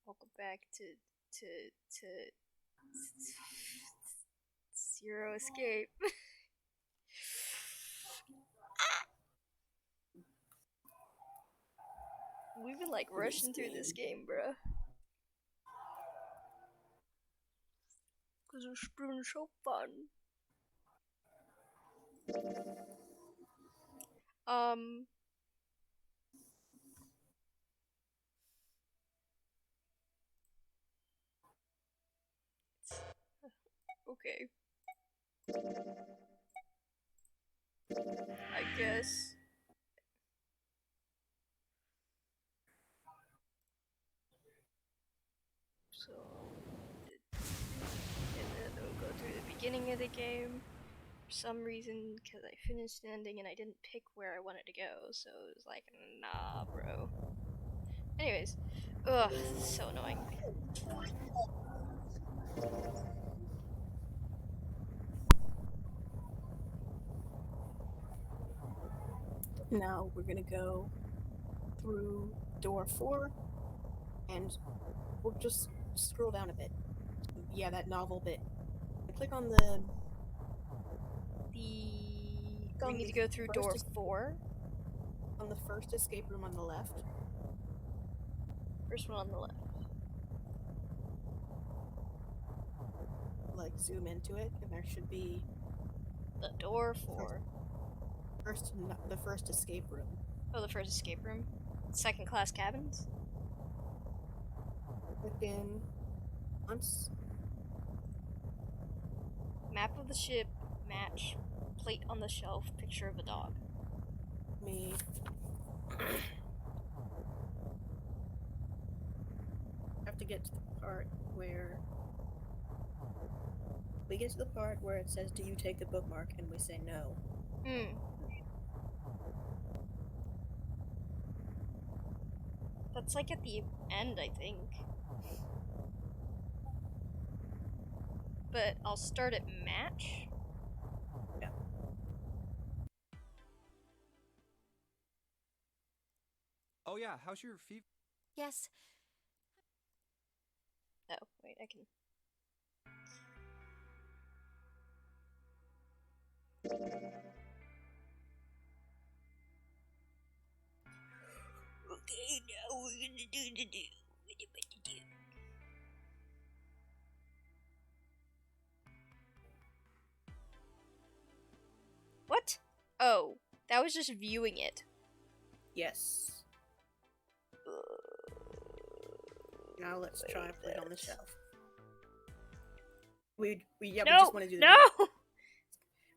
welcome back to Zero Escape. We've been like rushing through this game, bruh. Cause it's been so fun. Um. Okay. I guess. So, and then we'll go through the beginning of the game. For some reason, because I finished the ending and I didn't pick where I wanted to go, so it was like, nah, bro. Anyways, ugh, so annoying. Now we're gonna go through door 4, and we'll just scroll down a bit. Yeah, that novel bit. Click on the. We need to go through door 4. On the first escape room on the left. First one on the left. Like zoom into it, and there should be the door 4. The first escape room. Oh, the first escape room. Second class cabins. Click in once. Map of the ship. Match. Plate on the shelf. Picture of a dog. Me. Have to get to the part where we get to the part where it says, "Do you take the bookmark?" and we say no. That's like at the end, I think. But I'll start at match. Yeah. Oh yeah, how's your fever? Yes. Oh, wait, I can. Okay, now we're gonna do the do. What? Oh, that was just viewing it. Yes. Now let's try and play it on the shelf. We just want to do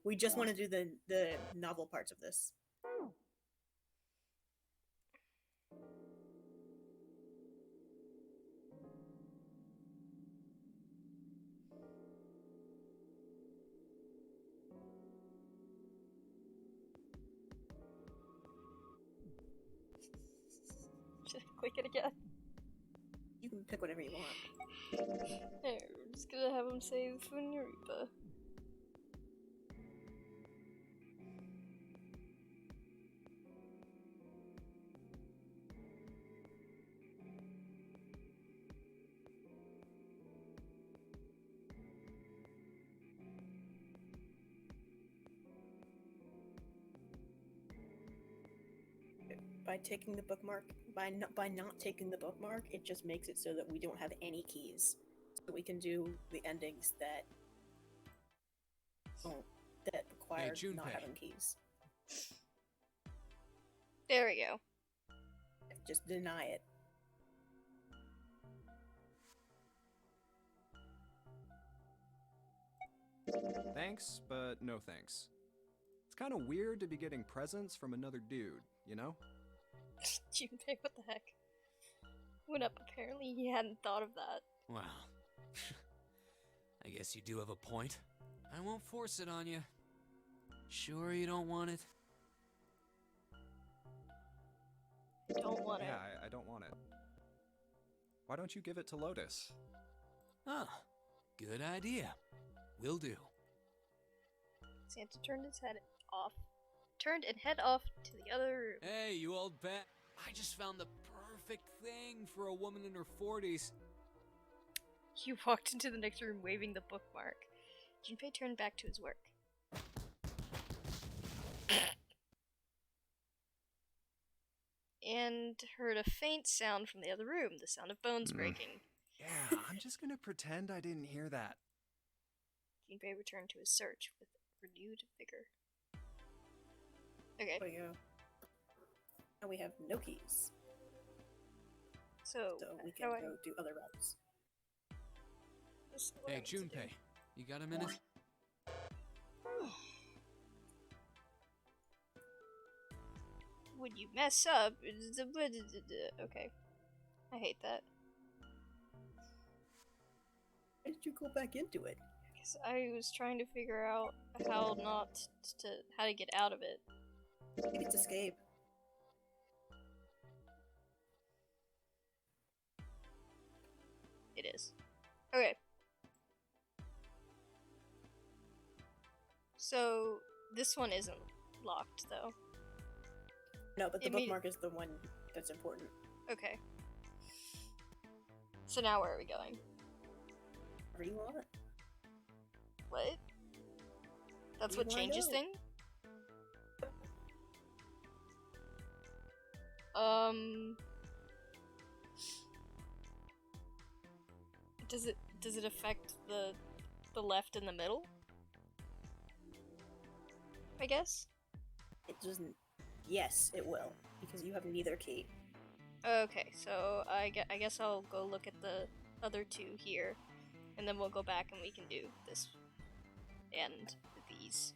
we just want to do the novel parts of this. Should I click it again? You can pick whatever you want. There, we're just gonna have him save Funuripa. By taking the bookmark, by not taking the bookmark, it just makes it so that we don't have any keys, so we can do the endings that require not having keys. There we go. Just deny it. Thanks, but no thanks. It's kind of weird to be getting presents from another dude, you know? Junpei, what the heck? Went up, apparently he hadn't thought of that. Well, I guess you do have a point. I won't force it on you. Sure you don't want it? I don't want it. Yeah, I don't want it. Why don't you give it to Lotus? Ah, good idea. Will do. Santa turned his head and head off to the other room. Hey, you old bat. I just found the perfect thing for a woman in her 40s. You walked into the next room waving the bookmark. Junpei turned back to his work. And heard a faint sound from the other room, the sound of bones breaking. Yeah, I'm just gonna pretend I didn't hear that. Junpei returned to his search with renewed vigor. Okay, There we go. And we have no keys, so we how can do I- go do other routes. this is what I Hey, need to do. Junpei, you got a minute? When you mess up, okay. I hate that. Why did you go back into it? Because I was trying to figure out how how to get out of it. Maybe it's escape. It is. Okay. So this one isn't locked though. No, but the It made- bookmark is the one that's important. Okay. So now where are we going? Where do you want? What? That's You what wanna changes know. thing? Does it affect the left and the middle? I guess. It doesn't. Yes, it will, because you have neither key. Okay, so I guess I'll go look at the other two here, and then we'll go back and we can do this and these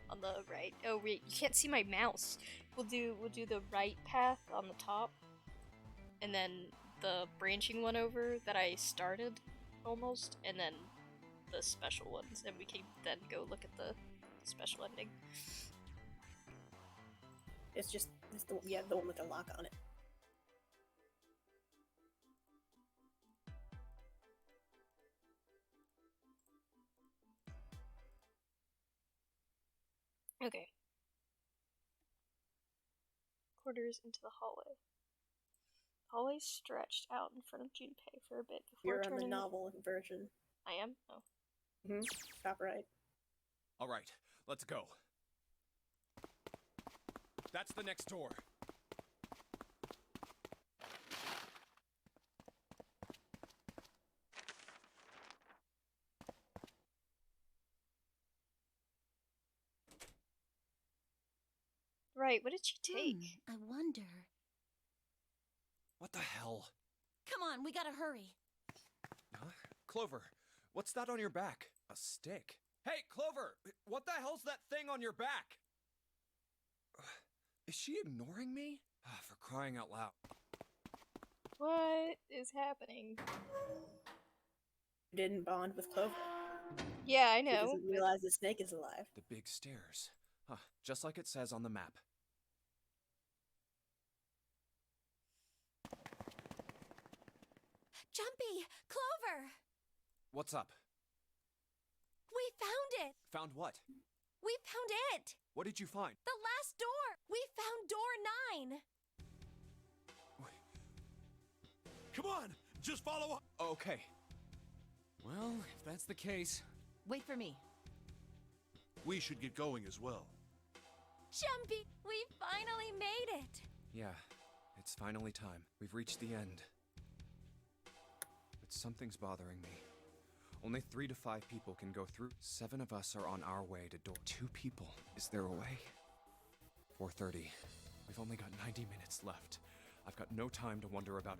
on the right. Oh wait, you can't see my mouse. We'll do the right path on the top, and then the branching one over that I started almost, and then the special ones, and we can then go look at the special ending. It's just the one with the lock on it. Okay. Quarters into the hallway. Hallway stretched out in front of Junpei for a bit before You're on the turning. novel version. I am. Oh. Top right. All right, let's go. That's the next door. Right. What did you take? I wonder. What the hell? Come on, we gotta hurry. Huh? Clover, what's that on your back? A stick? Hey, Clover! What the hell's that thing on your back? Is she ignoring me? For crying out loud. What is happening? You didn't bond with Clover. Yeah, I She know. doesn't realize the snake is alive. The big stairs. Huh, just like it says on the map. Jumpy! Clover! What's up? We found it! Found what? We found it! What did you find? The last door! We found door 9! Come on, just follow up. Okay. Well, if that's the case, Wait for me. We should get going as well. Jumpy! We finally made it! Yeah, it's finally time. We've reached the end. But something's bothering me. Only 3 to 5 people can go through. 7 of us are on our way to door. 2 people. Is there a way? 4:30. We've only got 90 minutes left. I've got no time to wonder about.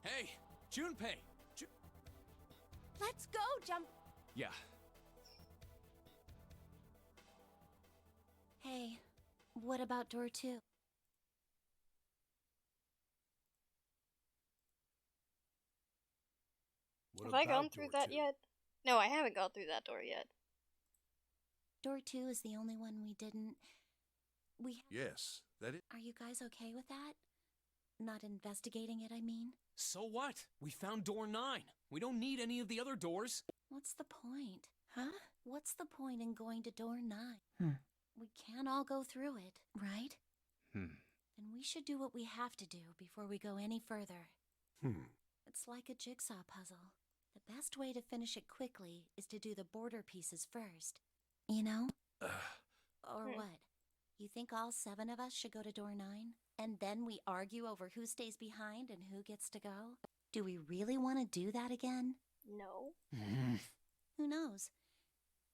hey, Junpei! Let's go, Jump! Yeah. Hey, what about door 2? What Have I gone about through door that two? yet? No, I haven't gone through that door yet. Door 2 is the only one we didn't. Yes, that is. Are you guys okay with that? Not investigating it, I mean? So what? We found door 9. We don't need any of the other doors. What's the point? Huh? What's the point in going to door 9? Hmm. We can't all go through it, right? then we should do what we have to do before we go any further. It's like a jigsaw puzzle. The best way to finish it quickly is to do the border pieces first. You know? Or what? You think all 7 of us should go to door 9? And then we argue over who stays behind and who gets to go? Do we really want to do that again? No. Who knows?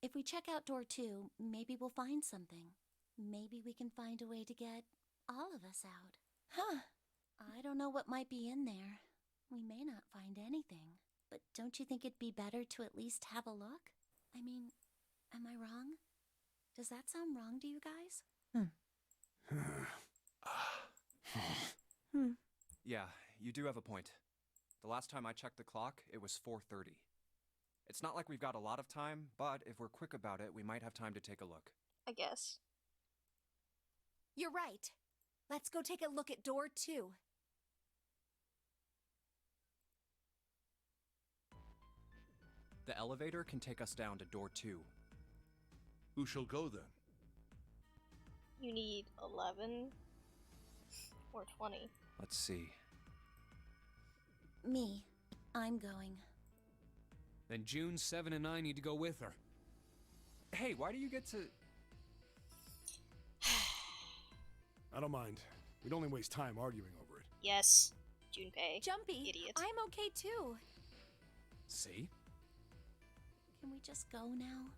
If we check out door 2, maybe we'll find something. Maybe we can find a way to get all of us out. Huh. I don't know what might be in there. We may not find anything. But don't you think it'd be better to at least have a look? I mean, am I wrong? Does that sound wrong to you guys? Yeah, you do have a point. The last time I checked the clock, it was 4:30. It's not like we've got a lot of time, but if we're quick about it, we might have time to take a look. I guess. You're right. Let's go take a look at door 2. The elevator can take us down to door 2. Who shall go then? You need 11 or 20. Let's see. Me. I'm going. Then June, 7, and I need to go with her. Hey, why do you get to... I don't mind. We'd only waste time arguing over it. Yes, Junpei. Jumpy, Idiot. I'm okay too. See? Can we just go now?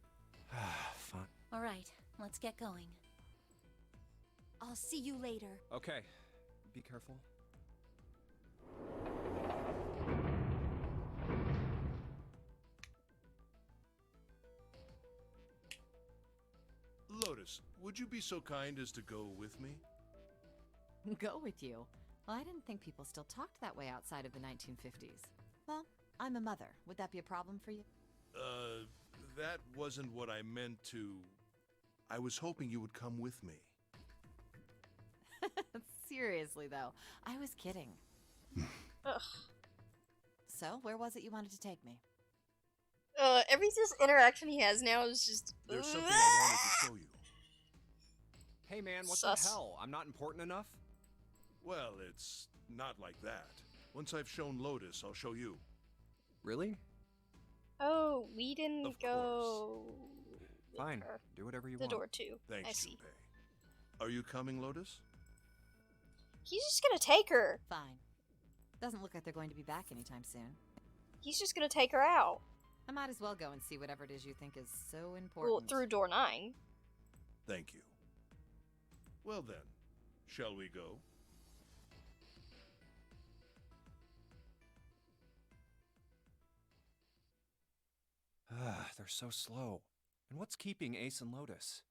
Fine. All right, let's get going. I'll see you later. Okay. Be careful. Lotus, would you be so kind as to go with me? Go with you? Well, I didn't think people still talked that way outside of the 1950s. Well, I'm a mother. Would that be a problem for you? That wasn't what I meant to... I was hoping you would come with me. Seriously, though, I was kidding. Ugh. So, where was it you wanted to take me? Every just interaction he has now is just. There's something I wanted to show you. Hey man, what Sus. the hell? I'm not important enough? Well, it's not like that. Once I've shown Lotus, I'll show you. Really? Oh, we didn't Of go. with Fine. her. Do whatever you The want. door too. Thanks, I see. Junpei. Are you coming, Lotus? He's just gonna take her. Fine. Doesn't look like they're going to be back anytime soon. He's just gonna take her out. I might as well go and see whatever it is you think is so important. Well, through door 9. Thank you. Well then, shall we go? They're so slow. And what's keeping Ace and Lotus?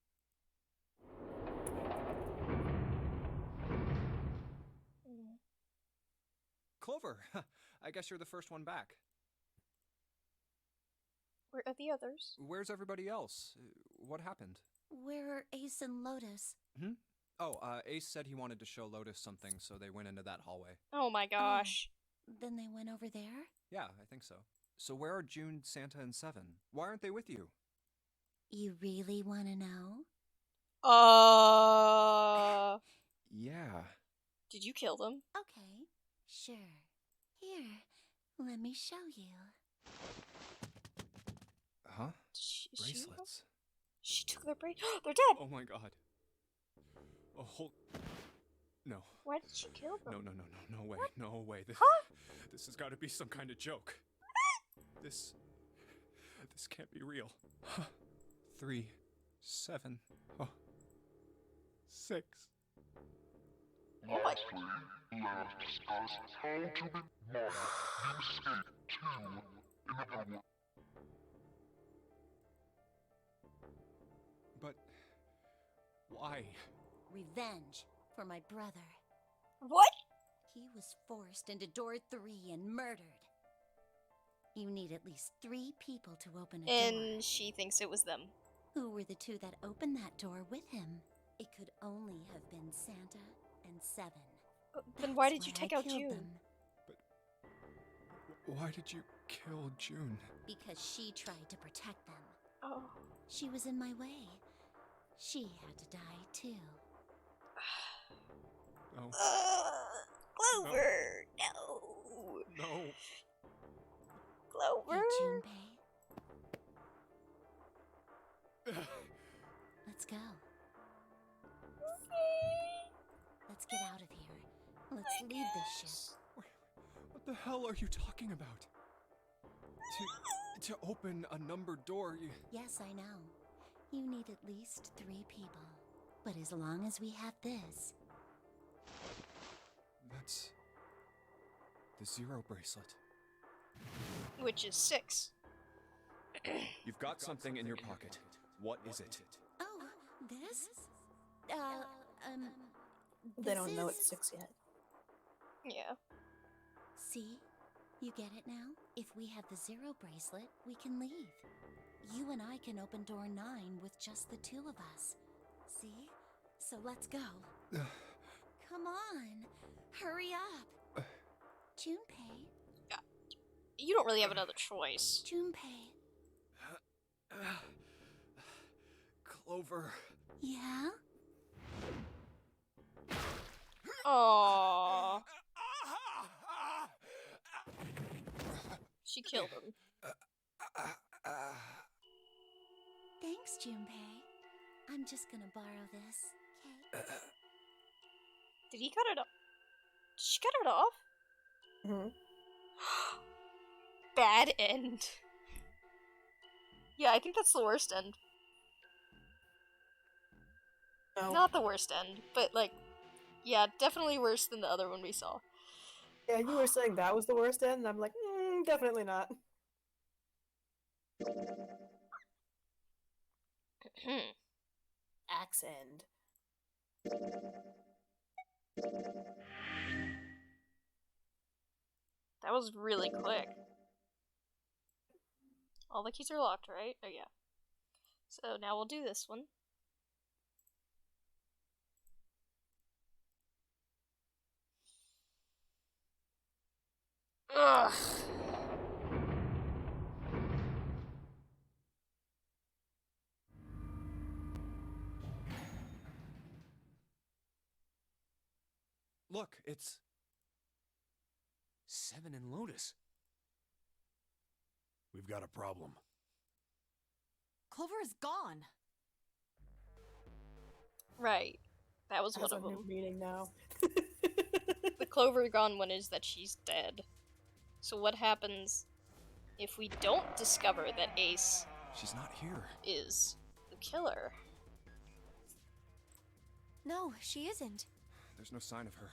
Clover! I guess you're the first one back. Where are the others? Where's everybody else? What happened? Where are Ace and Lotus? Oh, Ace said he wanted to show Lotus something, so they went into that hallway. Oh my gosh. Then they went over there? Yeah, I think so. So where are June, Santa, and Seven? Why aren't they with you? You really want to know? Yeah. Did you kill them? Okay, sure. Here, let me show you. Huh? She Bracelets. She took their bracelets. They're dead! Oh my god. Oh, no. Why did she kill them? No way. No way. This has got to be some kind of joke. This can't be real. 3, 7, 6. Oh my. Let's discuss how to be mom. You escape too in the hour. But why? Revenge for my brother. What? He was forced into door 3 and murdered. You need at least 3 people to open a door. And she thinks it was them. Who were the 2 that opened that door with him? It could only have been Santa and Seven. Then why did That's you I take out killed June? them, Why did you kill June? because she tried to protect them. Oh. She was in my way. She had to die too. No. Clover! No! No. Clover! Hey, Junpei. Let's go. Let's get out of here. Let's leave this ship. What the hell are you talking about? To open a numbered door, you... Yes, I know. You need at least 3 people. But as long as we have this, That's... the Zero bracelet. Which is 6. You've got something in your pocket. What is it? oh, this? They don't know this it's is- 6 yet. Yeah. See? You get it now? If we have the Zero bracelet, we can leave. You and I can open door 9 with just the 2 of us. See? So let's go. Come on. Hurry up. Junpei. You don't really have another choice. Junpei. Clover. Yeah? Aww. She killed him. Thanks, Junpei. I'm just gonna borrow this, okay? Did he cut it off? Did she cut it off? Mm-hmm. Bad end. Yeah, I think that's the worst end. No. Not the worst end, but like, yeah, definitely worse than the other one we saw. Yeah, you were saying that was the worst end, and I'm like, definitely not. Axe end. That was really quick. All the keys are locked, right? Oh yeah. So now we'll do this one. Ugh. Look, it's... Seven and Lotus. We've got a problem. Clover is gone. Right. That was Has one a of new them. meaning now. The Clover Gone one is that she's dead. So what happens if we don't discover that Ace She's not here. is the killer? No, she isn't. There's no sign of her.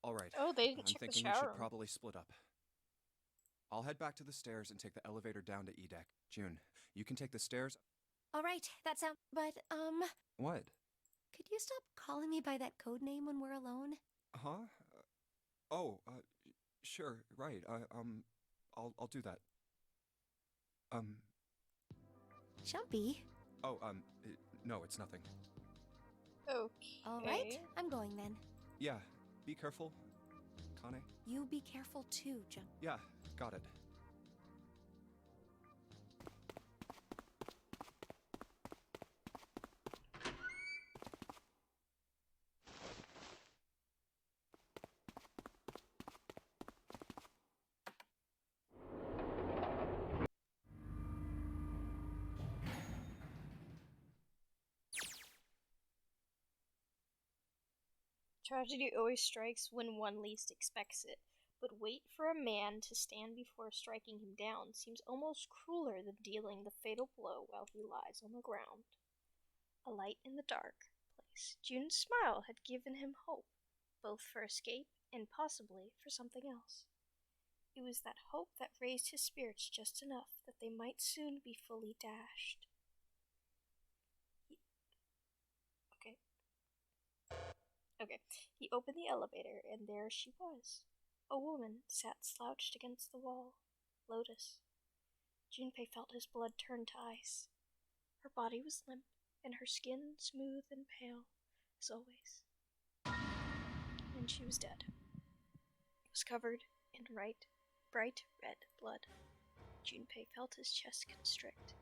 All right. Oh, they didn't I'm check the thinking we shower should room. probably split up. I'll head back to the stairs and take the elevator down to E-Deck. June, you can take the stairs. All right, that sounds. But What? could you stop calling me by that code name when we're alone? Huh? Oh, sure, right. I'll do that. Jumpy. Oh, no, it's nothing. Okay. All right, I'm going then. Yeah, be careful, Kane. You be careful too, Jump. Yeah, got it. Tragedy always strikes when one least expects it, but wait for a man to stand before striking him down seems almost crueler than dealing the fatal blow while he lies on the ground. A light in the dark place. June's smile had given him hope, both for escape and possibly for something else. It was that hope that raised his spirits just enough that they might soon be fully dashed. Okay, he opened the elevator, and there she was. A woman sat slouched against the wall. Lotus. Junpei felt his blood turn to ice. Her body was limp, and her skin smooth and pale, as always. And she was dead. It was covered in bright red blood. Junpei felt his chest constrict.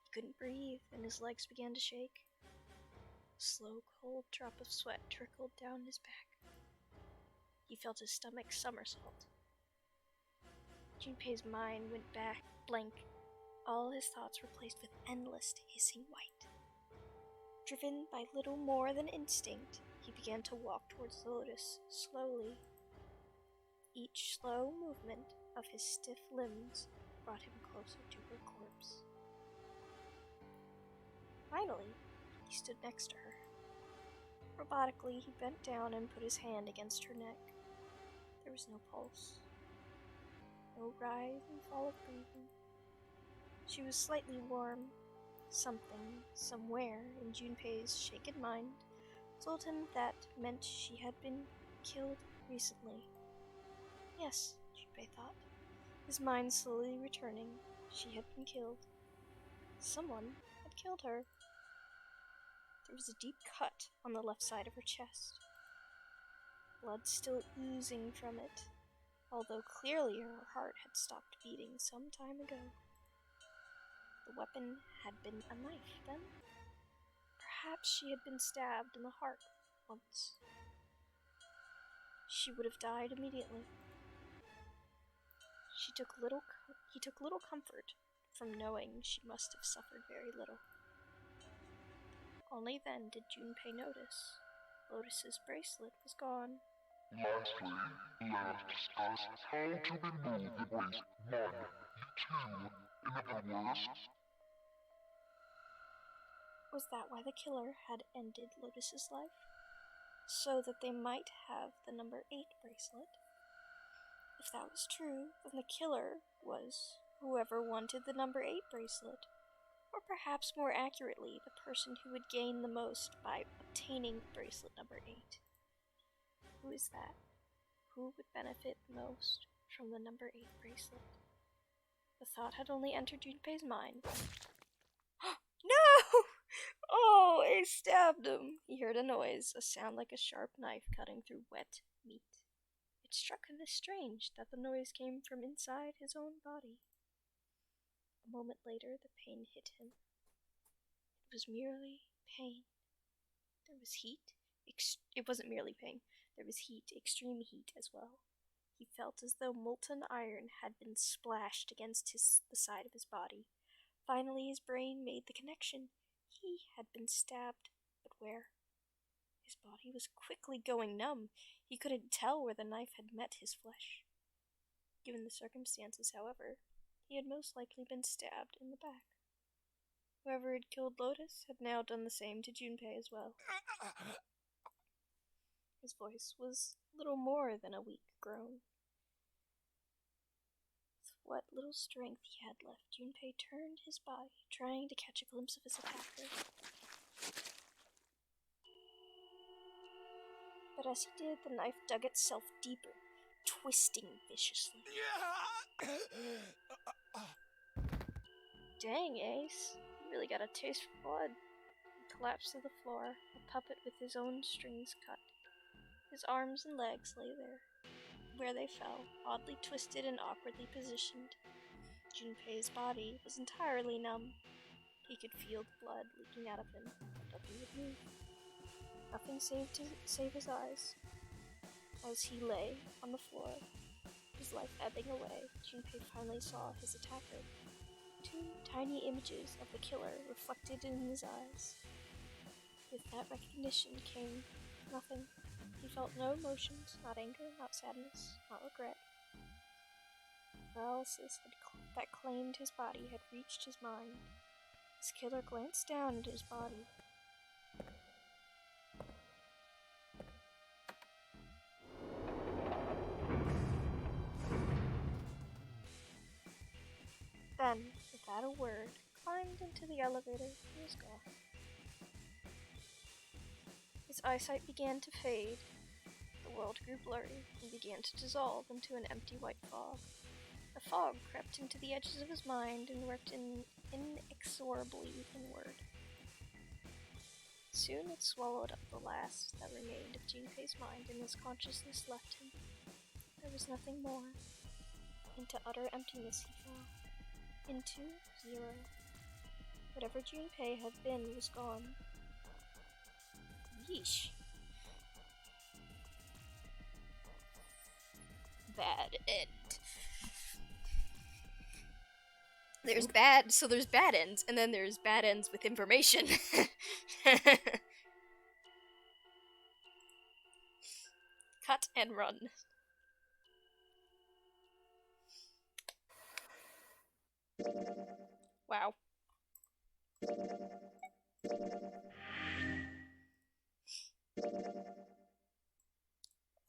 He couldn't breathe, and his legs began to shake. A slow, cold drop of sweat trickled down his back. He felt his stomach somersault. Junpei's mind went back blank. All his thoughts were placed with endless hissing white. Driven by little more than instinct, he began to walk towards the lotus, slowly. Each slow movement of his stiff limbs brought him closer to her corpse. Finally, he stood next to her. Robotically, he bent down and put his hand against her neck. There was no pulse. No rise and fall of breathing. She was slightly warm. Something, somewhere, in Junpei's shaken mind told him that meant she had been killed recently. Yes, Junpei thought, his mind slowly returning. She had been killed. Someone had killed her. There was a deep cut on the left side of her chest. Blood still oozing from it, although clearly her heart had stopped beating some time ago. The weapon had been a knife, then? Perhaps she had been stabbed in the heart once. She would have died immediately. He took little comfort from knowing she must have suffered very little. Only then did Junpei notice Lotus's bracelet was gone. Lastly, let us discuss how to remove the bracelet. 1. You 2. In other words, Was that why the killer had ended Lotus's life? So that they might have the number 8 bracelet? If that was true, then the killer was whoever wanted the number 8 bracelet. Or perhaps more accurately, the person who would gain the most by obtaining bracelet number 8. Who is that? Who would benefit most from the number 8 bracelet? The thought had only entered Junpei's mind. No! Oh, I stabbed him! He heard a noise, a sound like a sharp knife cutting through wet meat. It struck him as strange that the noise came from inside his own body. A moment later, the pain hit him. It was merely pain. There was heat. It wasn't merely pain. There was heat, extreme heat as well. He felt as though molten iron had been splashed against the side of his body. Finally, his brain made the connection. He had been stabbed, but where? His body was quickly going numb. He couldn't tell where the knife had met his flesh. Given the circumstances, however, he had most likely been stabbed in the back. Whoever had killed Lotus had now done the same to Junpei as well. His voice was little more than a weak groan. With what little strength he had left, Junpei turned his body, trying to catch a glimpse of his attacker. But as he did, the knife dug itself deeper, twisting viciously. Dang, Ace. You really got a taste for blood. He collapsed to the floor, a puppet with his own strings cut. His arms and legs lay there, where they fell, oddly twisted and awkwardly positioned. Junpei's body was entirely numb. He could feel the blood leaking out of him. Nothing would move. Nothing save his eyes. As he lay on the floor, his life ebbing away, Junpei finally saw his attacker. 2 tiny images of the killer reflected in his eyes. With that recognition came nothing. He felt no emotions, not anger, not sadness, not regret. Paralysis that claimed his body had reached his mind. His killer glanced down at his body. Then, without a word, climbed into the elevator and was gone. His eyesight began to fade. The world grew blurry and began to dissolve into an empty white fog. The fog crept into the edges of his mind and worked inexorably inward. Soon it swallowed up the last that remained of Junpei's mind, and his consciousness left him. There was nothing more. Into utter emptiness he fell. Into zero. Whatever Junpei had been was gone. Yeesh. Bad end. There's bad ends, and then there's bad ends with information. Cut and run. Wow.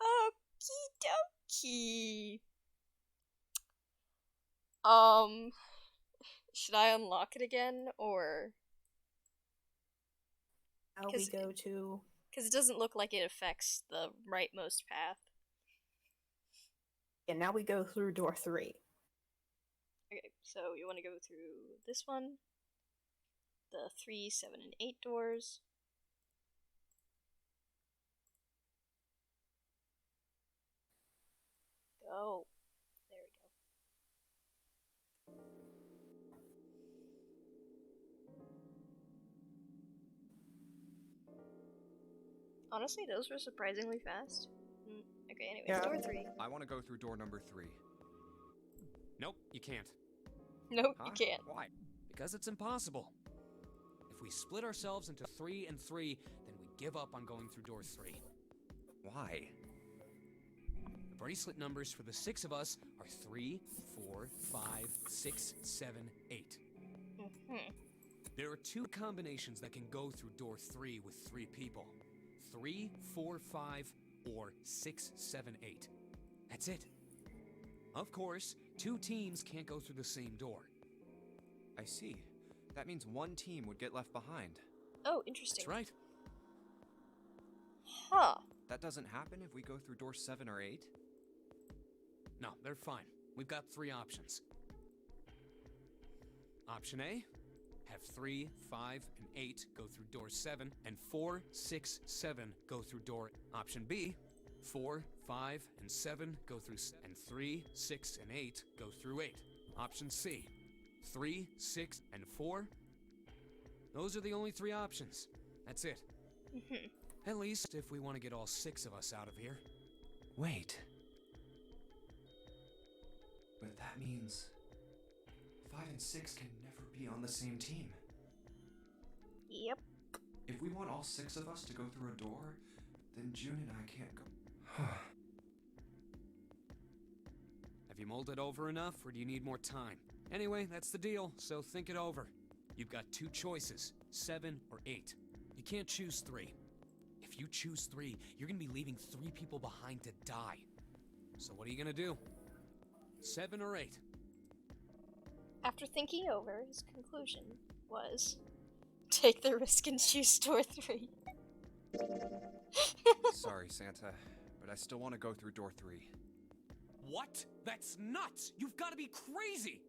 Okie dokie. Should I unlock it again, or? Now we go to. Because it doesn't look like it affects the rightmost path. Yeah, now we go through door 3. Okay, so you want to go through this one, the 3, 7, and 8 doors. Go. There we go. Honestly, those were surprisingly fast. Okay, anyways, Yeah. door 3. I want to go through door number 3. Nope, you can't. Nope, Huh? you can't. Why? Because it's impossible. If we split ourselves into 3 and 3, then we give up on going through door 3. Why? The bracelet numbers for the 6 of us are 3, 4, 5, 6, 7, 8. There are 2 combinations that can go through door 3 with 3 people. 3, 4, 5, or 6, 7, 8. That's it. Of course, 2 teams can't go through the same door. I see. That means one team would get left behind. Oh, interesting. That's right. Huh. That doesn't happen if we go through door 7 or 8? No, they're fine. We've got 3 options. Option A, have 3, 5, and 8 go through door 7, and 4, 6, 7 go through door. Option B, 4, 5, and 7 go through, and 3, 6, and 8 go through 8. Option C, 3, 6, and 4. Those are the only 3 options. That's it. At least if we want to get all 6 of us out of here. Wait. But that means 5 and 6 can never be on the same team. Yep. If we want all 6 of us to go through a door, then June and I can't go. Have you mulled it over enough, or do you need more time? Anyway, that's the deal, so think it over. You've got 2 choices, 7 or 8. You can't choose 3. If you choose 3, you're gonna be leaving 3 people behind to die. So what are you gonna do? 7 or 8? After thinking over, his conclusion was, take the risk and choose door 3. Sorry, Santa, but I still want to go through door 3. What? That's nuts! You've got to be crazy!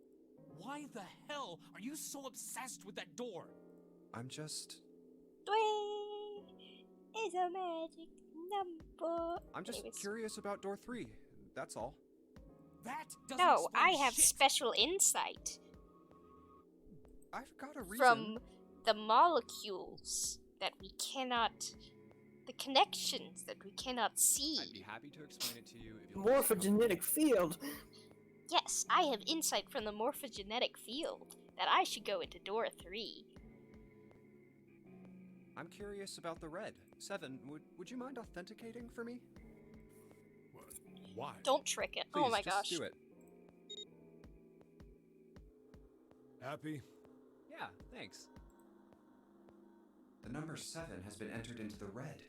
Why the hell are you so obsessed with that door? I'm just... 3 is a magic number. I'm just Anyways. curious about door 3. That's all. That doesn't No, explain I have shit. special insight I've got a reason. from the molecules that we cannot... the connections that we cannot see. I'd be happy to explain it to you if you'll... Morphogenetic field. Yes, I have insight from the morphogenetic field that I should go into door 3. I'm curious about the red. 7, would you mind authenticating for me? What? Why? Don't trick it. Please, Oh my just gosh. do it. Happy? Yeah, thanks. The number 7 has been entered into the red.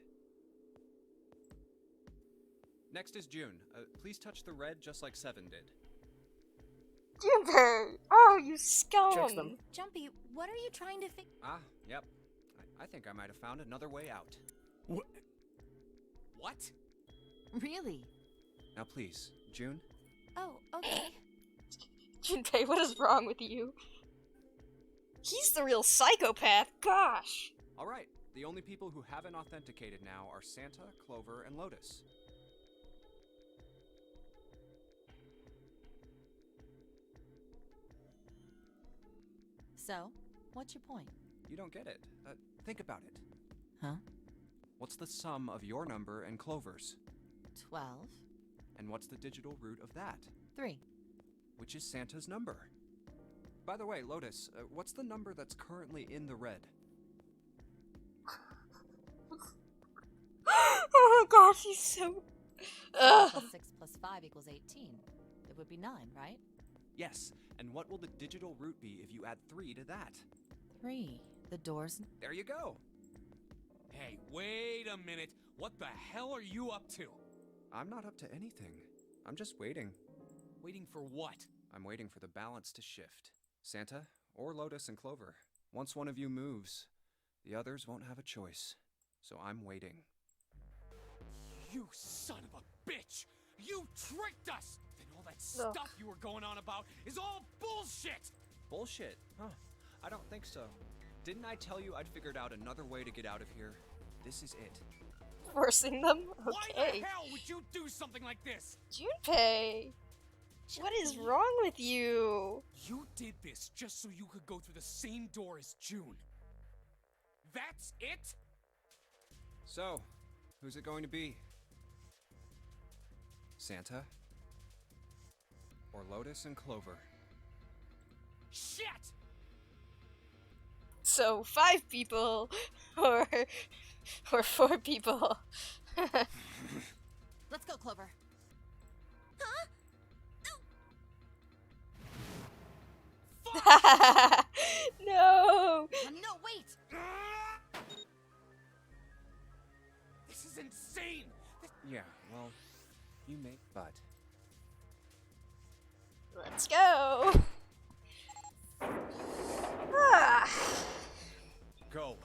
Next is June. Please touch the red just like 7 did. Junpei! Oh, you scum! Checks them. Jumpy, what are you trying to fix? Ah, yep. I think I might have found another way out. What? What? Really? Now please, June. Oh, okay. Junpei, what is wrong with you? He's the real psychopath, gosh! Alright, the only people who haven't authenticated now are Santa, Clover, and Lotus. So, What's your point? You don't get it. Think about it. Huh? What's the sum of your number and Clover's? 12. And what's the digital root of that? 3. Which is Santa's number. By the way, Lotus, what's the number that's currently in the red? Oh my gosh, he's so. 7 plus 6 plus 5 equals 18. It would be 9, right? Yes, and what will the digital root be if you add 3 to that? 3. The doors. There you go. Hey, wait a minute. What the hell are you up to? I'm not up to anything. I'm just waiting. Waiting for what? I'm waiting for the balance to shift. Santa, or Lotus and Clover. Once one of you moves, the others won't have a choice. So I'm waiting. You son of a bitch! You tricked us! Then all that stuff you were going on about is all bullshit! Bullshit? Huh. I don't think so. Didn't I tell you I'd figured out another way to get out of here? This is it. Forcing them? Why the Okay. hell would you do something like this? Junpei! What is wrong with you? You did this just so you could go through the same door as June. That's it? So, who's it going to be? Santa? Or Lotus and Clover? Shit! So 5 people, or 4 people. Let's go, Clover. No! No, wait! This is insane! Yeah, well, you make but. Let's go! Ah. Go.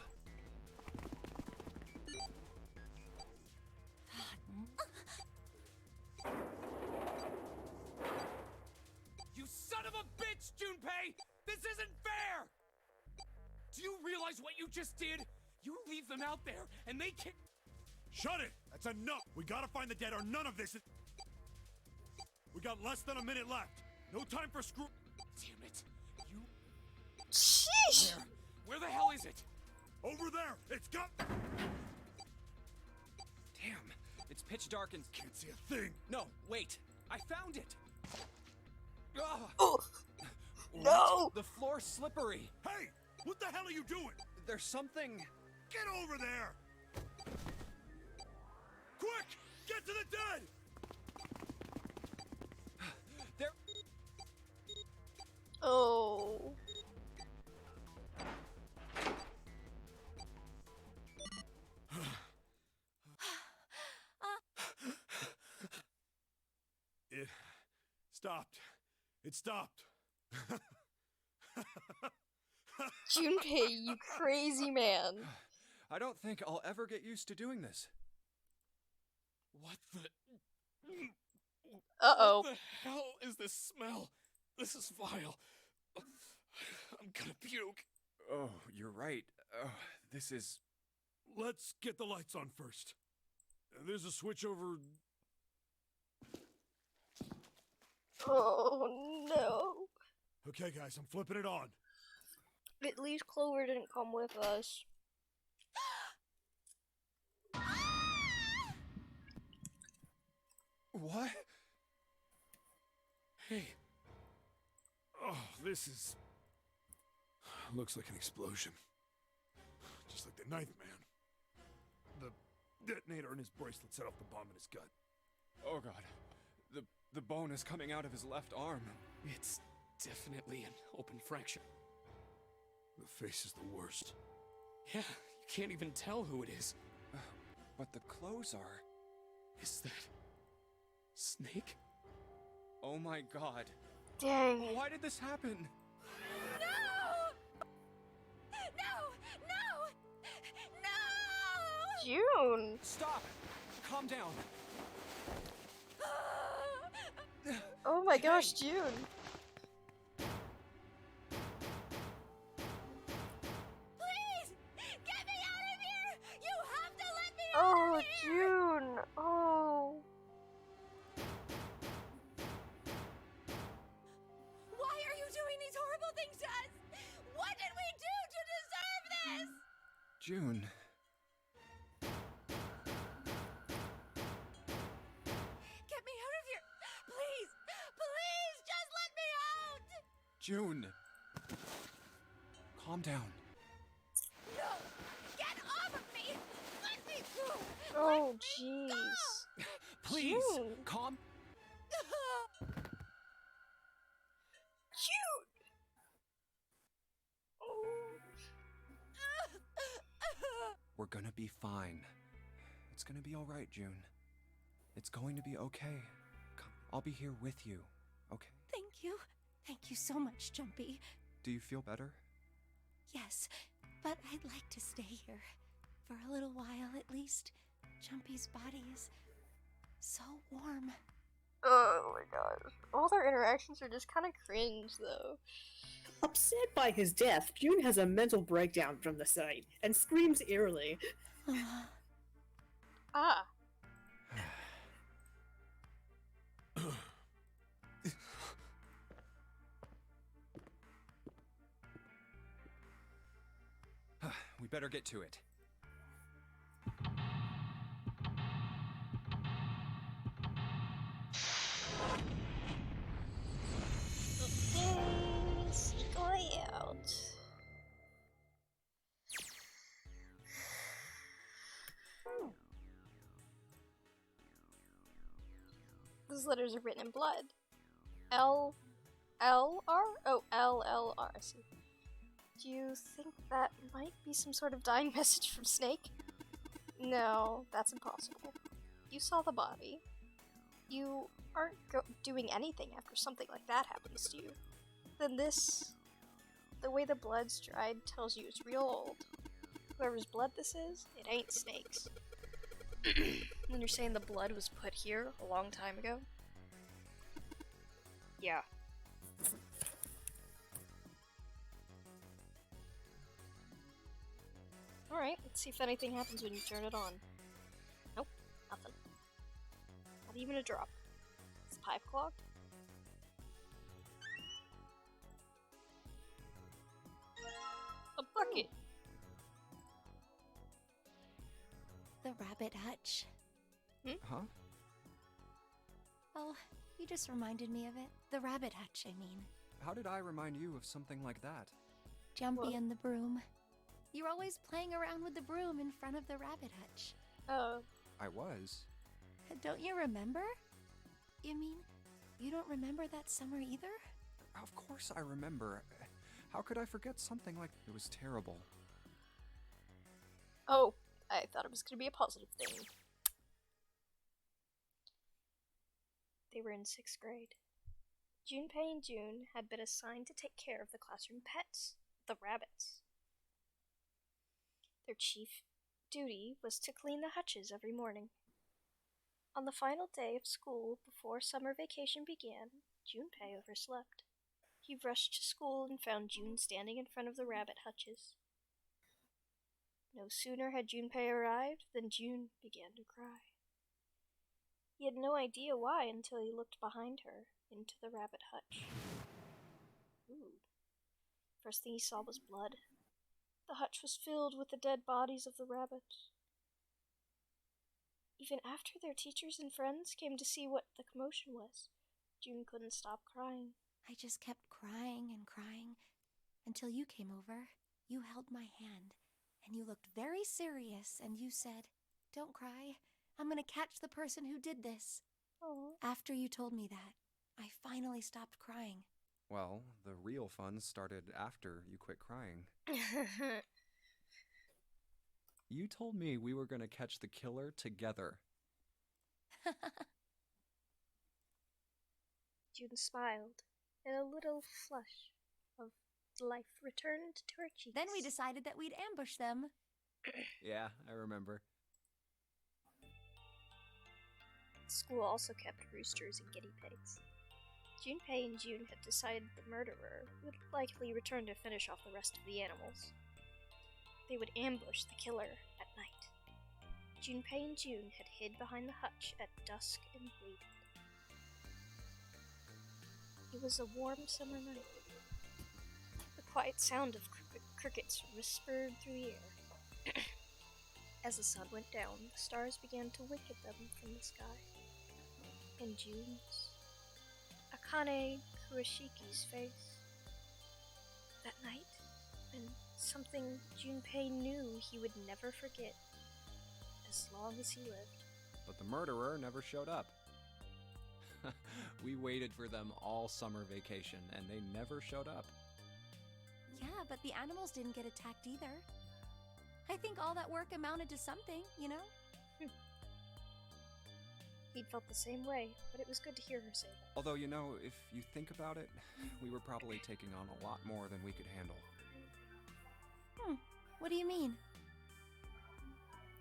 You son of a bitch, Junpei! This isn't fair! Do you realize what you just did? You leave them out there, and they can't. Shut it! That's enough! We gotta find the dead or none of this is... We got less than a minute left. No time for screw... Damn it. You. Sheesh! Where the hell is it? Over there! It's got... Damn, it's pitch dark and... Can't see a thing! No, wait! I found it! Ugh. Oh! What? No! The floor's slippery! Hey! What the hell are you doing? There's something... Get over there! Quick! Get to the dead! There... Oh. It stopped. It stopped. Junpei, you crazy man. I don't think I'll ever get used to doing this. What the. Uh-oh. What the hell is this smell? This is vile. I'm gonna puke. Oh, you're right. Oh, this is... Let's get the lights on first. There's a switch over... Oh, no. Okay, guys, I'm flipping it on. At least Clover didn't come with us. What? Hey. Oh, this is... Looks like an explosion. Just like the Ninth Man. The detonator in his bracelet set off the bomb in his gut. Oh god. The bone is coming out of his left arm. It's definitely an open fracture. The face is the worst. Yeah, you can't even tell who it is. But the clothes are... Is that... Snake? Oh my god. Dang. Why did this happen? June. Stop! Calm down. Oh my gosh, June. Please! Get me out of here! You have to let me Oh, June. Oh. Why are you doing these horrible things to us? What did we do June. Get me out of here! Please! Please! Just let me out! June! Calm down. No! Get off of me! Let me through! Oh, jeez. Please, June. calm. Cute! Oh. We're gonna be fine. It's gonna be alright, June. It's going to be okay. I'll be here with you, okay? Thank you. Thank you so much, Jumpy. Do you feel better? Yes, but I'd like to stay here. For a little while, at least. Jumpy's body is so warm. Oh my gosh. All their interactions are just kind of cringe, though. Upset by his death, June has a mental breakdown from the sight and screams eerily. Ah. We better get to it. Okay, going out. These letters are written in blood. L R? Oh, LLR. I see. Do you think that might be some sort of dying message from Snake? No, that's impossible. You saw the body. You aren't doing anything after something like that happens to you. Then this, the way the blood's dried tells you it's real old. Whoever's blood this is, it ain't Snake's. When you're saying the blood was put here a long time ago? Yeah. Alright, let's see if anything happens when you turn it on. Nope, nothing. Not even a drop. It's pipe clogged. A bucket! The rabbit hutch. Huh? Oh, you just reminded me of it. The rabbit hutch, I mean. How did I remind you of something like that? Jumpy What? and the broom. You're always playing around with the broom in front of the rabbit hutch. Oh. I was. Don't you remember? You mean, you don't remember that summer either? Of course I remember. How could I forget something like it was terrible? Oh, I thought it was gonna be a positive thing. They were in 6th grade. Junpei and June had been assigned to take care of the classroom pets, the rabbits. Their chief duty was to clean the hutches every morning. On the final day of school before summer vacation began, Junpei overslept. He rushed to school and found June standing in front of the rabbit hutches. No sooner had Junpei arrived than June began to cry. He had no idea why until he looked behind her into the rabbit hutch. Ooh. First thing he saw was blood. The hutch was filled with the dead bodies of the rabbits. Even after their teachers and friends came to see what the commotion was, June couldn't stop crying. I just kept crying and crying until you came over. You held my hand, and you looked very serious, and you said, "Don't cry. I'm going to catch the person who did this." Oh. After you told me that, I finally stopped crying. Well, the real fun started after you quit crying. You told me we were gonna catch the killer together. June smiled, and a little flush of life returned to her cheeks. Then we decided that we'd ambush them. Yeah, I remember. School also kept roosters and guinea pigs. Junpei and June had decided the murderer would likely return to finish off the rest of the animals. They would ambush the killer at night. Junpei and June had hid behind the hutch at dusk and waited. It was a warm summer night. The quiet sound of crickets whispered through the air. As the sun went down, the stars began to wink at them from the sky. And June's, Akane Kuroshiki's face. That night, and something Junpei knew he would never forget, as long as he lived. But the murderer never showed up. We waited for them all summer vacation, and they never showed up. Yeah, but the animals didn't get attacked either. I think all that work amounted to something, you know? He'd felt the same way, but it was good to hear her say that. Although, you know, if you think about it, we were probably taking on a lot more than we could handle. What do you mean?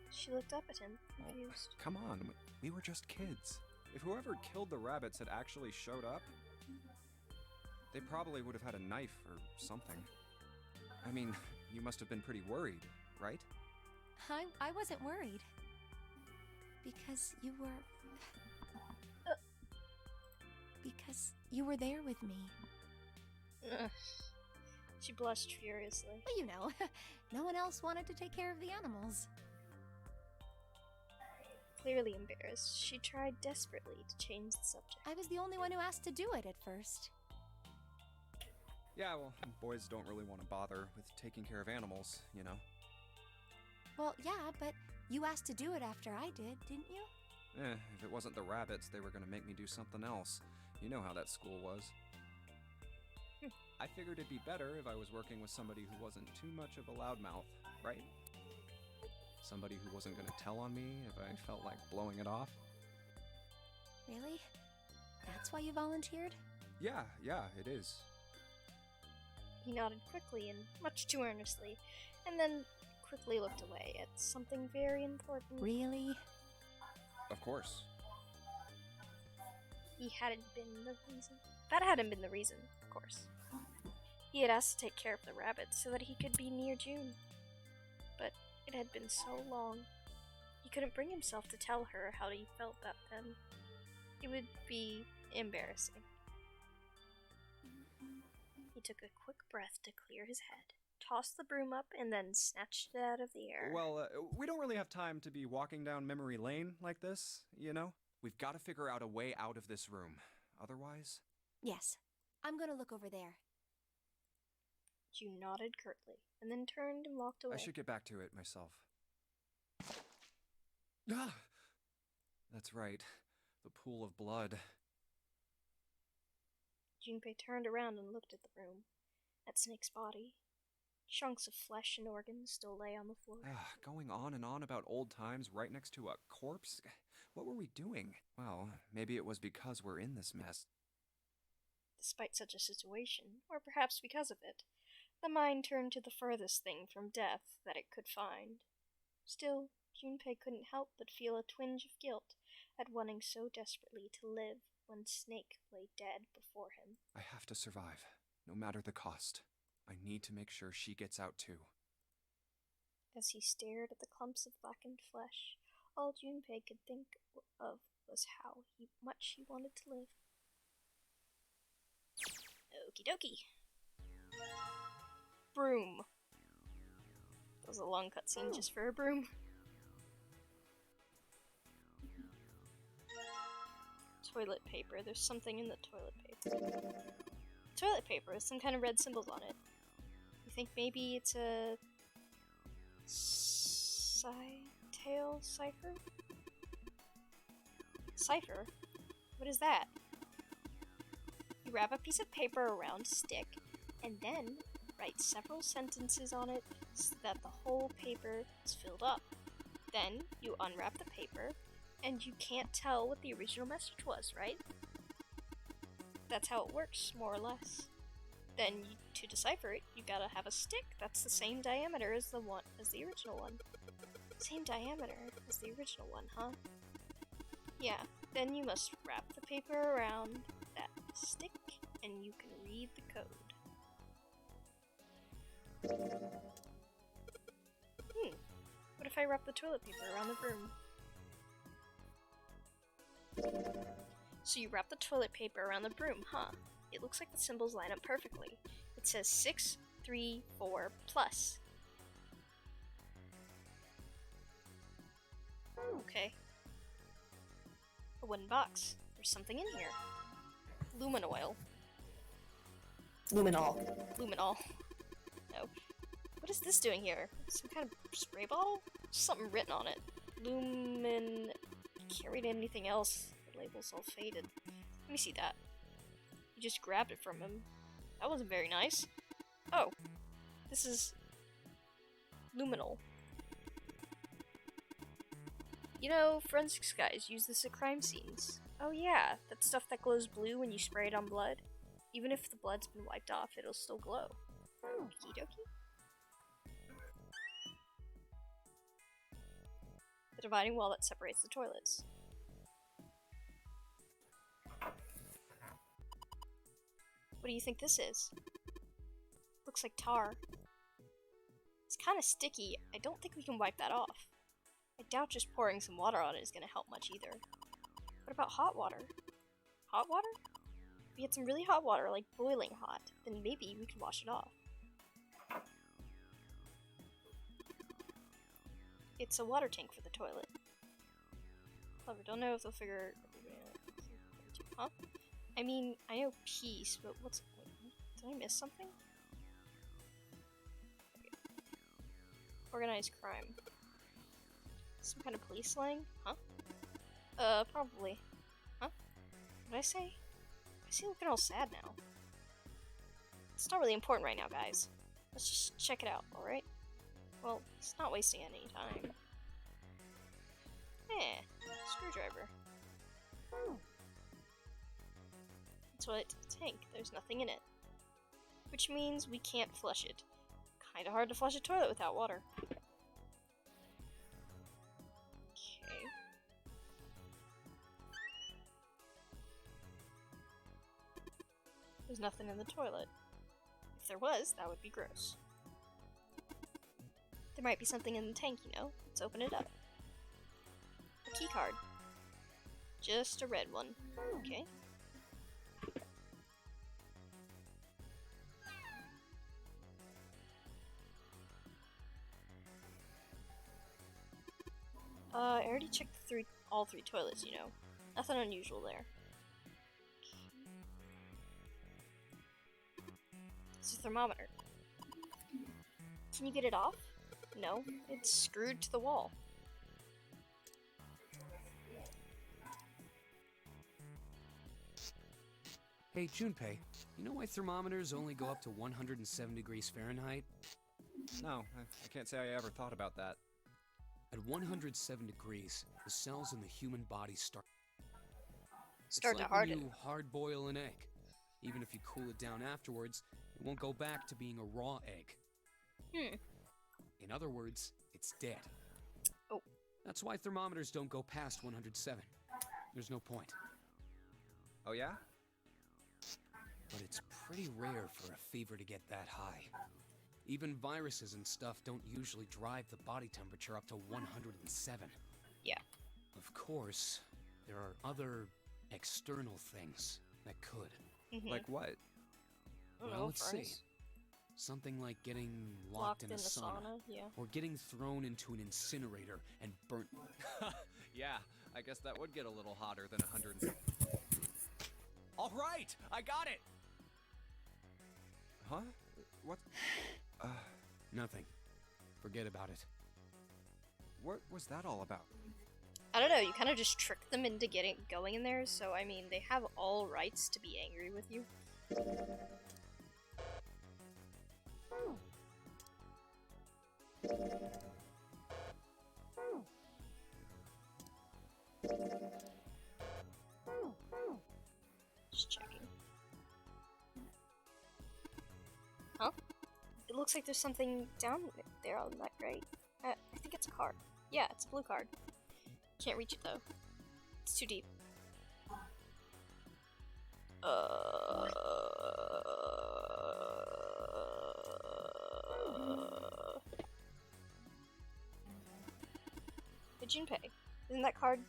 She looked up at him, confused. Come on, we were just kids. If whoever killed the rabbits had actually showed up, they probably would have had a knife or something. I mean, you must have been pretty worried, right? I wasn't worried. Because you were... Because you were there with me. Ugh. She blushed furiously. Well, you know, no one else wanted to take care of the animals. Clearly embarrassed, she tried desperately to change the subject. I was the only one who asked to do it at first. Yeah, well, boys don't really want to bother with taking care of animals, you know? Well, yeah, but you asked to do it after I did, didn't you? If it wasn't the rabbits, they were gonna make me do something else. You know how that school was. I figured it'd be better if I was working with somebody who wasn't too much of a loudmouth, right? Somebody who wasn't gonna tell on me if I felt like blowing it off. Really? That's why you volunteered? Yeah, it is. He nodded quickly and much too earnestly, and then quickly looked away at something very important. Really? Of course. He hadn't been the reason. That hadn't been the reason, of course. He had asked to take care of the rabbits so that he could be near June. But it had been so long. He couldn't bring himself to tell her how he felt back then. It would be embarrassing. He took a quick breath to clear his head, tossed the broom up, and then snatched it out of the air. Well, we don't really have time to be walking down memory lane like this, you know? We've got to figure out a way out of this room. Otherwise... Yes. I'm gonna look over there. June nodded curtly, and then turned and walked away. I should get back to it myself. Ah! That's right. The pool of blood. Junpei turned around and looked at the room, at Snake's body. Chunks of flesh and organs still lay on the floor. Going on and on about old times right next to a corpse? What were we doing? Well, maybe it was because we're in this mess. Despite such a situation, or perhaps because of it, the mind turned to the furthest thing from death that it could find. Still, Junpei couldn't help but feel a twinge of guilt at wanting so desperately to live when Snake lay dead before him. I have to survive, no matter the cost. I need to make sure she gets out too. As he stared at the clumps of blackened flesh, all Junpei could think of was how much he wanted to live. Okie dokie. Broom. That was a long cutscene just for a broom. Toilet paper. There's something in the toilet paper. Toilet paper with some kind of red symbols on it. You think maybe it's a... tail cipher? Cipher? What is that? You wrap a piece of paper around a stick, and then write several sentences on it so that the whole paper is filled up. Then you unwrap the paper, and you can't tell what the original message was, right? That's how it works, more or less. Then, to decipher it, you gotta have a stick that's the same diameter as the original one. Same diameter as the original one, huh? Yeah, then you must wrap the paper around that stick, and you can read the code. What if I wrap the toilet paper around the broom? So you wrap the toilet paper around the broom, huh? It looks like the symbols line up perfectly. It says 6, 3, 4, plus. Okay. A wooden box. There's something in here. Lumin oil. Luminol. Luminol. No. What is this doing here? Some kind of spray bottle? Something written on it. Lumin... Carried anything else. The label's all faded. Let me see that. You just grabbed it from him. That wasn't very nice. Oh. This is... Luminol. You know, forensics guys use this at crime scenes. Oh yeah, that stuff that glows blue when you spray it on blood. Even if the blood's been wiped off, it'll still glow. Okie dokie. The dividing wall that separates the toilets. What do you think this is? Looks like tar. It's kind of sticky. I don't think we can wipe that off. I doubt just pouring some water on it is going to help much either. What about hot water? Hot water? If we had some really hot water, like boiling hot, then maybe we could wash it off. It's a water tank for the toilet. Clever. Don't know if they'll figure... Huh? I mean, I know peace, but what's... Did I miss something? Okay. Organized crime. Some kind of police slang? Huh? Probably. Huh? What did I say? I see you looking all sad now. It's not really important right now, guys. Let's just check it out, alright? Well, it's not wasting any time. Screwdriver. Toilet tank. There's nothing in it. Which means we can't flush it. Kinda hard to flush a toilet without water. Okay. There's nothing in the toilet. If there was, that would be gross. There might be something in the tank, you know? Let's open it up. A key card. Just a red one. Okay. I already checked all three toilets, you know. Nothing unusual there. It's a thermometer. Can you get it off? No, it's screwed to the wall. Hey, Junpei, you know why thermometers only go up to 107 degrees Fahrenheit? No, I can't say I ever thought about that. At 107 degrees, the cells in the human body start To It's like harden. when you hard boil an egg. Even if you cool it down afterwards, it won't go back to being a raw egg. In other words, it's dead. Oh. That's why thermometers don't go past 107. There's no point. Oh yeah? But it's pretty rare for a fever to get that high. Even viruses and stuff don't usually drive the body temperature up to 107. Yeah. Of course, there are other external things that could. Like what? I don't Well, know, let's furnace. see. Something like getting Locked locked in a sauna. Yeah. Or getting thrown into an incinerator and burnt. Yeah, I guess that would get a little hotter than 100. All right, I got it. Huh? What? Nothing. Forget about it. What was that all about? I don't know, you kind of just tricked them into going in there, so I mean, they have all rights to be angry with you. Just checking. Huh? It looks like there's something down there on that grate. I think it's a card. Yeah, it's a blue card. Can't reach it though. It's too deep. Hey Junpei, isn't that card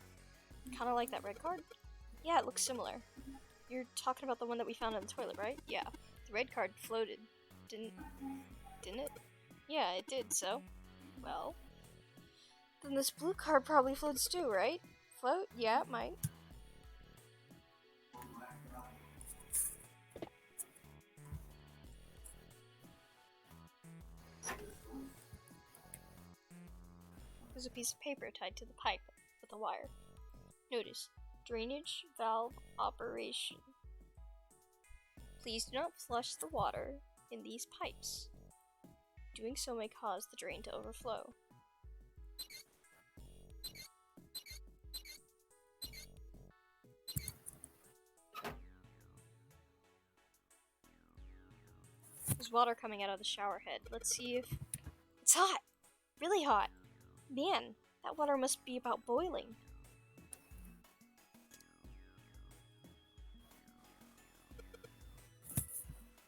kind of like that red card? Yeah, it looks similar. You're talking about the one that we found in the toilet, right? Yeah. The red card floated. Didn't it? Yeah, it did, so. Well. Then this blue card probably floats too, right? Float? Yeah, it might. There's a piece of paper tied to the pipe with a wire. Notice, drainage valve operation. Please do not flush the water in these pipes. Doing so may cause the drain to overflow. There's water coming out of the shower head. Let's see if... It's hot! Really hot! Man, that water must be about boiling.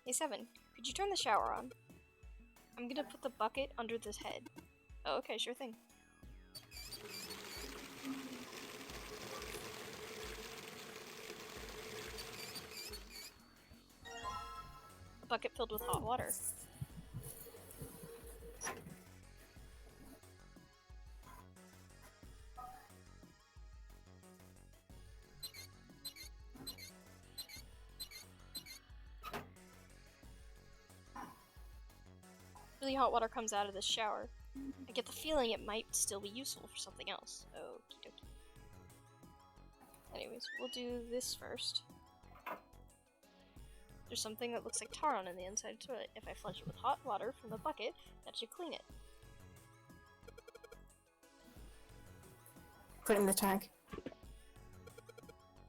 Hey, Seven, could you turn the shower on? I'm gonna put the bucket under this head. Oh, okay, sure thing. A bucket filled with hot water. Really hot water comes out of this shower. I get the feeling it might still be useful for something else. Okie dokie. Anyways, we'll do this first. There's something that looks like tar on the inside of the toilet. If I flush it with hot water from the bucket, that should clean it. Put it in the tank.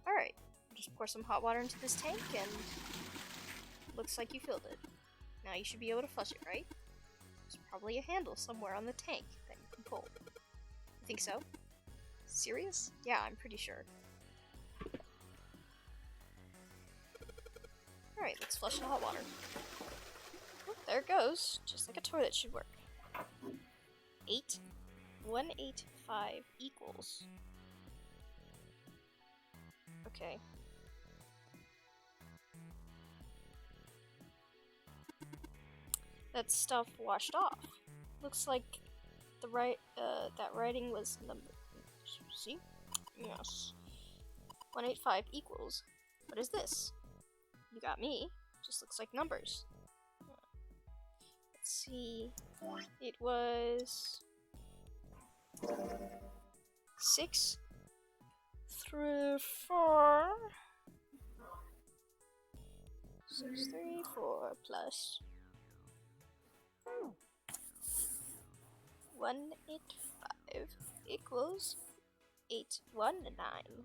Alright, just pour some hot water into this tank and looks like you filled it. Now you should be able to flush it, right? There's probably a handle somewhere on the tank that you can pull. You think so? Serious? Yeah, I'm pretty sure. Alright, let's flush the hot water. Oh, there it goes. Just like a toilet should work. 185 equals. Okay. That stuff washed off. Looks like the that writing was number. See? Yes. 185 equals. What is this? You got me. Just looks like numbers. Let's see. It was 6 through 4. 6, 3, 4 plus 185 equals 819.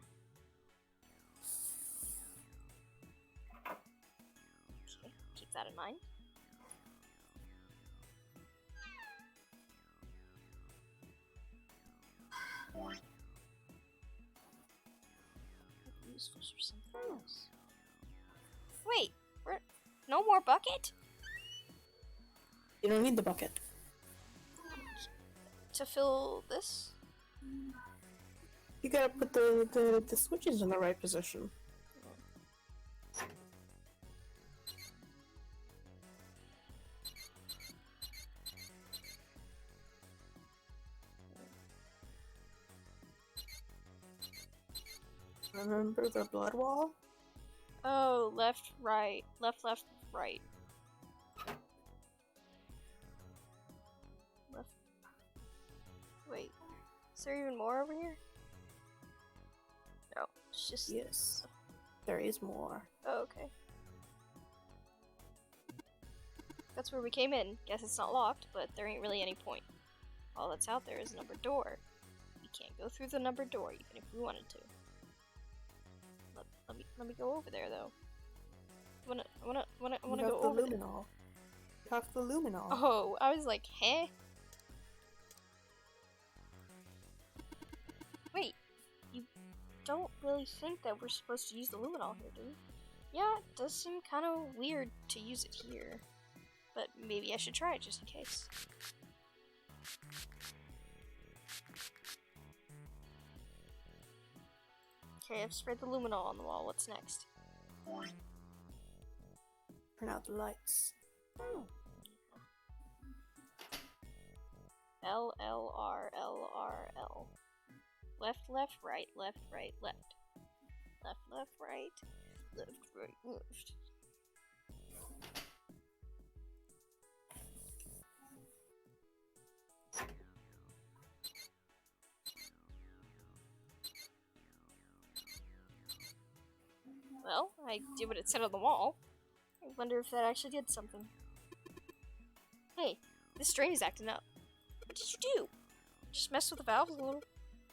Okay, keep that in mind. Useful for something else. Wait, no more bucket? You don't need the bucket. To fill this? You gotta put the switches in the right position. Remember the blood wall? Oh, left, right. Left, left, right. Left. Wait. Is there even more over here? No, it's just... Yes. There is more. Oh, okay. That's where we came in. Guess it's not locked, but there ain't really any point. All that's out there is a numbered door. We can't go through the numbered door, even if we wanted to. Let me go over there, though. I wanna go over there. Luminol. Talk the luminol. Oh, I was like, huh? Wait, you don't really think that we're supposed to use the luminol here, do you? Yeah, it does seem kind of weird to use it here. But maybe I should try it just in case. Okay, I've sprayed the luminol on the wall. What's next? Turn out the lights. L, L, R, L, R, L. Left, left, right, left, right, left. Left, left, right, left, right, left. Well, I did what it said on the wall. I wonder if that actually did something. Hey, this drain is acting up. What did you do? Just mess with the valves a little.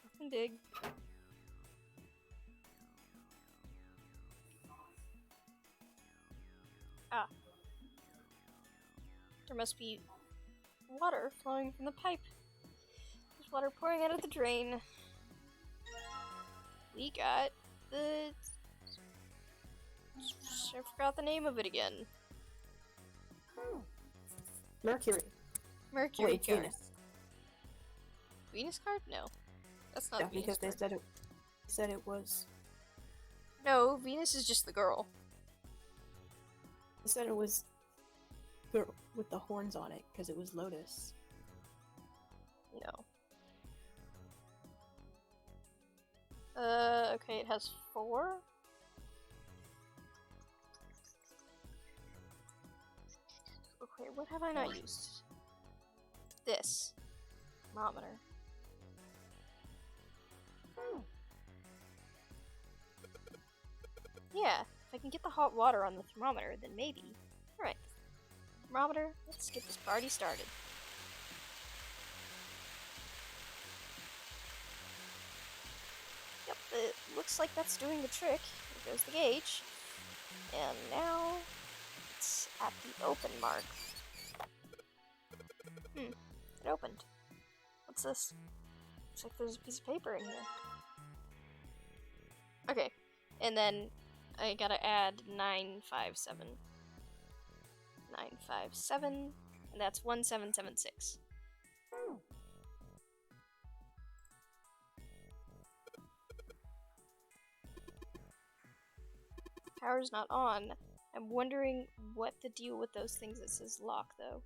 Nothing big. Ah. There must be water flowing from the pipe. There's water pouring out of the drain. We got the... I forgot the name of it again. Mercury. Mercury Wait, card. Venus. Venus card? No. That's not Yeah, Venus because they card. said it was. No, Venus is just the girl. They said it was girl with the horns on it because it was Lotus. No. Okay, it has 4. Okay, what have I not used? This. Thermometer. Yeah, if I can get the hot water on the thermometer, then maybe. Alright. Thermometer, let's get this party started. Yep, it looks like that's doing the trick. Here goes the gauge. And now it's at the open mark. It opened. What's this? Looks like there's a piece of paper in here. Okay, and then I gotta add 957. 957, and that's 1776. Power's not on. I'm wondering what the deal with those things that says lock, though.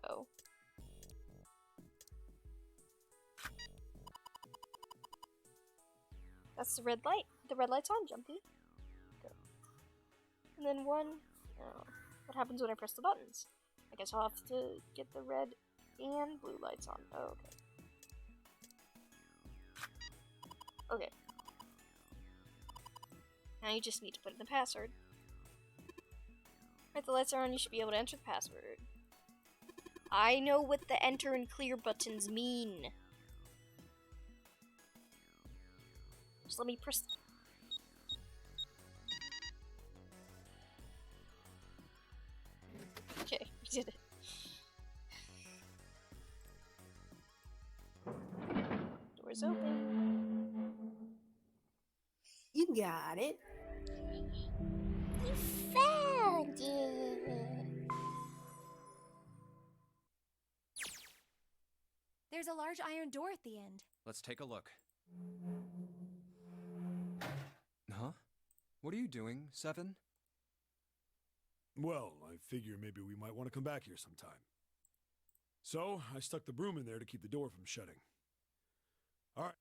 Oh. That's the red light. The red light's on, Jumpy. Go. And then 1. Oh. What happens when I press the buttons? I guess I'll have to get the red and blue lights on. Oh, okay. Okay. Now you just need to put in the password. Right, the lights are on, you should be able to enter the password. I know what the enter and clear buttons mean. Just let me press... Okay, we did it. Door's open. You got it. You found it! There's a large iron door at the end. Let's take a look. Huh? What are you doing, Seven? Well, I figure maybe we might want to come back here sometime. So, I stuck the broom in there to keep the door from shutting. All right.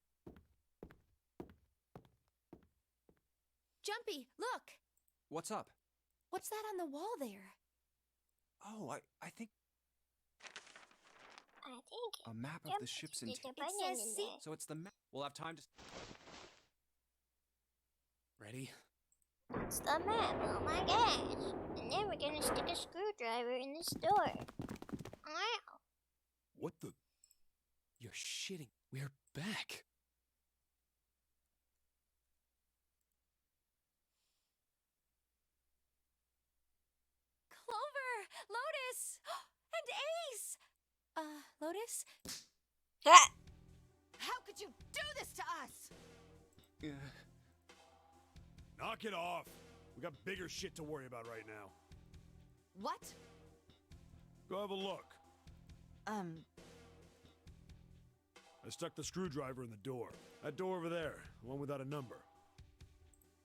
Jumpy, look! What's up? What's that on the wall there? Oh, I think I think a map of the ship's stick a interior. button says in C. there. So it's the map. We'll have time to... Ready? It's the map, oh my gosh. And then we're gonna stick a screwdriver in this door. Wow. What the? You're shitting. We're back. Clover! Lotus! And Ace! Lotus? Ha! How could you do this to us? Yeah. Knock it off. We got bigger shit to worry about right now. What? Go have a look. I stuck the screwdriver in the door. That door over there, the one without a number.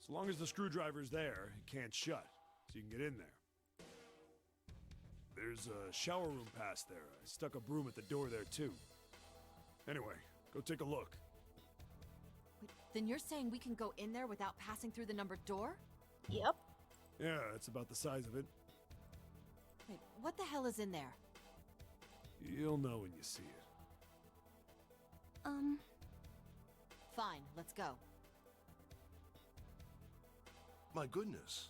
So long as the screwdriver's there, it can't shut, so you can get in there. There's a shower room past there. I stuck a broom at the door there too. Anyway, go take a look. Wait, then you're saying we can go in there without passing through the numbered door? Yep. Yeah, it's about the size of it. Wait, what the hell is in there? You'll know when you see it. Fine, let's go. My goodness.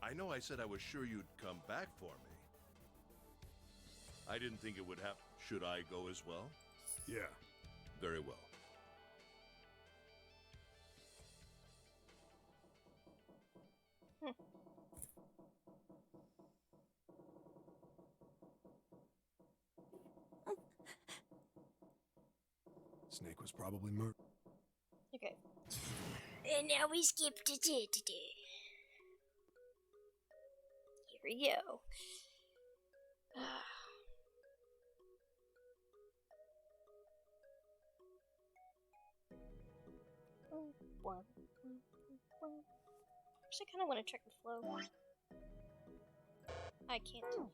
I know I said I was sure you'd come back for me. I didn't think it would happen. Should I go as well? Yeah. Very well. Snake was probably murdered. Okay. And now we skip to today. Here we go. Actually, I kind of want to check the flow. I can't.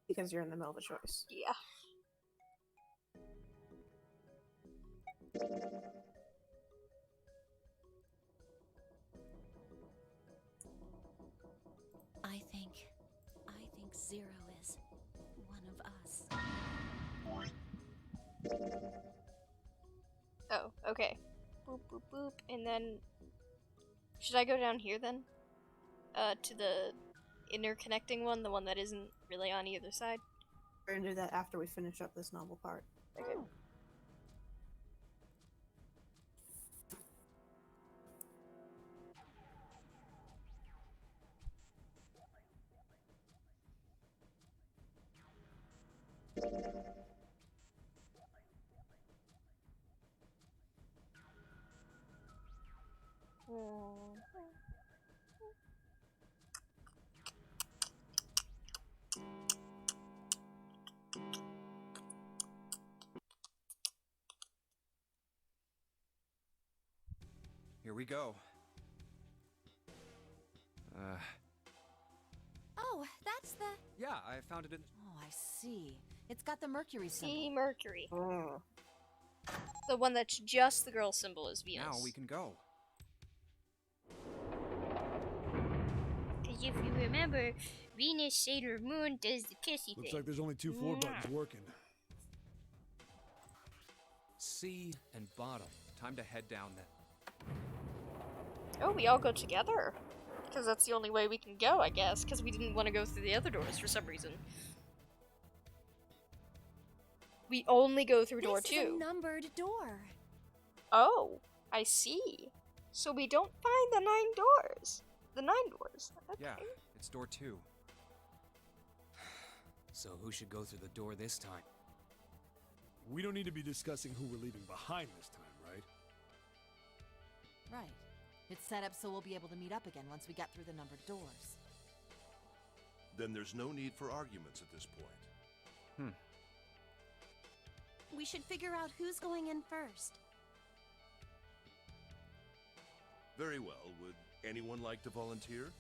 Because you're in the middle of a choice. Yeah. I think Zero is one of us. Oh, okay. Boop, boop, boop. And then... Should I go down here then? To the interconnecting one, the one that isn't really on either side? We're gonna do that after we finish up this novel part. Okay. Here we go. Oh, that's the... Yeah, I found it in... Oh, I see. It's got the Mercury symbol. See Mercury. Oh. The one that's just the girl symbol is Venus. Now we can go. Because if you remember, Venus, Sailor Moon does the kissy Looks thing. like there's only 2 floor buttons working. C and bottom. Time to head down then. Oh, we all go together. Because that's the only way we can go, I guess. Because we didn't want to go through the other doors for some reason. We only go through door This 2. is a numbered door. Oh, I see. So we don't find the 9 doors. The 9 doors. Okay. Yeah, it's door 2. So who should go through the door this time? We don't need to be discussing who we're leaving behind this time, right? Right. It's set up so we'll be able to meet up again once we get through the numbered doors. Then there's no need for arguments at this point. We should figure out who's going in first. Very well. Would anyone like to volunteer?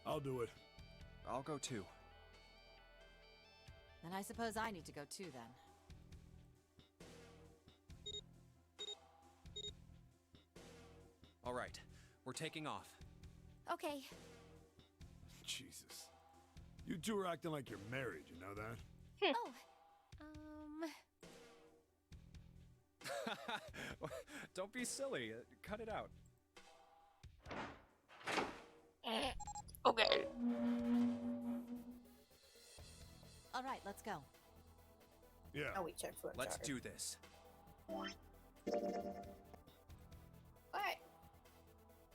I'll do it. I'll go too. Then I suppose I need to go too, then. All right, we're taking off. Okay. Jesus. You two are acting like you're married, you know that? Oh. Don't be silly. Cut it out. Okay. All right, let's go. Yeah. Now we check for a Let's charge. do this. Alright.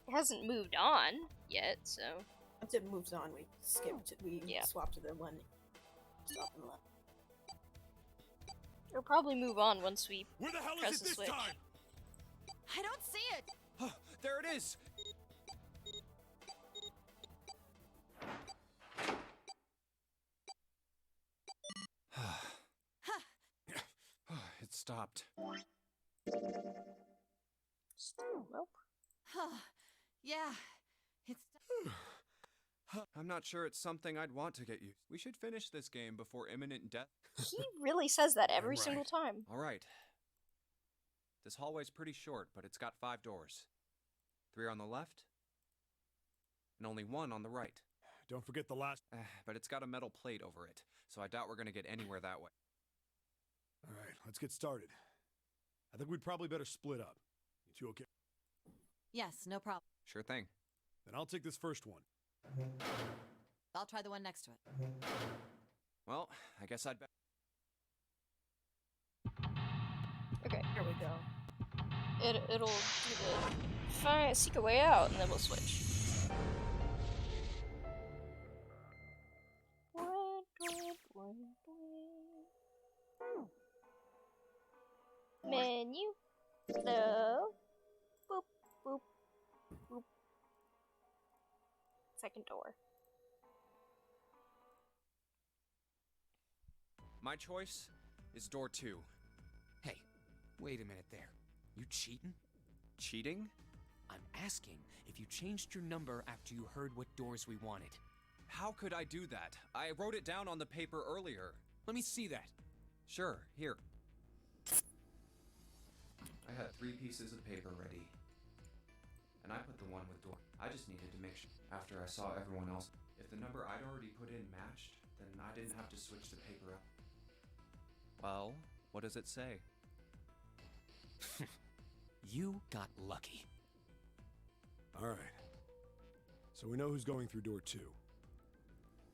It hasn't moved on yet, so... Once it moves on, we skipped. We Yeah. swap to the one. Stop and left. It'll probably move on once we Where the hell press is it the this switch. time? I don't see it! Oh, there it is! It stopped. Nope. yeah. It's... I'm not sure it's something I'd want to get used. We should finish this game before imminent death. He really says that every Right. single time. All right. This hallway's pretty short, but it's got 5 doors. 3 on the left, and only 1 on the right. Don't forget the last. But it's got a metal plate over it, so I doubt we're gonna get anywhere that way. All right, let's get started. I think we'd probably better split up. You two okay? Yes, no problem. Sure thing. Then I'll take this first one. I'll try the one next to it. Well, I guess I'd bet. Okay, Here we go. it'll do the seek a way out, and then we'll switch. Menu. Hello. Boop, boop, boop. Second door. My choice is door 2. Hey, wait a minute there. You cheating? Cheating? I'm asking if you changed your number after you heard what doors we wanted. How could I do that? I wrote it down on the paper earlier. Let me see that. Sure, here. I had 3 pieces of paper ready. And I put the one with door. I just needed to make sure after I saw everyone else. If the number I'd already put in matched, then I didn't have to switch the paper up. Well, what does it say? You got lucky. All right. So we know who's going through door 2.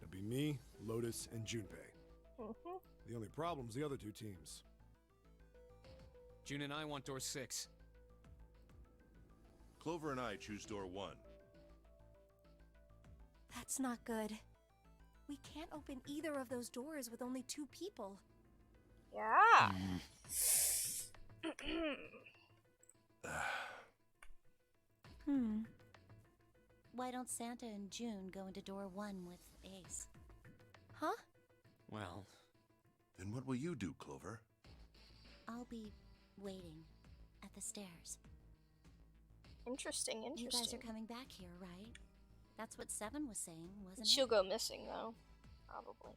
It'll be me, Lotus, and Junpei. Mm-hmm. The only problem's the other 2 teams. June and I want door 6. Clover and I choose door 1. That's not good. We can't open either of those doors with only 2 people. Yeah. Why don't Santa and June go into door 1 with Ace? Huh? Well, Then what will you do, Clover? I'll be waiting at the stairs. Interesting. You guys are coming back here, right? That's what Seven was saying, wasn't She'll it? go missing though, probably.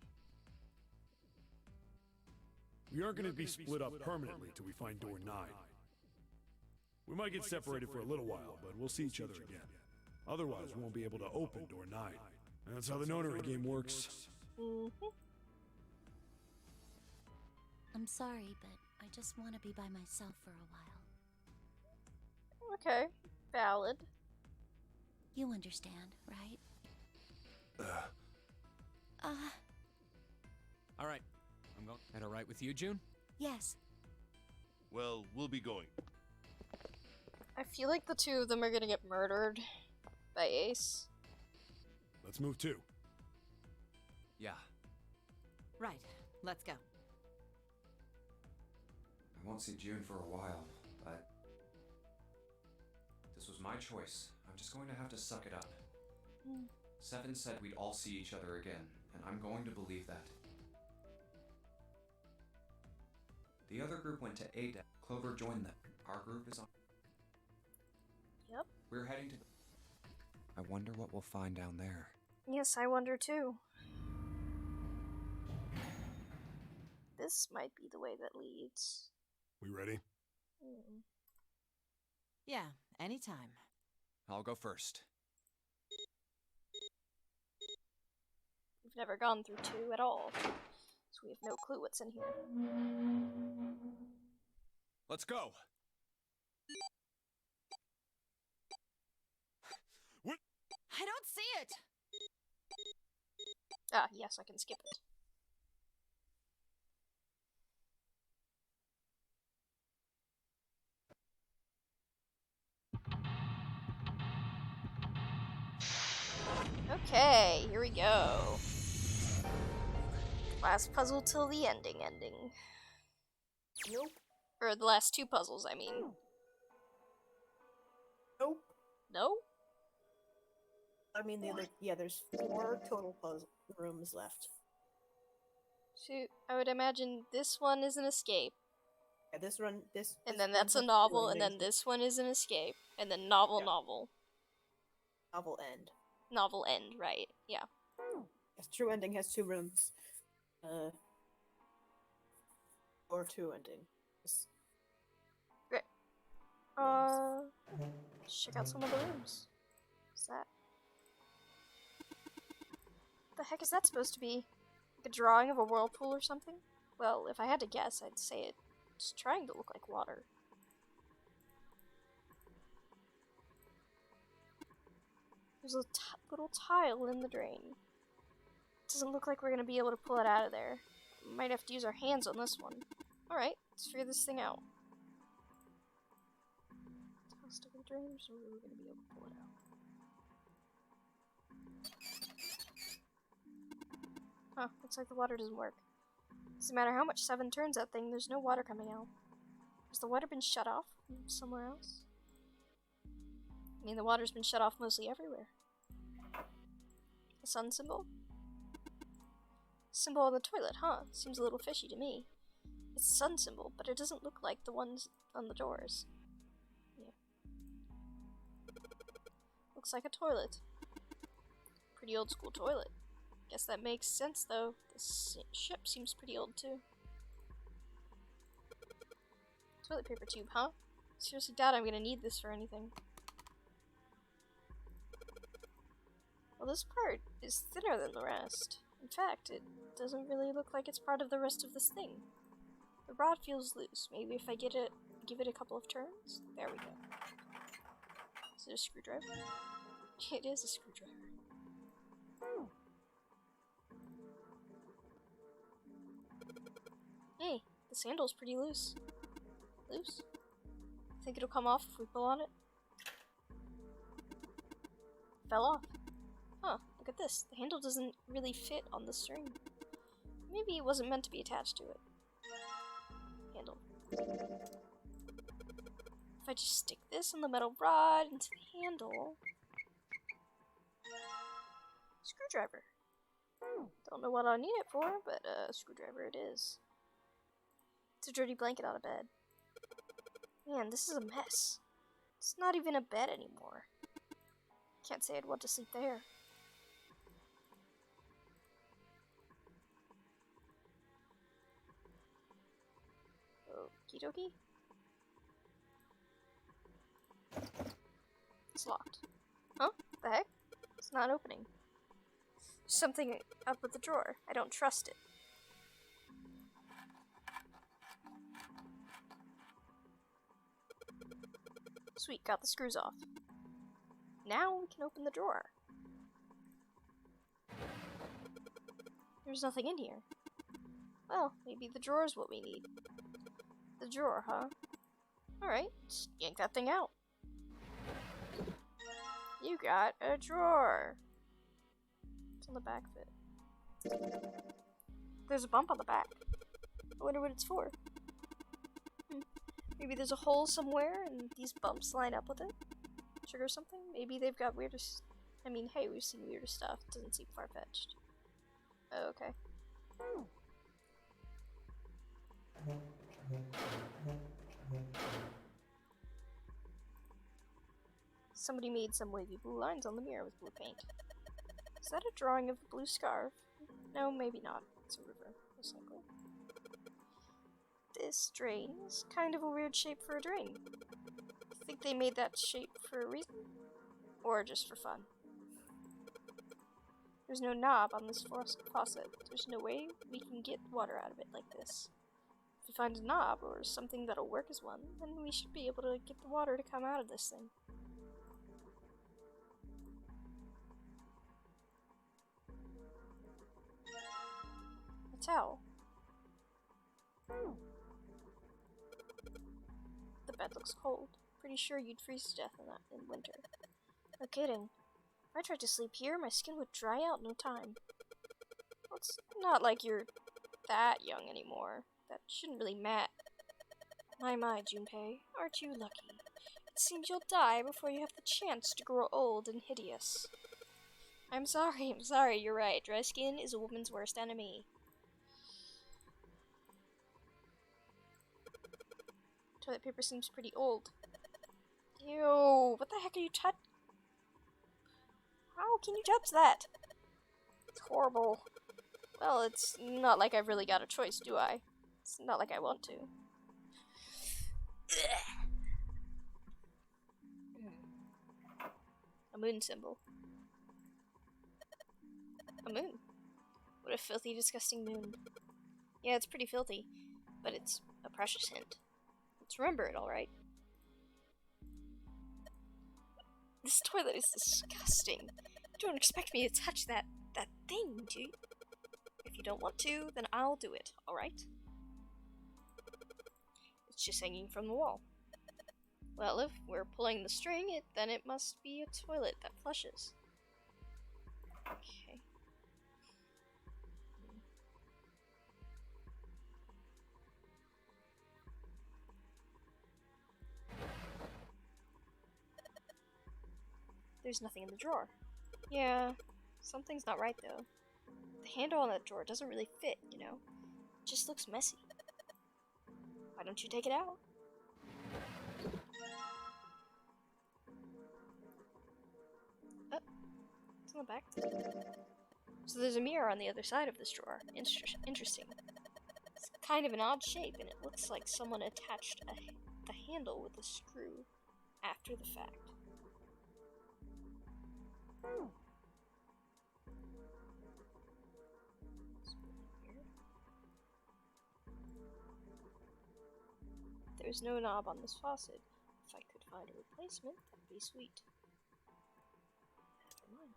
We aren't going to be split up permanently till we find door 9. We might get separated for a little while, but we'll see each other again. Otherwise, we won't be able to open door 9. That's how the Nonary game works. Mm-hmm. I'm sorry, but I just want to be by myself for a while. Okay, valid. You understand, right? all right. I'm going. That all right with you, June? Yes. Well, we'll be going. I feel like the 2 of them are gonna get murdered by Ace. Let's move too. Yeah, Right. Let's go. I won't see June for a while, but this was my choice. I'm just going to have to suck it up. Seven said we'd all see each other again, and I'm going to believe that. The other group went to A deck. Clover joined them. Our group is on. Yep. We're heading to. I wonder what we'll find down there. Yes, I wonder too. This might be the way that leads. We ready? Yeah, anytime. I'll go first. We've never gone through 2 at all, so we have no clue what's in here. Let's go! What? I don't see it! Ah, yes, I can skip it. Okay, here we go. Last puzzle till the ending. Nope. Or the last 2 puzzles, I mean. Nope. No? I mean, the other. Yeah, there's 4 total puzzle rooms left. Shoot, I would imagine this one is an escape. Yeah, this run. This. And this then that's a runs up novel, to and then there's this one is an escape. And then novel, Yeah. novel. novel end. novel end, right? Yeah. Yes, true ending has 2 rooms. Or 2 ending. Yes. Great. Let's check out some of the rooms. What's that? The heck is that supposed to be? Like a drawing of a whirlpool or something? Well, if I had to guess, I'd say it's trying to look like water. There's a little tile in the drain. Doesn't look like we're gonna be able to pull it out of there. Might have to use our hands on this one. Alright, let's figure this thing out. Tile stuck in the drain, so we're gonna be able to pull it out. Huh, looks like the water doesn't work. Doesn't matter how much 7 turns that thing, there's no water coming out. Has the water been shut off from somewhere else? I mean, the water's been shut off mostly everywhere. A sun symbol? Symbol on the toilet, huh? Seems a little fishy to me. It's a sun symbol, but it doesn't look like the ones on the doors. Yeah. Looks like a toilet. Pretty old school toilet. Guess that makes sense, though. This ship seems pretty old, too. Toilet paper tube, huh? Seriously doubt I'm gonna need this for anything. Well, this part is thinner than the rest. In fact, it doesn't really look like it's part of the rest of this thing. The rod feels loose. Maybe if I give it a couple of turns? There we go. Is it a screwdriver? It is a screwdriver. Hey, this handle's pretty loose. Loose? Think it'll come off if we pull on it? Fell off. Huh, look at this. The handle doesn't really fit on the string. Maybe it wasn't meant to be attached to it. Handle. If I just stick this in the metal rod into the handle... Screwdriver. Don't know what I'll need it for, but screwdriver it is. It's a dirty blanket on a bed. Man, this is a mess. It's not even a bed anymore. Can't say I'd want to sleep there. Okie dokie. It's locked. Huh? The heck? It's not opening. There's something up with the drawer. I don't trust it. Sweet, got the screws off. Now we can open the drawer. There's nothing in here. Well, maybe the drawer is what we need. The drawer, huh? Alright, let's yank that thing out. You got a drawer. What's on the back of it? There's a bump on the back. I wonder what it's for. Maybe there's a hole somewhere and these bumps line up with it? Trigger something? Maybe they've got weirder I mean, hey, we've seen weirder stuff. Doesn't seem far-fetched. Oh, okay. Somebody made some wavy blue lines on the mirror with blue paint. Is that a drawing of a blue scarf? No, maybe not. It's a river, most likely. This drain is kind of a weird shape for a drain. I think they made that shape for a reason? Or just for fun? There's no knob on this faucet. There's no way we can get water out of it like this. If we find a knob or something that'll work as one, then we should be able to get the water to come out of this thing. A towel. The bed looks cold. Pretty sure you'd freeze to death in winter. No kidding. If I tried to sleep here, my skin would dry out in no time. Well, it's not like you're that young anymore. That shouldn't really matter. My, Junpei, aren't you lucky? It seems you'll die before you have the chance to grow old and hideous. I'm sorry, you're right. Dry skin is a woman's worst enemy. Toilet paper seems pretty old. Ew, what the heck are you How can you judge that? It's horrible. Well, it's not like I've really got a choice, do I? It's not like I want to. A moon symbol. A moon. What a filthy, disgusting moon. Yeah, it's pretty filthy, but it's a precious hint. Let's remember it, alright? This toilet is disgusting. You don't expect me to touch that thing, do you? If you don't want to, then I'll do it, alright? It's just hanging from the wall. Well, if we're pulling the string, then it must be a toilet that flushes. Okay. There's nothing in the drawer. Yeah, something's not right though. The handle on that drawer doesn't really fit, you know? It just looks messy. Why don't you take it out? Oh, it's on the back. So there's a mirror on the other side of this drawer. Interesting. It's kind of an odd shape, and it looks like someone attached the handle with a screw after the fact. There's no knob on this faucet. If I could find a replacement, that'd be sweet. Never mind.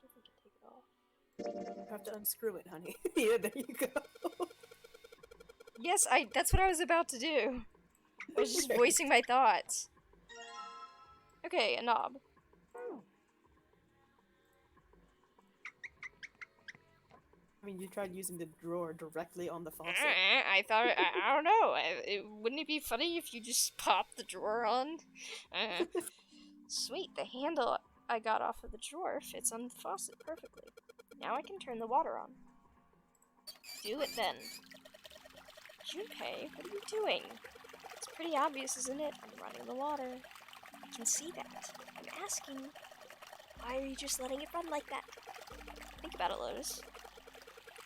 I think I can take it off. You have to unscrew it, honey. Yeah, there you go. Yes, that's what I was about to do. I was just voicing my thoughts. Okay, a knob. I mean, you tried using the drawer directly on the faucet. I thought, I don't know. Wouldn't it be funny if you just popped the drawer on? Sweet, the handle I got off of the drawer fits on the faucet perfectly. Now I can turn the water on. Do it then. Junpei, what are you doing? It's pretty obvious, isn't it? I'm running the water. I can see that. I'm asking, why are you just letting it run like that? Think about it, Lotus.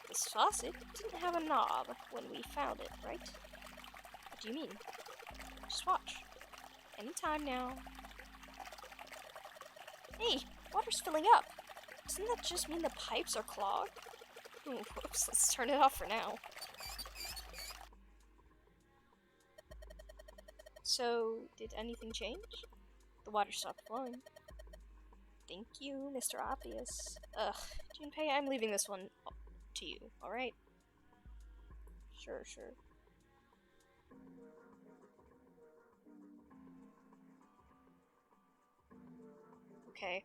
This faucet didn't have a knob when we found it, right? What do you mean? Just watch. Anytime now. Hey, water's filling up. Doesn't that just mean the pipes are clogged? Ooh, whoops, let's turn it off for now. So, did anything change? The water stopped flowing. Thank you, Mr. Obvious. Ugh, Junpei, I'm leaving this one to you, alright? Sure. Okay.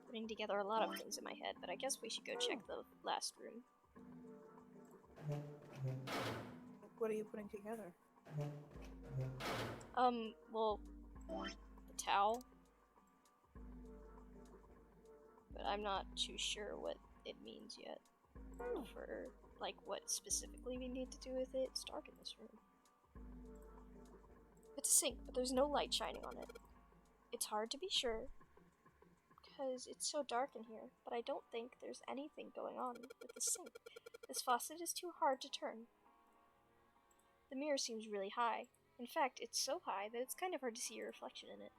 Putting together a lot of things in my head, but I guess we should go check the last room. What are you putting together? Well, the towel. But I'm not too sure what it means yet. For, like, what specifically we need to do with it. It's dark in this room. It's a sink, but there's no light shining on it. It's hard to be sure, because it's so dark in here, but I don't think there's anything going on with the sink. This faucet is too hard to turn. The mirror seems really high. In fact, it's so high that it's kind of hard to see your reflection in it.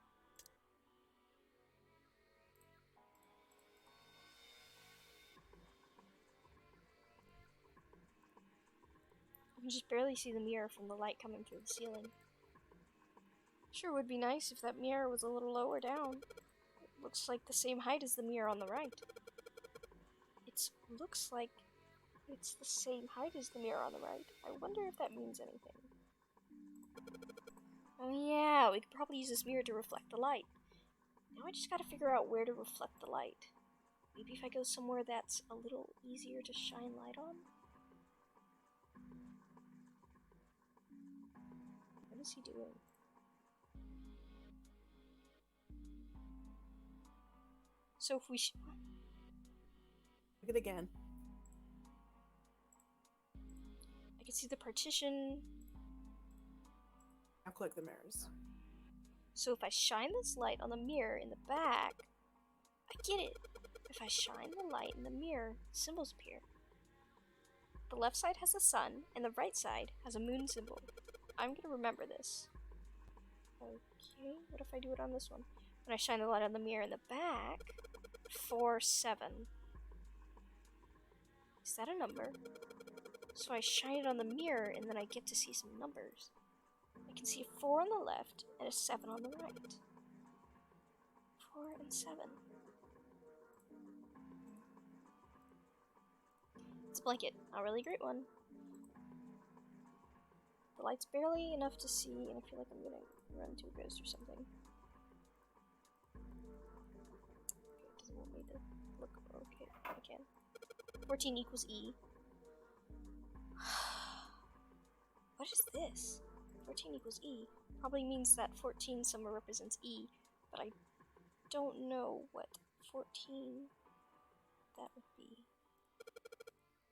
You can just barely see the mirror from the light coming through the ceiling. Sure would be nice if that mirror was a little lower down. It looks like the same height as the mirror on the right. It looks like it's the same height as the mirror on the right. I wonder if that means anything. Oh yeah, we could probably use this mirror to reflect the light. Now I just gotta figure out where to reflect the light. Maybe if I go somewhere that's a little easier to shine light on? What is he doing? So if we Look at it again. I can see the partition. Now click the mirrors. So if I shine this light on the mirror in the back, I get it. If I shine the light in the mirror, symbols appear. The left side has a sun, and the right side has a moon symbol. I'm gonna remember this. Okay, what if I do it on this one? When I shine the light on the mirror in the back, 4, 7. Is that a number? So I shine it on the mirror, and then I get to see some numbers. I can see a 4 on the left, and a 7 on the right. 4 and 7. It's a blanket, not a really great one. The light's barely enough to see, and I feel like I'm gonna run into a ghost or something. Okay, it doesn't want me to look. Okay, I can. 14 equals E. What is this? 14 equals E. Probably means that 14 somewhere represents E, but I don't know what 14 that would be.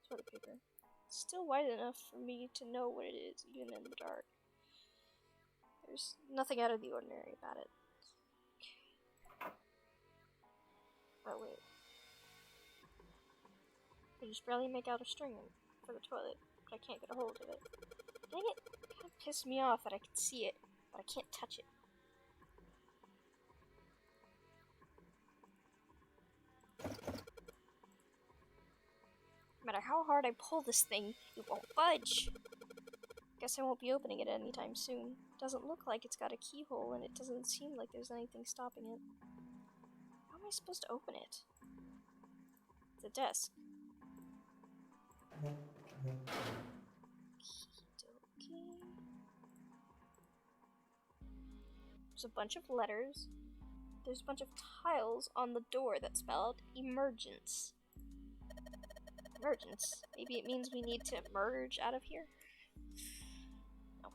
Toilet paper. It's still wide enough for me to know what it is, even in the dark. There's nothing out of the ordinary about it. Okay. Oh, wait. I just barely make out a string for the toilet, but I can't get a hold of it. Dang it! It kind of pissed me off that I can see it, but I can't touch it. No matter how hard I pull this thing, it won't budge. Guess I won't be opening it anytime soon. Doesn't look like it's got a keyhole, and it doesn't seem like there's anything stopping it. How am I supposed to open it? It's a desk. Okey-dokey. There's a bunch of letters. There's a bunch of tiles on the door that spell out emergence. Emergence? Maybe it means we need to emerge out of here? No.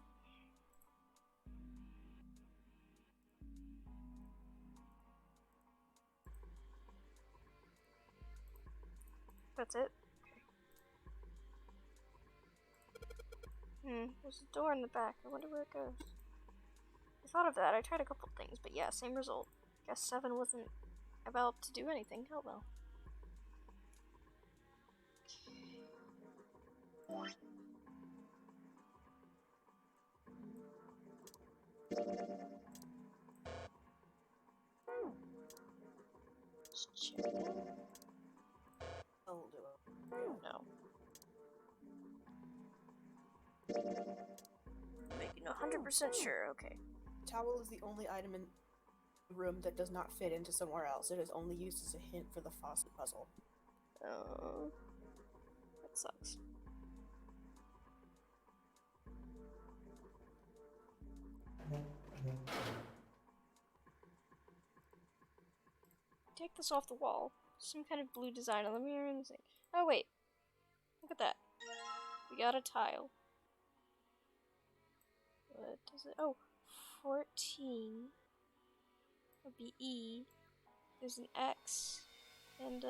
That's it? Okay. There's a door in the back. I wonder where it goes. I thought of that. I tried a couple things, but yeah, same result. Guess 7 wasn't about to do anything. Oh well. Just check it out. I'll do it. No. Making 100% sure, okay. Towel is the only item in the room that does not fit into somewhere else. It is only used as a hint for the faucet puzzle. Oh. That sucks. Take this off the wall. Some kind of blue design on the mirror and the sink. Oh wait. Look at that. We got a tile. What does it? Oh, 14 would be E. There's an X and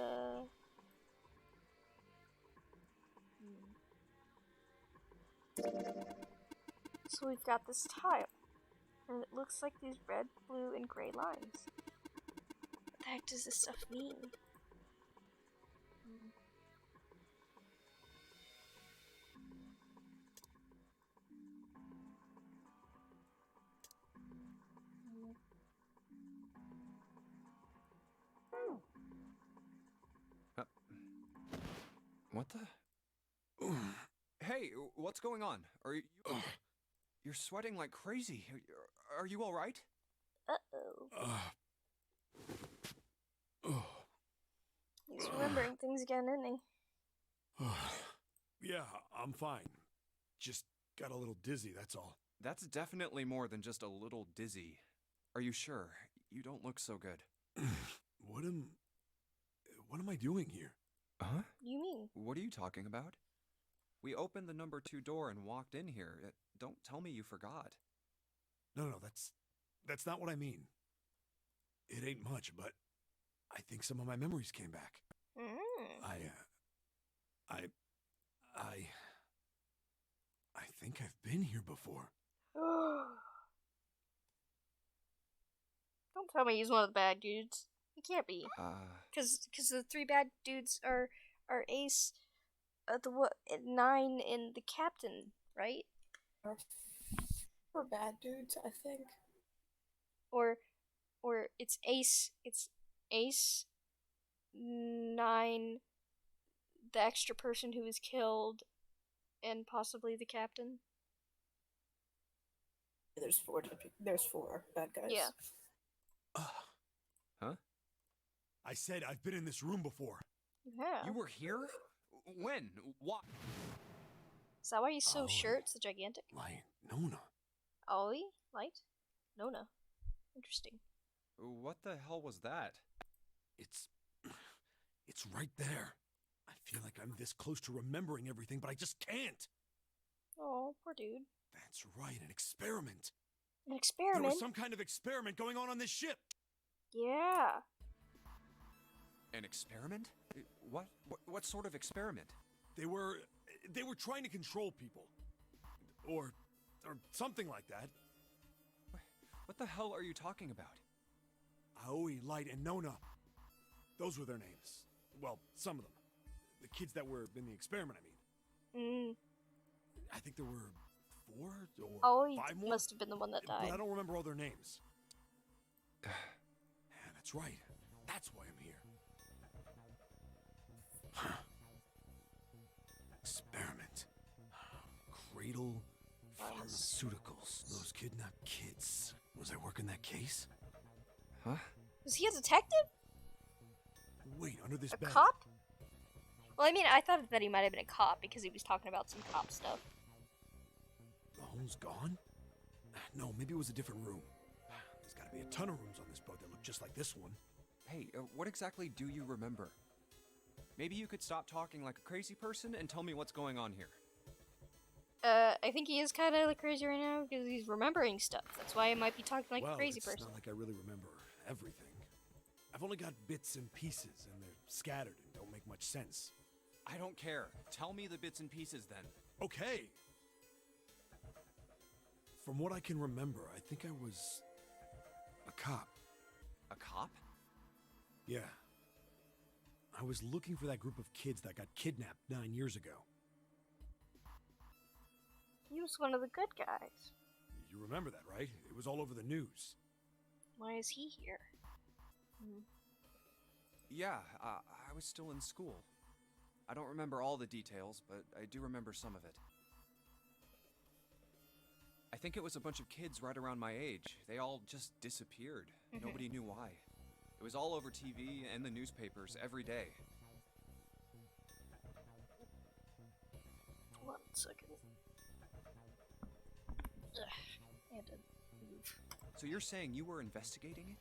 So we've got this tile, and it looks like these red, blue, and gray lines. What the heck does this stuff mean? What the? Hey, what's going on? Are you? You're sweating like crazy. Are you all right? Uh-oh. He's remembering things again, isn't he? Yeah, I'm fine. Just got a little dizzy, that's all. That's definitely more than just a little dizzy. Are you sure? You don't look so good. What am I doing here? Huh? What do you mean? What are you talking about? We opened the number 2 door and walked in here. Don't tell me you forgot. No, that's not what I mean. It ain't much, but I think some of my memories came back. Mm. I think I've been here before. Don't tell me he's one of the bad dudes. He can't be. Cause the three bad dudes are Ace, the 9, and the captain, right? Or bad dudes, I think. Or it's Ace. It's Ace, 9, the extra person who was killed, and possibly the captain. There's 4 bad guys. Yeah. Huh? I said I've been in this room before. Yeah. You were here? When? What? Is that why he's so Oh, sure it's the gigantic? Like Nona. Ollie? Light? Nona. Interesting. What the hell was that? It's right there. I feel like I'm this close to remembering everything, but I just can't. Oh, poor dude. That's right, an experiment. An There experiment? was some kind of experiment going on this ship. Yeah. An experiment? What sort of experiment? They were trying to control people. Or something like that. What the hell are you talking about? Aoi, Light, and Nona. Those were their names. Well, some of them. The kids that were in the experiment, I mean. I think there were 4 or Oh, he 5 more. must have been the one that But died. I don't remember all their names. Yeah, that's right. That's why I'm here. Experiment. Cradle Pharmaceuticals. Those kidnapped kids. Was I working that case? Huh? Was he a detective? Wait, under this A bed. cop? Well, I mean, I thought that he might have been a cop because he was talking about some cop stuff. The hole's gone? No, maybe it was a different room. There's gotta be a ton of rooms on this boat that look just like this one. Hey, what exactly do you remember? Maybe you could stop talking like a crazy person and tell me what's going on here. I think he is kind of like crazy right now because he's remembering stuff. That's why he might be talking like well, a crazy it's person. not like I really remember everything. I've only got bits and pieces, and they're scattered and don't make much sense. I don't care. Tell me the bits and pieces then. Okay. From what I can remember, I think I was a cop. A cop? Yeah. I was looking for that group of kids that got kidnapped 9 years ago. He was one of the good guys. You remember that, right? It was all over the news. Why is he here? Yeah, I was still in school. I don't remember all the details, but I do remember some of it. I think it was a bunch of kids right around my age. They all just disappeared. Nobody knew why. It was all over TV and the newspapers every day. 1 second. Ugh, I had to move. So you're saying you were investigating it?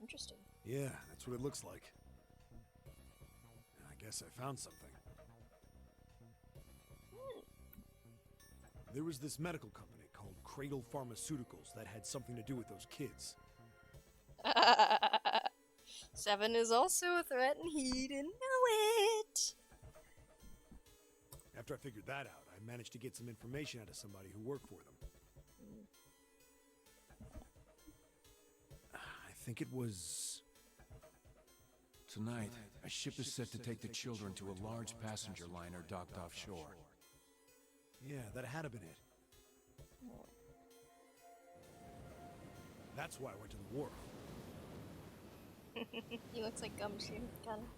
Interesting. Yeah, that's what it looks like. I guess I found something. There was this medical company called Cradle Pharmaceuticals that had something to do with those kids. 7 is also a threat and he didn't know it. After I figured that out, I managed to get some information out of somebody who worked for them. I think it was... Tonight, a ship is set to take the children to a large passenger liner docked offshore. Yeah, that had to been it. That's why I went to the wharf. He looks like Gumshoe, kind of.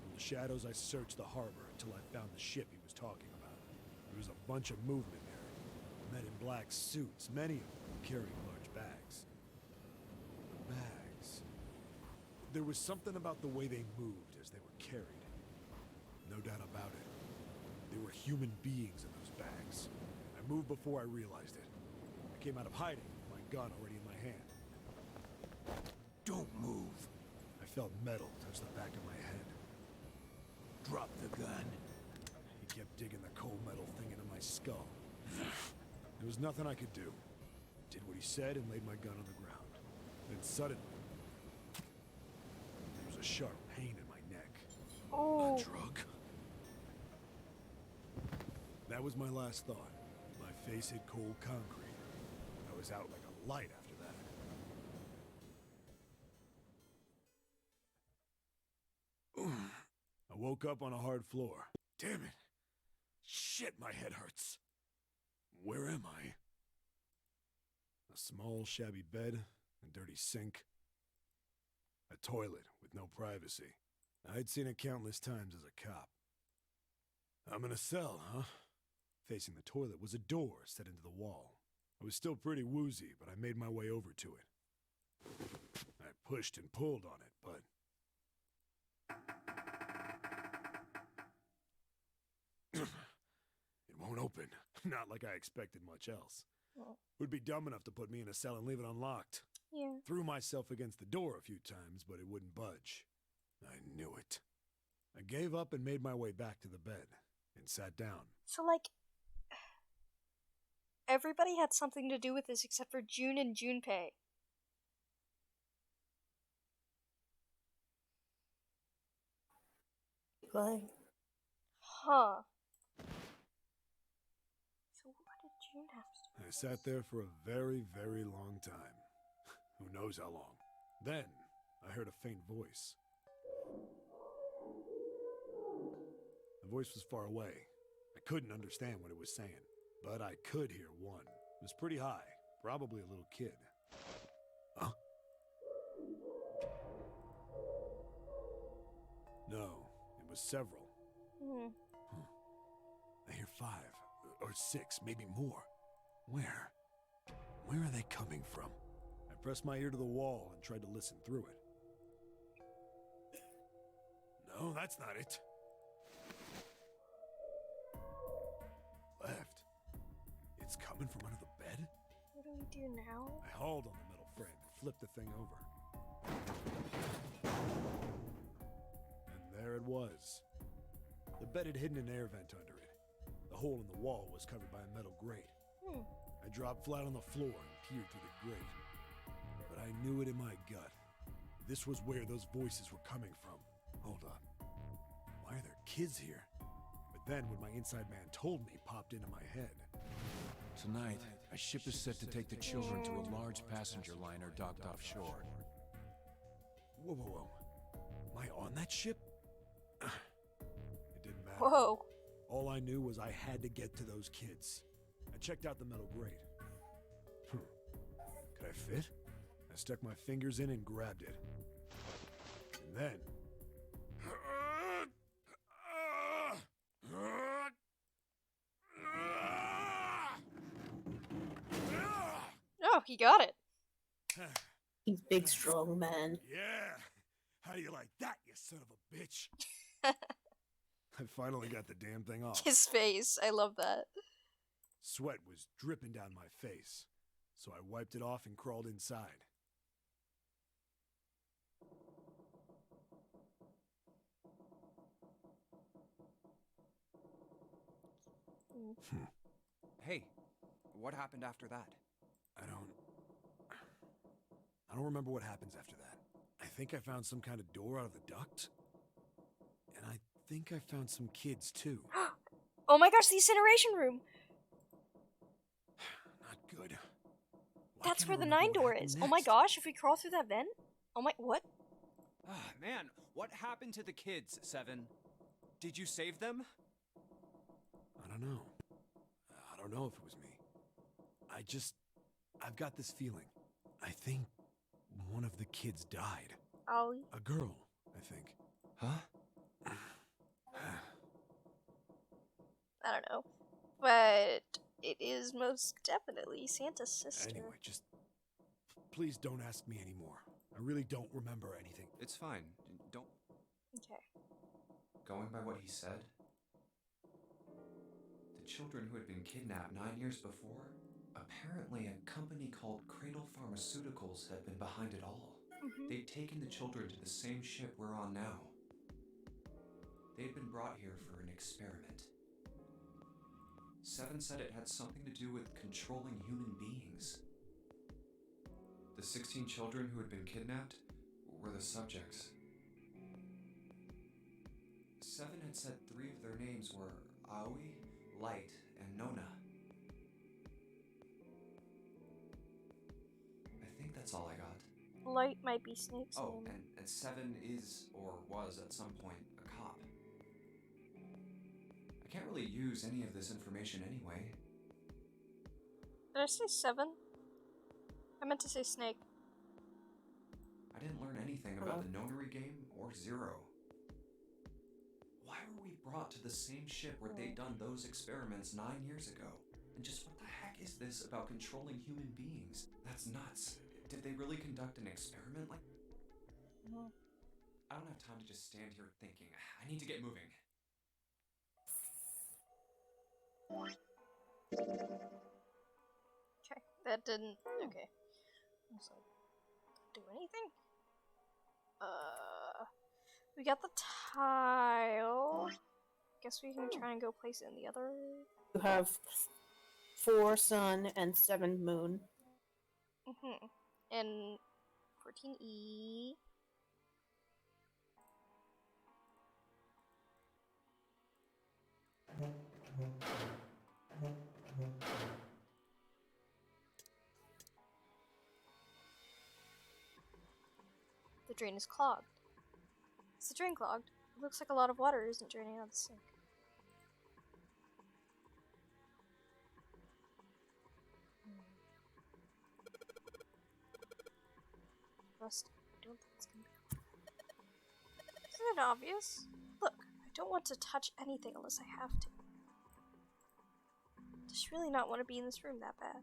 In the shadows, I searched the harbor until I found the ship he was talking about. There was a bunch of movement there. Men in black suits, many of them carrying large bags. The bags. There was something about the way they moved as they were carried. No doubt about it. There were human beings in those bags. I moved before I realized it. I came out of hiding with my gun already in my hand. Don't move. I felt metal touch the back of my head. Drop the gun. He kept digging the cold metal thing into my skull. There was nothing I could do. Did what he said and laid my gun on the ground. Then suddenly, there was a sharp pain in my neck. Oh. A drug? That was my last thought. My face hit cold concrete. I was out like a light after that. I woke up on a hard floor. Damn it. Shit, my head hurts. Where am I? A small, shabby bed, a dirty sink, a toilet with no privacy. I'd seen it countless times as a cop. I'm in a cell, huh? Facing the toilet was a door set into the wall. I was still pretty woozy, but I made my way over to it. I pushed and pulled on it, but... it won't open. Not like I expected much else. Would be dumb enough to put me in a cell and leave it unlocked. Yeah. Threw myself against the door a few times, but it wouldn't budge. I knew it. I gave up and made my way back to the bed and sat down. So, like, everybody had something to do with this except for June and Junpei. Like, Huh. So what did June have to do? I sat there for a very, very long time. Who knows how long. Then, I heard a faint voice. The voice was far away. I couldn't understand what it was saying, but I could hear one. It was pretty high, probably a little kid. Huh? No, it was several. I hear 5 or 6, maybe more. Where? Where are they coming from? I pressed my ear to the wall and tried to listen through it. No, that's not it. Left. It's coming from under the bed? What do we do now? I hauled on the metal frame and flipped the thing over. And there it was. The bed had hidden an air vent under it. The hole in the wall was covered by a metal grate. I dropped flat on the floor and peered through the grate. But I knew it in my gut. This was where those voices were coming from. Hold up. Why are there kids here? But then what my inside man told me popped into my head. Tonight, a ship is set to take the children to a large passenger liner docked offshore. Whoa, whoa, whoa. Am I on that ship? It didn't matter. Whoa. All I knew was I had to get to those kids. I checked out the metal grate. Could I fit? I stuck my fingers in and grabbed it. And then... Oh, he got it. he's big, strong man. Yeah! How do you like that, you son of a bitch? I finally got the damn thing off. His face. I love that. Sweat was dripping down my face, so I wiped it off and crawled inside. Hey, what happened after that? I don't remember what happens after that. I think I found some kind of door out of the duct. And I think I found some kids too. Oh my gosh, the incineration room. Not good. That's where the 9 door is. Oh my gosh, if we crawl through that vent? Oh my, what? Ah, man, what happened to the kids, Seven? Did you save them? I don't know. I don't know if it was me. I've got this feeling. I think one of the kids died. Oh. A girl, I think. Huh? I don't know. But it is most definitely Santa's sister. Anyway, just please don't ask me anymore. I really don't remember anything. It's fine. Don't... Okay. Going by what he said, the children who had been kidnapped 9 years before, apparently a company called Cradle Pharmaceuticals had been behind it all. They'd taken the children to the same ship we're on now. They'd been brought here for an experiment. Seven said it had something to do with controlling human beings. The 16 children who had been kidnapped were the subjects. Seven had said 3 of their names were Aoi, Light, and Nona. I think that's all I got. Light might be Snake's Oh, name. and Seven is, or was at some point, a cop. I can't really use any of this information anyway. Did I say 7? I meant to say Snake. I didn't learn anything about the Nonary game or Zero. Why were we brought to the same ship where they'd done those experiments 9 years ago? And just what the heck is this about controlling human beings? That's nuts. Did they really conduct an experiment like... I don't have time to just stand here thinking. I need to get moving. Okay, that didn't. Okay. I was like, do anything? We got the tile. Guess we can try and go place it in the other. You have 4 sun and 7 moon. And 14E. The drain is clogged. Is the drain clogged? It looks like a lot of water isn't draining out of the sink. Rust. I don't think it's gonna be. Isn't it obvious? Look, I don't want to touch anything unless I have to. I just really not want to be in this room that bad.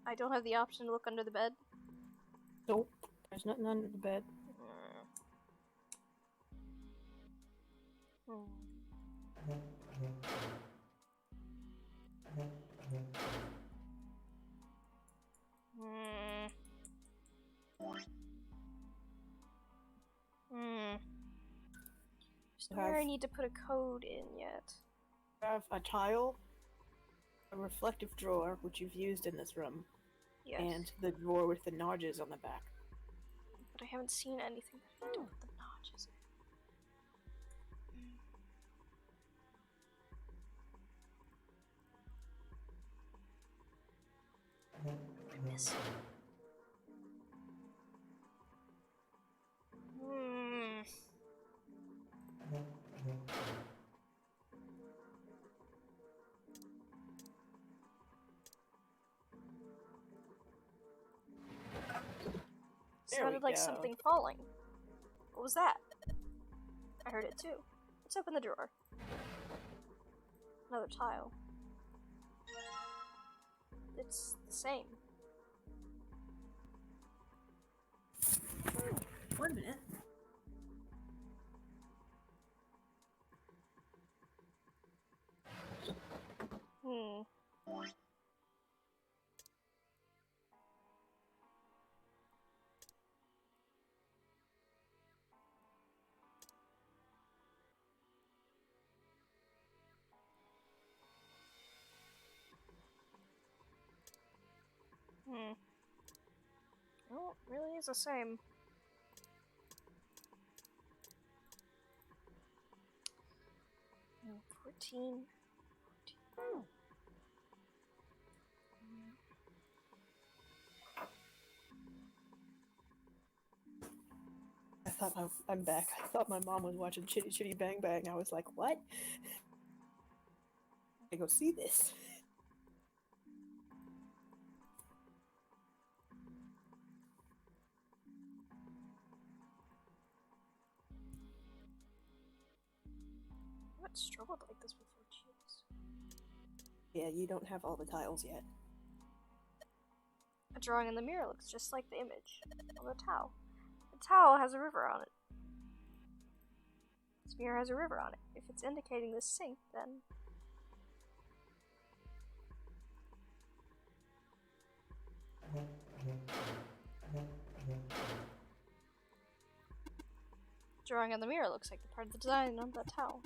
I don't have the option to look under the bed. Nope, there's nothing under the bed. There's nowhere I need to put a code in yet. You have a tile, a reflective drawer, which you've used in this room, Yes. and the drawer with the notches on the back. But I haven't seen anything that I need to put the notches in. I miss it. Sounded like something falling. What was that? I heard it too. Let's open the drawer. Another tile. It's the same. 1 minute. Oh, it really is the same. Hmm, 14. I thought I'm back. I thought my mom was watching Chitty Chitty Bang Bang. I was like, what? I go see this. I haven't struggled like this before, jeez. Yeah, you don't have all the tiles yet. A drawing in the mirror looks just like the image on the towel. The towel has a river on it. This mirror has a river on it. If it's indicating the sink, then... Drawing on the mirror looks like the part of the design on the towel.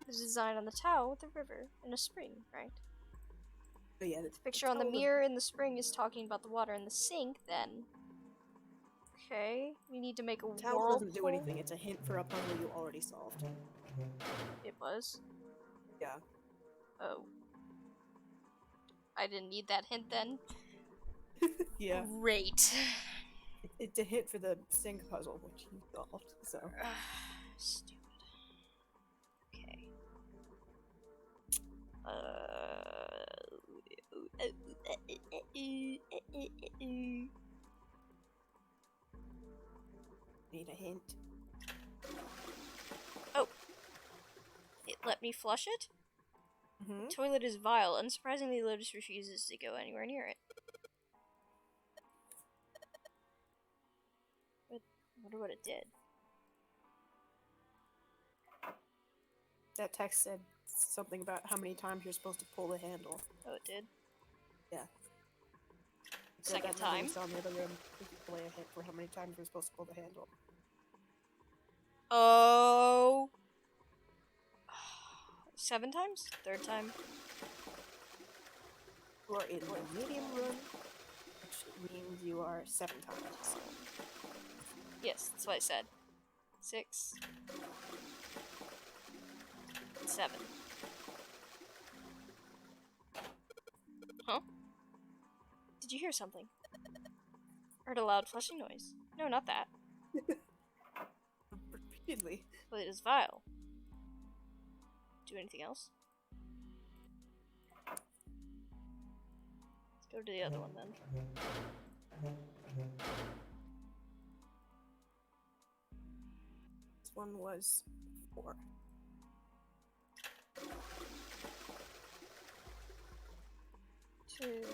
There's a design on the towel with a river and a spring, right? But yeah, The picture on the mirror in the spring is talking about the water in the sink, then. Okay, we need to make a Towel whirlpool. doesn't do anything. It's a hint for a puzzle you already solved. It was. Yeah. Oh. I didn't need that hint then. Yeah. Great. It's a hint for the sink puzzle, which you solved. So. Stupid. Okay. Need a hint. Oh. It let me flush it? Mm-hmm. Toilet is vile. Unsurprisingly, Lotus refuses to go anywhere near it. But I wonder what it did. That text said something about how many times you're supposed to pull the handle. Oh, it did? Yeah. It said Second that number we time? saw in the other room. We could play a hint for how many times we're supposed to pull the handle. Oh. 7 times? Third time? You are in the medium room, which means you are 7 times. Yes, that's what I said. 6. 7. Huh? Did you hear something? Heard a loud flushing noise. No, not that. Repeatedly. But it is vile. Do anything else? Let's go to the other one then. This one was 4. Two.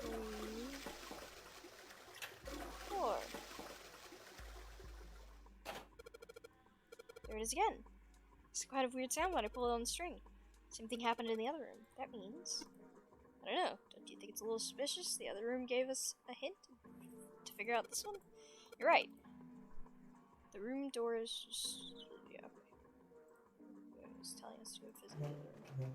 3. 4. There it is again. It's quite a weird sound when I pull it on the string. Same thing happened in the other room. That means... I don't know. Don't you think it's a little suspicious? The other room gave us a hint to figure out this one? You're right. The room door is just... yeah. It's telling us to go visit the other room.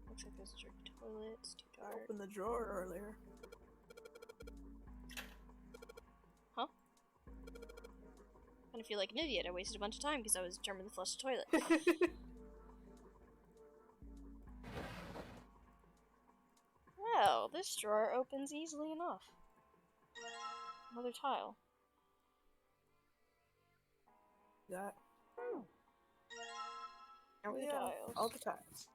Looks like there's a dirty toilet. It's too dark. Opened the drawer earlier. Huh? I feel like an idiot. I wasted a bunch of time because I was determined to flush the toilet. Well, this drawer opens easily enough. Another tile. That. All the Yeah, tiles. all the tiles.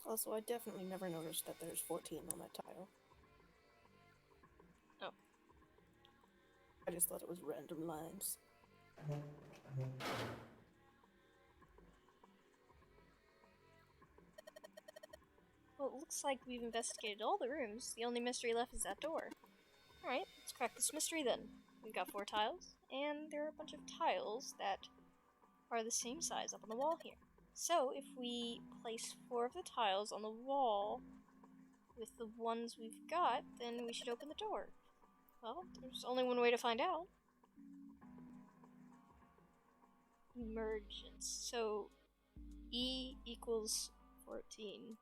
Also, I definitely never noticed that there's 14 on that tile. Oh. I just thought it was random lines. Well, it looks like we've investigated all the rooms. The only mystery left is that door. Alright, let's crack this mystery then. We've got 4 tiles, and there are a bunch of tiles that are the same size up on the wall here. So, if we place 4 of the tiles on the wall with the ones we've got, then we should open the door. Well, there's only one way to find out. Emergence. So, E equals 14.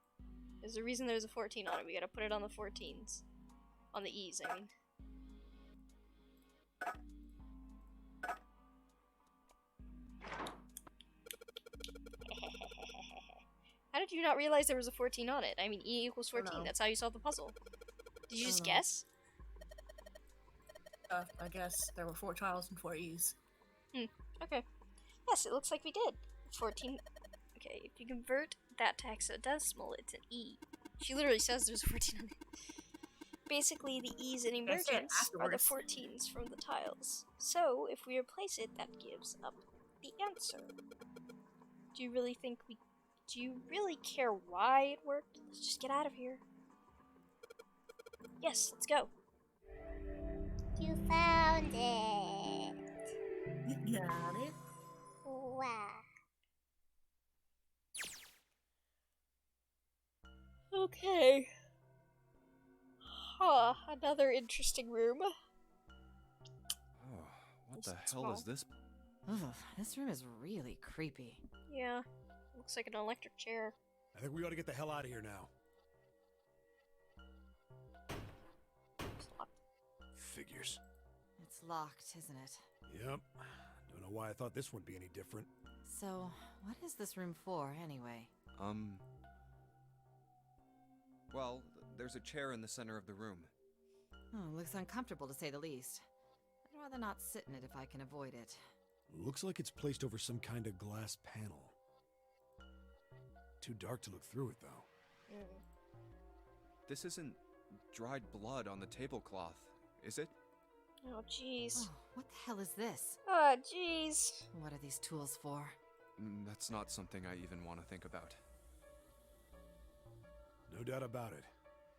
There's a reason there's a 14 on it. We gotta put it on the 14s. On the E's, I mean. How did you not realize there was a 14 on it? I mean, E equals 14. That's how you solve the puzzle. Did you just guess? I guess there were 4 tiles and 4 E's. Okay. Yes, it looks like we did. 14. Okay, if you convert that to hexadecimal, it's an E. She literally says there's a 14 on it. Basically, the E's in emergence are the 14s from the tiles. So, if we replace it, that gives up the answer. Do you really think we... Do you really care why it worked? Let's just get out of here. Yes, let's go. You found it. You got it. Wow. Okay. Huh, another interesting room. Oh, What It's the hell small. is this? Ugh, this room is really creepy. Yeah, looks like an electric chair. I think we ought to get the hell out of here now. It's locked. Figures. It's locked, isn't it? Yep. Don't know why I thought this would be any different. So, what is this room for, anyway? Well, there's a chair in the center of the room. Oh, looks uncomfortable to say the least. I'd rather not sit in it if I can avoid it. Looks like it's placed over some kind of glass panel. Too dark to look through it, though. Mm. This isn't dried blood on the tablecloth, is it? Oh, jeez. Oh, what the hell is this? Oh, jeez. What are these tools for? That's not something I even want to think about. No doubt about it.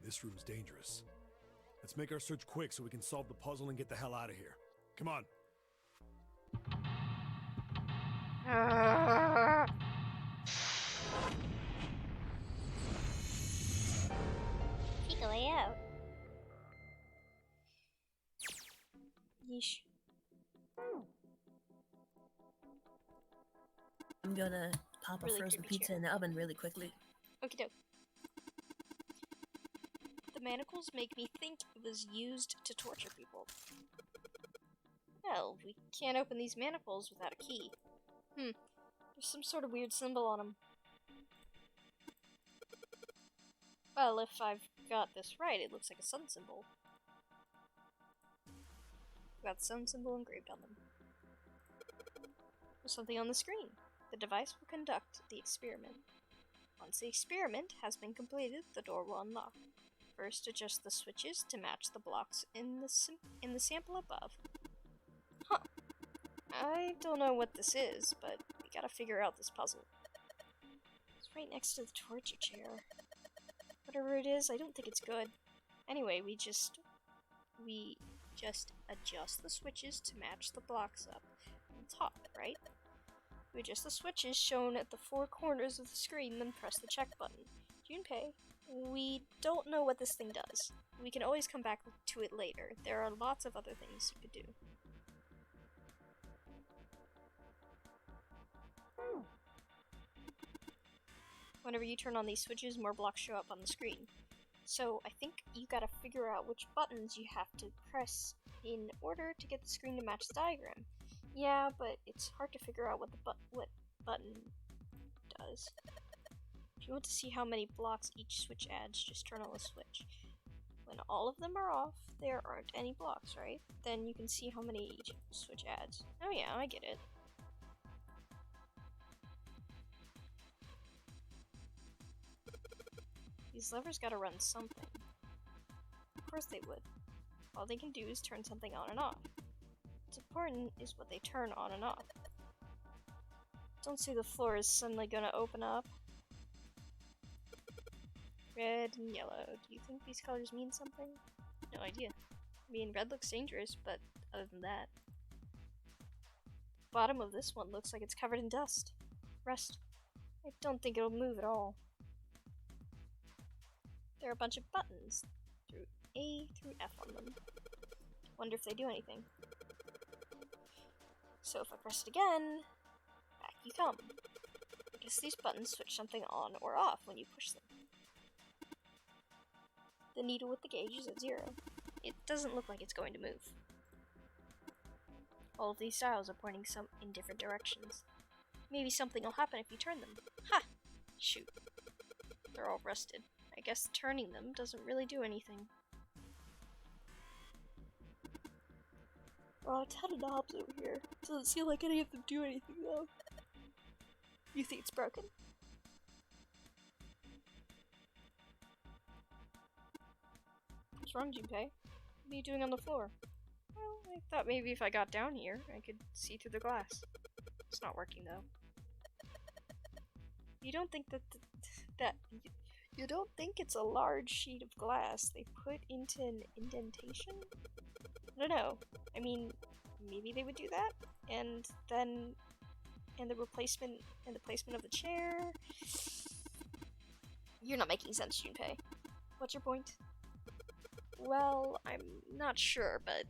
This room's dangerous. Let's make our search quick so we can solve the puzzle and get the hell out of here. Come on. Seek a way out. Yeesh. I'm gonna pop a Really frozen creepy pizza chair. in the oven really quickly. Okie doke. The manacles make me think it was used to torture people. Well, we can't open these manacles without a key. There's some sort of weird symbol on them. Well, if I've got this right, it looks like a sun symbol. Got the sun symbol engraved on them. There's something on the screen. The device will conduct the experiment. Once the experiment has been completed, the door will unlock. First, adjust the switches to match the blocks in the sample above. Huh. I don't know what this is, but we gotta figure out this puzzle. It's right next to the torture chair. Whatever it is, I don't think it's good. Anyway, we just adjust the switches to match the blocks up on top, right? We adjust the switches shown at the four corners of the screen, then press the check button. Junpei, we don't know what this thing does. We can always come back to it later. There are lots of other things you could do. Whenever you turn on these switches, more blocks show up on the screen. So I think you gotta figure out which buttons you have to press in order to get the screen to match the diagram. Yeah, but it's hard to figure out what what button does. If you want to see how many blocks each switch adds, just turn on the switch. When all of them are off, there aren't any blocks, right? Then you can see how many each switch adds. Oh yeah, I get it. These levers gotta run something. Of course they would. All they can do is turn something on and off. What's important is what they turn on and off. Don't say the floor is suddenly gonna open up. Red and yellow. Do you think these colors mean something? No idea. I mean, red looks dangerous, but other than that. The bottom of this one looks like it's covered in dust. Rust. I don't think it'll move at all. There are a bunch of buttons through A through F on them. Wonder if they do anything. So if I press it again, back you come. I guess these buttons switch something on or off when you push them. The needle with the gauge is at 0. It doesn't look like it's going to move. All of these dials are pointing in different directions. Maybe something will happen if you turn them. Ha! Shoot. They're all rusted. I guess turning them doesn't really do anything. Oh, a ton of knobs over here. Doesn't seem like any of them do anything though. You think it's broken? What's wrong, Junpei? What are you doing on the floor? Well, I thought maybe if I got down here, I could see through the glass. It's not working though. You don't think you don't think it's a large sheet of glass they put into an indentation? I don't know. I mean, maybe they would do that, and then the placement of the chair. You're not making sense, Junpei. What's your point? Well, I'm not sure, but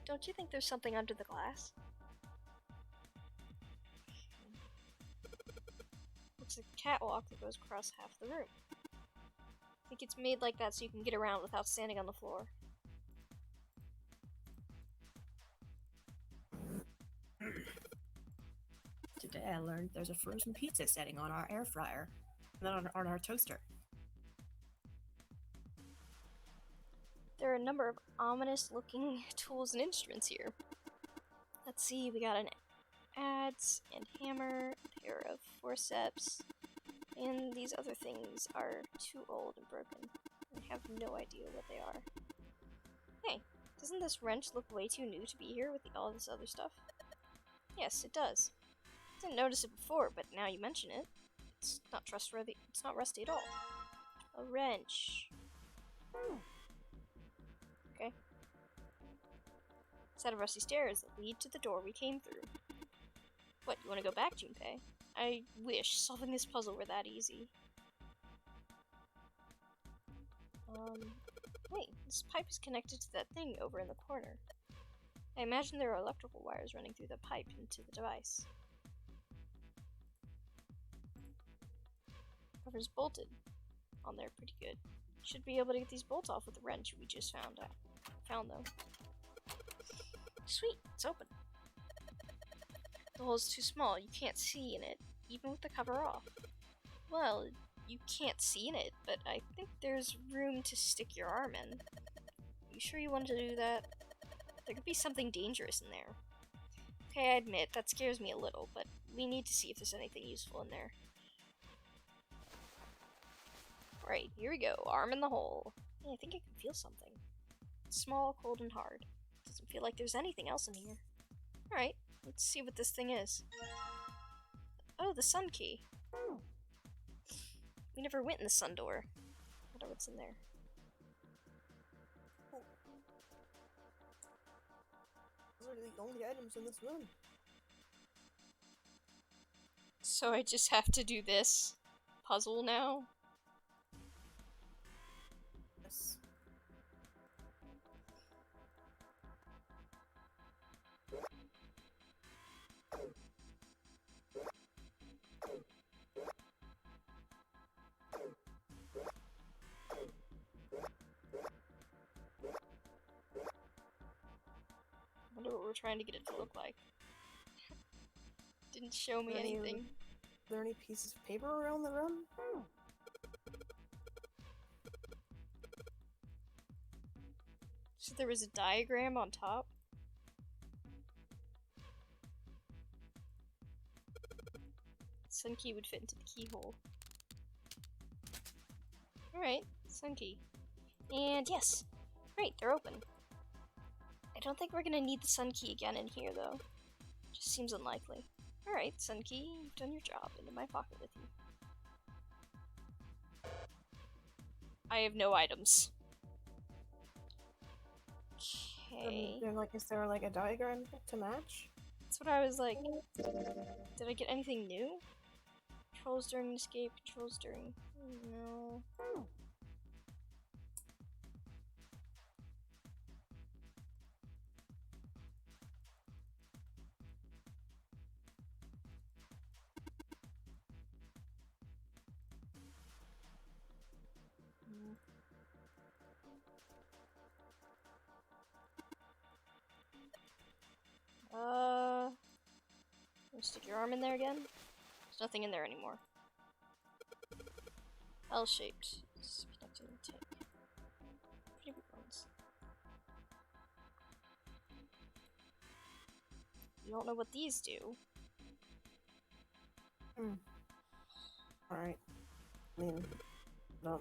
Don't you think there's something under the glass? Looks like a catwalk that goes across half the room. I think it's made like that so you can get around without standing on the floor. Today I learned there's a frozen pizza setting on our air fryer, and then on our toaster. There are a number of ominous looking tools and instruments here. Let's see, we got an adze and hammer, a pair of forceps, and these other things are too old and broken. I have no idea what they are. Hey, doesn't this wrench look way too new to be here with all this other stuff? Yes, it does. Didn't notice it before, but now you mention it, it's not trustworthy. It's not rusty at all. A wrench. Okay. Set of rusty stairs that lead to the door we came through. What, you want to go back, Junpei? I wish solving this puzzle were that easy. Wait, this pipe is connected to that thing over in the corner. I imagine there are electrical wires running through the pipe into the device. Cover's bolted on there pretty good. Should be able to get these bolts off with the wrench we just found though. Sweet, it's open. The hole's too small, you can't see in it, even with the cover off. Well, you can't see in it, but I think there's room to stick your arm in. You sure you want to do that? There could be something dangerous in there. Okay, I admit, that scares me a little, but we need to see if there's anything useful in there. Right, here we go, arm in the hole. Hey, I think I can feel something. It's small, cold, and hard. Doesn't feel like there's anything else in here. Alright, let's see what this thing is. Oh, the sun key. We never went in the sun door. I wonder what's in there. Those are the only items in this room. So I just have to do this puzzle now? Yes. I wonder what we're trying to get it to look like. Didn't show me anything. Are there any pieces of paper around the room? So there was a diagram on top? Sun key would fit into the keyhole. Alright, sun key. And yes! Great, they're open. I don't think we're gonna need the sun key again in here, though. Just seems unlikely. Alright, sun key, you've done your job. Into my pocket with you. I have no items. Okay. Is there like a diagram to match? That's what I was like. Did I get anything new? Controls during escape, controls during... No. Stick your arm in there again? There's nothing in there anymore. L-shaped. It's connected to the tank. Pretty big ones. You don't know what these do. Alright. I mean, no,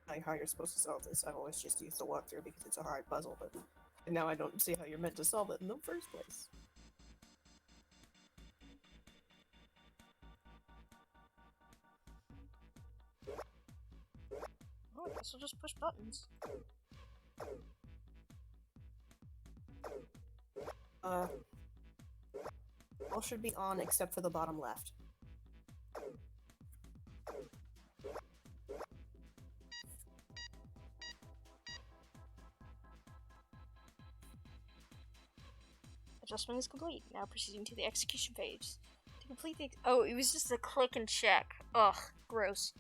not how you're supposed to solve this. I've always just used the walkthrough because it's a hard puzzle, but now I don't see how you're meant to solve it in the first place. Oh, I guess I'll just push buttons. All should be on except for the bottom left. Adjustment is complete. Now proceeding to the execution phase. To complete the oh, it was just a click and check. Ugh, gross.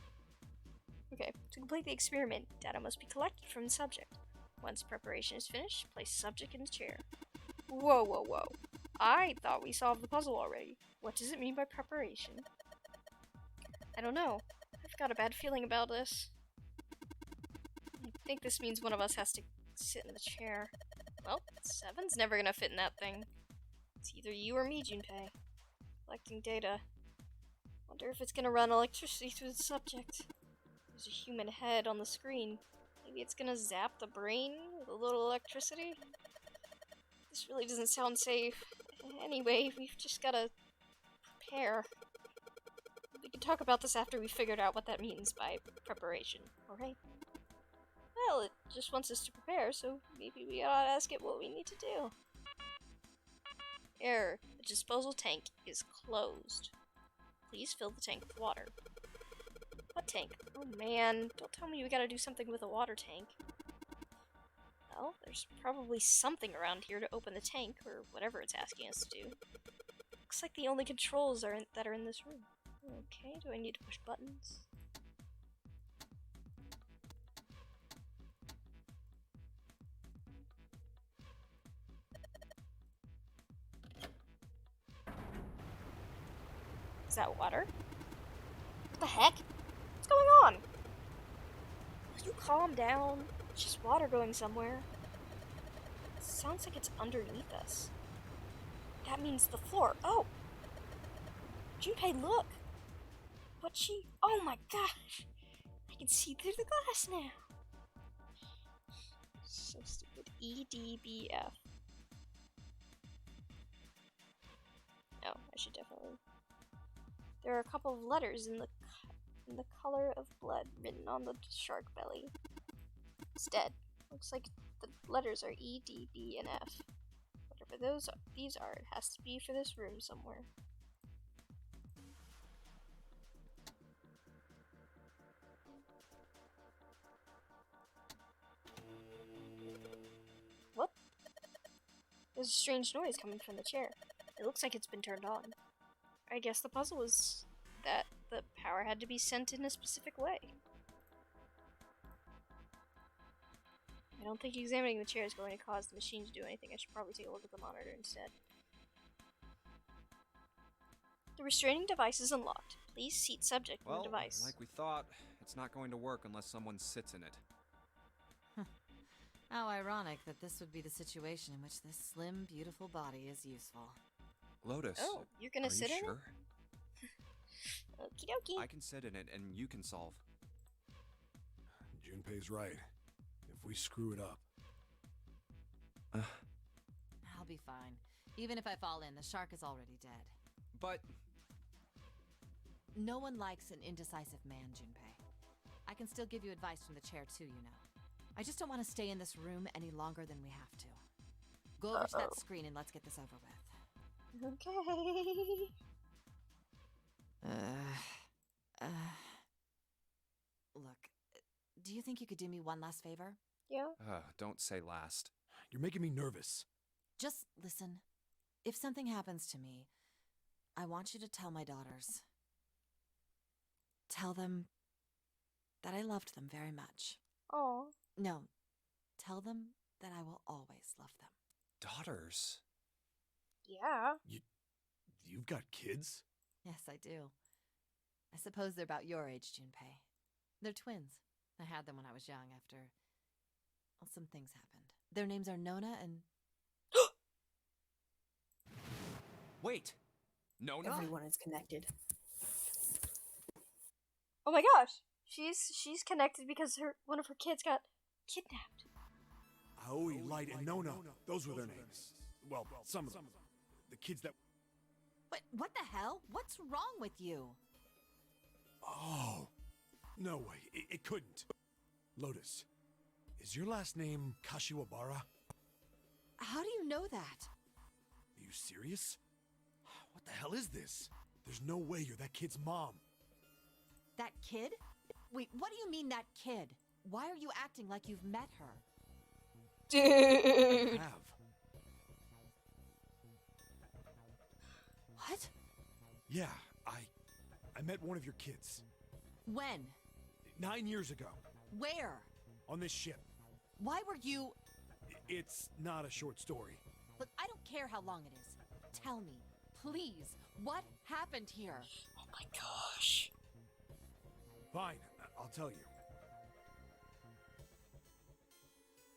Okay, to complete the experiment, data must be collected from the subject. Once preparation is finished, place the subject in the chair. Whoa, whoa, whoa. I thought we solved the puzzle already. What does it mean by preparation? I don't know. I've got a bad feeling about this. I think this means one of us has to sit in the chair. Well, 7's never gonna fit in that thing. It's either you or me, Junpei. Collecting data. Wonder if it's gonna run electricity through the subject. There's a human head on the screen. Maybe it's gonna zap the brain with a little electricity? This really doesn't sound safe. Anyway, we've just gotta prepare. We can talk about this after we figured out what that means by preparation, alright? Well, it just wants us to prepare, so maybe we ought to ask it what we need to do. Error. The disposal tank is closed. Please fill the tank with water. What tank? Oh man, don't tell me we gotta do something with a water tank. Well, there's probably something around here to open the tank, or whatever it's asking us to do. Looks like the only controls that are in this room. Okay, do I need to push buttons? Is that water? What the heck? What's going on? Will you calm down? It's just water going somewhere. It sounds like it's underneath us. That means the floor. Oh! Junpei, look! Oh my gosh! I can see through the glass now! So stupid. EDBF. Oh, I should definitely... There are a couple of letters in the color of blood written on the shark belly. It's dead. Looks like the letters are E, D, B, and F. Whatever these are, it has to be for this room somewhere. What? There's a strange noise coming from the chair. It looks like it's been turned on. I guess the puzzle was that the power had to be sent in a specific way. I don't think examining the chair is going to cause the machine to do anything. I should probably take a look at the monitor instead. The restraining device is unlocked. Please seat subject in the device. Like we thought, it's not going to work unless someone sits in it. How ironic that this would be the situation in which this slim, beautiful body is useful. Lotus. Oh, you're gonna sit in sure? it? Okie dokie. I can sit in it and you can solve. Junpei's right. If we screw it up... I'll be fine. Even if I fall in, the shark is already dead. But... No one likes an indecisive man, Junpei. I can still give you advice from the chair too, you know. I just don't want to stay in this room any longer than we have to. Go over to that screen and let's get this over with. Okay. Look, do you think you could do me one last favor? Yeah. Don't say last. You're making me nervous. Just listen. If something happens to me, I want you to tell my daughters. Tell them that I loved them very much. Oh. No, tell them that I will always love them. Daughters? Yeah. You've got kids? Yes, I do. I suppose they're about your age, Junpei. They're twins. I had them when I was young after... Well, some things happened. Their names are Nona and... Wait! Nona? Everyone is connected. Oh my gosh! She's connected because one of her kids got kidnapped. Aoi, Light, and Nona. Those were their names. Well, some of them. The kids that... What the hell? What's wrong with you? Oh. No way. It couldn't. Lotus, is your last name Kashiwabara? How do you know that? Are you serious? What the hell is this? There's no way you're that kid's mom. That kid? Wait, what do you mean that kid? Why are you acting like you've met her? Dude! I have. What? Yeah, I met one of your kids. When? 9 years ago, Where? on this ship. Why were you... It's not a short story. Look, I don't care how long it is. Tell me, please, what happened here? Oh my gosh. Fine, I'll tell you.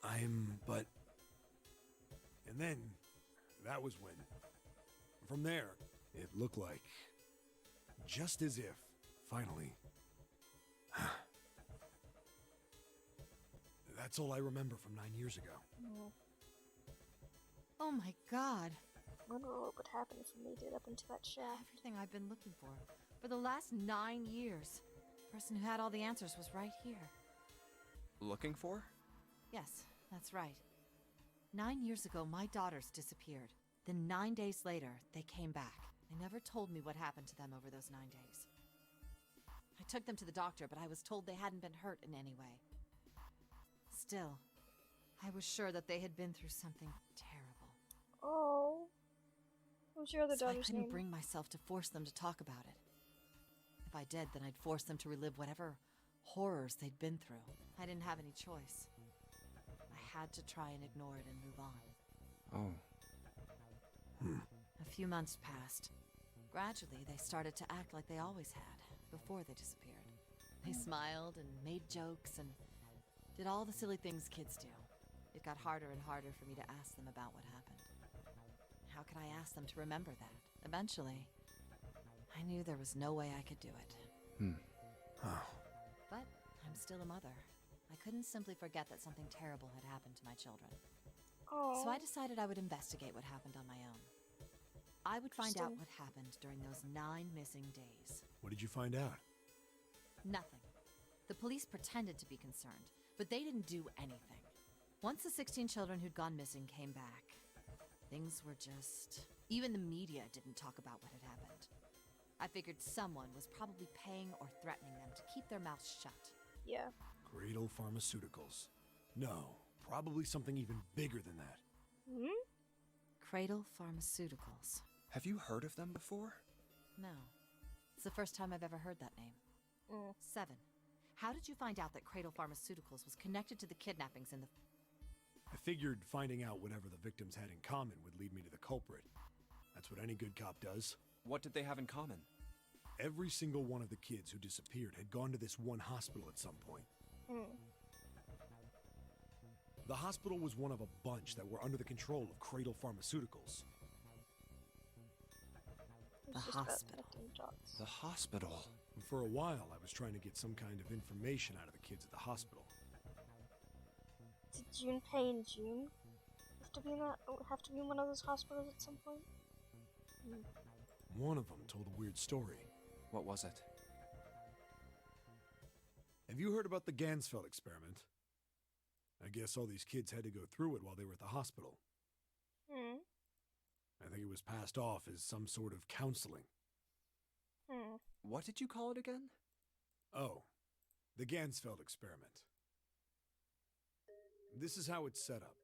And then, that was when. From there, it looked like. Just as if, finally. That's all I remember from 9 years ago. Oh my god. Wonder what would happen if we made it up into that shaft. Everything I've been looking for the last 9 years. The person who had all the answers was right here. Looking for? Yes, that's right. 9 years ago, my daughters disappeared. Then 9 days later, they came back. They never told me what happened to them over those 9 days. I took them to the doctor, but I was told they hadn't been hurt in any way. Still, I was sure that they had been through something terrible. Oh. What's your other So I daughter's couldn't name? bring myself to force them to talk about it. If I did, then I'd force them to relive whatever horrors they'd been through. I didn't have any choice. I had to try and ignore it and move on. Oh. A few months passed. Gradually, they started to act like they always had, before they disappeared. They smiled and made jokes and did all the silly things kids do. It got harder and harder for me to ask them about what happened. How could I ask them to remember that? Eventually, I knew there was no way I could do it. Oh. But I'm still a mother. I couldn't simply forget that something terrible had happened to my children. Oh. So I decided I would investigate what happened on my own. I would find out Interesting. what happened during those 9 missing days. What did you find out? Nothing. The police pretended to be concerned, but they didn't do anything. Once the 16 children who'd gone missing came back, things were just... Even the media didn't talk about what had happened. I figured someone was probably paying or threatening them to keep their mouths shut. Yeah. Cradle Pharmaceuticals. No, probably something even bigger than that. Hmm? Cradle Pharmaceuticals. Have you heard of them before? No. It's the first time I've ever heard that name. 7. How did you find out that Cradle Pharmaceuticals was connected to the kidnappings in the... I figured finding out whatever the victims had in common would lead me to the culprit. That's what any good cop does. What did they have in common? Every single one of the kids who disappeared had gone to this one hospital at some point. The hospital was one of a bunch that were under the control of Cradle Pharmaceuticals. The It's just about hospital. connecting dots. The hospital. For a while, I was trying to get some kind of information out of the kids at the hospital. Did Junpei and June have to be in one of those hospitals at some point? One of them told a weird story. What was it? Have you heard about the Gansfeld experiment? I guess all these kids had to go through it while they were at the hospital. I think it was passed off as some sort of counseling. What did you call it again? Oh, the Gansfeld experiment. This is how it's set up.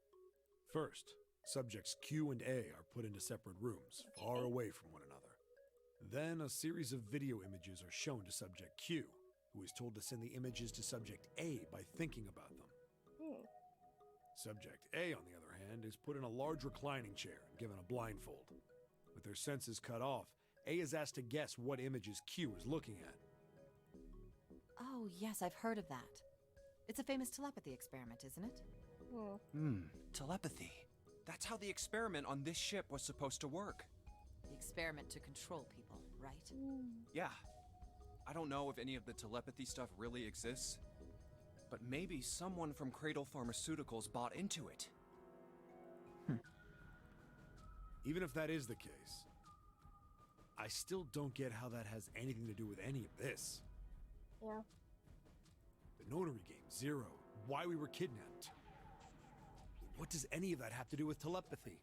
First, subjects Q and A are put into separate rooms, far away from one another. Then a series of video images are shown to subject Q, who is told to send the images to subject A by thinking about them. Subject A, on the other hand, is put in a large reclining chair and given a blindfold. With their senses cut off, A is asked to guess what images Q is looking at. Oh, yes, I've heard of that. It's a famous telepathy experiment, isn't it? Telepathy. That's how the experiment on this ship was supposed to work. The experiment to control people, right? Yeah. I don't know if any of the telepathy stuff really exists, but maybe someone from Cradle Pharmaceuticals bought into it. Even if that is the case, I still don't get how that has anything to do with any of this. Yeah. The notary game, Zero, why we were kidnapped. What does any of that have to do with telepathy?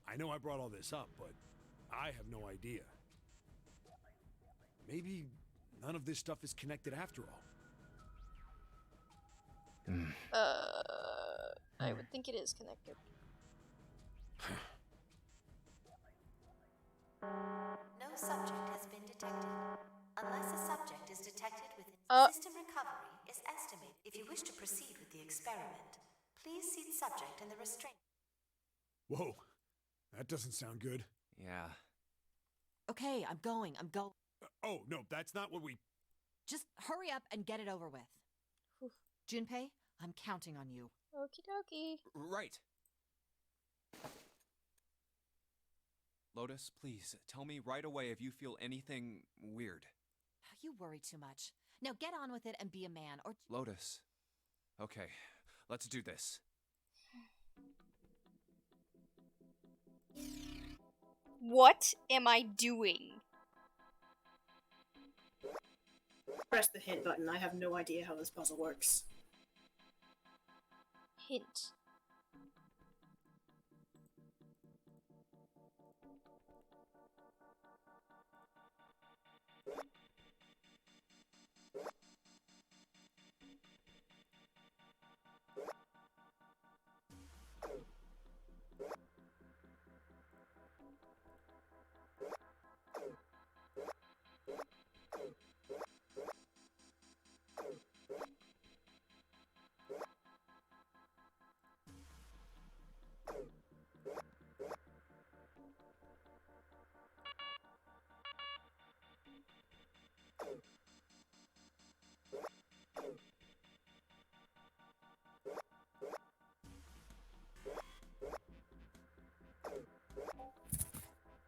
I know I brought all this up, but I have no idea. Maybe none of this stuff is connected after all. I would think it is connected. System recovery is estimated. If you wish to proceed with the experiment, please seat subject in the restraint. Whoa, that doesn't sound good. Yeah. Okay, I'm going. Oh, no, that's not what we... Just hurry up and get it over with. Whew. Junpei, I'm counting on you. Okie dokie. Right. Lotus, please, tell me right away if you feel anything weird. You worry too much. Now get on with it and be a man, or... Lotus. Okay, let's do this. What am I doing? Press the hint button. I have no idea how this puzzle works. Hint.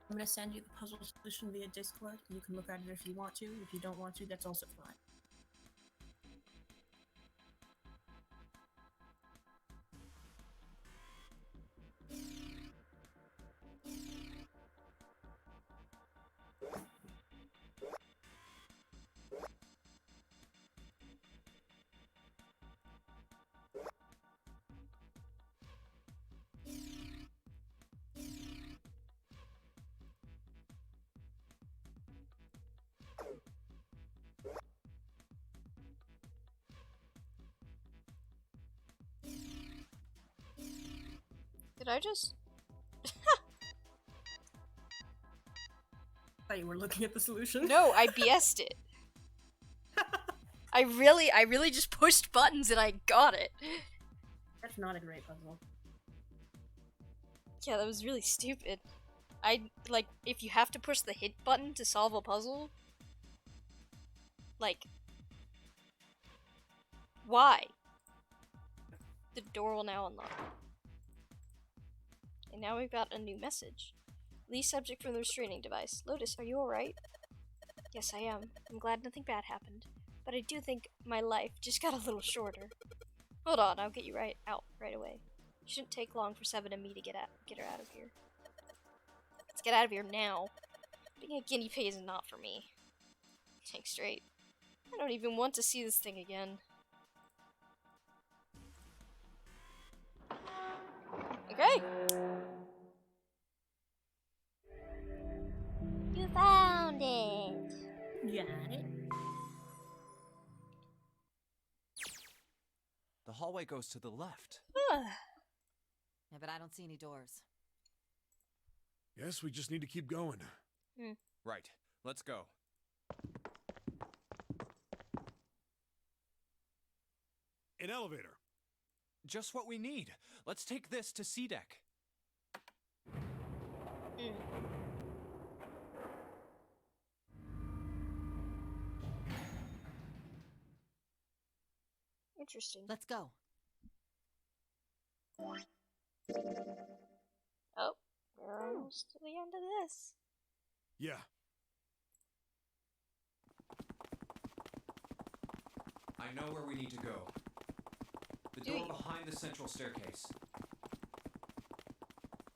I'm gonna send you the puzzle solution via Discord. You can look at it if you want to. If you don't want to, that's also fine. Did I just... thought you were looking at the solution. No, I BS'd it. I really just pushed buttons and I got it. That's not a great puzzle. Yeah, that was really stupid. Like, if you have to push the hit button to solve a puzzle, like, why? The door will now unlock. And now we've got a new message. Leave subject from the restraining device. Lotus, are you alright? Yes, I am. I'm glad nothing bad happened. But I do think my life just got a little shorter. Hold on, I'll get you out right away. It shouldn't take long for Seven and me to get her out of here. Let's get out of here now. Being a guinea pig is not for me. Think straight. I don't even want to see this thing again. Okay. You found it. Got it. The hallway goes to the left. Yeah, but I don't see any doors. Guess we just need to keep going. Right, let's go. An elevator. Just what we need. Let's take this to C-Deck. Interesting. Let's go. Oh, we're almost to the end of this. Yeah. I know where we need to go. The Do door you? behind the central staircase.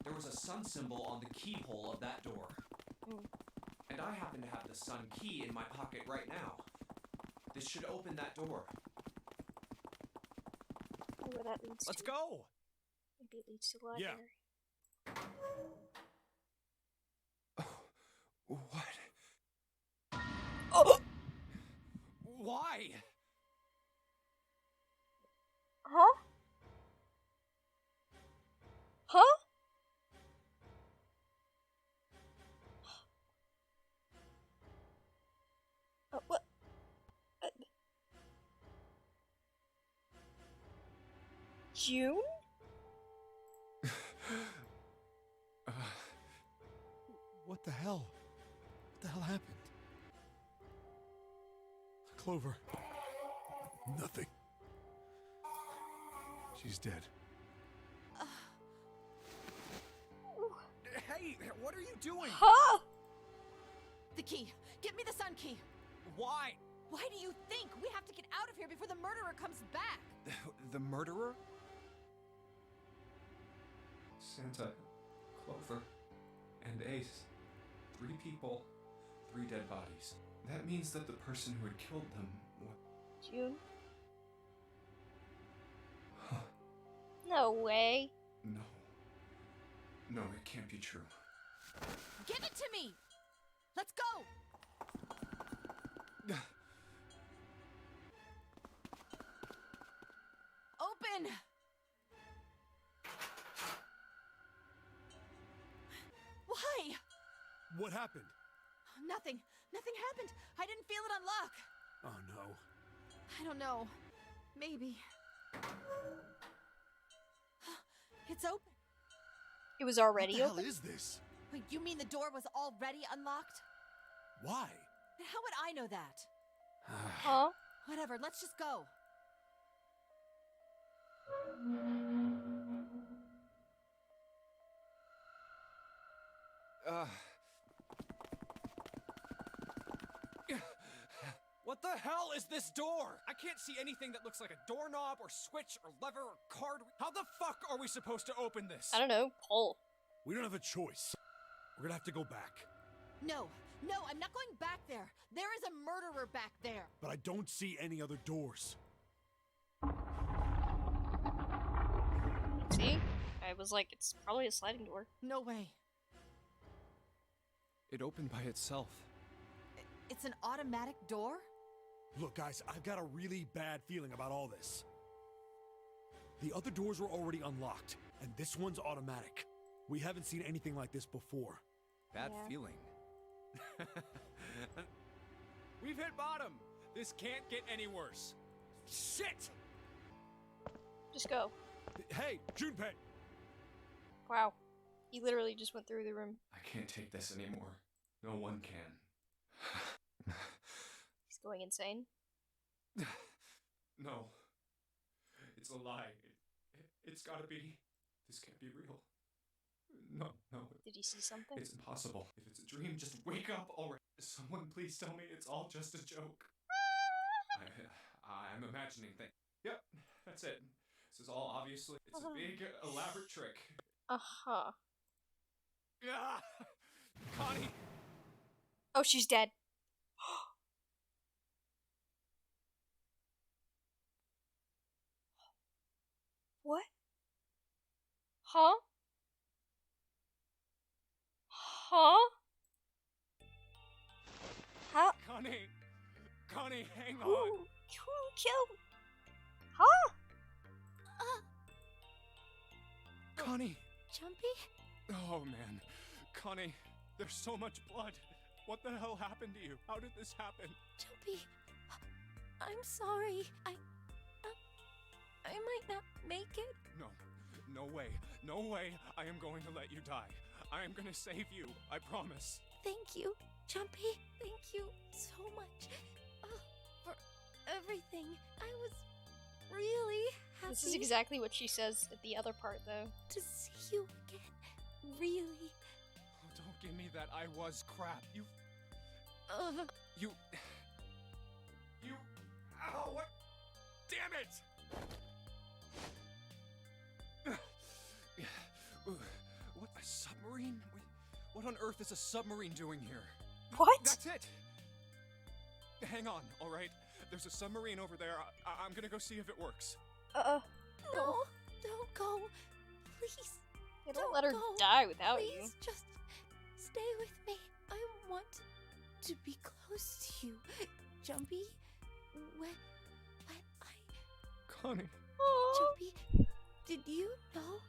There was a sun symbol on the keyhole of that door. And I happen to have the sun key in my pocket right now. This should open that door. I wonder where that leads Let's to. go! Maybe it leads to the library. What? Oh! Why? Huh? Huh? What? June? What the hell? What the hell happened? Clover. Nothing. She's dead. Hey, what are you doing? Huh? The key. Get me the sun key. Why? Why do you think? We have to get out of here before the murderer comes back. The murderer? Santa, Clover, and Ace. 3 people, 3 dead bodies. That means that the person who had killed them. June? No way. No. No, it can't be true. Give it to me. Let's go. Open. Why? What happened? Nothing. Nothing happened. I didn't feel it unlock. Oh no. I don't know. Maybe. It's open. It was already What the open? hell is this? Wait, you mean the door was already unlocked? Why? Then how would I know that? Huh? Whatever, let's just go. What the hell is this door? I can't see anything that looks like a doorknob or switch or lever or card. How the fuck are we supposed to open this? I don't know. Pull. We don't have a choice. We're gonna have to go back. No, I'm not going back there. There is a murderer back there. But I don't see any other doors. See? I was like, it's probably a sliding door. No way. It opened by itself. It's an automatic door? Look, guys, I've got a really bad feeling about all this. The other doors were already unlocked, and this one's automatic. We haven't seen anything like this before. Bad Yeah. feeling. We've hit bottom. This can't get any worse. Shit! Just go. Hey, Junpei! Wow. He literally just went through the room. I can't take this anymore. No one can. He's going insane. No. It's a lie. It's gotta be. This can't be real. No. Did he see something? It's impossible. If it's a dream, just wake up already. Someone please tell me it's all just a joke. I'm imagining things. Yep, that's it. This is all obviously. It's a big, elaborate trick. Uh-huh. Ah! Connie! Oh, she's dead. What? Huh? Huh? How? Connie, hang on. Who killed? Huh? Connie! Jumpy? Oh man. Connie, there's so much blood. What the hell happened to you? How did this happen? Jumpy, I'm sorry. I might not make it. No way. No way I am going to let you die. I am gonna save you. I promise. Thank you, Jumpy. Thank you so much for everything. I was really happy This is exactly what she says at the other part, though. to see you again. Really. Oh, don't give me that I was crap. You. Ow, what? Damn it! What, a submarine? What on earth is a submarine doing here? What? That's it! Hang on, alright? There's a submarine over there. I'm gonna go see if it works. No, don't go. Please. Yeah, don't let her go. die without Please, you. just stay with me. I want to be close to you, Jumpy. When I Connie. Jumpy, did you know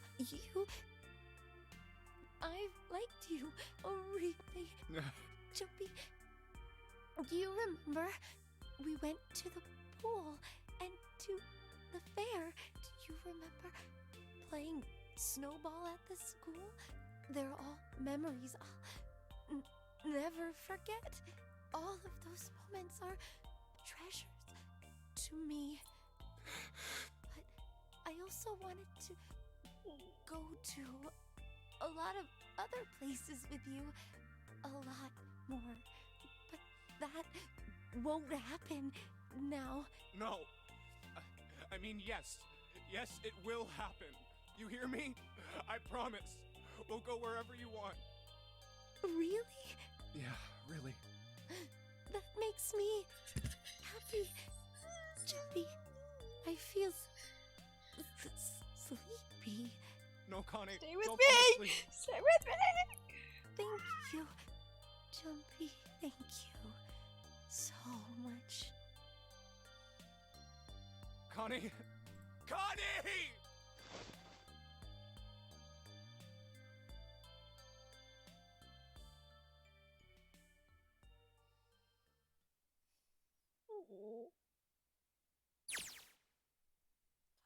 I've liked you really? Jumpy, do you remember we went to the pool and to the fair? Do you remember playing snowball at the school? They're all memories I'll never forget. All of those moments are treasures to me. But I also wanted to go to a lot of other places with you. A lot more. But that won't happen now. No. I mean, yes. Yes, it will happen. You hear me? I promise. We'll go wherever you want. Really? Yeah, really. That makes me happy. Jumpy, I feel sleepy. No, Connie. Stay with don't me! fall asleep. Stay with me! Thank you, Jumpy. Thank you so much. Connie! Connie!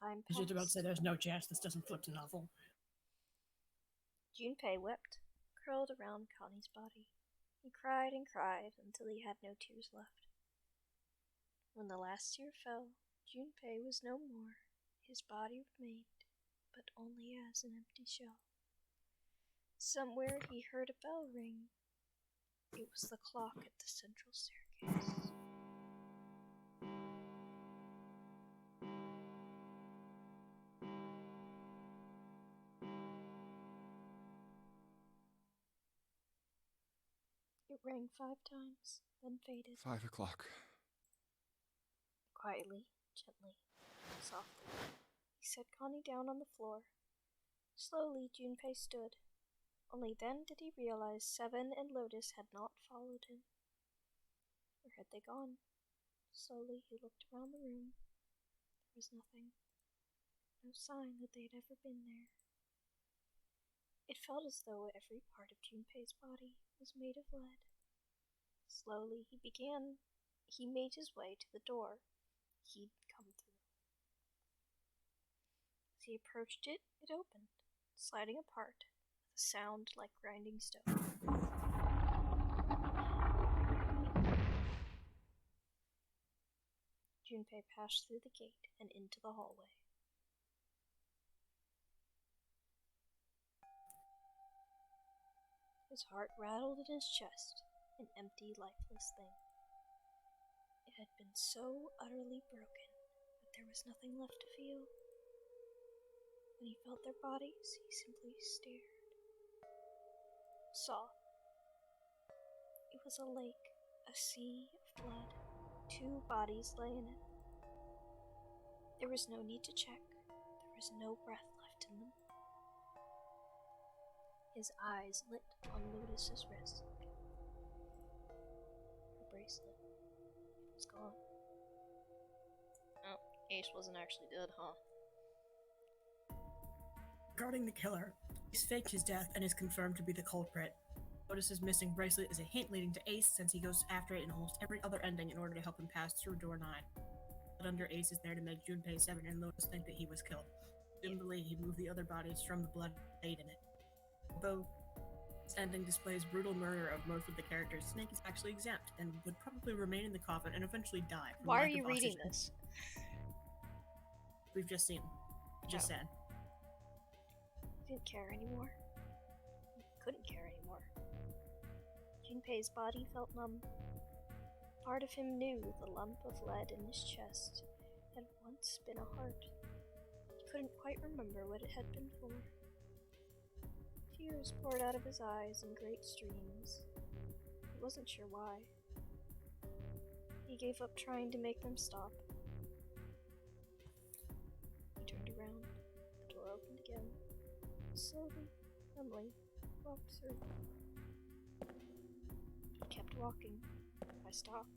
Time I was just about to passed. say there's no chance this doesn't flip to novel. Junpei wept, curled around Connie's body. He cried and cried until he had no tears left. When the last tear fell, Junpei was no more. His body remained, but only as an empty shell. Somewhere he heard a bell ring. It was the clock at the central staircase. It rang 5 times, then faded. 5 o'clock. Quietly, gently, softly, he set Connie down on the floor. Slowly, Junpei stood. Only then did he realize Seven and Lotus had not followed him. Where had they gone? Slowly, he looked around the room. There was nothing. No sign that they had ever been there. It felt as though every part of Junpei's body was made of lead. Slowly, he made his way to the door he'd come through. As he approached it, it opened, sliding apart, with a sound like grinding stone. Junpei passed through the gate and into the hallway. His heart rattled in his chest, an empty, lifeless thing. It had been so utterly broken that there was nothing left to feel. When he felt their bodies, he simply stared. Saw. It was a lake, a sea of blood. 2 bodies lay in it. There was no need to check. There was no breath left in them. His eyes lit on Lotus's wrist. Her bracelet. It was gone. Oh, Ace wasn't actually dead, huh? Regarding the killer, he's faked his death and is confirmed to be the culprit. Lotus's missing bracelet is a hint leading to Ace, since he goes after it in almost every other ending in order to help him pass through door 9. But under Ace is there to make Junpei, Seven, and Lotus think that he was killed. Presumably, he moved the other bodies from the blood made in it. Although this ending displays brutal murder of most of the characters, Snake is actually exempt and would probably remain in the coffin and eventually die. From Why are lack you of reading oxygen. this? We've just seen. Just said. He didn't care anymore. He couldn't care anymore. Junpei's body felt numb. Part of him knew the lump of lead in his chest had once been a heart. He couldn't quite remember what it had been for. Tears poured out of his eyes in great streams. He wasn't sure why. He gave up trying to make them stop. He turned around. The door opened again. Slowly, numbly, walked through. He kept walking. I stopped.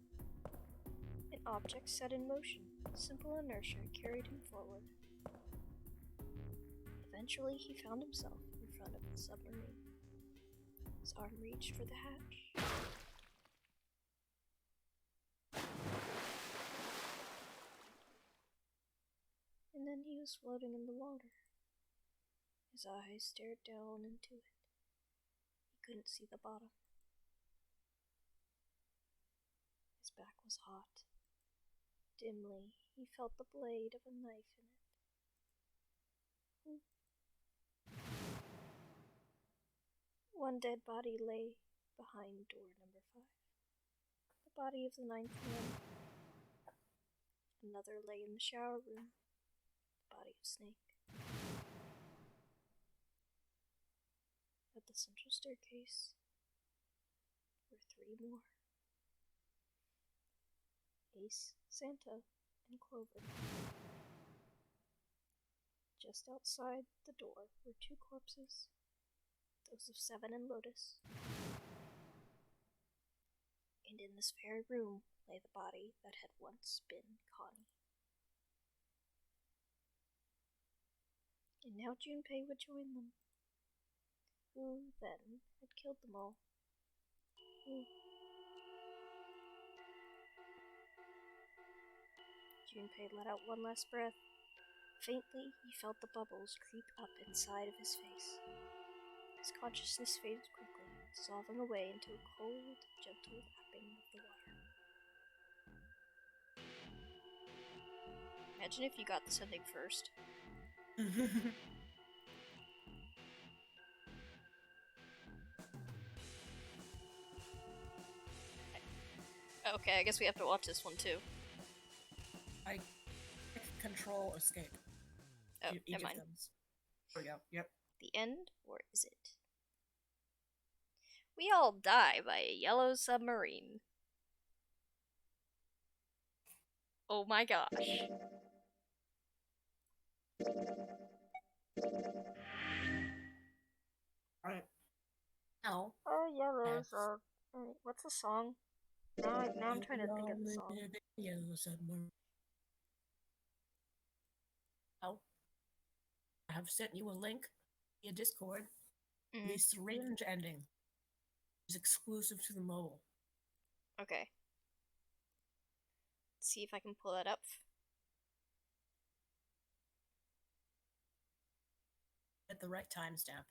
An object set in motion. Simple inertia carried him forward. Eventually, he found himself in front of the submarine. His arm reached for the hatch. And then Then he was floating in the water. His eyes stared down into it. He couldn't see the bottom. His back was hot. Dimly, he felt the blade of a knife in it. One dead body lay behind door number 5. The body of the 9th man. Another lay in the shower room. The body of Snake. At the central staircase were 3 more. Ace, Santa, and Clover. Just outside the door were 2 corpses, those of Seven and Lotus. And in this very room lay the body that had once been Connie. And now Junpei would join them. Who, then, had killed them all? Who? Junpei let out one last breath. Faintly, he felt the bubbles creep up inside of his face. His consciousness faded quickly, dissolving away into a cold, gentle lapping of the water. Imagine if you got this ending first. Okay, I guess we have to watch this one too. I control escape. Oh, Each never of mind. them's- There we go. Yep. The end, or is it? We all die by a yellow submarine. Oh my gosh. Alright. Now. Oh, yellows are. What's the song? Now I'm trying to think of the song. Yellow submarine. Oh. I have sent you a link via Discord. The syringe ending is exclusive to the mobile. Okay. Let's see if I can pull that up. At the right timestamp.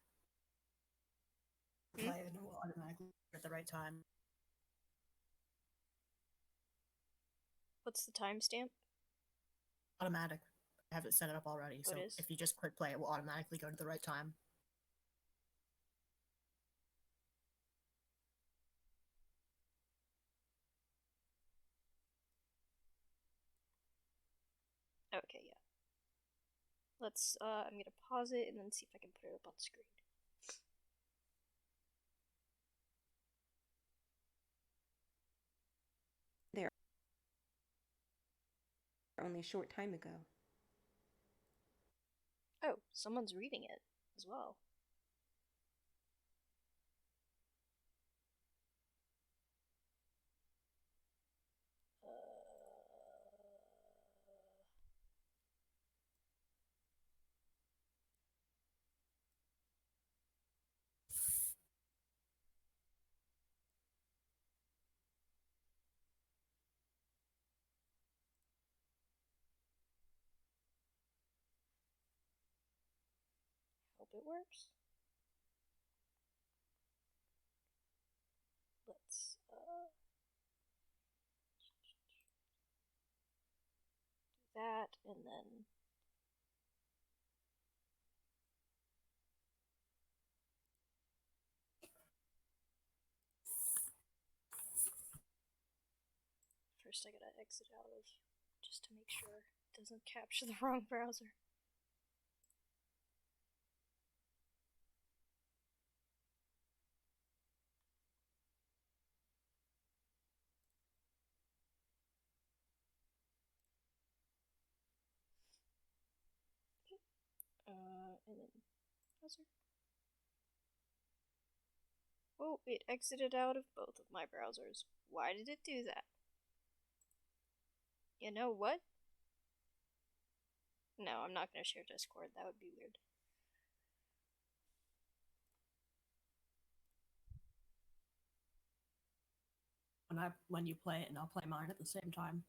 Play it will automatically at the right time. What's the timestamp? Automatic. I have it set up already, Oh, so it is? if you just click play, it will automatically go to the right time. Okay, yeah. Let's, I'm gonna pause it and then see if I can put it up on screen. There. Only a short time ago. Oh, someone's reading it as well. Hope it works. Let's, do that, and then... First I gotta exit out of, just to make sure it doesn't capture the wrong browser. And then browser. Oh, it exited out of both of my browsers. Why did it do that? You know what? No, I'm not gonna share Discord. That would be weird. When you play it, and I'll play mine at the same time.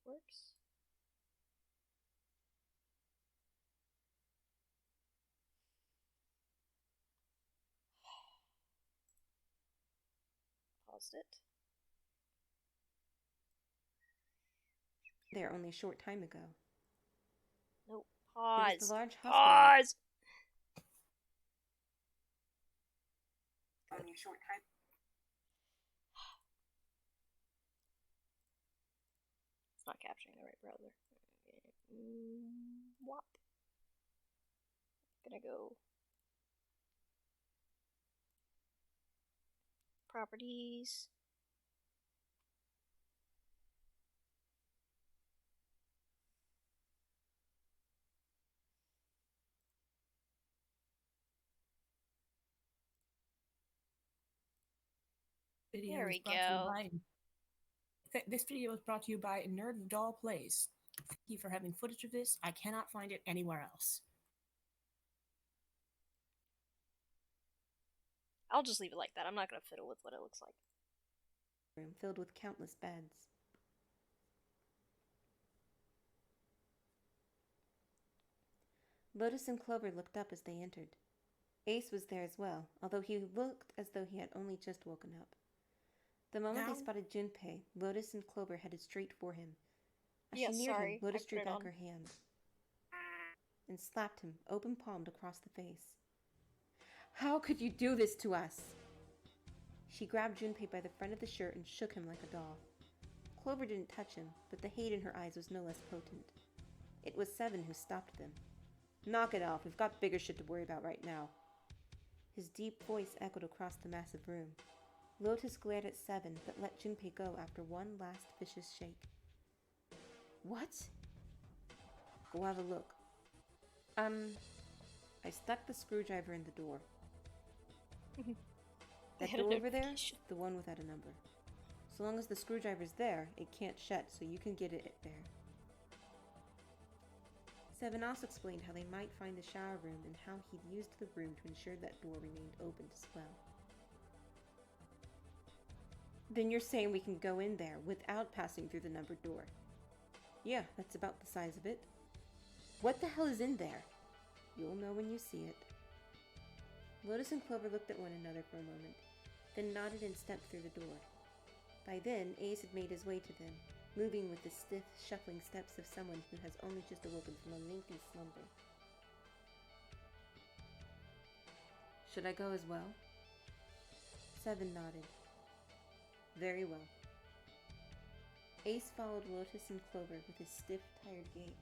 works. Paused it. There only a short time ago. Nope. It was Pause. the large hospital. Pause. Only a short time. It's not capturing the right browser. Wop. Gonna go properties. Video There is we brought to you go. This video is brought to you by Nerd Doll Plays. Thank you for having footage of this. I cannot find it anywhere else. I'll just leave it like that. I'm not gonna fiddle with what it looks like. Room filled with countless beds. Lotus and Clover looked up as they entered. Ace was there as well, although he looked as though he had only just woken up. The moment Now- they spotted Junpei, Lotus and Clover headed straight for him. As Yeah, she neared sorry, him, Lotus I put drew it back on. her hand and slapped him, open-palmed, across the face. How could you do this to us? She grabbed Junpei by the front of the shirt and shook him like a doll. Clover didn't touch him, but the hate in her eyes was no less potent. It was Seven who stopped them. Knock it off, we've got bigger shit to worry about right now. His deep voice echoed across the massive room. Lotus glared at Seven, but let Junpei go after one last vicious shake. What? Go have a look. I stuck the screwdriver in the door. That had a door over there, notification. the one without a number. So long as the screwdriver's there, it can't shut, so you can get it there. Seven also explained how they might find the shower room and how he'd used the room to ensure that door remained open as well. Then you're saying we can go in there without passing through the numbered door? Yeah, that's about the size of it. What the hell is in there? You'll know when you see it. Lotus and Clover looked at one another for a moment, then nodded and stepped through the door. By then, Ace had made his way to them, moving with the stiff, shuffling steps of someone who has only just awoken from a lengthy slumber. Should I go as well? Seven nodded. Very well. Ace followed Lotus and Clover with his stiff, tired gait.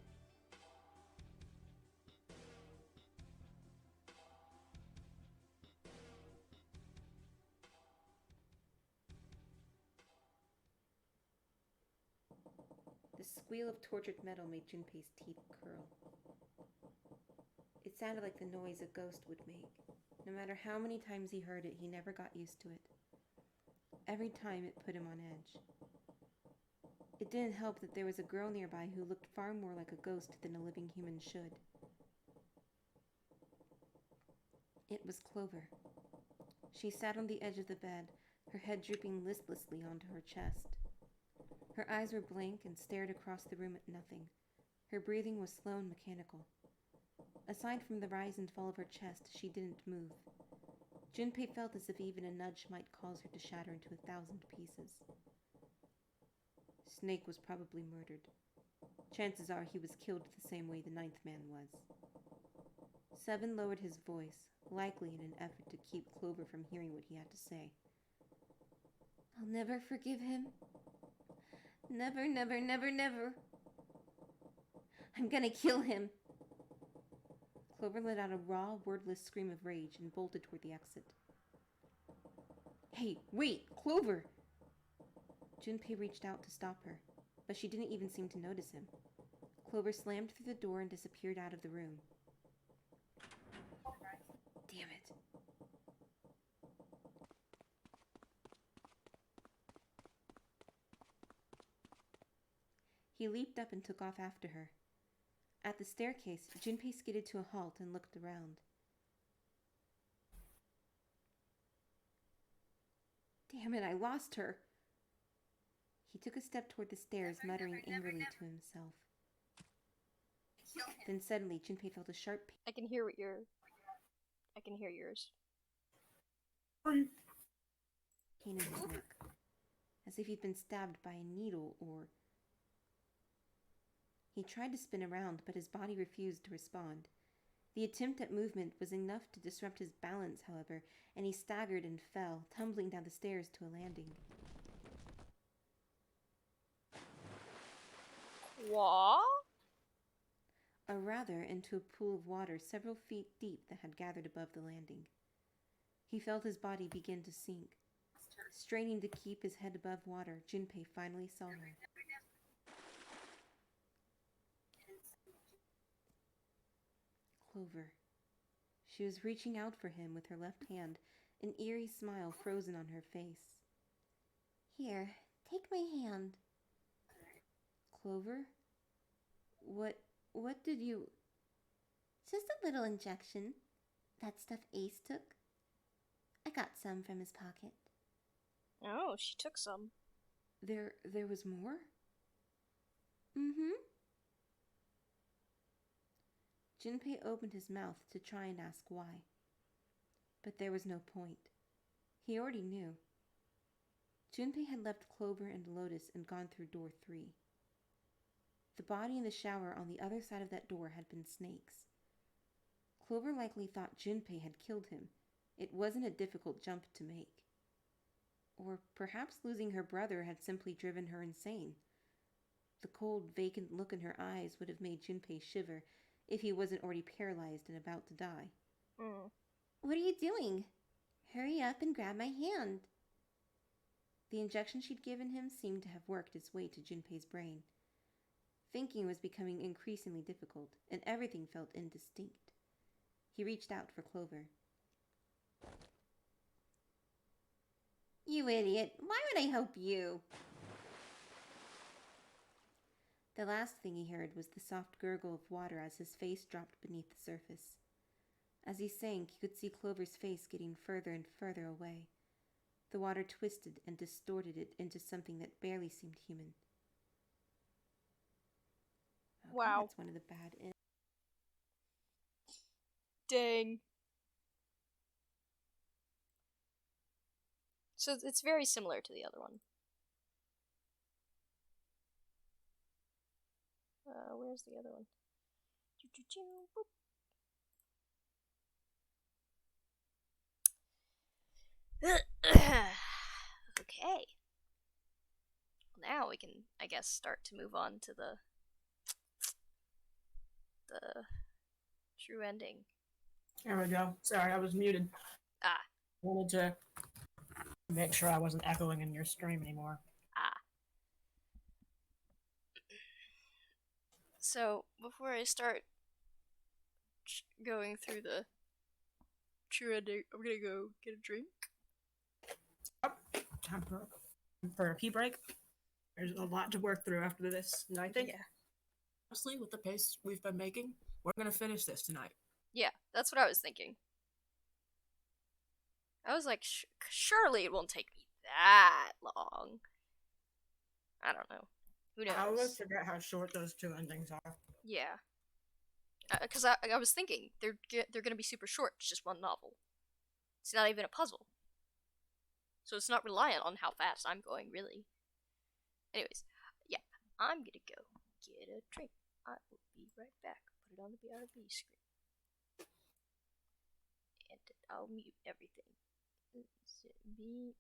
The squeal of tortured metal made Junpei's teeth curl. It sounded like the noise a ghost would make. No matter how many times he heard it, he never got used to it. Every time it put him on edge. It didn't help that there was a girl nearby who looked far more like a ghost than a living human should. It was Clover. She sat on the edge of the bed, her head drooping listlessly onto her chest. Her eyes were blank and stared across the room at nothing. Her breathing was slow and mechanical. Aside from the rise and fall of her chest, she didn't move. Junpei felt as if even a nudge might cause her to shatter into 1,000 pieces. Snake was probably murdered. Chances are he was killed the same way the ninth man was. Seven lowered his voice, likely in an effort to keep Clover from hearing what he had to say. I'll never forgive him. Never, never, never, never. I'm gonna kill him. Clover let out a raw, wordless scream of rage and bolted toward the exit. Hey, wait, Clover! Junpei reached out to stop her, but she didn't even seem to notice him. Clover slammed through the door and disappeared out of the room. Damn it. He leaped up and took off after her. At the staircase, Junpei skidded to a halt and looked around. Damn it, I lost her. He took a step toward the stairs, muttering angrily to himself. Then suddenly, Junpei felt a sharp I can hear what you're. I can hear yours. pain in his neck, as if he'd been stabbed by a needle or... He tried to spin around, but his body refused to respond. The attempt at movement was enough to disrupt his balance, however, and he staggered and fell, tumbling down the stairs to a landing. What? Or rather, into a pool of water several feet deep that had gathered above the landing. He felt his body begin to sink. Straining to keep his head above water, Junpei finally saw her. Clover. She was reaching out for him with her left hand, an eerie smile frozen on her face. Here, take my hand. Clover? What did you... Just a little injection. That stuff Ace took. I got some from his pocket. Oh, she took some. There was more? Mm-hmm. Junpei opened his mouth to try and ask why. But there was no point. He already knew. Junpei had left Clover and Lotus and gone through door 3. The body in the shower on the other side of that door had been Snake's. Clover likely thought Junpei had killed him. It wasn't a difficult jump to make. Or perhaps losing her brother had simply driven her insane. The cold, vacant look in her eyes would have made Junpei shiver if he wasn't already paralyzed and about to die. What are you doing? Hurry up and grab my hand. The injection she'd given him seemed to have worked its way to Junpei's brain. Thinking was becoming increasingly difficult, and everything felt indistinct. He reached out for Clover. You idiot! Why would I help you? The last thing he heard was the soft gurgle of water as his face dropped beneath the surface. As he sank, he could see Clover's face getting further and further away. The water twisted and distorted it into something that barely seemed human. Okay, Wow. That's one of the bad ends. Dang. So it's very similar to the other one. Where's the other one? Boop. Okay. Now we can, I guess, start to move on to the true ending. There we go. Sorry, I was muted. Ah. Wanted to make sure I wasn't echoing in your stream anymore. So, before I start going through the true ending, I'm gonna go get a drink. Time for a pee break. There's a lot to work through after this, and I think, honestly, with the pace we've been making, we're gonna finish this tonight. Yeah, that's what I was thinking. I was like, surely it won't take me that long. I don't know. Who knows? I always forget how short those two endings are. Yeah. Because I was thinking, they're gonna be super short. It's just one novel. It's not even a puzzle. So it's not reliant on how fast I'm going, really. Anyways, yeah, I'm gonna go get a drink. I will be right back. Put it on the BRB screen. And I'll mute everything. Be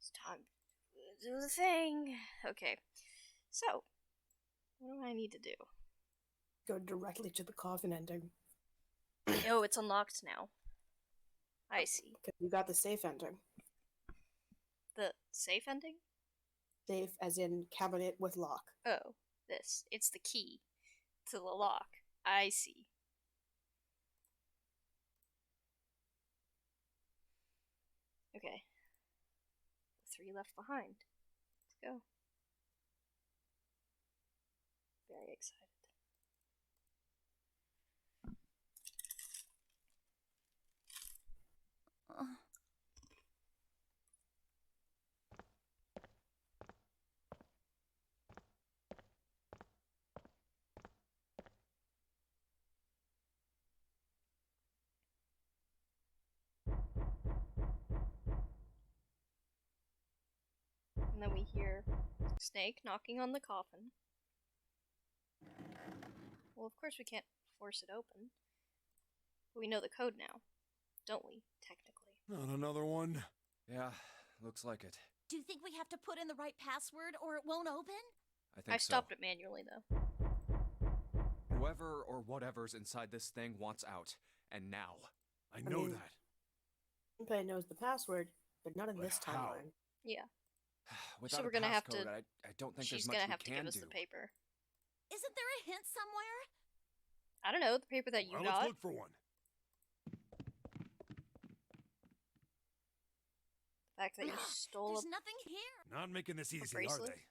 It's time to do the thing. Okay. So, what do I need to do? Go directly to the coffin ending. Oh, it's unlocked now. I see. Because you got the safe ending. The safe ending? Safe as in cabinet with lock. Oh, this. It's the key to the lock. I see. Okay. The 3 left behind. Let's go. Very excited. And then we hear Snake knocking on the coffin. Well, of course we can't force it open. But we know the code now, don't we, technically? Not another one. Yeah, looks like it. Do you think we have to put in the right password or it won't open? I think I stopped it manually, though. Whoever or whatever's inside this thing wants out. And now. I know mean, that. Junpei knows the password, but not in But this how? timeline. Yeah. Without So we're a gonna have passcode, to- I don't think She's there's much gonna we have to can give us do. the paper. Isn't there a hint somewhere? I don't know, the paper that you Well, got. let's look for one. The fact that you stole There's a nothing here. Not making this easy, are bracelet? they?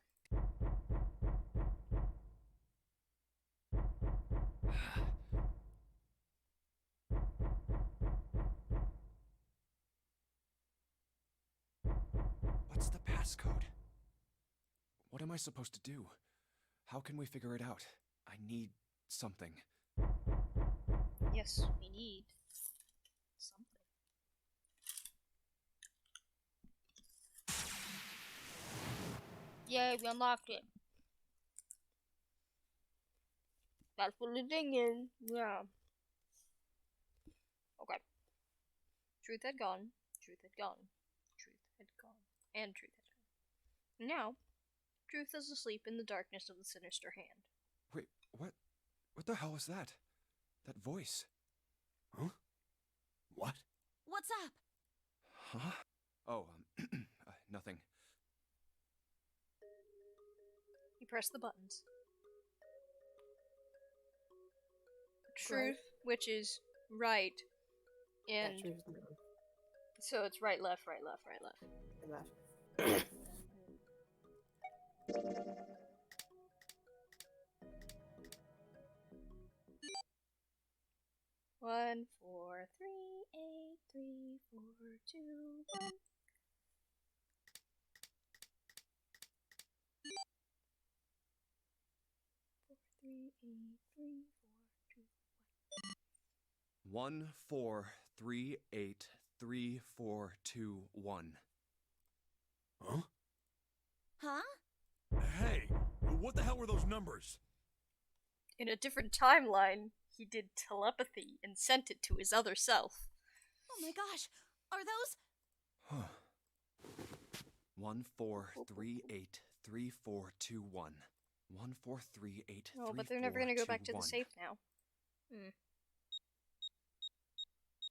What's the passcode? What am I supposed to do? How can we figure it out? I need something. Yes, we need something. Yay, we unlocked it. That's what the thing is. Yeah. Okay. Truth had gone. Truth had gone. Truth had gone. And truth had gone. Now, Truth is asleep in the darkness of the sinister hand. Wait, what? What the hell was that? That voice? Huh? What? What's up? Huh? Oh, nothing. You press the buttons. Truth, which is right, and Yeah, truth and so it's right, left, right, left, right, left. and left. 1, 4, 3, 8, 3, 4, 2, 1. Four, three, eight, three, 1 4 3 8 3 4 2 1. Huh? Huh? Hey, what the hell were those numbers? In a different timeline, he did telepathy and sent it to his other self. Oh my gosh. Are those? 1 4 3 8 3 4 2 1. 1 4 3 8 Oh, 3 but they're never 4, gonna go 2, back to the 1. safe now.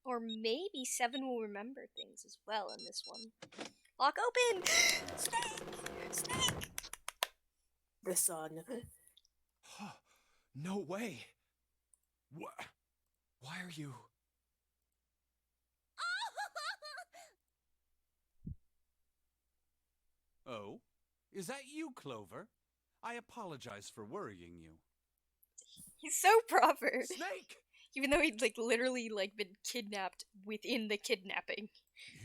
Or maybe 7 will remember things as well in this one. Lock open! Snake! Snake! The sun. No way! What? Why are you? Oh? Is that you, Clover? I apologize for worrying you. He's so proper. Snake! Even though he'd literally been kidnapped within the kidnapping.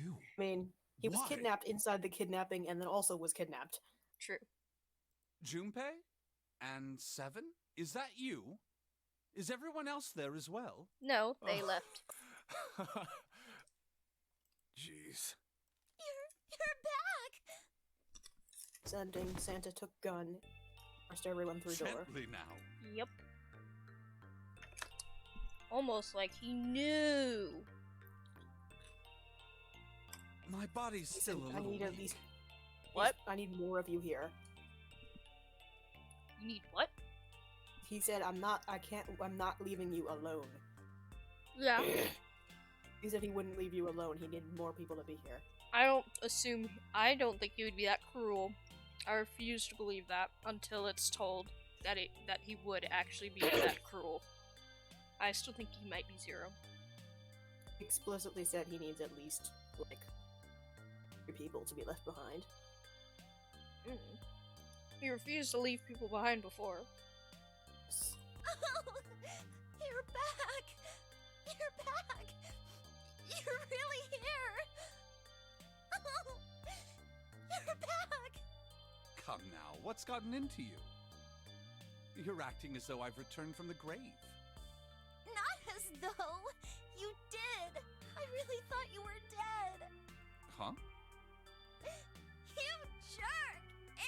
You? I mean, he was Why? kidnapped inside the kidnapping and then also was kidnapped. True. Junpei? And Seven? Is that you? Is everyone else there as well? No, they left. Jeez. You're back. Sending Santa took gun. Forced everyone through door. Gently now. Yep. Almost like he knew. My body's still a I little need at weak. least What? I need more of you here. You need what? He said, I'm not leaving you alone. Yeah. He said he wouldn't leave you alone. He needed more people to be here. I don't think he would be that cruel. I refuse to believe that until it's told that he would actually be that cruel. I still think he might be Zero. He explicitly said he needs at least, like, 3 people to be left behind. He refused to leave people behind before. Oh, you're back! You're back! You're really here! Oh, you're back! Come now, what's gotten into you? You're acting as though I've returned from the grave. Not as though. You did. I really thought you were dead. Huh? You jerk!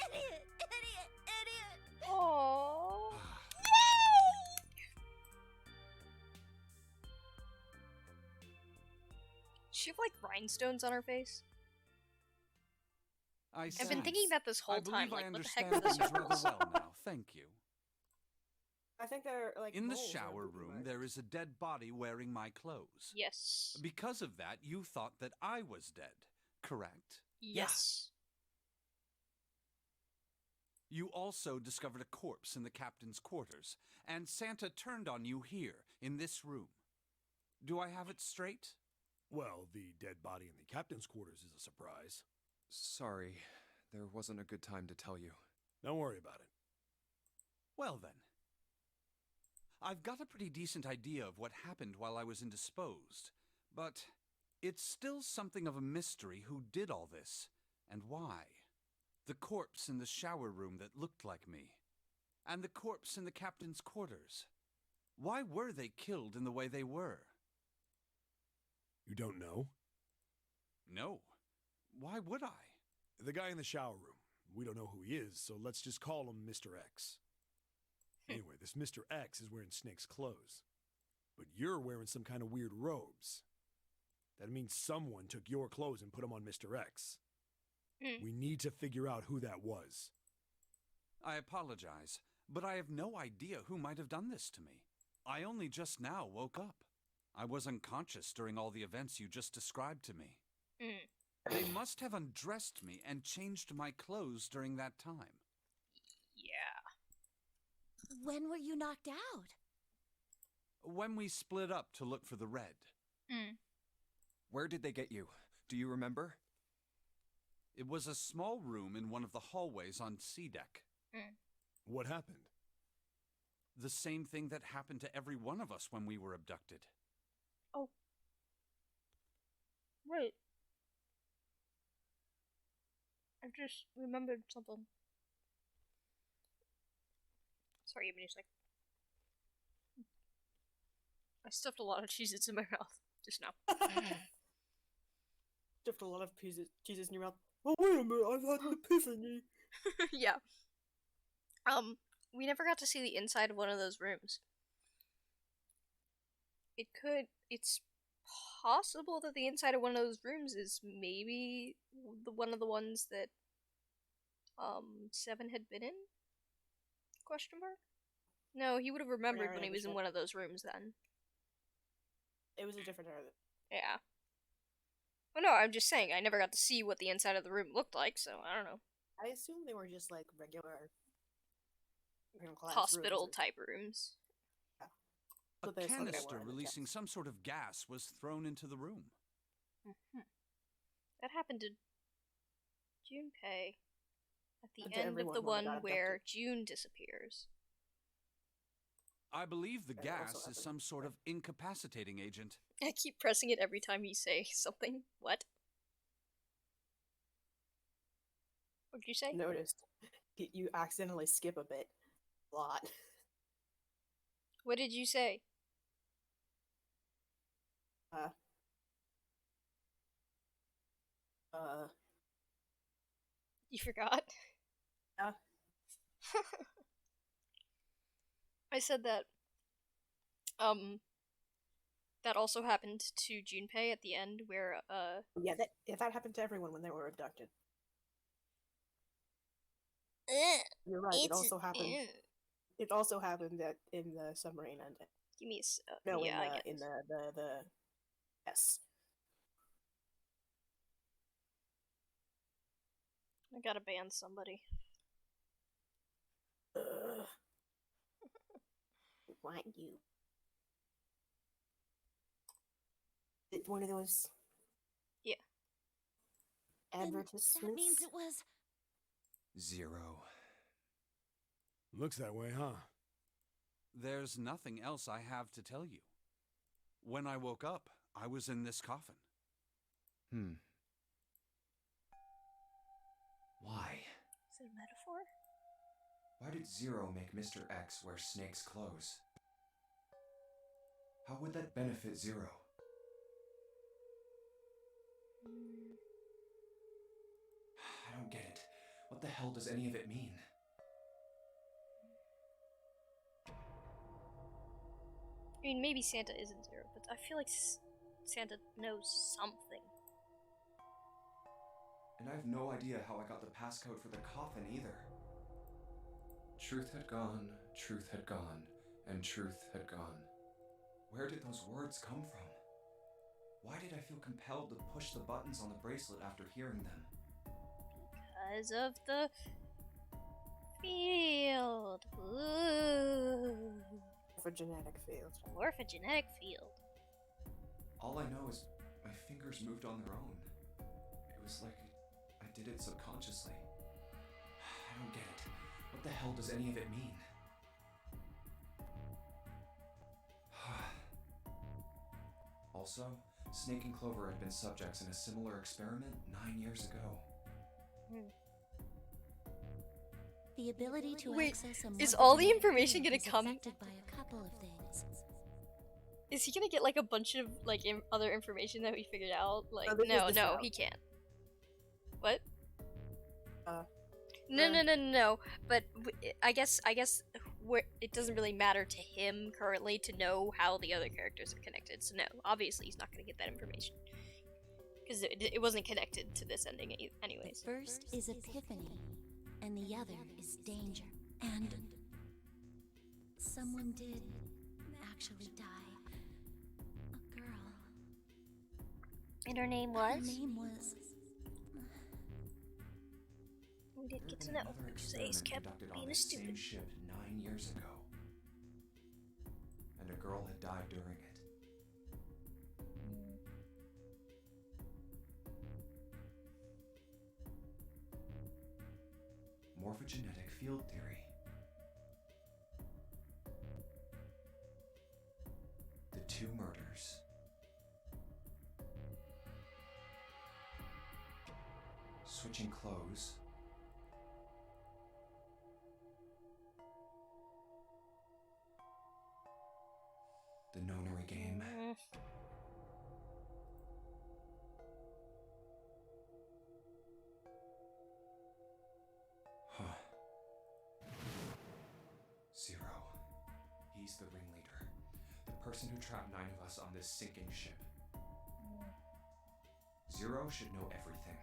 Idiot! Idiot! Idiot! Aww. Does she have like rhinestones on her face? I've been thinking that this whole time. I Like, what the understand heck are those things rather rules? well now. Thank you. I think they're, like, In the moles or shower something, room, right? there is a dead body wearing my clothes. Yes. Because of that, you thought that I was dead, correct? Yes. You also discovered a corpse in the captain's quarters, and Santa turned on you here, in this room. Do I have it straight? Well, the dead body in the captain's quarters is a surprise. Sorry, there wasn't a good time to tell you. Don't worry about it. Well then. I've got a pretty decent idea of what happened while I was indisposed, but it's still something of a mystery who did all this, and why. The corpse in the shower room that looked like me, and the corpse in the captain's quarters. Why were they killed in the way they were? You don't know? No. Why would I? The guy in the shower room. We don't know who he is, so let's just call him Mr. X. Anyway, this Mr. X is wearing Snake's clothes. But you're wearing some kind of weird robes. That means someone took your clothes and put them on Mr. X. We need to figure out who that was. I apologize, but I have no idea who might have done this to me. I only just now woke up. I was unconscious during all the events you just described to me. They must have undressed me and changed my clothes during that time. Yeah. When were you knocked out? When we split up to look for the red. Where did they get you? Do you remember? It was a small room in one of the hallways on C deck. What happened? The same thing that happened to every one of us when we were abducted. Oh. Wait. I just remembered something. Sorry, give me a sec. I stuffed a lot of Cheez-Its in my mouth just now. Stuffed a lot of cheeses in your mouth. Oh, wait a minute, I've had an epiphany. Yeah. We never got to see the inside of one of those rooms. It's possible that the inside of one of those rooms is maybe one of the ones that, Seven had been in? Question mark? No, he would have remembered when he was in one of those rooms then. It was a different era. Yeah. Well, no, I'm just saying, I never got to see what the inside of the room looked like, so I don't know. I assume they were just like regular Hospital type rooms. A But there's something canister more in the releasing some sort of gas was thrown into the room. That happened to Junpei at the And to end of everyone the when they one got where June disappears. I believe the That also gas is happened. some sort of incapacitating agent. I keep pressing it every time you say something. What? What'd you say? Noticed. You accidentally skip a bit. A lot. What did you say? You forgot? Yeah. I said that, that also happened to Junpei at the end where, Yeah, that happened to everyone when they were abducted. You're right. It It's also happened. It also happened that in the submarine ending. Give me No, yeah, I in get the in the yes. I gotta ban somebody. Ugh. Want you? It's one of those. Yeah. Advertisements. That means it was. 0. Looks that way, huh? There's nothing else I have to tell you. When I woke up, I was in this coffin. Why? Is it a metaphor? Why did Zero make Mr. X wear Snake's clothes? How would that benefit Zero? I don't get it. What the hell does any of it mean? I mean, maybe Santa isn't Zero, but I feel like Santa knows something. And I have no idea how I got the passcode for the coffin either. Truth had gone, truth had gone, and truth had gone. Where did those words come from? Why did I feel compelled to push the buttons on the bracelet after hearing them? Because of the field. Ooh. Morphogenetic field. Morphogenetic field. All I know is my fingers moved on their own. It was like I did it subconsciously. I don't get it. What the hell does any of it mean? Also, Snake and Clover had been subjects in a similar experiment 9 years ago. The ability to Wait, access a is all the morphogenetic information field gonna is come? affected by a couple of things. Is he gonna get like a bunch of like other information that we figured out? Like, this is no, this no, route. he can't. What? No. No. But I guess where it doesn't really matter to him currently to know how the other characters are connected. So no, obviously he's not gonna get that information because it wasn't connected to this ending anyways. The first is epiphany, and the other is danger. And someone did actually die. A girl. And her name Her was? name was. We did get to There know had been another because Ace experiment kept conducted on being a this stupid. same ship 9 years ago. And a girl had died during it. Morphogenetic field theory. The 2 murders. Switching clothes. The nonary game. Huh. Zero. He's the ringleader. The person who trapped 9 of us on this sinking ship. Zero should know everything.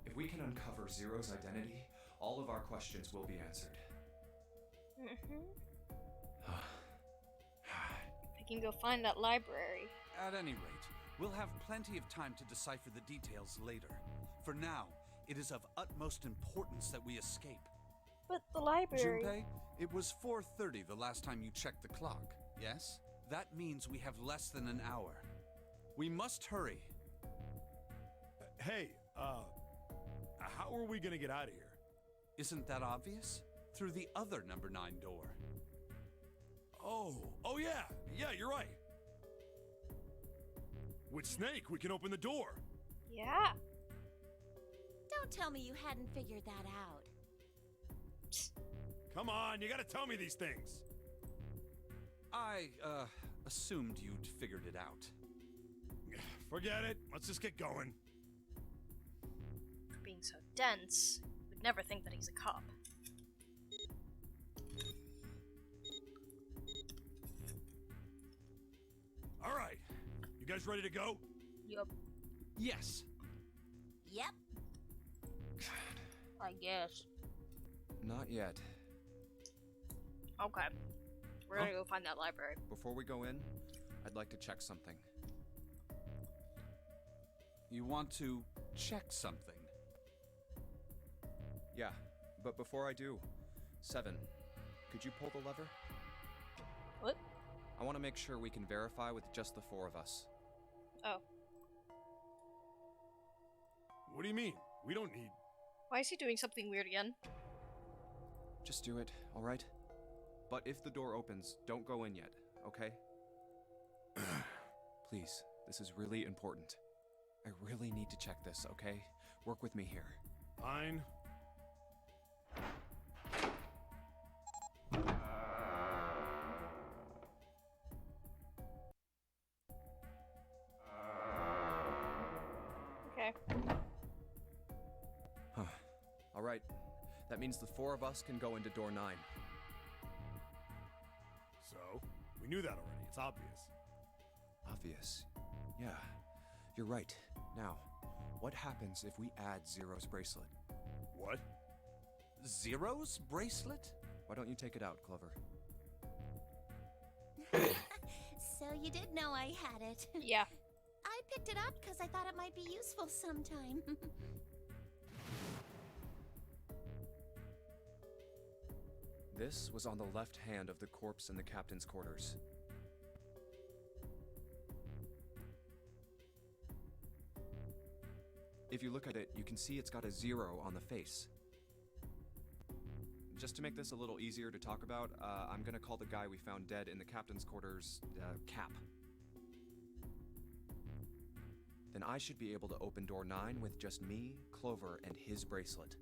If we can uncover Zero's identity, all of our questions will be answered. I can go find that library. At any rate, we'll have plenty of time to decipher the details later. For now, it is of utmost importance that we escape. But the library. Junpei, it was 4:30 the last time you checked the clock, yes? That means we have less than an hour. We must hurry. Hey, how are we gonna get out of here? Isn't that obvious? Through the other number 9 door. Oh yeah, you're right. With Snake, we can open the door. Yeah. Don't tell me you hadn't figured that out. Come on, you gotta tell me these things. I, assumed you'd figured it out. Forget it. Let's just get going. For being so dense, would never think that he's a cop. All right, you guys ready to go? Yup. Yes. Yep. I guess. Not yet. Okay. We're gonna go find that library. Before we go in, I'd like to check something. You want to check something? Yeah, but before I do, Seven, could you pull the lever? What? I want to make sure we can verify with just the four of us. Oh. What do you mean? We don't need... Why is he doing something weird again? Just do it, alright? But if the door opens, don't go in yet, okay? Please, this is really important. I really need to check this, okay? Work with me here. Fine. Okay. Huh. Alright. That means the four of us can go into door 9. So, we knew that already. It's obvious. Obvious. Yeah, you're right. Now, what happens if we add Zero's bracelet? What? Zero's bracelet? Why don't you take it out, Clover? So you did know I had it. Yeah. I picked it up because I thought it might be useful sometime. This was on the left hand of the corpse in the captain's quarters. If you look at it, you can see it's got a 0 on the face. Just to make this a little easier to talk about, I'm gonna call the guy we found dead in the captain's quarters, Cap. Then I should be able to open door 9 with just me, Clover, and his bracelet.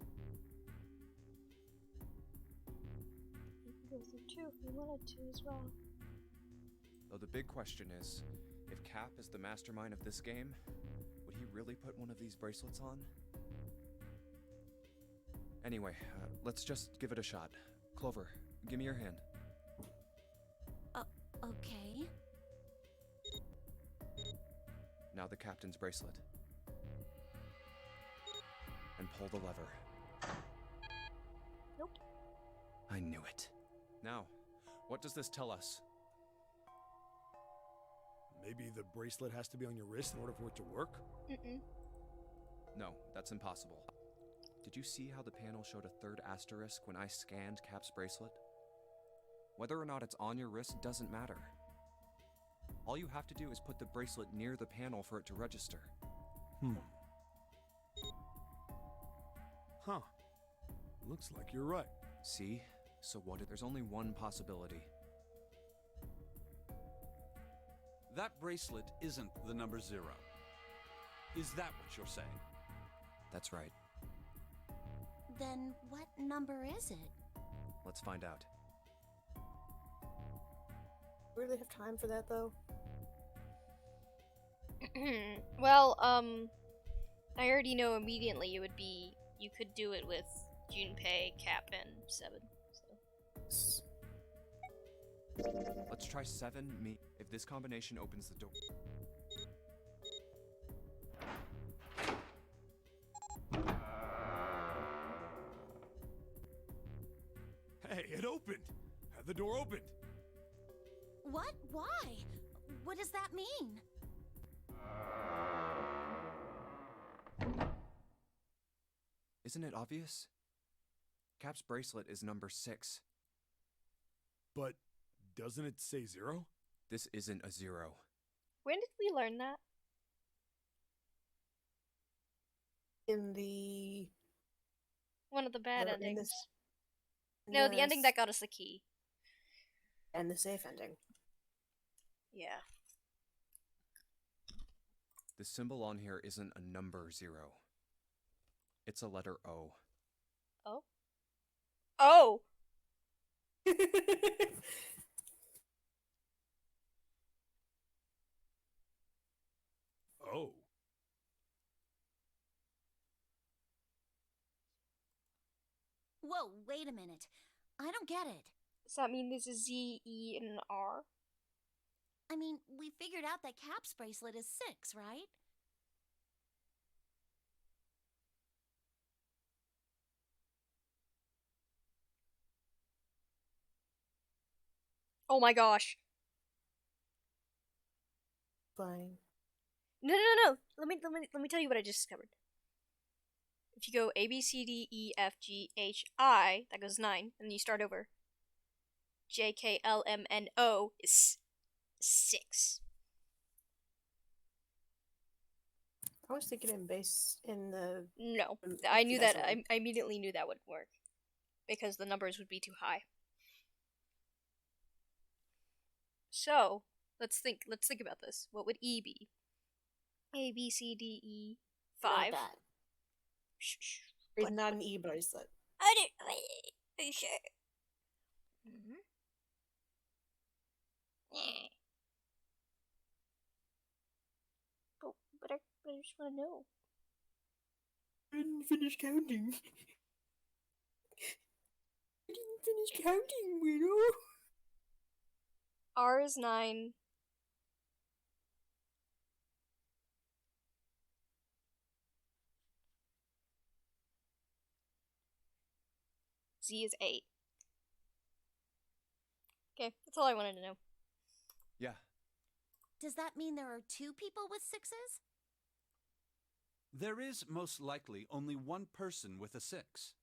You can go through 2 if you wanted to as well. Though the big question is, if Cap is the mastermind of this game, would he really put one of these bracelets on? Anyway, let's just give it a shot. Clover, give me your hand. Okay. Now the captain's bracelet. And pull the lever. Nope. I knew it. Now, what does this tell us? Maybe the bracelet has to be on your wrist in order for it to work? Mm-mm. No, that's impossible. Did you see how the panel showed a third asterisk when I scanned Cap's bracelet? Whether or not it's on your wrist doesn't matter. All you have to do is put the bracelet near the panel for it to register. Huh. Looks like you're right. See? So what if there's only one possibility? That bracelet isn't the number 0. Is that what you're saying? That's right. Then what number is it? Let's find out. We really have time for that, though? Well, I already know immediately it would be, you could do it with Junpei, Cap, and 7. So. Let's try 7, me. If this combination opens the door. Hey, it opened! The door opened! What? Why? What does that mean? Isn't it obvious? Cap's bracelet is number 6. But doesn't it say 0? This isn't a 0. When did we learn that? In the... One of the bad in endings. this- No, the ending Yes. that got us the key. And the safe ending. Yeah. The symbol on here isn't a number 0. It's a letter O. Oh? Oh! Oh. Whoa, wait a minute. I don't get it. Does that mean this is Z, E, and an R? I mean, we figured out that Cap's bracelet is 6, right? Oh my gosh. Fine. No. Let me tell you what I just discovered. If you go A B C D E F G H I, that goes 9, and you start over. J K L M N O is 6. I was thinking in base in the. No, in I knew that. XYZ. I immediately knew that wouldn't work because the numbers would be too high. So let's think. Let's think about this. What would E be? A B C D E 5. Not that. Shh. It's not an E bracelet. I didn't. Are you sure? Mm-hmm. Yeah. But I just want to know. I didn't finish counting. I didn't finish counting, Widow. R is 9. Z is 8. Okay, that's all I wanted to know. Yeah. Does that mean there are 2 people with 6s? There is most likely only one person with a 6.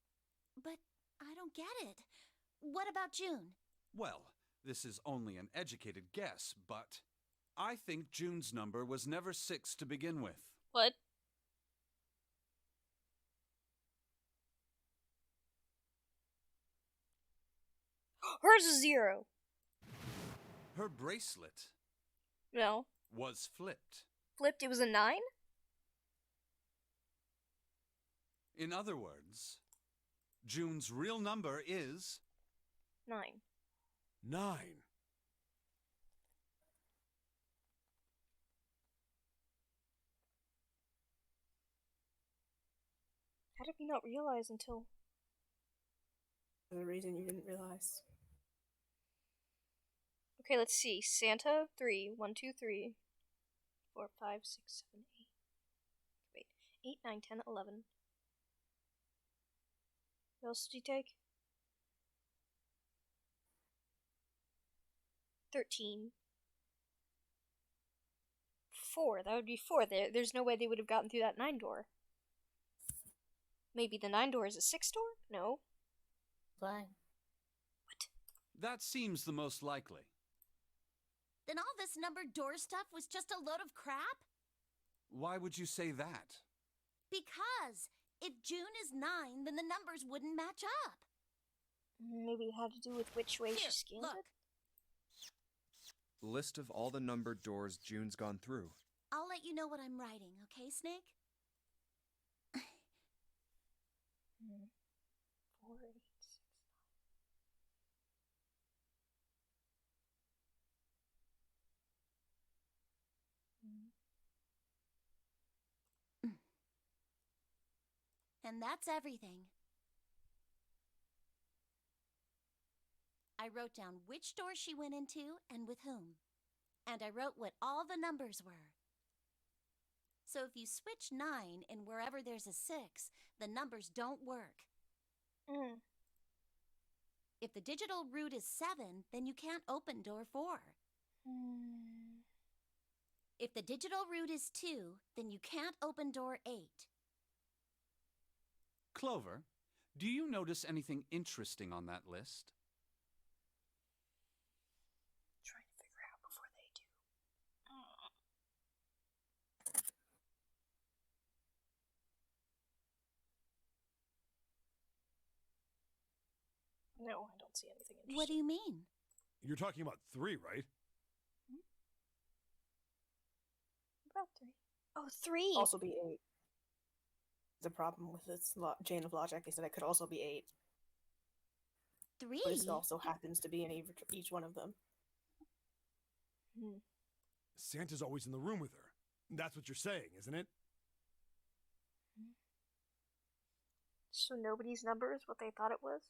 But I don't get it. What about June? Well, this is only an educated guess, but I think June's number was never 6 to begin with. What? Hers is 0. Her bracelet No. was flipped. Flipped, it was a 9? In other words, June's real number is 9. 9. How did we not realize until... For the reason you didn't realize. Okay, let's see. Santa, 3. 1, 2, 3. 4, 5, 6, 7, 8. Wait. 8, 9, 10, 11. What else did you take? 13. 4. That would be 4. There's no way they would have gotten through that 9 door. Maybe the 9 door is a 6 door? No. Fine. What? That seems the most likely. Then all this numbered door stuff was just a load of crap? Why would you say that? Because if June is 9, then the numbers wouldn't match up. Maybe it had to do with which way she Here, scanned look. it? List of all the numbered doors June's gone through. I'll let you know what I'm writing, okay, Snake? 4, 8, 6, 9. And that's everything. I wrote down which door she went into and with whom. And I wrote what all the numbers were. So if you switch 9 in wherever there's a 6, the numbers don't work. If the digital root is 7, then you can't open door 4. If the digital root is 2, then you can't open door 8. Clover, do you notice anything interesting on that list? Trying to figure out before they do. No, I don't see anything interesting. What do you mean? You're talking about 3, right? About 3. Oh, 3! Also be 8. The problem with this chain of logic is that it could also be 8. 3? But it also happens to be in each one of them. Santa's always in the room with her. That's what you're saying, isn't it? So nobody's number is what they thought it was?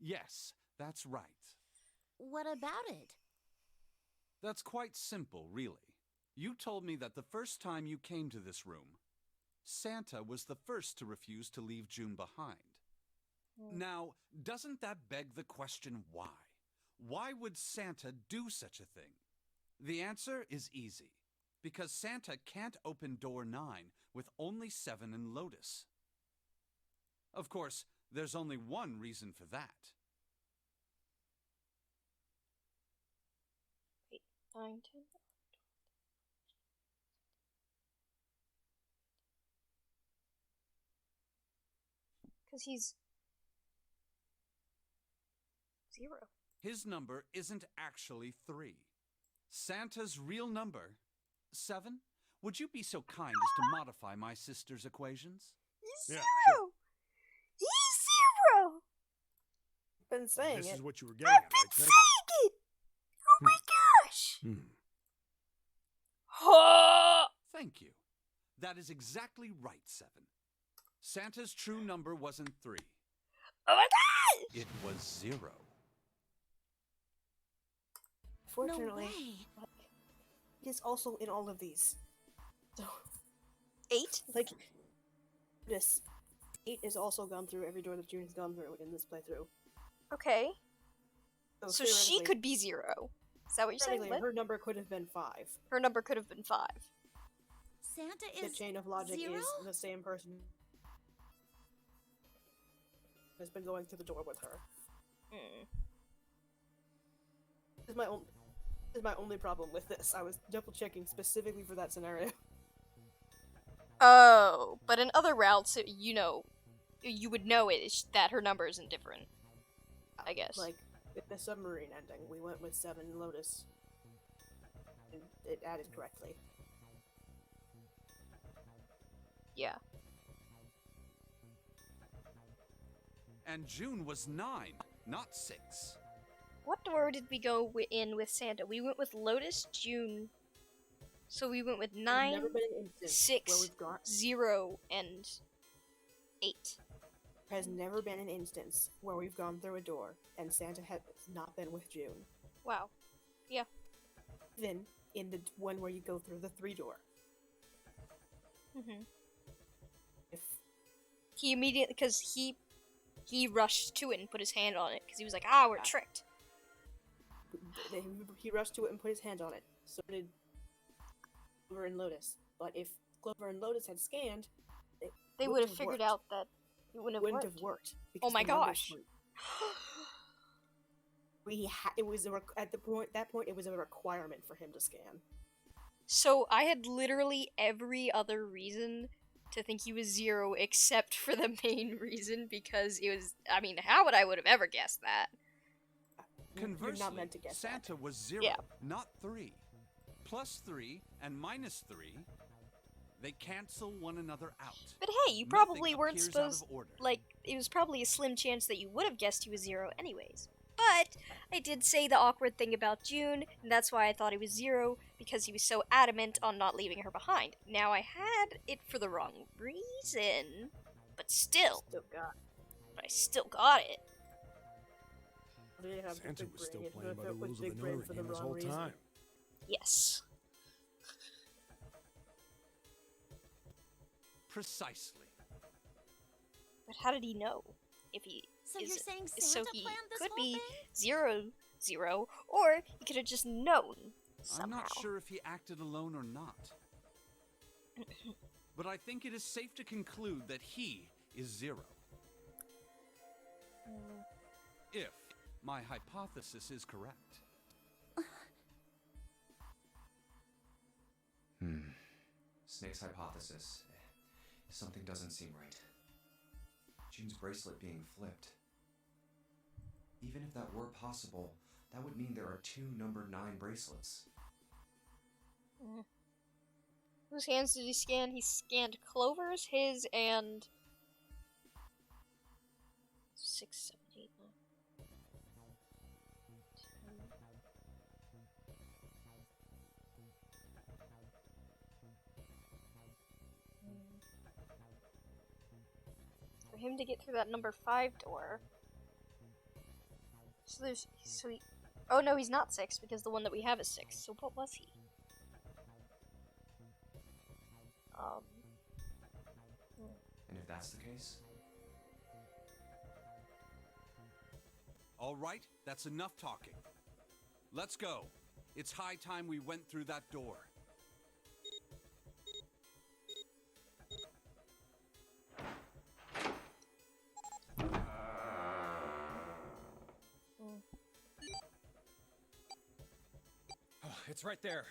Yes, that's right. What about it? That's quite simple, really. You told me that the first time you came to this room, Santa was the first to refuse to leave June behind. Now, doesn't that beg the question why? Why would Santa do such a thing? The answer is easy. Because Santa can't open door 9 with only 7 in Lotus. Of course, there's only one reason for that. Wait, 9, 10. Because he's 0. His number isn't actually 3. Santa's real number, 7? Would you be so kind as to modify my sister's equations? He's Yeah, 0! He's 0! Been saying This it. is what you were getting I've at, been right, Snake? saying it! Oh my gosh! Thank you. That is exactly right, 7. Santa's true number wasn't 3. Oh my god! It was 0. Fortunately, No way. it is also in all of these. So, 8? like, this 8 is also gone through every door that June has gone through in this playthrough. Okay. So she theoretically- could be 0. Is that what you're saying? theoretically, What? her number could have been 5. Her number could have been 5. Santa The is chain of logic 0? is the same person has been going through the door with her. This is my only problem with this. I was double checking specifically for that scenario. Oh, but in other routes, you know, you would know that her number isn't different. I guess. Like, with the submarine ending, we went with 7 Lotus. And it added correctly. Yeah. And June was 9, not 6. What door did we go in with Santa? We went with Lotus, June. So we went with There's 9, never been an instance where 6, we've got 0, and 8. has never been an instance where we've gone through a door and Santa has not been with June. Wow. Yeah. Even in the one where you go through the 3 door. Mm-hmm. If He immediately, because he rushed to it and put his hand on it, because he was like, we're tricked. he rushed to it and put his hand on it, so did Clover and Lotus. But if Clover and Lotus had scanned, They would have figured out that it wouldn't have worked. worked. Oh because my the numbers gosh. weren't- it was at that point it was a requirement for him to scan. So I had literally every other reason to think he was 0 except for the main reason, because it was, I mean, how would I would have ever guessed that? Conversely, You're not meant to guess that. Santa was 0, Yeah. not 3. Plus 3 and minus 3, they cancel one another out. But hey, you Nothing probably weren't appears out supposed, of order. like, it was probably a slim chance that you would have guessed he was 0 anyways. But I did say the awkward thing about June, and that's why I thought he was 0, because he was so adamant on not leaving her behind. Now I had it for the wrong reason, but still. But I still got it. Santa was still playing by the rules of the Notary game this whole time. Yes. Precisely. But how did he know? If he So is, you're saying so Santa he planned this could whole be thing? 0, or he could have just known somehow. I'm not sure if he acted alone or not. But I think it is safe to conclude that he is 0. If my hypothesis is correct. Snake's hypothesis. Something doesn't seem right. June's bracelet being flipped. Even if that were possible, that would mean there are 2 number 9 bracelets. Whose hands did he scan? He scanned Clover's, his, and 6, 7, 8, 9. For him to get through that number 5 door. Oh no, he's not 6, because the one that we have is 6. So what was he? And if that's the case, All right, that's enough talking. Let's go. It's high time we went through that door. Oh, it's right there.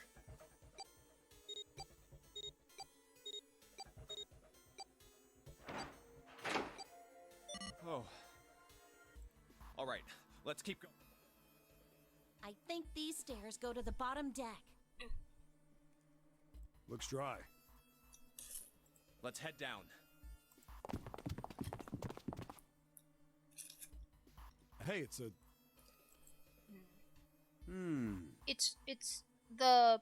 Oh. All right, let's keep going. I think these stairs go to the bottom deck. Looks dry. Let's head down. Hey, it's a... It's the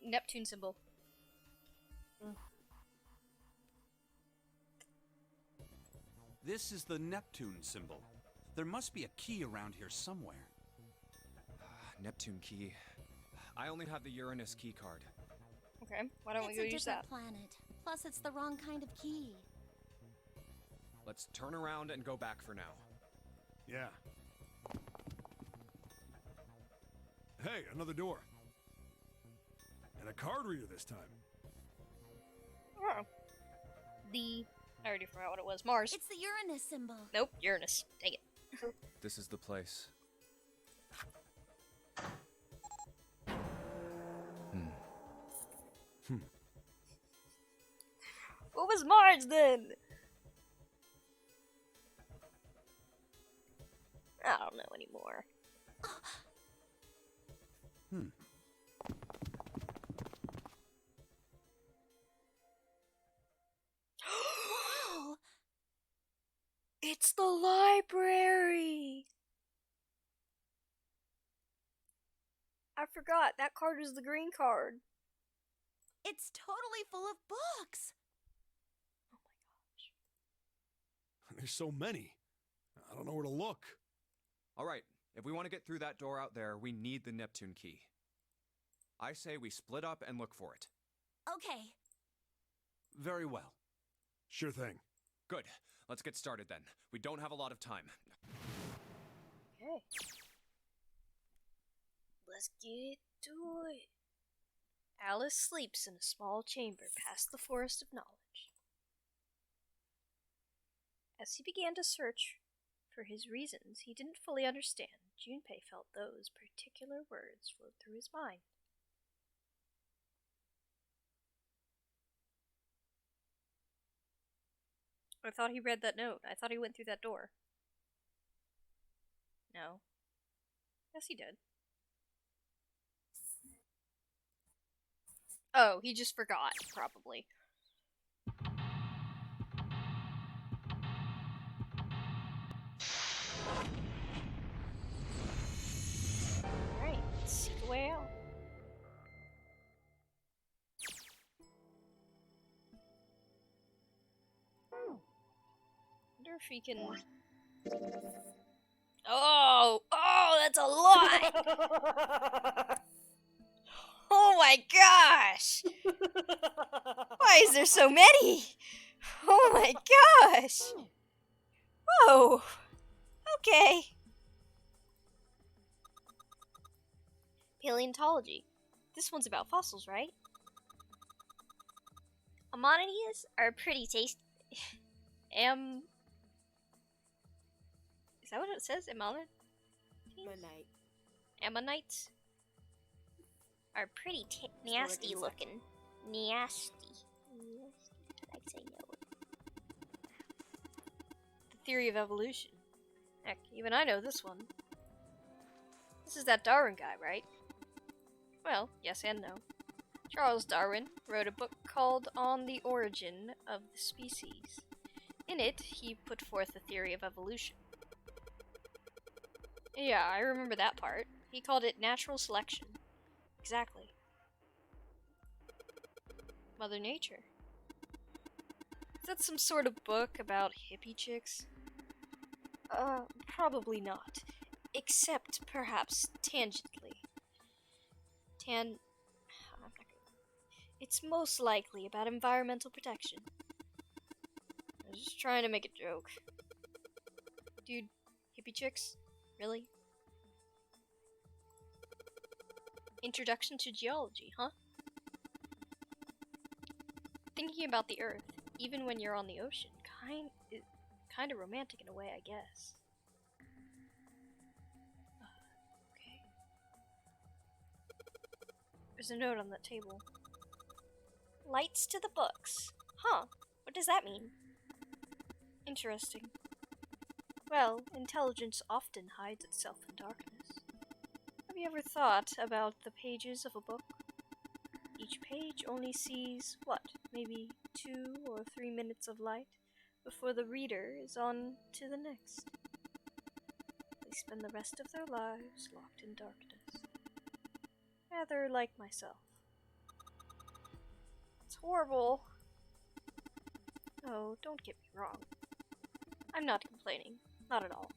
Neptune symbol. This is the Neptune symbol. There must be a key around here somewhere. Neptune key. I only have the Uranus key card. Okay, why don't we It's go a use different that? planet. Plus, it's the wrong kind of key. Let's turn around and go back for now. Yeah. Hey, another door. And a card reader this time. Oh. I already forgot what it was. Mars. It's the Uranus symbol. Nope, Uranus. Dang it. This is the place. What was Mars then? I don't know anymore. Wow! It's the library! I forgot, that card was the green card. It's totally full of books. There's so many. I don't know where to look. All right, if we want to get through that door out there, we need the Neptune key. I say we split up and look for it. Okay. Very well. Sure thing. Good. Let's get started then. We don't have a lot of time. Okay. Let's get to it. Alice sleeps in a small chamber past the Forest of Knowledge. As he began to search for his reasons he didn't fully understand, Junpei felt those particular words float through his mind. I thought he read that note. I thought he went through that door. No. Yes, he did. Oh, he just forgot, probably. Alright, let's see the way out. Wonder if he can... Oh! Oh, that's a lot! Oh my gosh! Why is there so many? Oh my gosh! Whoa! Okay. Paleontology. This one's about fossils, right? Ammonites are pretty tasty. Is that what it says? Midnight. Ammonites are pretty nasty looking. Nasty. I'd say no. The theory of evolution. Heck, even I know this one. This is that Darwin guy, right? Well, yes and no. Charles Darwin wrote a book called On the Origin of the Species. In it, he put forth the theory of evolution. Yeah, I remember that part. He called it natural selection. Exactly. Mother Nature. Is that some sort of book about hippie chicks? Probably not. Except, perhaps, tangentially. It's most likely about environmental protection. I was just trying to make a joke. Creepy chicks? Really? Introduction to geology, huh? Thinking about the Earth, even when you're on the ocean, kind of romantic in a way, I guess. Okay. There's a note on that table. Lights to the books. Huh. What does that mean? Interesting. Well, intelligence often hides itself in darkness. Have you ever thought about the pages of a book? Each page only sees, what, maybe 2 or 3 minutes of light before the reader is on to the next. They spend the rest of their lives locked in darkness. Rather like myself. It's horrible. Oh, don't get me wrong. I'm not complaining. Not at all.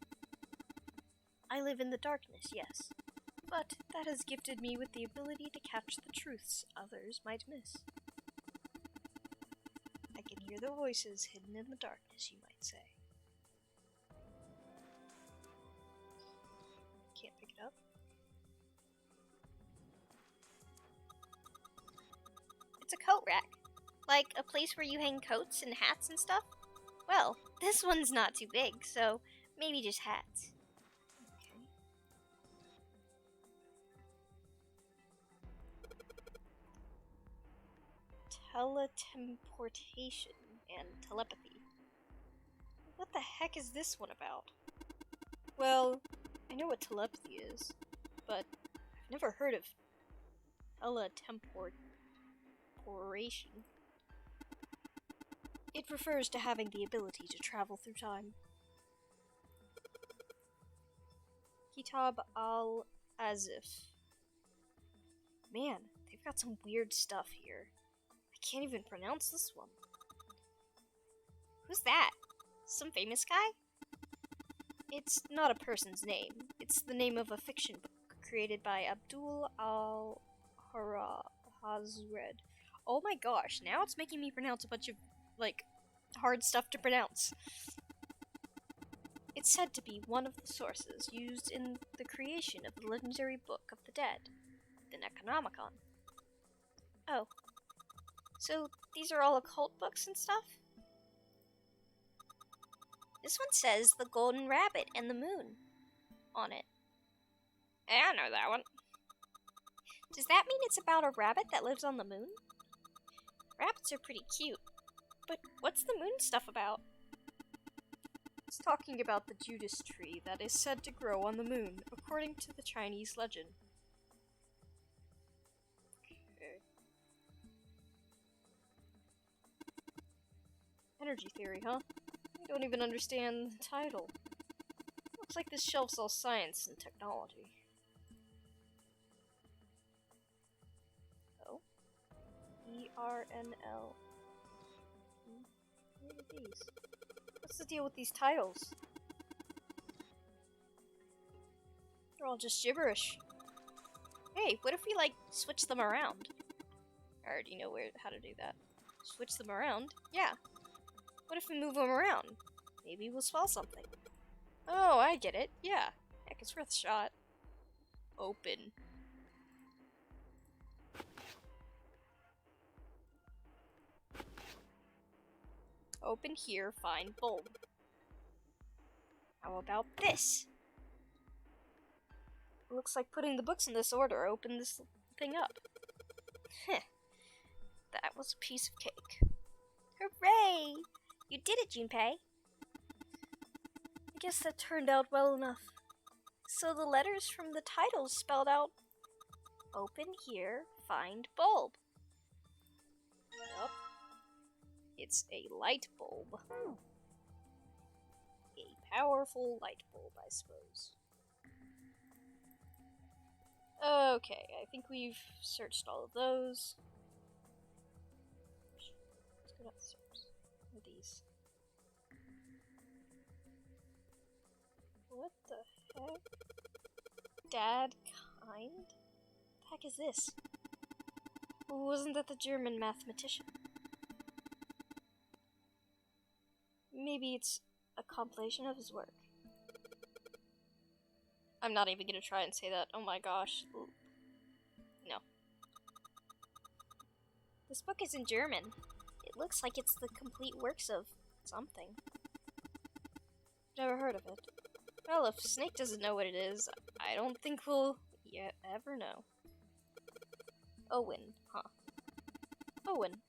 I live in the darkness, yes. But that has gifted me with the ability to catch the truths others might miss. I can hear the voices hidden in the darkness, you might say. Can't pick it up. It's a coat rack. Like a place where you hang coats and hats and stuff? Well, this one's not too big, so maybe just hats. Okay. Teletemportation and telepathy. What the heck is this one about? Well, I know what telepathy is, but I've never heard of teletemportation. It refers to having the ability to travel through time. Kitab al-Azif. Man, they've got some weird stuff here. I can't even pronounce this one. Who's that? Some famous guy? It's not a person's name. It's the name of a fiction book created by Abdul al-Hazred. Oh my gosh, now it's making me pronounce a bunch of, like, hard stuff to pronounce. It's said to be one of the sources used in the creation of the legendary Book of the Dead, the Necronomicon. Oh. So, these are all occult books and stuff? This one says The Golden Rabbit and the Moon on it. Yeah, I know that one. Does that mean it's about a rabbit that lives on the moon? Rabbits are pretty cute. But what's the moon stuff about? It's talking about the Judas tree that is said to grow on the moon, according to the Chinese legend. Okay. Energy theory, huh? I don't even understand the title. Looks like this shelf's all science and technology. Oh? ERNL. What are these? What's the deal with these titles? They're all just gibberish. Hey, what if we, like, switch them around? I already know how to do that. Switch them around? Yeah. What if we move them around? Maybe we'll spell something. Oh, I get it. Yeah. Heck, it's worth a shot. Open. Open here, find bulb. How about this? It looks like putting the books in this order opened this thing up. Heh. That was a piece of cake. Hooray! You did it, Junpei. I guess that turned out well enough. So the letters from the title spelled out open here, find bulb. Yup. It's a light bulb. A powerful light bulb, I suppose. Okay, I think we've searched all of those. Let's go downstairs. What are these? What the heck? Dad kind? What the heck is this? Wasn't that the German mathematician? Maybe it's a compilation of his work. I'm not even gonna try and say that. Oh my gosh. Ooh. No. This book is in German. It looks like it's the complete works of something. Never heard of it. Well, if Snake doesn't know what it is, I don't think we'll ever know. Owen, huh? Owen.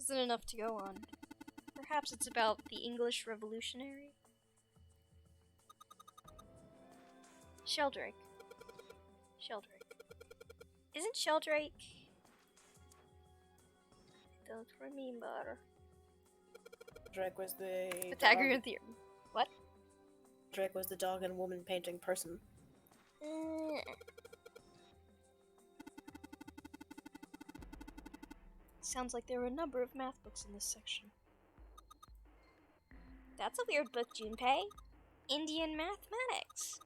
Isn't enough to go on. Perhaps it's about the English Revolutionary? Sheldrake. Sheldrake. Isn't Sheldrake... I don't remember. Drake was the Pythagorean theorem. What? Drake was the dog and woman painting person. Sounds like there were a number of math books in this section. That's a weird book, Junpei. Indian mathematics.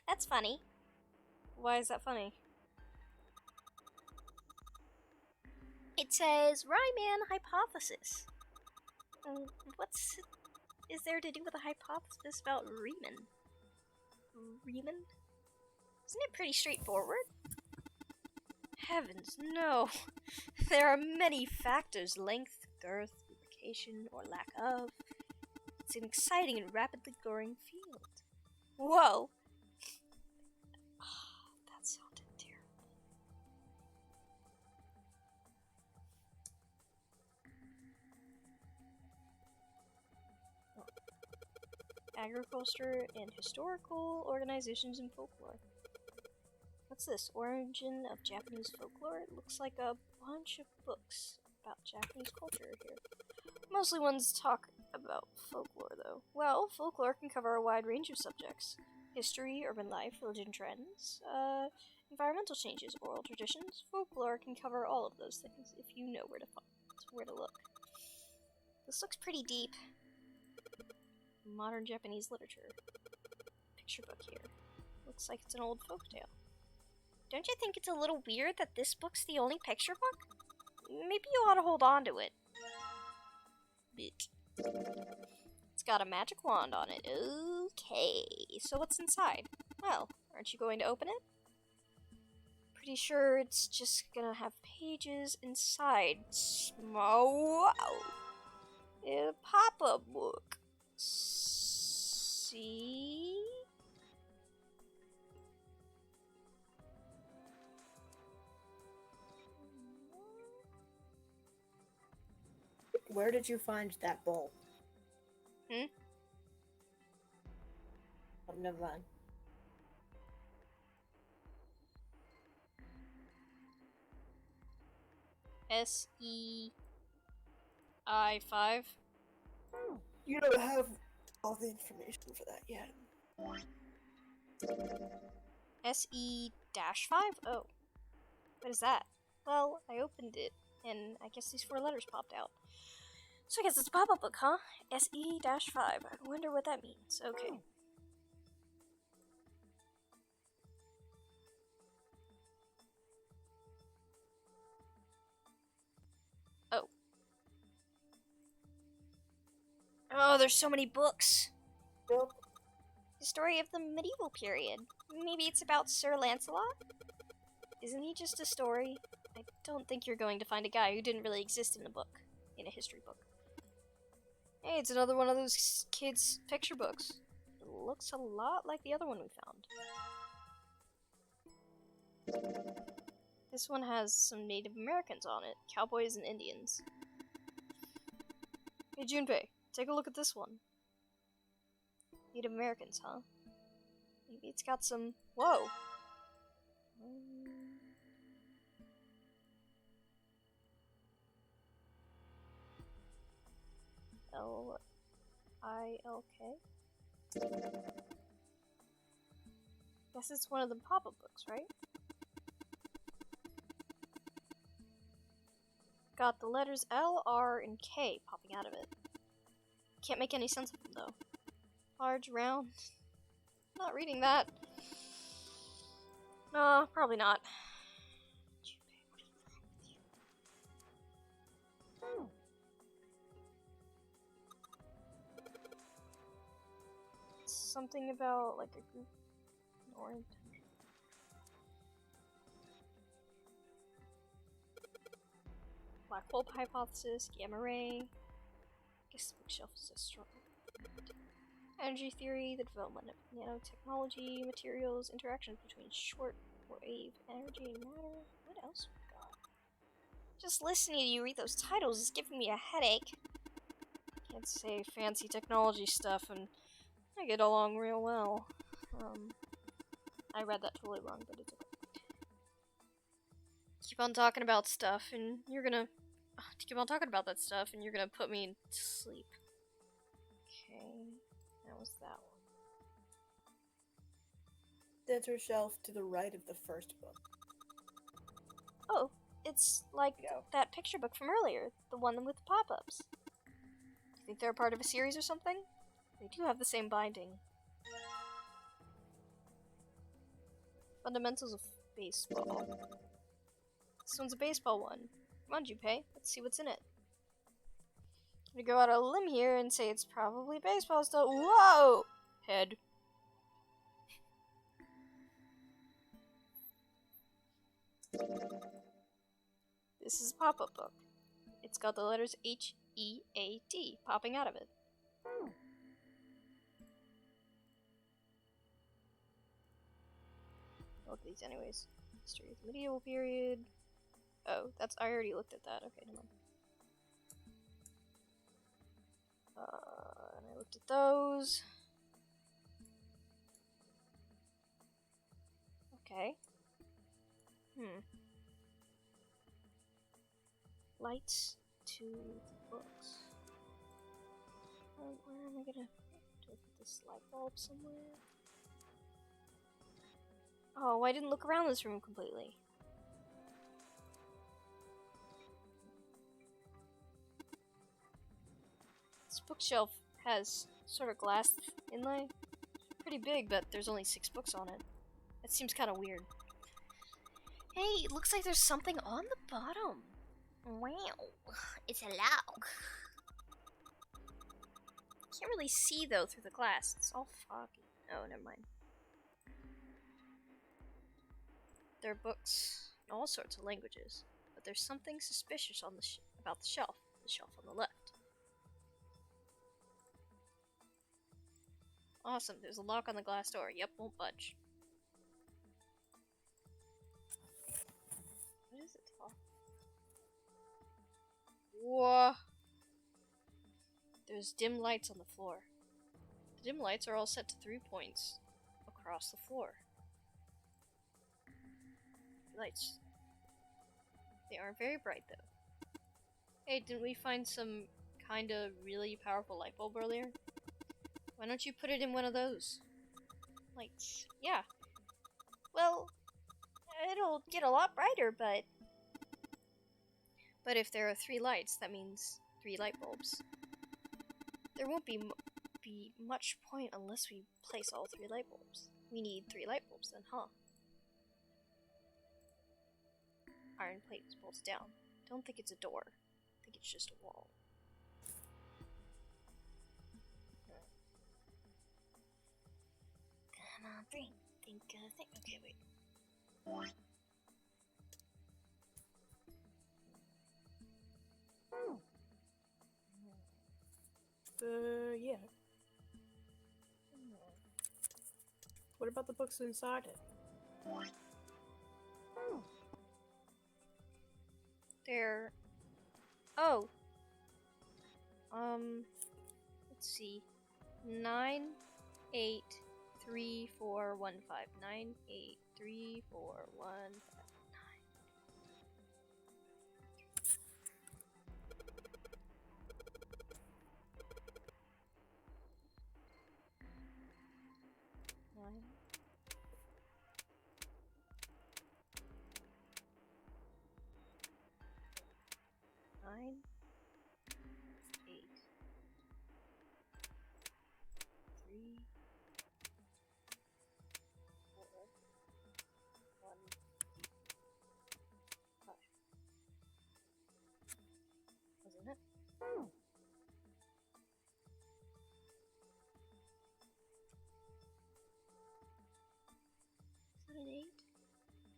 That's funny. Why is that funny? It says Riemann hypothesis. What's is there to do with a hypothesis about Riemann? Riemann? Isn't it pretty straightforward? Heavens, no. There are many factors: length, girth, lubrication, or lack of. It's an exciting and rapidly growing field. Whoa! That sounded terrible. Agriculture and historical organizations and folklore. What's this? Origin of Japanese folklore? It looks like a bunch of books about Japanese culture here. Mostly ones talk about folklore, though. Well, folklore can cover a wide range of subjects. History, urban life, religion trends, environmental changes, oral traditions. Folklore can cover all of those things if you know where to look. This looks pretty deep. Modern Japanese literature. Picture book here. Looks like it's an old folktale. Don't you think it's a little weird that this book's the only picture book? Maybe you ought to hold on to it. It's got a magic wand on it. Okay, so what's inside? Well, aren't you going to open it? Pretty sure it's just gonna have pages inside. Wow! A pop-up book. See? Where did you find that bowl? Hmm? Oh, never mind. SEI5? You don't have all the information for that yet. SE-5? Oh. What is that? Well, I opened it, and I guess these 4 letters popped out. So I guess it's a pop-up book, huh? SE-5. I wonder what that means. Okay. Oh. Oh, there's so many books. Yep. The story of the medieval period. Maybe it's about Sir Lancelot? Isn't he just a story? I don't think you're going to find a guy who didn't really exist in a book. In a history book. Hey, it's another one of those kids' picture books. It looks a lot like the other one we found. This one has some Native Americans on it. Cowboys and Indians. Hey, Junpei, take a look at this one. Native Americans, huh? Maybe it's got some... Whoa! L-I-L-K? Guess it's one of the pop-up books, right? Got the letters L, R, and K popping out of it. Can't make any sense of them, though. Large, round... Not reading that. No, probably not. Something about, like, a group Orange. Black hole hypothesis, gamma ray. Guess the bookshelf is a strong. Energy theory, the development of nanotechnology, materials, interactions between shortwave energy and matter. What else we got? Just listening to you read those titles is giving me a headache. Can't say fancy technology stuff, and I get along real well. I read that totally wrong, but it's okay. Keep on talking about stuff, and you're gonna keep on talking about that stuff, and you're gonna put me to sleep. Okay, that was that one. Center shelf to the right of the first book. Oh, it's like that picture book from earlier, the one with the pop-ups. Do you think they're a part of a series or something? They do have the same binding. Fundamentals of baseball. This one's a baseball one. Come on, Junpei. Let's see what's in it. I'm gonna go out on a limb here and say it's probably baseball stuff. Whoa! Head. This is a pop-up book. It's got the letters H-E-A-D popping out of it. Look at these anyways. History of the medieval period. Oh, that's I already looked at that. Okay, never mind. And I looked at those. Okay. Lights to the books. Where am I gonna... Do I put this light bulb somewhere? Oh, I didn't look around this room completely. This bookshelf has sort of glass inlay. Pretty big, but there's only 6 books on it. That seems kind of weird. Hey, it looks like there's something on the bottom. Wow, it's a log. Can't really see though through the glass. It's all foggy. Oh, never mind. There are books in all sorts of languages, but there's something suspicious on the about the shelf on the left. Awesome, there's a lock on the glass door. Yep, won't budge. What is it, Tal? Whoa! There's dim lights on the floor. The dim lights are all set to 3 points across the floor. Lights. They aren't very bright though. Hey, didn't we find some kinda really powerful light bulb earlier? Why don't you put it in one of those? Lights. Yeah. Well, it'll get a lot brighter, but if there are 3 lights, that means 3 light bulbs. There won't be much point unless we place all 3 light bulbs. We need 3 light bulbs then, huh? Iron plate bolts down. Don't think it's a door. I think it's just a wall. Come on, think. Okay, wait. Yeah. What about the books inside it? They're... Oh. Let's see. 9, 8, 3, 4, 1, 5. 9, 8, 3, 4, 1, 5, 9. 9. 9, 8, 3, 4, 1.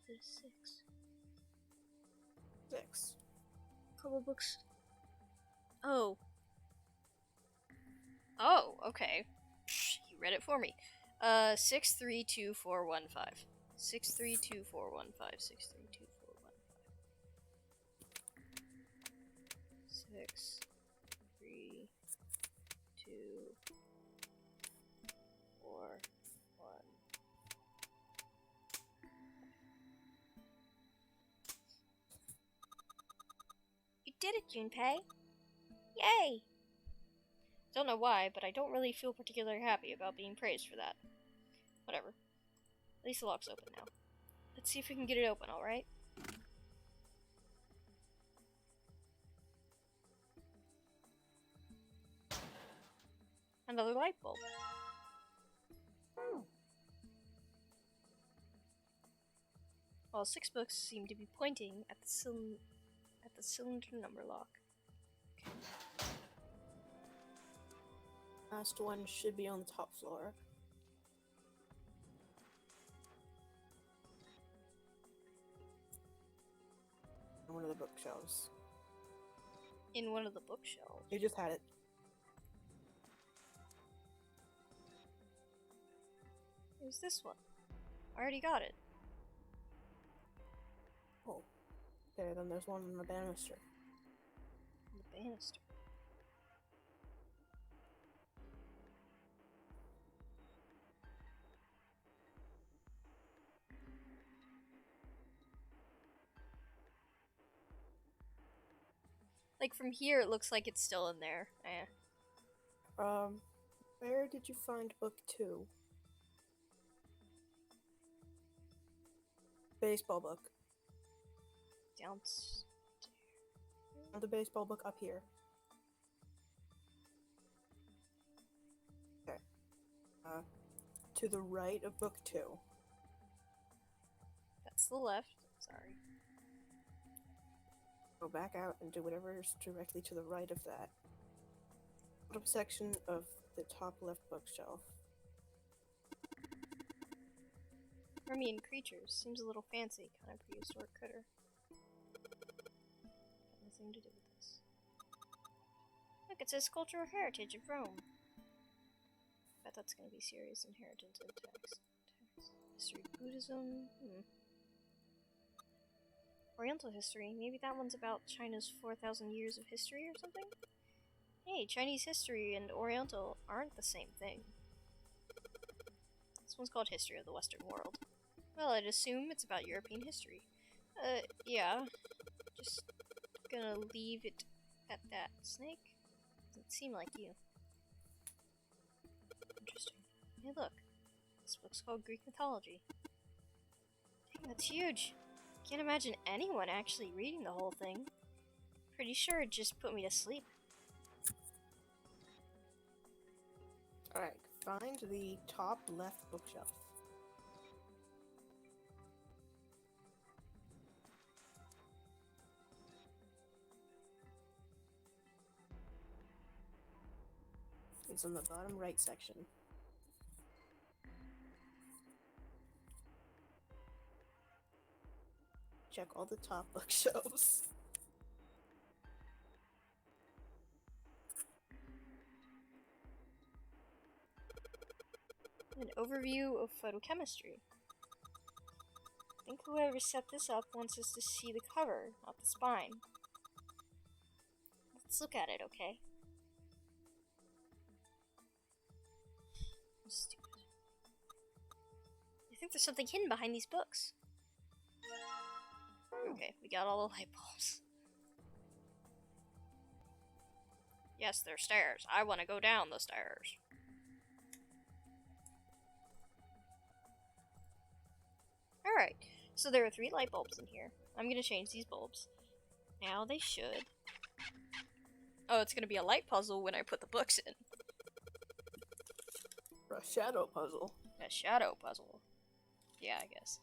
There's 6. 6. Couple books. Oh. Oh, okay. Psh, you read it for me. 632415. 632415. 632415. 6, 3, 2, 4, 1. You did it, Junpei! Yay! Don't know why, but I don't really feel particularly happy about being praised for that. Whatever. At least the lock's open now. Let's see if we can get it open, alright? Another light bulb. All 6 books seem to be pointing at the cylinder number lock. Last one should be on the top floor. On one of the bookshelves. In one of the bookshelves. You just had it. It was this one. I already got it. Oh. Okay, then there's one on the banister. The banister. Like from here, it looks like it's still in there. Eh. Where did you find book 2? Baseball book. Downstairs. The baseball book up here. Okay. To the right of book 2. That's the left. Sorry. Go back out and do whatever is directly to the right of that. Bottom section of the top left bookshelf. Hermian creatures. Seems a little fancy. Kind of prehistoric critter. Got nothing to do with this. Look, it says Cultural Heritage of Rome. Bet that's gonna be serious inheritance of text. History of Buddhism. Oriental history. Maybe that one's about China's 4,000 years of history or something? Hey, Chinese history and Oriental aren't the same thing. This one's called History of the Western World. Well, I'd assume it's about European history. Yeah. Just gonna leave it at that. Snake? Doesn't seem like you. Interesting. Hey, look. This book's called Greek Mythology. Dang, that's huge. Can't imagine anyone actually reading the whole thing. Pretty sure it just put me to sleep. Alright, find the top left bookshelf. It's on the bottom right section. Check all the top bookshelves. An overview of photochemistry. I think whoever set this up wants us to see the cover, not the spine. Let's look at it, okay? I'm stupid. I think there's something hidden behind these books. Okay, we got all the light bulbs. Yes, there's stairs. I want to go down the stairs. Alright, so there are 3 light bulbs in here. I'm gonna change these bulbs. Now they should. Oh, it's gonna be a light puzzle when I put the books in. A shadow puzzle. A shadow puzzle. Yeah, I guess.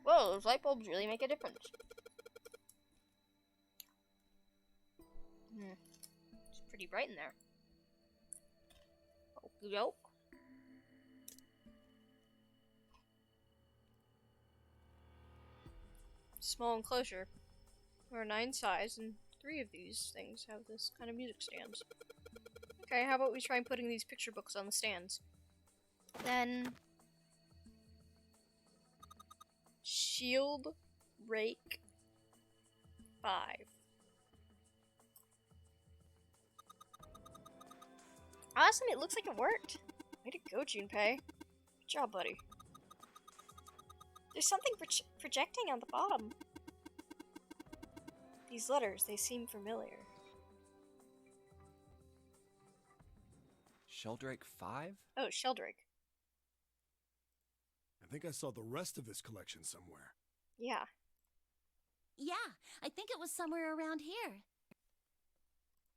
Whoa, those light bulbs really make a difference. It's pretty bright in there. Okey doke. small enclosure. There are 9 sides, and 3 of these things have this kind of music stands. Okay, how about we try putting these picture books on the stands? Then... Shield Rake 5. Awesome, it looks like it worked. Way to go, Junpei. Good job, buddy. There's something projecting on the bottom. These letters, they seem familiar. Sheldrake 5? Oh, Sheldrake. I think I saw the rest of this collection somewhere. Yeah. Yeah, I think it was somewhere around here.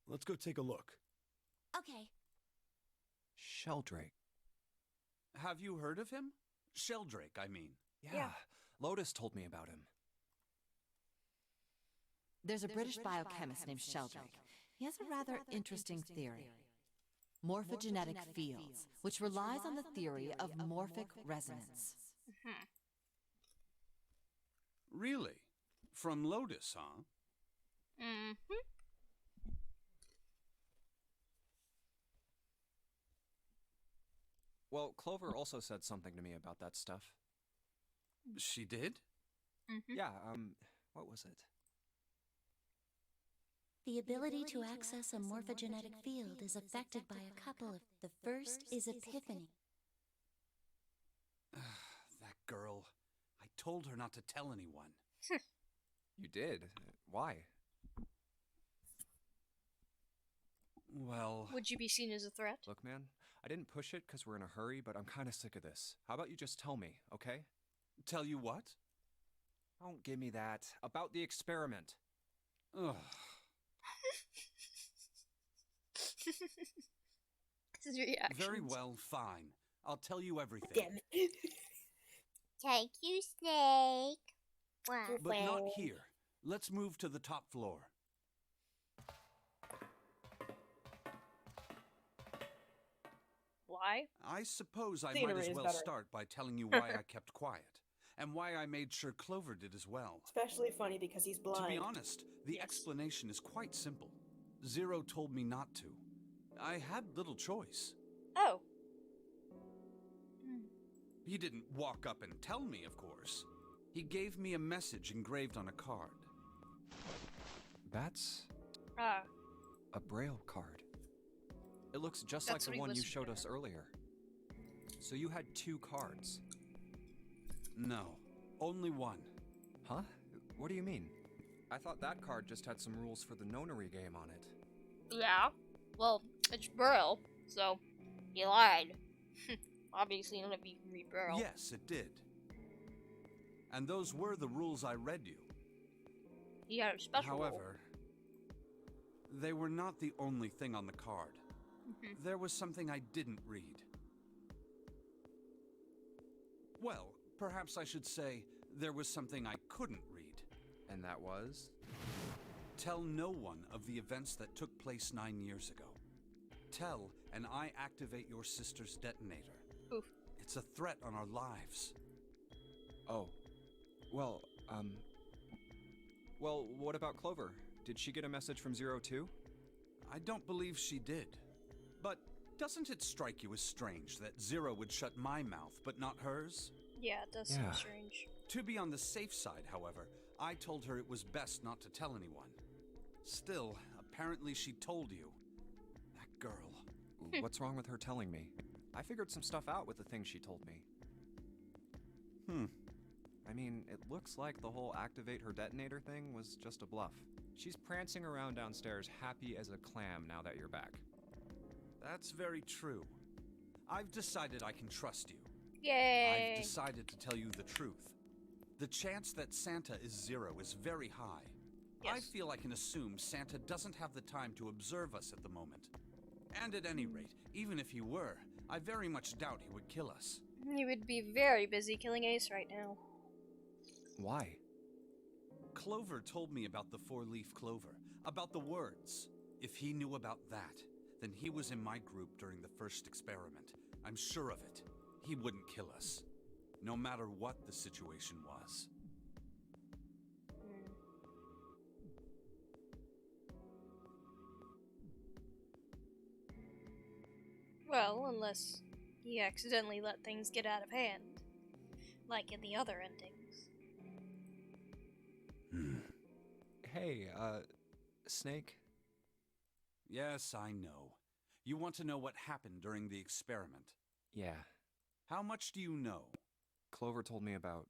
Let's go take a look. Okay. Sheldrake. Have you heard of him? Sheldrake, I mean. Yeah. Lotus told me about him. There's a British biochemist named Sheldrake. He has a rather interesting theory. Morphogenetic fields, which relies on the theory of morphic resonance. Really? From Lotus, huh? Mm-hmm. Well, Clover also said something to me about that stuff. She did? Mm-hmm. Yeah, what was it? The ability to access a morphogenetic field is affected by a couple of... The first is epiphany. That girl. I told her not to tell anyone. You did? Why? Well... Would you be seen as a threat? Look, man, I didn't push it because we're in a hurry, but I'm kind of sick of this. How about you just tell me, okay? Tell you what? Don't give me that. About the experiment. Ugh. This is your reaction. Very well, fine. I'll tell you everything. Damn it. Thank you, Snake. But not here. Let's move to the top floor. Why? I suppose I might Scenery as is well better. start by telling you why I kept quiet, and why I made sure Clover did as well. Especially funny because he's blind. To be honest, the explanation is quite simple. Zero told me not to. I had little choice. Oh. He didn't walk up and tell me, of course. He gave me a message engraved on a card. That's Ah. a Braille card. It looks just That's like what the he one you was showed us earlier. So you had 2 cards. No, only one. Huh? What do you mean? I thought that card just had some rules for the nonary game on it. Yeah. Well, it's Braille, so he lied. Obviously, none of you can read Braille. Yes, it did. And those were the rules I read you. He had a special rule. However, they were not the only thing on the card. There was something I didn't read. Well, perhaps I should say there was something I couldn't read. And that was? Tell no one of the events that took place 9 years ago. Tell, and I activate your sister's detonator. Oof. It's a threat on our lives. Oh. Well, Well, what about Clover? Did she get a message from Zero too? I don't believe she did. But doesn't it strike you as strange that Zero would shut my mouth, but not hers? Yeah, it does seem strange. To be on the safe side, however, I told her it was best not to tell anyone. Still, apparently she told you. That girl. What's wrong with her telling me? I figured some stuff out with the things she told me. I mean, it looks like the whole activate her detonator thing was just a bluff. She's prancing around downstairs happy as a clam now that you're back. That's very true. I've decided I can trust you. Yay! I've decided to tell you the truth. The chance that Santa is Zero is very high. Yes. I feel I can assume Santa doesn't have the time to observe us at the moment. And at any rate, even if he were, I very much doubt he would kill us. He would be very busy killing Ace right now. Why? Clover told me about the 4-leaf clover, about the words. If he knew about that, then he was in my group during the first experiment. I'm sure of it. He wouldn't kill us, no matter what the situation was. Well, unless he accidentally let things get out of hand. Like in the other endings. Hey, Snake? Yes, I know. You want to know what happened during the experiment. Yeah. How much do you know? Clover told me about...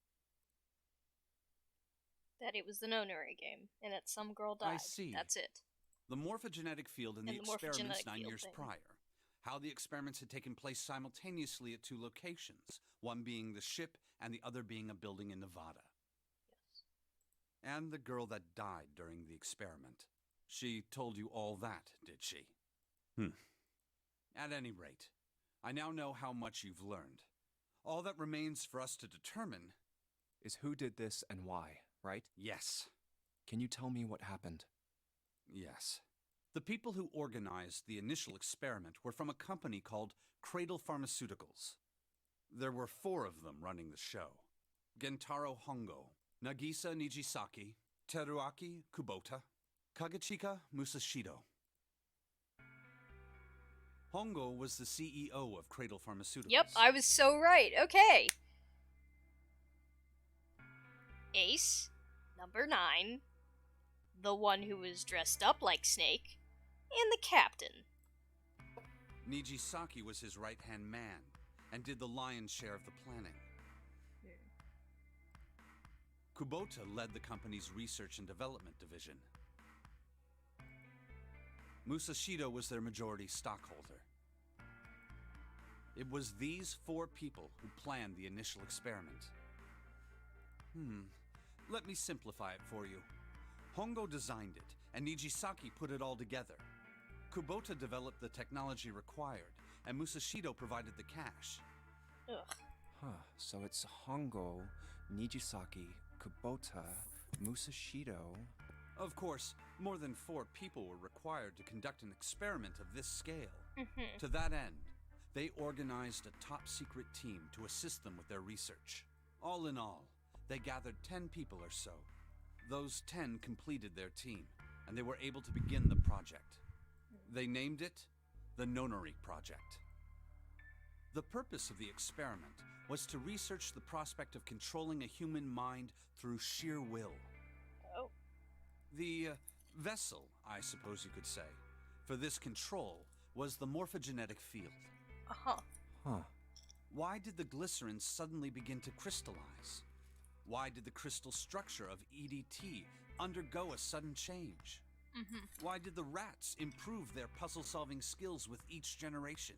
That it was the Nonary game, and that some girl died. I see. That's it. The morphogenetic field and the experiments morphogenetic 9 field years thing. prior. How the experiments had taken place simultaneously at 2 locations, one being the ship and the other being a building in Nevada. Yes. And the girl that died during the experiment. She told you all that, did she? At any rate, I now know how much you've learned. All that remains for us to determine is who did this and why, right? Yes. Can you tell me what happened? Yes. The people who organized the initial experiment were from a company called Cradle Pharmaceuticals. There were 4 of them running the show. Gentaro Hongo, Nagisa Nijisaki, Teruaki Kubota, Kagechika Musashido. Hongo was the CEO of Cradle Pharmaceuticals. Yep, I was so right. Okay. Ace, number 9, the one who was dressed up like Snake, and the captain. Nijisaki was his right-hand man and did the lion's share of the planning. Kubota led the company's research and development division. Musashido was their majority stockholder. It was these 4 people who planned the initial experiment. Let me simplify it for you. Hongo designed it, and Nijisaki put it all together. Kubota developed the technology required, and Musashido provided the cash. Ugh. Huh, so it's Hongo, Nijisaki, Kubota, Musashido... Of course, more than 4 people were required to conduct an experiment of this scale. To that end, they organized a top-secret team to assist them with their research. All in all, they gathered 10 people or so. Those 10 completed their team, and they were able to begin the project. They named it the Nonary Project. The purpose of the experiment was to research the prospect of controlling a human mind through sheer will. Oh. The vessel, I suppose you could say, for this control was the morphogenetic field. Huh. Why did the glycerin suddenly begin to crystallize? Why did the crystal structure of EDT undergo a sudden change? Why did the rats improve their puzzle-solving skills with each generation?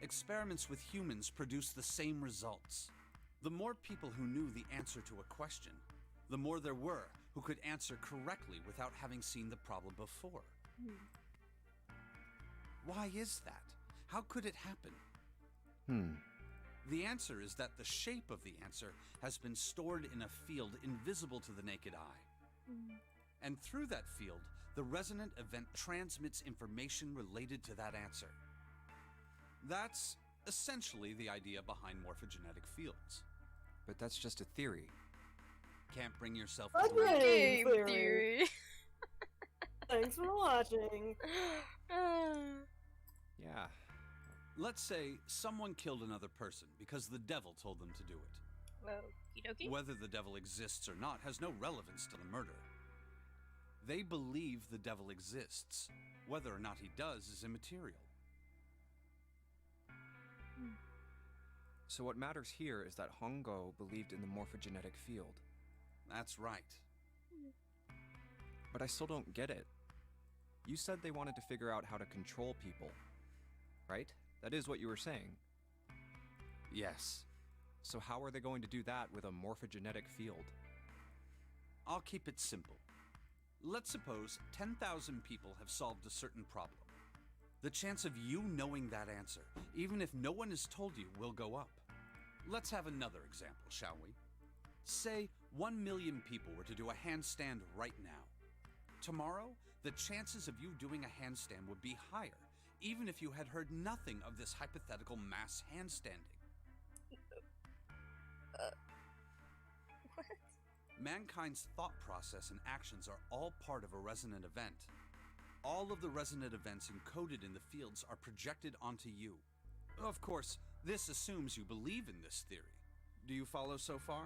Experiments with humans produced the same results. The more people who knew the answer to a question, the more there were who could answer correctly without having seen the problem before. Why is that? How could it happen? The answer is that the shape of the answer has been stored in a field invisible to the naked eye. And through that field, the resonant event transmits information related to that answer. That's essentially the idea behind morphogenetic fields. But that's just a theory. Can't bring yourself A to believe game Game theory. theory. Thanks for watching. Yeah. Let's say someone killed another person because the devil told them to do it. Okie dokie. Whether the devil exists or not has no relevance to the murder. They believe the devil exists. Whether or not he does is immaterial. So what matters here is that Hongo believed in the morphogenetic field. That's right. But I still don't get it. You said they wanted to figure out how to control people, right? That is what you were saying. Yes. So how are they going to do that with a morphogenetic field? I'll keep it simple. Let's suppose 10,000 people have solved a certain problem. The chance of you knowing that answer, even if no one has told you, will go up. Let's have another example, shall we? Say 1 million people were to do a handstand right now. Tomorrow, the chances of you doing a handstand would be higher, even if you had heard nothing of this hypothetical mass handstanding. What? Mankind's thought process and actions are all part of a resonant event. all of the resonant events encoded in the fields are projected onto you. Of course, this assumes you believe in this theory. Do you follow so far?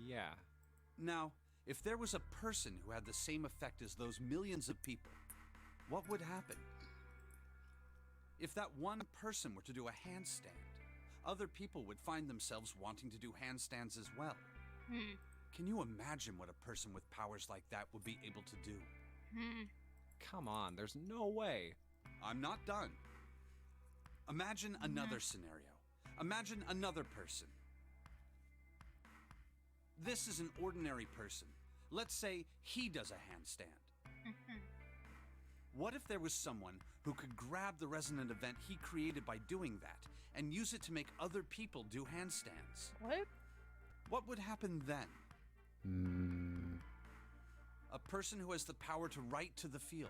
Yeah. Now, if there was a person who had the same effect as those millions of people, what would happen? If that one person were to do a handstand, other people would find themselves wanting to do handstands as well. Can you imagine what a person with powers like that would be able to do? Come on, there's no way. I'm not done. Imagine another scenario. Imagine another person. This is an ordinary person. Let's say he does a handstand. What if there was someone who could grab the resonant event he created by doing that and use it to make other people do handstands? What? What would happen then? A person who has the power to write to the field,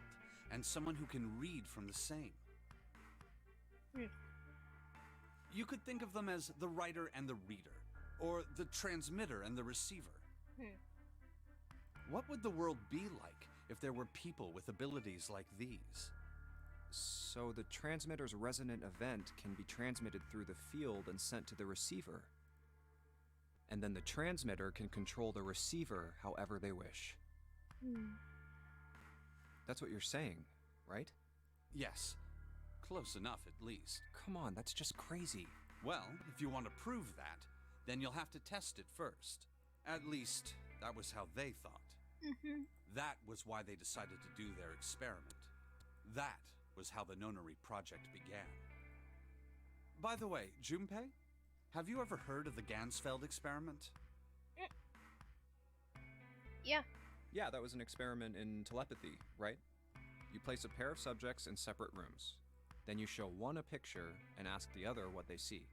and someone who can read from the same. You could think of them as the writer and the reader, or the transmitter and the receiver. What would the world be like if there were people with abilities like these? So the transmitter's resonant event can be transmitted through the field and sent to the receiver. And then the transmitter can control the receiver however they wish. That's what you're saying, right? Yes. Close enough, at least. Come on, that's just crazy. Well, if you want to prove that, then you'll have to test it first. At least, that was how they thought. That was why they decided to do their experiment. That was how the Nonary project began. By the way, Junpei, have you ever heard of the Gansfeld experiment? Yeah. Yeah, that was an experiment in telepathy, right? You place a pair of subjects in separate rooms. Then you show one a picture and ask the other what they see.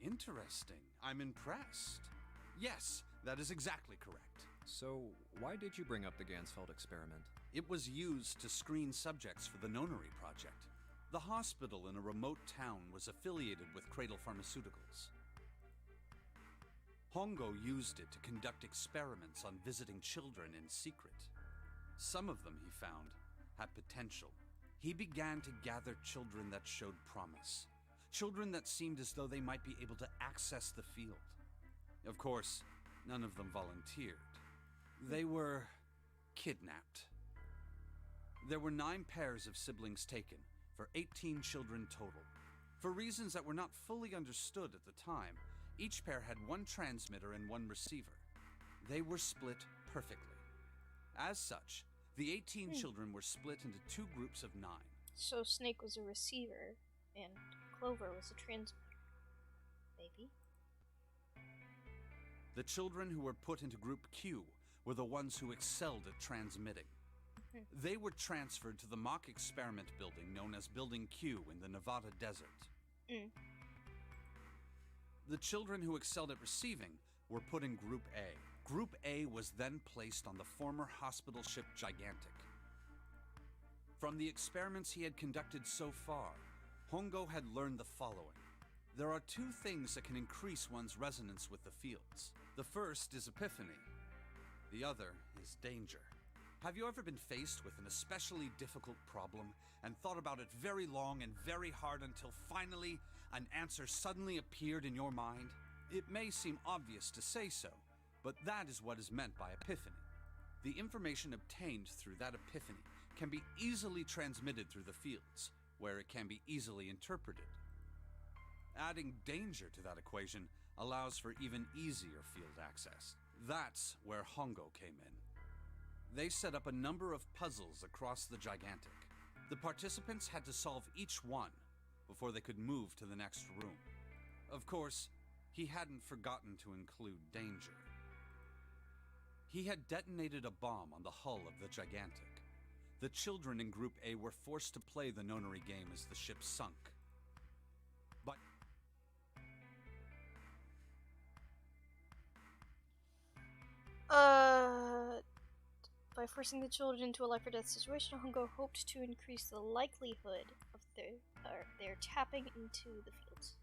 Interesting. I'm impressed. Yes, that is exactly correct. So, why did you bring up the Gansfeld experiment? It was used to screen subjects for the Nonary project. The hospital in a remote town was affiliated with Cradle Pharmaceuticals. Hongo used it to conduct experiments on visiting children in secret. Some of them, he found, had potential. He began to gather children that showed promise. Children that seemed as though they might be able to access the field. Of course, none of them volunteered. They were kidnapped. There were 9 pairs of siblings taken, for 18 children total. For reasons that were not fully understood at the time, each pair had 1 transmitter and 1 receiver. They were split perfectly. As such, the 18 children were split into 2 groups of 9. So Snake was a receiver, and Clover was a transmitter. Maybe? The children who were put into Group Q were the ones who excelled at transmitting. They were transferred to the mock experiment building known as Building Q in the Nevada desert. The children who excelled at receiving were put in Group A. Group A was then placed on the former hospital ship Gigantic. From the experiments he had conducted so far, Hongo had learned the following. There are 2 things that can increase one's resonance with the fields. The first is epiphany. The other is danger. Have you ever been faced with an especially difficult problem and thought about it very long and very hard until finally an answer suddenly appeared in your mind? It may seem obvious to say so, but that is what is meant by epiphany. The information obtained through that epiphany can be easily transmitted through the fields, where it can be easily interpreted. Adding danger to that equation allows for even easier field access. That's where Hongo came in. They set up a number of puzzles across the Gigantic. The participants had to solve each one before they could move to the next room. Of course, he hadn't forgotten to include danger. He had detonated a bomb on the hull of the Gigantic. The children in Group A were forced to play the Nonary game as the ship sunk. But by forcing the children into a life or death situation, Hongo hoped to increase the likelihood of their tapping into the fields.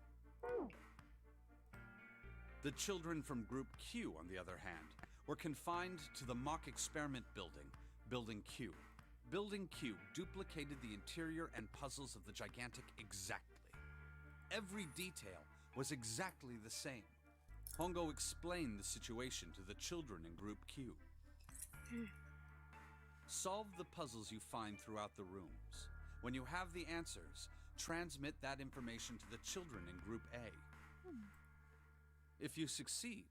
the children from Group Q, on the other hand, were confined to the mock experiment building, Building Q. Building Q duplicated the interior and puzzles of the Gigantic exactly. Every detail was exactly the same. Hongo explained the situation to the children in Group Q. Solve the puzzles you find throughout the rooms. When you have the answers, transmit that information to the children in Group A. If you succeed,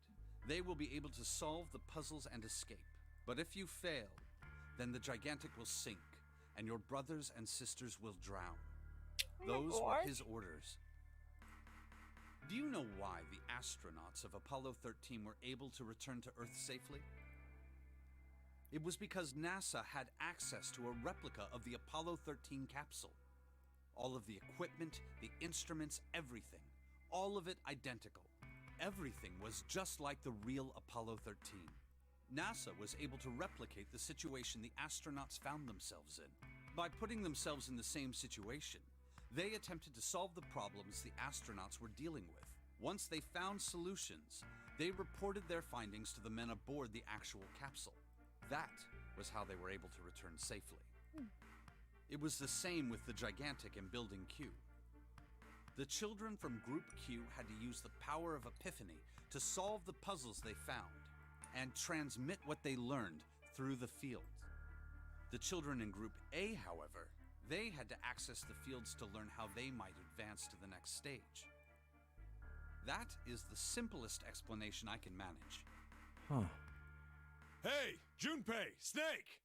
they will be able to solve the puzzles and escape. But if you fail, then the Gigantic will sink, and your brothers and sisters will drown. Those were his orders. Do you know why the astronauts of Apollo 13 were able to return to Earth safely? It was because NASA had access to a replica of the Apollo 13 capsule. All of the equipment, the instruments, everything. All of it identical. Everything was just like the real Apollo 13. NASA was able to replicate the situation the astronauts found themselves in. By putting themselves in the same situation, they attempted to solve the problems the astronauts were dealing with. Once they found solutions, they reported their findings to the men aboard the actual capsule. That was how they were able to return safely. It was the same with the Gigantic in Building Q. The children from Group Q had to use the power of Epiphany to solve the puzzles they found and transmit what they learned through the fields. The children in Group A, however, they had to access the fields to learn how they might advance to the next stage. That is the simplest explanation I can manage. Huh. Hey, Junpei, Snake!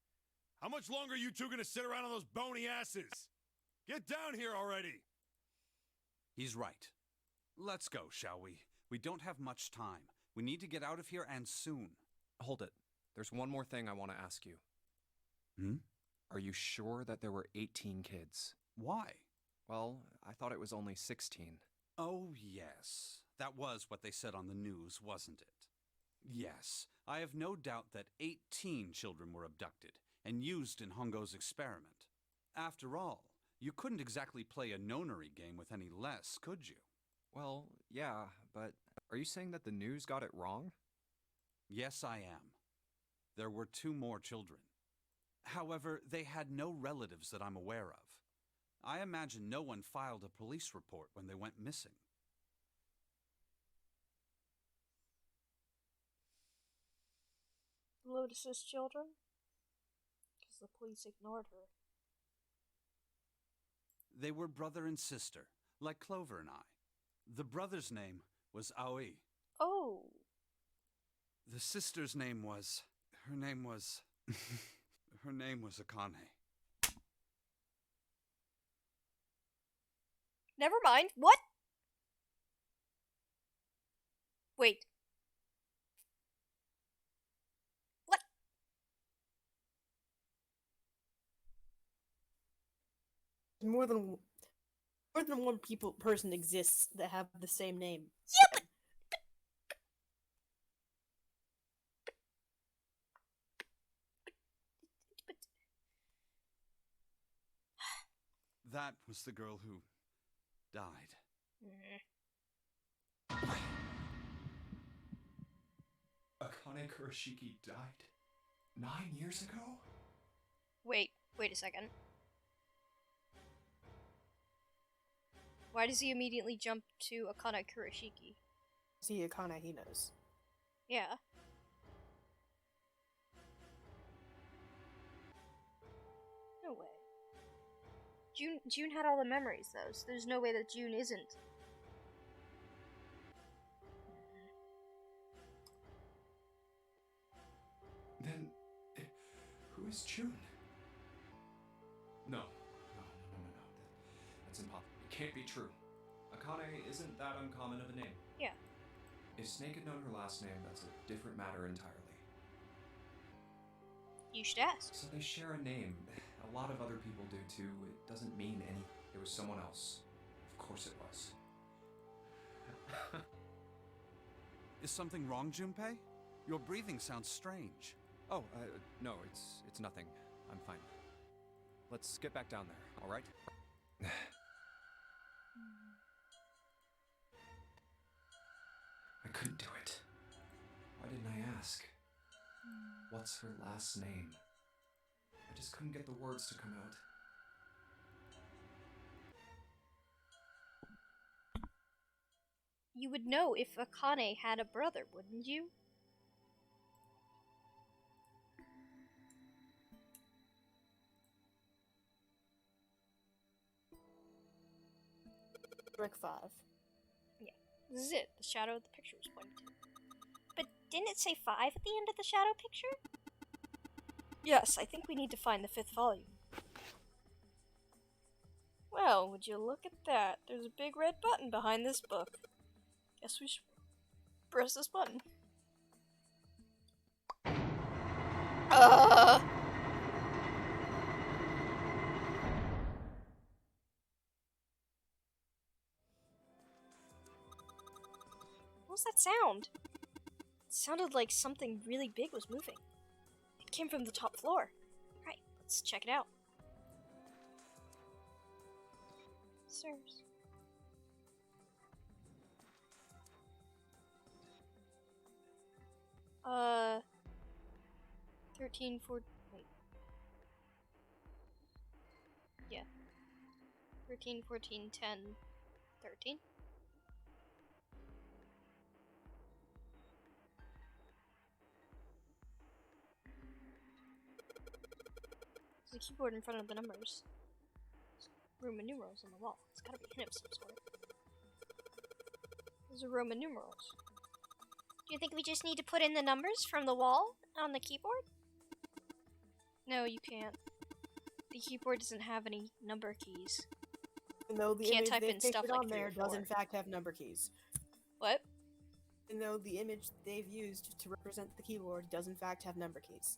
How much longer are you two gonna sit around on those bony asses? Get down here already! He's right. Let's go, shall we? We don't have much time. We need to get out of here, and soon. Hold it. There's one more thing I want to ask you. Are you sure that there were 18 kids? Why? Well, I thought it was only 16. Oh, yes. That was what they said on the news, wasn't it? Yes, I have no doubt that 18 children were abducted and used in Hongo's experiment. After all, you couldn't exactly play a nonary game with any less, could you? Well, yeah, but are you saying that the news got it wrong? Yes, I am. There were 2 more children. However, they had no relatives that I'm aware of. I imagine no one filed a police report when they went missing. Lotus's children? Because the police ignored her. They were brother and sister, like Clover and I. The brother's name was Aoi. Oh. The sister's name was... Her name was Akane. Never mind. What? Wait. What? More than one person exists that have the same name. Yeah, but That was the girl who died. Akane Kurashiki died 9 years ago? wait a second. Why does he immediately jump to Akane Kurashiki? See Akane, he knows. Yeah. No way. June had all the memories though, so there's no way that June isn't. Then, who is June? No. That's impossible. It can't be true. Akane isn't that uncommon of a name. Yeah. If Snake had known her last name, that's a different matter entirely. You should ask. So they share a name. A lot of other people do too. It doesn't mean anything. It was someone else. Of course it was. Is something wrong, Junpei? Your breathing sounds strange. Oh, no, it's nothing. I'm fine. Let's get back down there, all right? I couldn't do it. Why didn't I ask? What's her last name? I just couldn't get the words to come out. You would know if Akane had a brother, wouldn't you? Brick 5. Yeah, this is it. The shadow of the picture was pointing to. But didn't it say 5 at the end of the shadow picture? Yes, I think we need to find the 5th volume. Well, would you look at that? There's a big red button behind this book. Guess we should press this button. What was that sound? It sounded like something really big was moving. It came from the top floor. Right, let's check it out. Sirs. 13, 14, wait. Yeah. 13, 14, 10, 13. There's a keyboard in front of the numbers. There's Roman numerals on the wall. It's gotta be a hint of some sort. Those are Roman numerals. Do you think we just need to put in the numbers from the wall on the keyboard? No, you can't. The keyboard doesn't have any number keys. No, the Can't image type they in stuff pasted like on 3 there or does 4. in fact have number keys. What? And though the image they've used to represent the keyboard does in fact have number keys.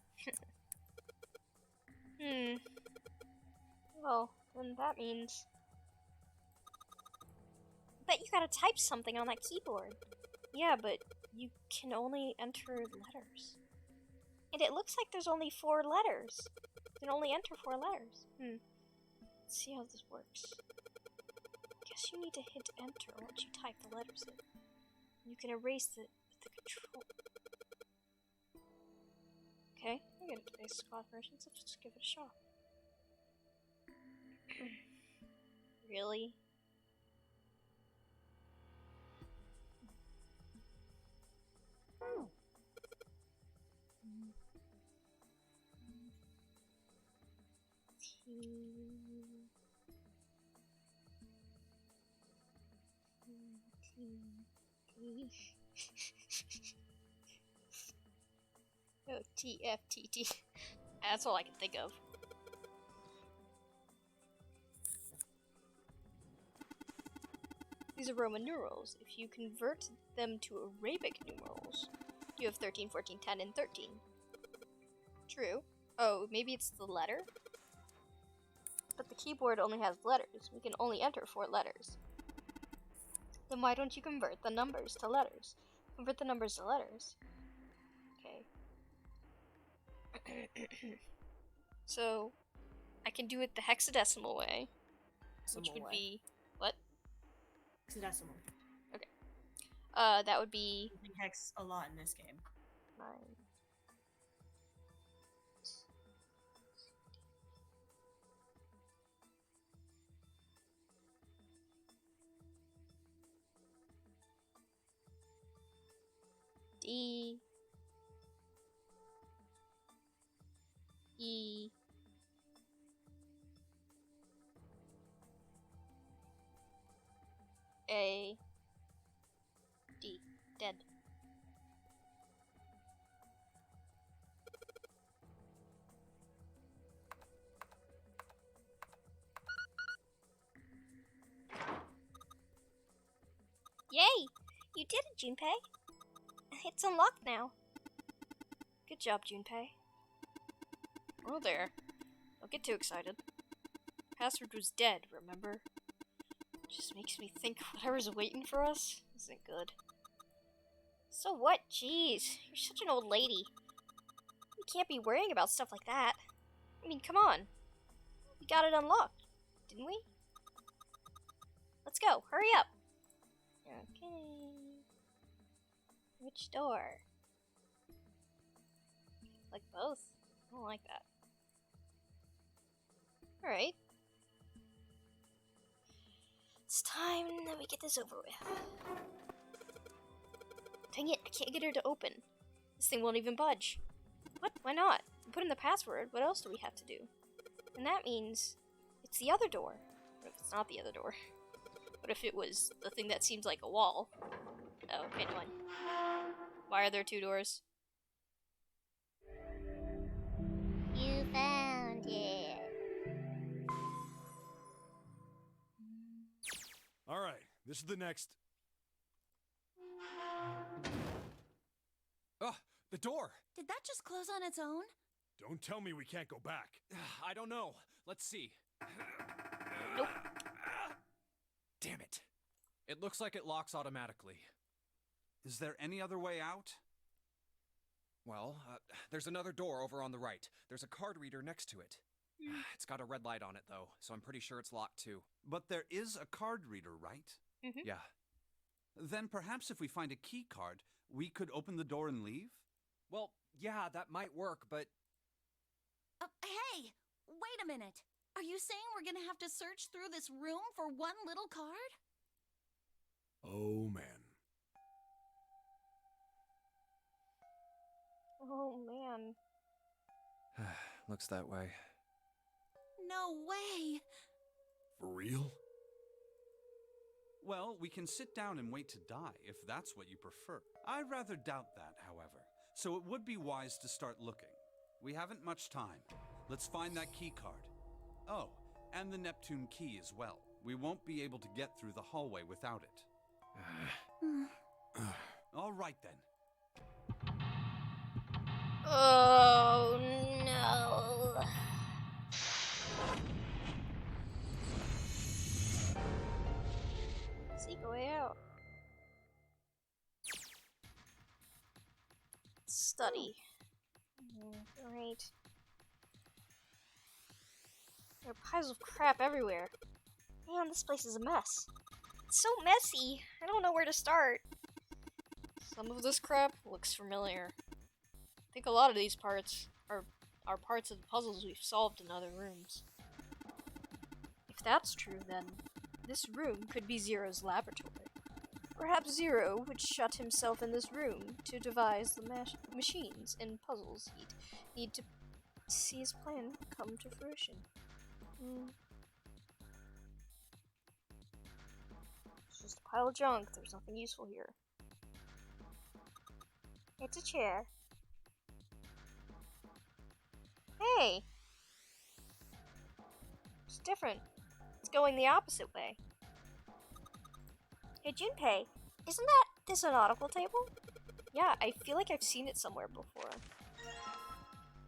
Well, then that means... Bet you gotta type something on that keyboard. Yeah, but you can only enter letters. And it looks like there's only 4 letters. You can only enter 4 letters. Let's see how this works. Guess you need to hit enter once you type the letters in. You can erase it with the control. Okay, I get a basic squad version, so let's just give it a shot. Really? Oh, TFTT. That's all I can think of. These are Roman numerals. If you convert them to Arabic numerals, you have 13, 14, 10, and 13. True. Oh, maybe it's the letter? But the keyboard only has letters. We can only enter 4 letters. Then why don't you convert the numbers to letters? Convert the numbers to letters. Okay. So, I can do it the hexadecimal way, which would be... What? Hexadecimal. Okay. That would be... Using hex a lot in this game. 9. D E A D. Dead. Yay! You did it, Junpei. It's unlocked now. Good job, Junpei. Oh there. Don't get too excited. Password was dead, remember? Just makes me think whatever's waiting for us isn't good. So what? Jeez, you're such an old lady. You can't be worrying about stuff like that. I mean, come on. We got it unlocked, didn't we? Let's go. Hurry up. Okay. Which door? Like both? I don't like that. Alright. It's time that we get this over with. Dang it, I can't get her to open. This thing won't even budge. What? Why not? I put in the password. What else do we have to do? And that means it's the other door. What if it's not the other door? What if it was the thing that seems like a wall? Oh, okay, never mind. Why are there two doors? You found it. All right, this is the next. Oh, the door! Did that just close on its own? Don't tell me we can't go back. I don't know. Let's see. Nope. Damn it. It looks like it locks automatically. Is there any other way out? Well, there's another door over on the right. There's a card reader next to it. It's got a red light on it, though, so I'm pretty sure it's locked, too. But there is a card reader, right? Mm-hmm. Yeah. Then perhaps if we find a key card, we could open the door and leave? Well, yeah, that might work, but... Hey! Wait a minute! Are you saying we're gonna have to search through this room for one little card? Oh, man. Oh, man. Looks that way. No way! For real? Well, we can sit down and wait to die, if that's what you prefer. I rather doubt that, however, so it would be wise to start looking. We haven't much time. Let's find that key card. Oh, and the Neptune key as well. We won't be able to get through the hallway without it. All right, then. Oh, no. Seek a way out. Study. Alright. There are piles of crap everywhere. Man, this place is a mess. It's so messy. I don't know where to start. Some of this crap looks familiar. I think a lot of these parts are parts of the puzzles we've solved in other rooms. If that's true, then this room could be Zero's laboratory. Perhaps Zero would shut himself in this room to devise the machines and puzzles he'd need to see his plan come to fruition. It's just a pile of junk. There's nothing useful here. It's a chair. Hey! It's different. It's going the opposite way. Hey, Junpei, isn't this a nautical table? Yeah, I feel like I've seen it somewhere before.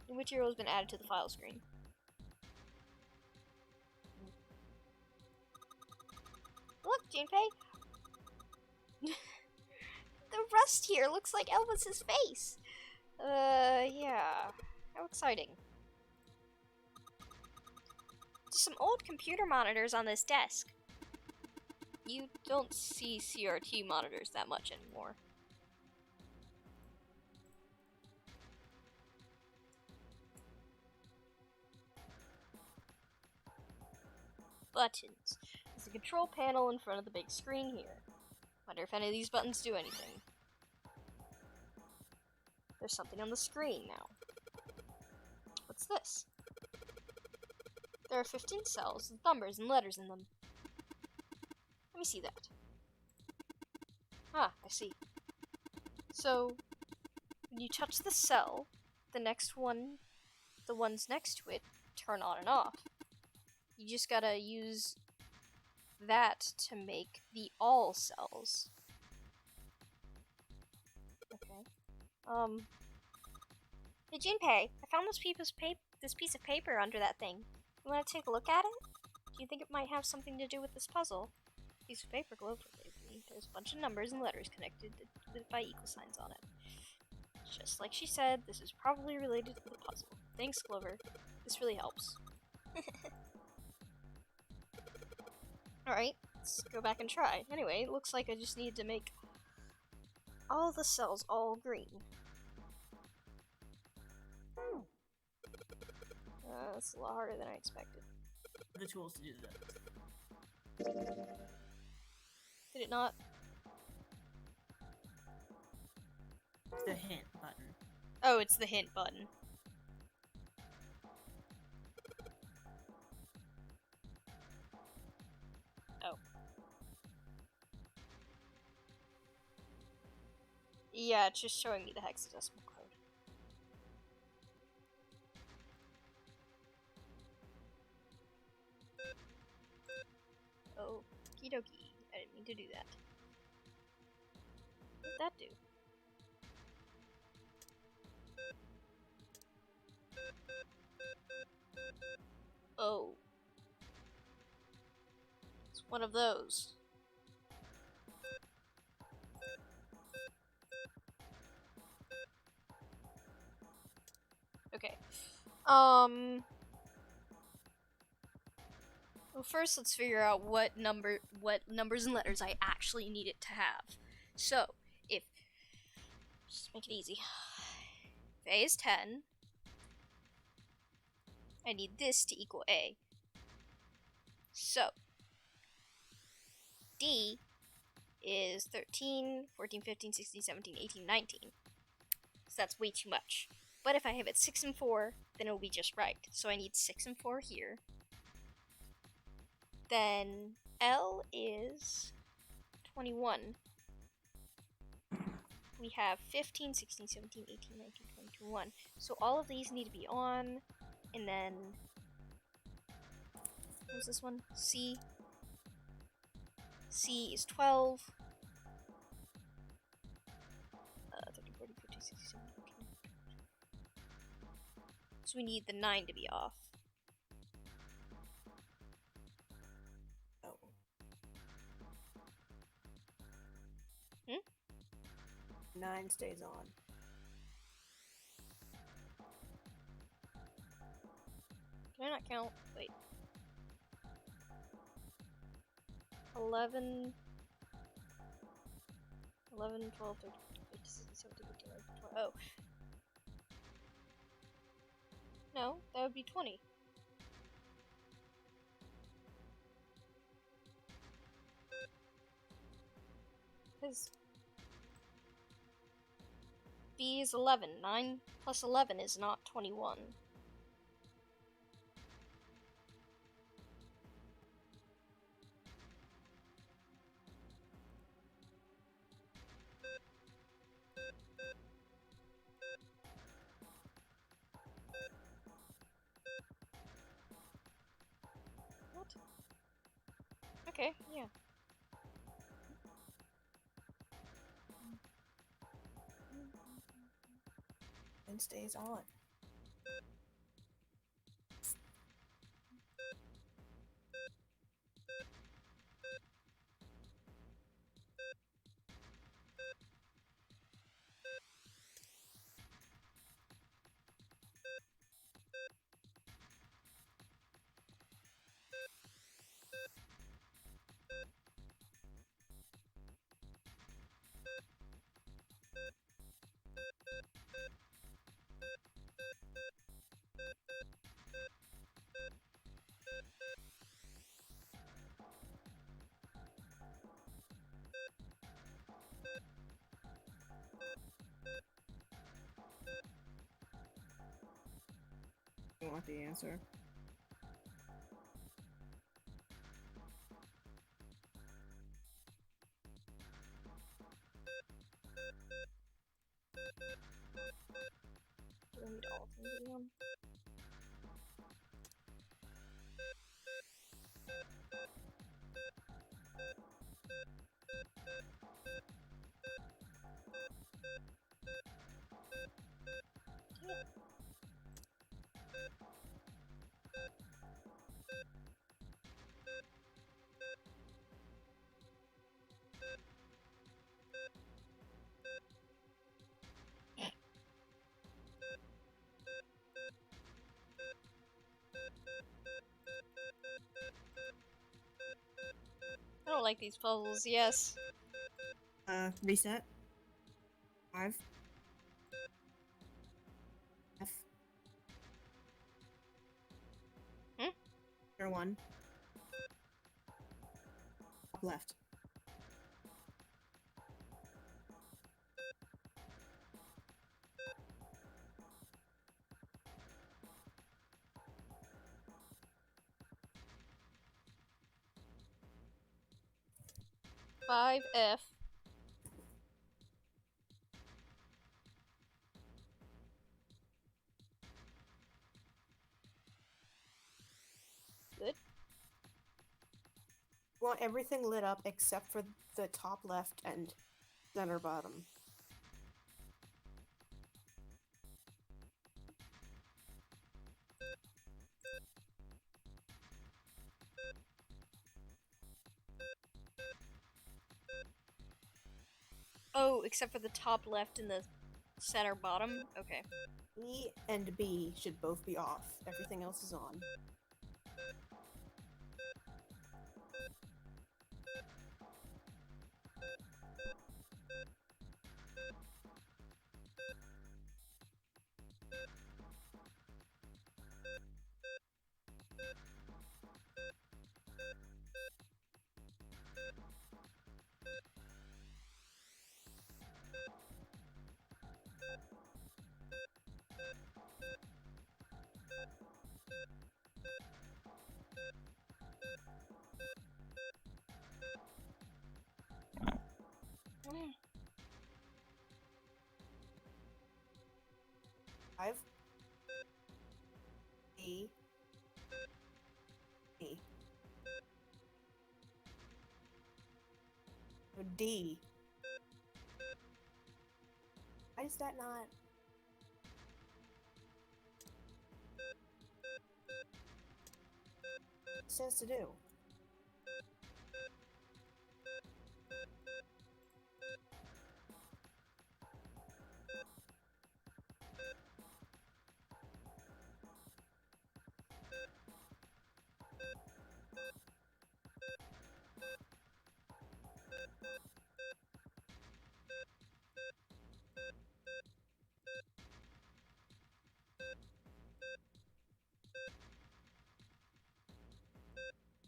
New material has been added to the file screen. Look, Junpei! The rust here looks like Elvis's face! Yeah. How exciting. There's some old computer monitors on this desk. You don't see CRT monitors that much anymore. Buttons. There's a control panel in front of the big screen here. Wonder if any of these buttons do anything. There's something on the screen now. What's this? There are 15 cells with numbers and letters in them. Let me see that. Ah, I see. So, when you touch the cell, the ones next to it, turn on and off. You just gotta use that to make the all cells. Okay. Hey Junpei, I found this piece of paper under that thing. You wanna take a look at it? Do you think it might have something to do with this puzzle? Piece of paper glowed bravely. There's a bunch of numbers and letters connected by equal signs on it. Just like she said, this is probably related to the puzzle. Thanks, Clover. This really helps. Alright, let's go back and try. Anyway, it looks like I just need to make all the cells all green. That's a lot harder than I expected. the tools to do that. Did it not? It's the hint button. Oh, it's the hint button. Oh. Yeah, it's just showing me the hexadecimal code. Oh, okie dokie. I didn't mean to do that. What did that do? Oh. It's one of those. Okay. Well, first let's figure out what numbers and letters I actually need it to have. So, if just make it easy. If A is 10, I need this to equal A. So, D is 13, 14, 15, 16, 17, 18, 19. So that's way too much. But if I have it 6 and 4, then it'll be just right. So I need 6 and 4 here. Then L is 21. We have 15, 16, 17, 18, 19, 20, 21. So all of these need to be on. And then, what was this one? C. C is 12. 30, 40, 50, 60, 70, 80. So we need the 9 to be off. Oh. Hmm? 9 stays on. Can I not count? Wait. 11, 12, 13, 15, 16, 17, 18, 19, 20. Oh. No, that would be 20. Because B is 11. 9 plus 11 is not 21. What? Okay, yeah. And stays on. You want the answer? Do I need all of them to be on? I don't like these puzzles, yes. Reset. 5. F. Hmm? Center one. Top left. Five F. Good. You want everything lit up except for the top left and center bottom. Oh, except for the top left and the center bottom? Okay. E and B should both be off. Everything else is on. Five. E. E. D. Why is that not? It says to do.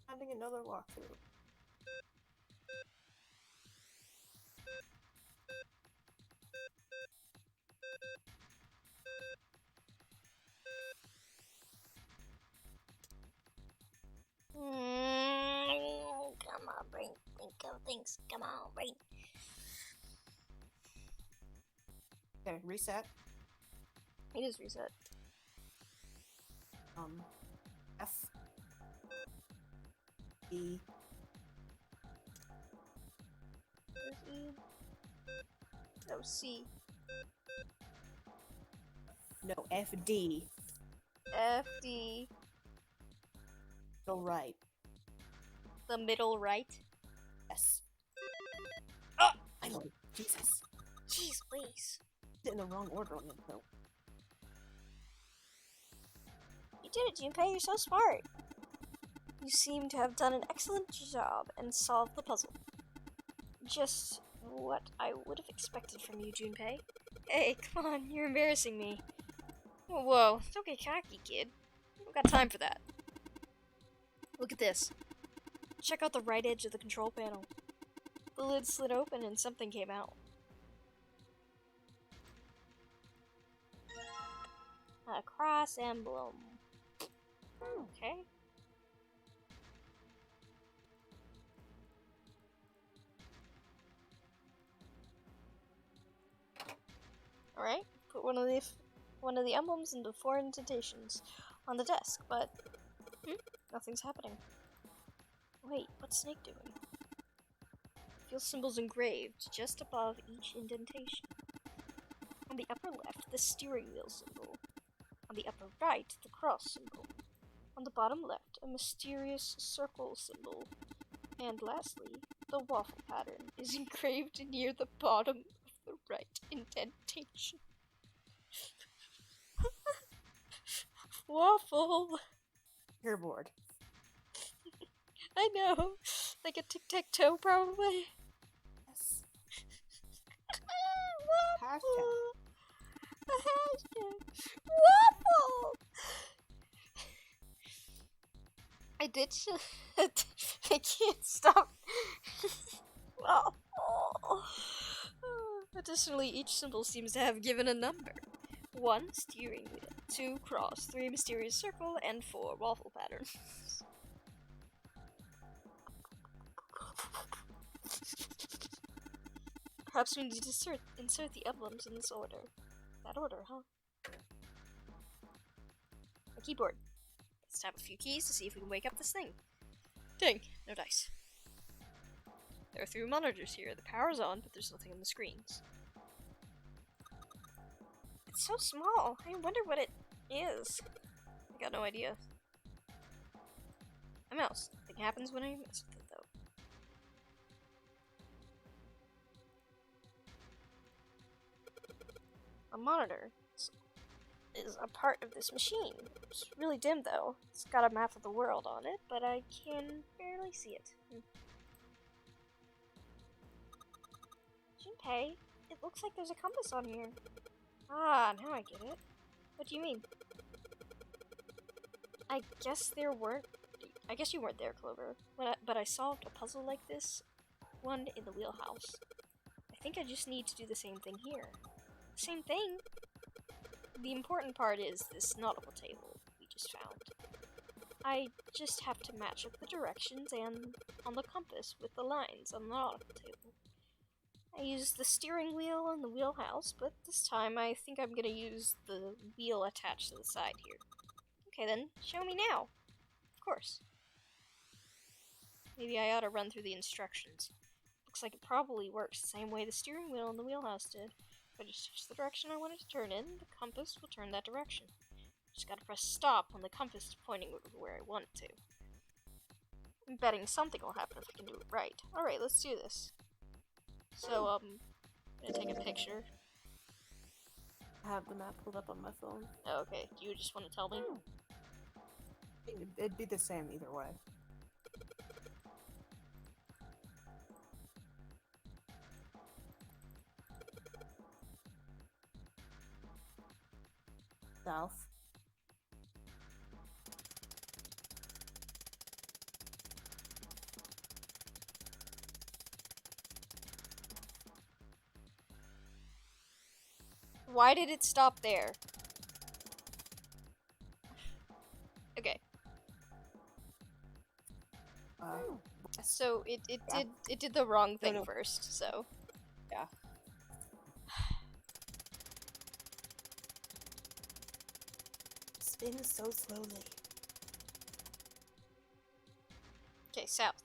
Having another walkthrough. Come on, brain. Think of things. Come on, brain. Okay, reset. It is reset. F. E. There's E. No, C. No, F, D. F, D. Go right. The middle right. Yes. Oh! I know. Jesus. Jeez, please. Did it in the wrong order on the note. You did it, Junpei. You're so smart. You seem to have done an excellent job and solved the puzzle. Just what I would have expected from you, Junpei. Hey, come on, you're embarrassing me. Whoa, don't get cocky, kid. I don't got time for that. Look at this. Check out the right edge of the control panel. The lid slid open and something came out. A cross emblem. Okay. Alright, put one of the emblems into 4 indentations on the desk, but nothing's happening. Wait, what's Snake doing? Feel symbols engraved just above each indentation. On the upper left, the steering wheel symbol. On the upper right, the cross symbol. On the bottom left, a mysterious circle symbol. And lastly, the waffle pattern is engraved near the bottom of the right indentation. Waffle! You're bored. I know. Like a tic-tac-toe, probably. Yes. Waffle! A hashtag. Waffle! I did. I can't stop. Oh. Additionally, each symbol seems to have given a number. 1. Steering wheel. 2. Cross. 3. Mysterious circle. And 4. Waffle pattern. Perhaps we need to insert the emblems in this order. That order, huh? A keyboard. Let's tap a few keys to see if we can wake up this thing. Ding! No dice. There are 3 monitors here. The power's on, but there's nothing on the screens. It's so small. I wonder what it is. I got no idea. A mouse. Nothing happens when I mess with it, though. A monitor is a part of this machine. It's really dim, though. It's got a map of the world on it, but I can barely see it. Junpei, it looks like there's a compass on here. Ah, now I get it. What do you mean? I guess you weren't there, Clover. But I solved a puzzle like this one in the wheelhouse. I think I just need to do the same thing here. Same thing? The important part is this nautical table we just found. I just have to match up the directions and on the compass with the lines on the nautical table. I used the steering wheel and the wheelhouse, but this time I think I'm gonna use the wheel attached to the side here. Okay then, show me now. Of course. Maybe I ought to run through the instructions. Looks like it probably works the same way the steering wheel and the wheelhouse did. If I just touch the direction I want it to turn in, the compass will turn that direction. Just gotta press stop when the compass is pointing where I want it to. I'm betting something will happen if I can do it right. Alright, let's do this. So, I'm gonna take a picture. I have the map pulled up on my phone. Oh, okay. Do you just want to tell me? It'd be the same either way. South. Why did it stop there? Okay. So it did the wrong thing first, so. Yeah. Spin so slowly. Okay, south.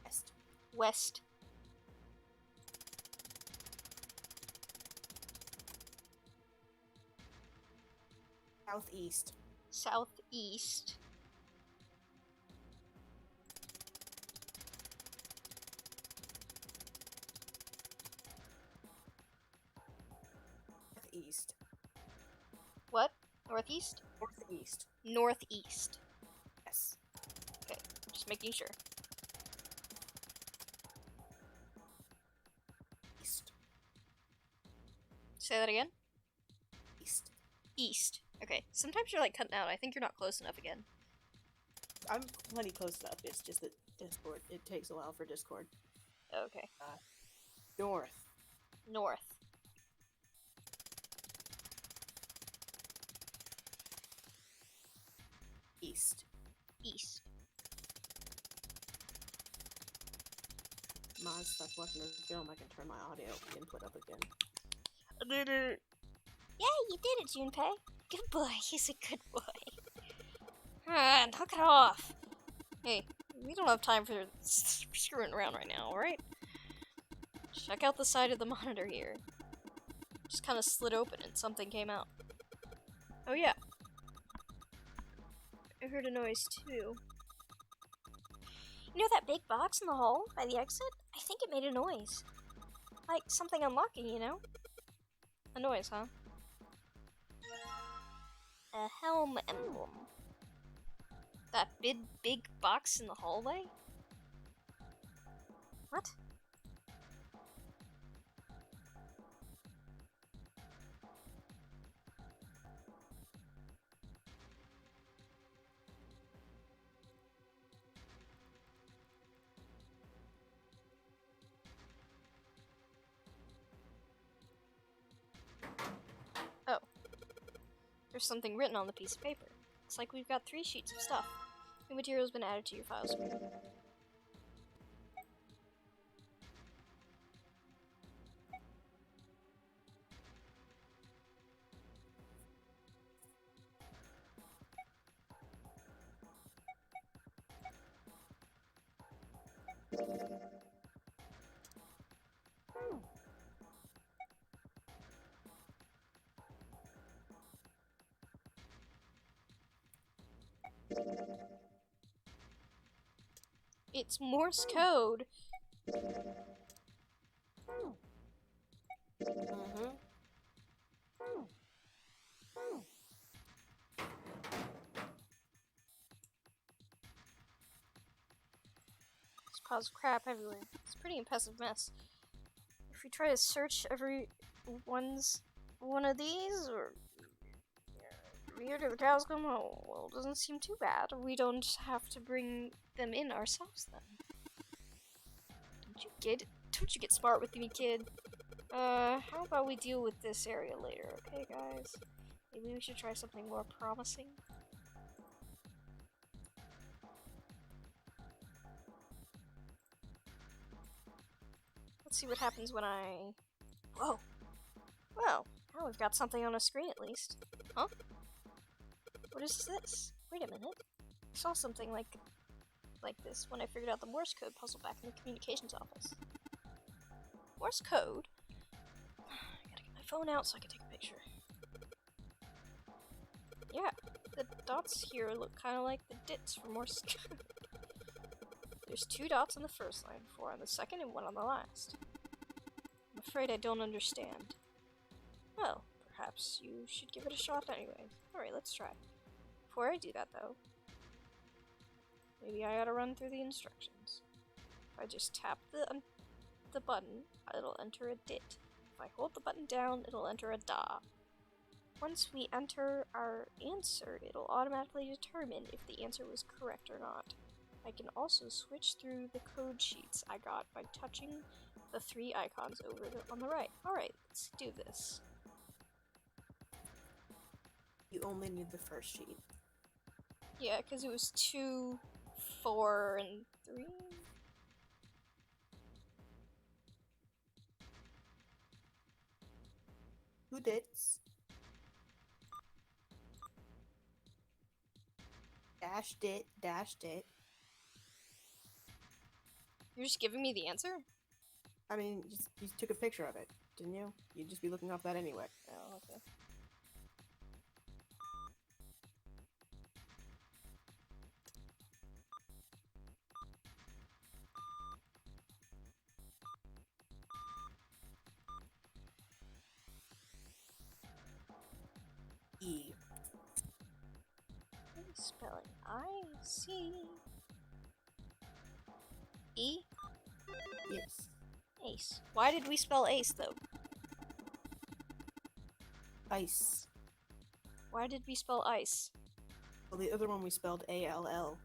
West. West. Southeast. Southeast. Northeast. What? Northeast? Northeast. Northeast. Yes. Okay, just making sure. East. Say that again? East. East. Okay, sometimes you're like cutting out. I think you're not close enough again. I'm plenty close enough. It's just that Discord. It takes a while for Discord. Okay. North. North. East. East. Mine's stuck watching the film. I can turn my audio input up again. Yeah, you did it, Junpei. Good boy. He's a good boy. Ah, knock it off. Hey, we don't have time for screwing around right now, alright? Check out the side of the monitor here. Just kind of slid open and something came out. Oh yeah. I heard a noise too. You know that big box in the hall by the exit? I think it made a noise. Like something unlocking, you know? A noise, huh? A helm emblem. That big box in the hallway? What? There's something written on the piece of paper. Looks like we've got 3 sheets of stuff. New material's been added to your file screen. It's Morse code. There's piles of crap everywhere. It's a pretty impressive mess. If we try to search every one of these, or here till the cows come home, well, it doesn't seem too bad. We don't have to bring them in ourselves then. Don't you get smart with me, kid? How about we deal with this area later, okay, guys? Maybe we should try something more promising. Let's see what happens when I... Whoa! Well, now we've got something on a screen at least. Huh? What is this? Wait a minute. I saw something like this when I figured out the Morse code puzzle back in the communications office. Morse code? I gotta get my phone out so I can take a picture. Yeah, the dots here look kind of like the dits for Morse code. There's 2 dots on the first line, 4 on the second, and 1 on the last. I'm afraid I don't understand. Well, perhaps you should give it a shot anyway. Alright, let's try. Before I do that, though, maybe I ought to run through the instructions. If I just tap the button, it'll enter a dit. If I hold the button down, it'll enter a da. Once we enter our answer, it'll automatically determine if the answer was correct or not. I can also switch through the code sheets I got by touching the 3 icons over on the right. Alright, let's do this. You only need the first sheet. Yeah, because it was 2, 4, and 3. Who dits? Dash dit, dash dit. You're just giving me the answer? I mean, you took a picture of it, didn't you? You'd just be looking up that anyway. Oh, okay. E. Spelling I-C. E? Yes. Ace. Why did we spell ace, though? Ice. Why did we spell ice? Well, the other one we spelled A-L-L.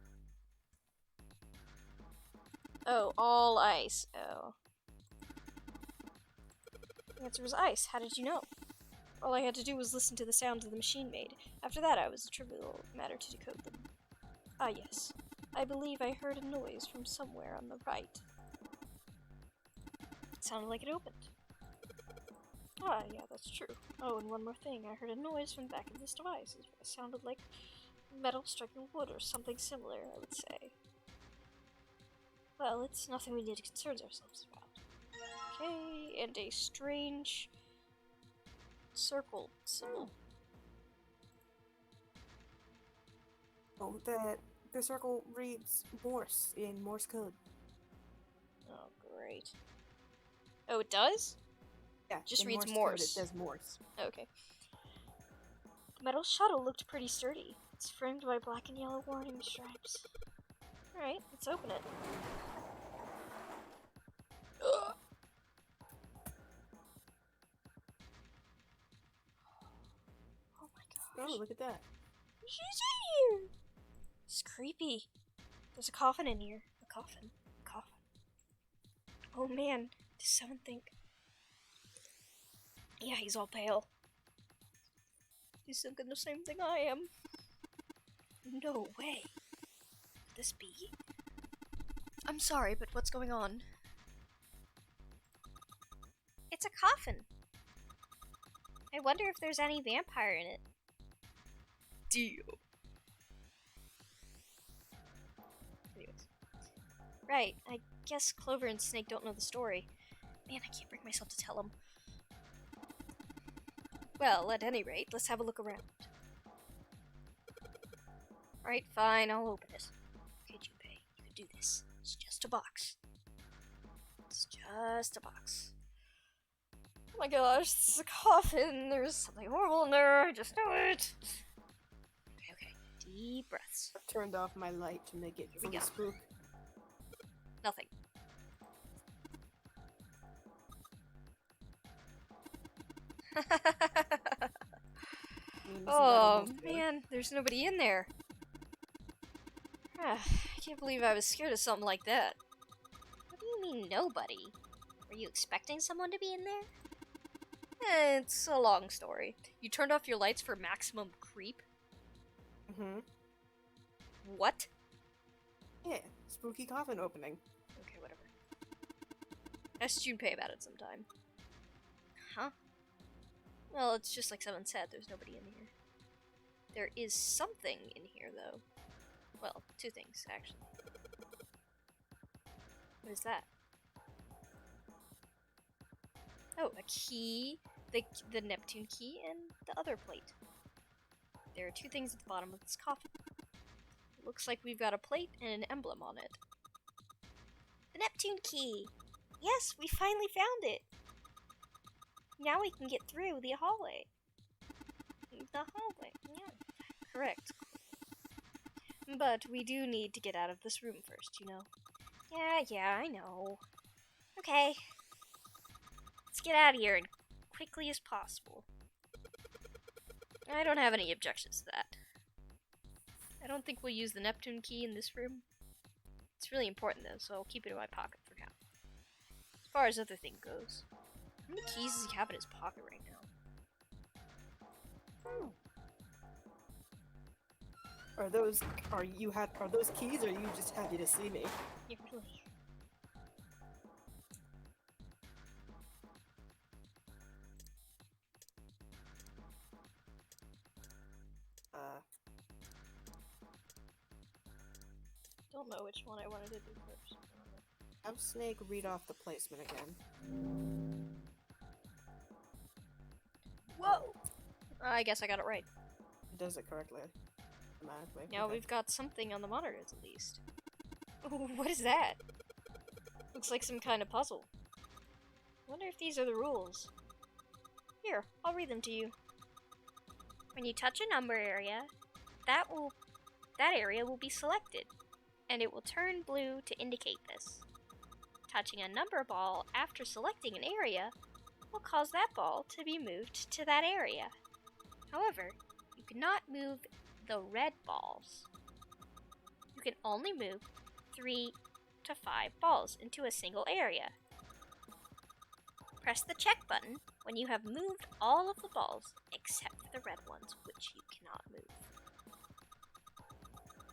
Oh, all ice. Oh. The answer was ice. How did you know? All I had to do was listen to the sounds the machine made. After that, it was a trivial matter to decode them. Ah, yes. I believe I heard a noise from somewhere on the right. It sounded like it opened. Ah, yeah, that's true. Oh, and one more thing. I heard a noise from the back of this device. It sounded like metal striking wood or something similar, I would say. Well, it's nothing we need to concern ourselves about. Okay, and a strange circle symbol. Oh, the circle reads Morse in Morse code. Oh, great. Oh, it does? Yeah, just in reads Morse. Morse. Code, it says Morse. Okay. The metal shuttle looked pretty sturdy. It's framed by black and yellow warning stripes. Alright, let's open it. Ugh. Oh my gosh. Oh, look at that. She's in here! It's creepy. There's a coffin in here. A coffin. A coffin. Oh man, does someone think... Yeah, he's all pale. He's thinking the same thing I am. No way. Could this be? I'm sorry, but what's going on? It's a coffin. I wonder if there's any vampire in it. Deal. Anyways. Right, I guess Clover and Snake don't know the story. Man, I can't bring myself to tell them. Well, at any rate, let's have a look around. Alright, fine, I'll open it. Okay, Junpei, you can do this. It's just a box. It's just a box. Oh my gosh, this is a coffin. There's something horrible in there. I just know it. Okay, okay. Deep breaths. I've turned off my light to make it we from go. spook. Nothing. Oh man, there's nobody in there. I can't believe I was scared of something like that. What do you mean nobody? Were you expecting someone to be in there? It's a long story. You turned off your lights for maximum creep? Mm-hmm. What? Yeah, spooky coffin opening. Okay, whatever. Ask Junpei about it sometime. Huh? Well, it's just like someone said, there's nobody in here. There is something in here, though. Well, two things, actually. What is that? Oh, a key, the Neptune key, and the other plate. There are two things at the bottom of this coffin. It looks like we've got a plate and an emblem on it. The Neptune key! Yes, we finally found it! Now we can get through the hallway. The hallway, yeah. Correct. But we do need to get out of this room first, you know. Yeah, I know. Okay. Let's get out of here as quickly as possible. I don't have any objections to that. I don't think we'll use the Neptune key in this room. It's really important though, so I'll keep it in my pocket for now. As far as other thing goes, how many keys does he have in his pocket right now? Are those keys, or are you just happy to see me? Yeah, really. Don't know which one I wanted to do first. Have Snake read off the placement again. Whoa! I guess I got it right. It does it correctly. Automatically. Now Okay. we've got something on the monitors at least. Ooh, what is that? Looks like some kind of puzzle. Wonder if these are the rules. Here, I'll read them to you. When you touch a number area, that area will be selected, and it will turn blue to indicate this. Touching a number ball after selecting an area will cause that ball to be moved to that area. However, you cannot move the red balls. You can only move 3 to 5 balls into a single area. Press the check button when you have moved all of the balls except for the red ones, which you cannot move.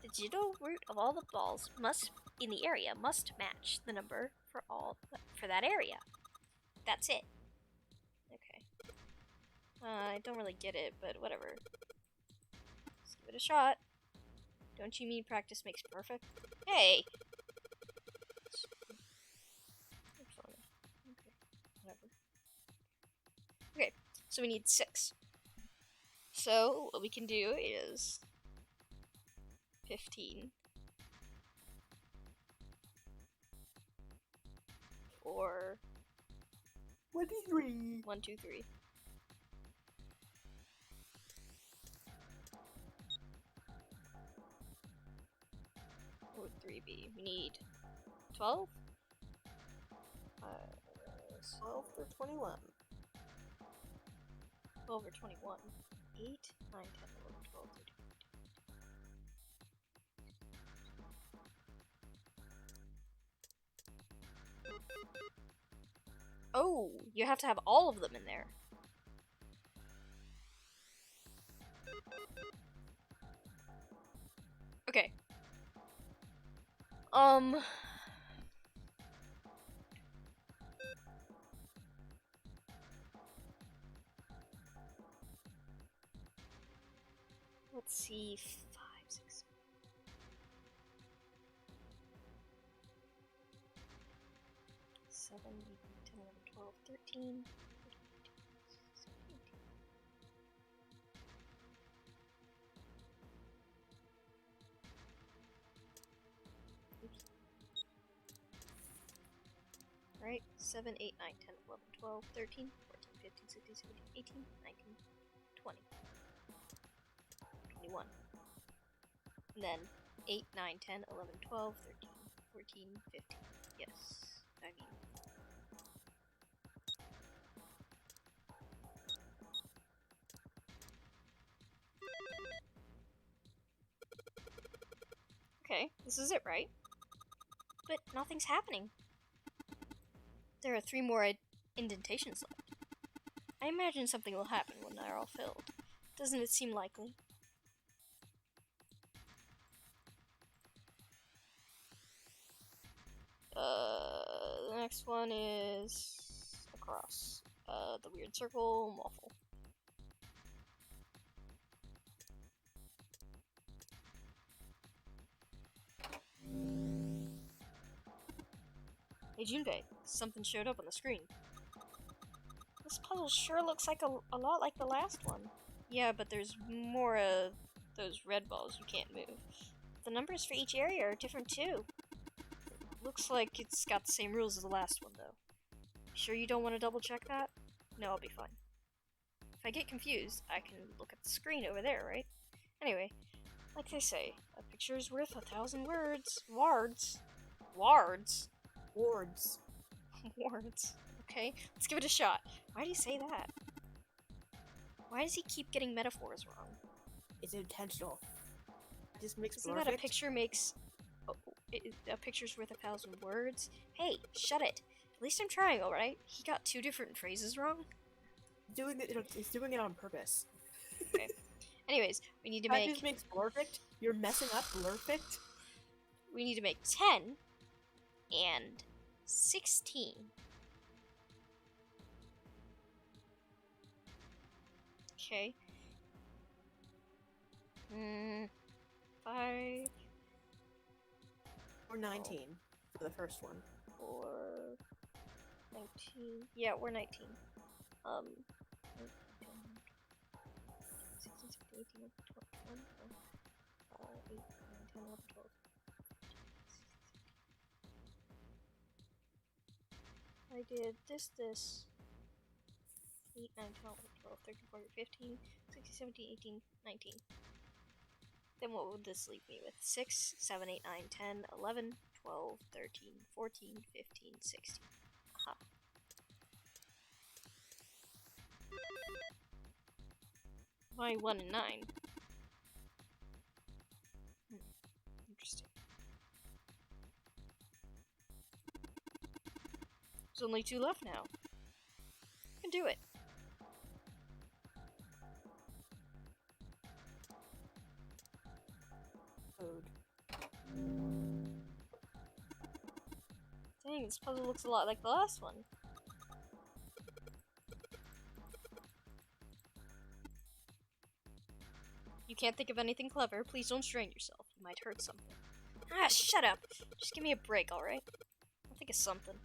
The digital root of all the balls in the area must match the number for that area. That's it. Okay. I don't really get it, but whatever. Let's give it a shot. Don't you mean practice makes perfect? Hey! Okay, whatever. Okay, so we need 6. So, what we can do is 15. Or 23. 1, 2, 3. What would 3 be? We need 12? 12 or 21. 12 or 21. 8, 9, 10, 11, 12, 13. Oh, you have to have all of them in there. Okay. Let's see. 5, 6, 7, 8, 9, 10, 11, 12, 13. 14, 15, 16, 17, 18. Oops. Right, 7, 8, 9, 10, 11, 12, 13, 14, 15, 16, 17, 18, 19, 20, 21. And then 8, 9, 10, 11, 12, 13, 14, 15. Yes, I mean. Okay, this is it, right? But nothing's happening. There are 3 more indentations left. I imagine something will happen when they're all filled. Doesn't it seem likely? The next one is across. The weird circle, waffle. Hey Junpei, something showed up on the screen. This puzzle sure looks like a lot like the last one. Yeah, but there's more of those red balls you can't move. The numbers for each area are different too. Looks like it's got the same rules as the last one, though. Sure you don't want to double check that? No, I'll be fine. If I get confused, I can look at the screen over there, right? Anyway, like they say, a picture is worth 1,000 words. Wards. Wards? Wards. Wards. Okay, let's give it a shot. Why do you say that? Why does he keep getting metaphors wrong? It's intentional. It just makes Isn't that a picture makes... a picture's worth 1,000 words? Hey, shut it. At least I'm trying, alright? He got 2 different phrases wrong? He's doing it on purpose. Okay. Anyways, we need to That make... just makes Blurfict. You're messing up Blurfict. We need to make 10 and 16. Okay. 5... Or 19 for the first one. Or 19. Yeah, we're 19. 16, 17, 18, 12, 8, 9, 10, 11, 12. I did this. 8, 9, 10, 11, 12, 13, 14, 15, 16, 17, 18, 19. Then what would this leave me with? 6, 7, 8, 9, 10, 11, 12, 13, 14, 15, 16. Aha. Why 1 and 9? Interesting. There's only 2 left now. I can do it. Dang, this puzzle looks a lot like the last one. You can't think of anything clever. Please don't strain yourself. You might hurt something. Ah, shut up! Just give me a break, alright? I'll think of something.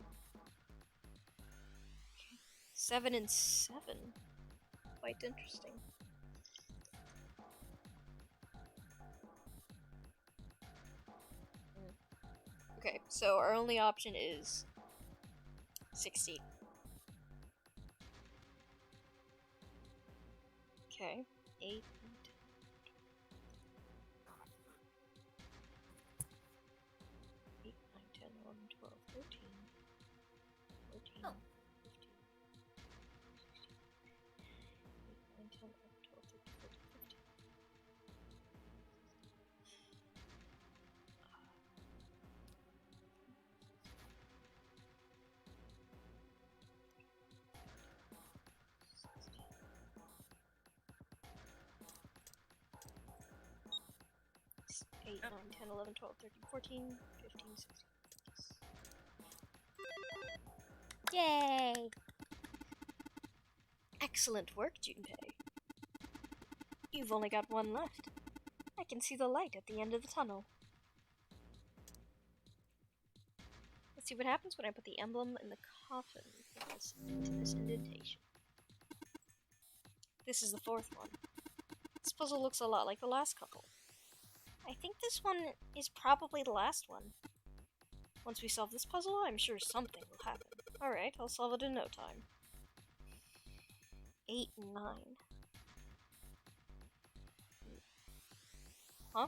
Okay. 7 and 7. Quite interesting. Okay, so our only option is 16. Okay, 8, 8, 9, 10, 11, 12, 13, 14, 15, 16, 8, 9, 10, 11, 12, 13, 14, 15. 8, 9, 10, 11, 12, 13, 14, 15, 16. Yay! Excellent work, Junpei. You've only got one left. I can see the light at the end of the tunnel. Let's see what happens when I put the emblem in the coffin into this indentation. This is the fourth one. This puzzle looks a lot like the last couple. I think this one is probably the last one. Once we solve this puzzle, I'm sure something will happen. Alright, I'll solve it in no time. 8 and 9. Huh?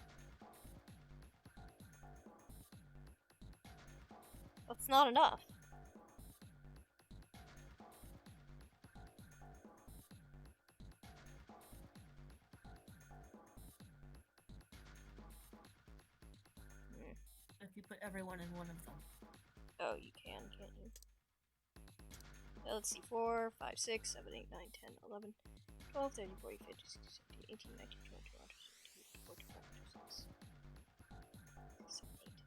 That's not enough. If you put everyone in one of them. Oh, you can, can't you? Let's see, 4, 5, 6, 7, 8, 9, 10, 11, 12, 13, 14, 15, 16, 17, 18, 19, 20, 21, 22, 23, 24, 25, 26, 27, 8.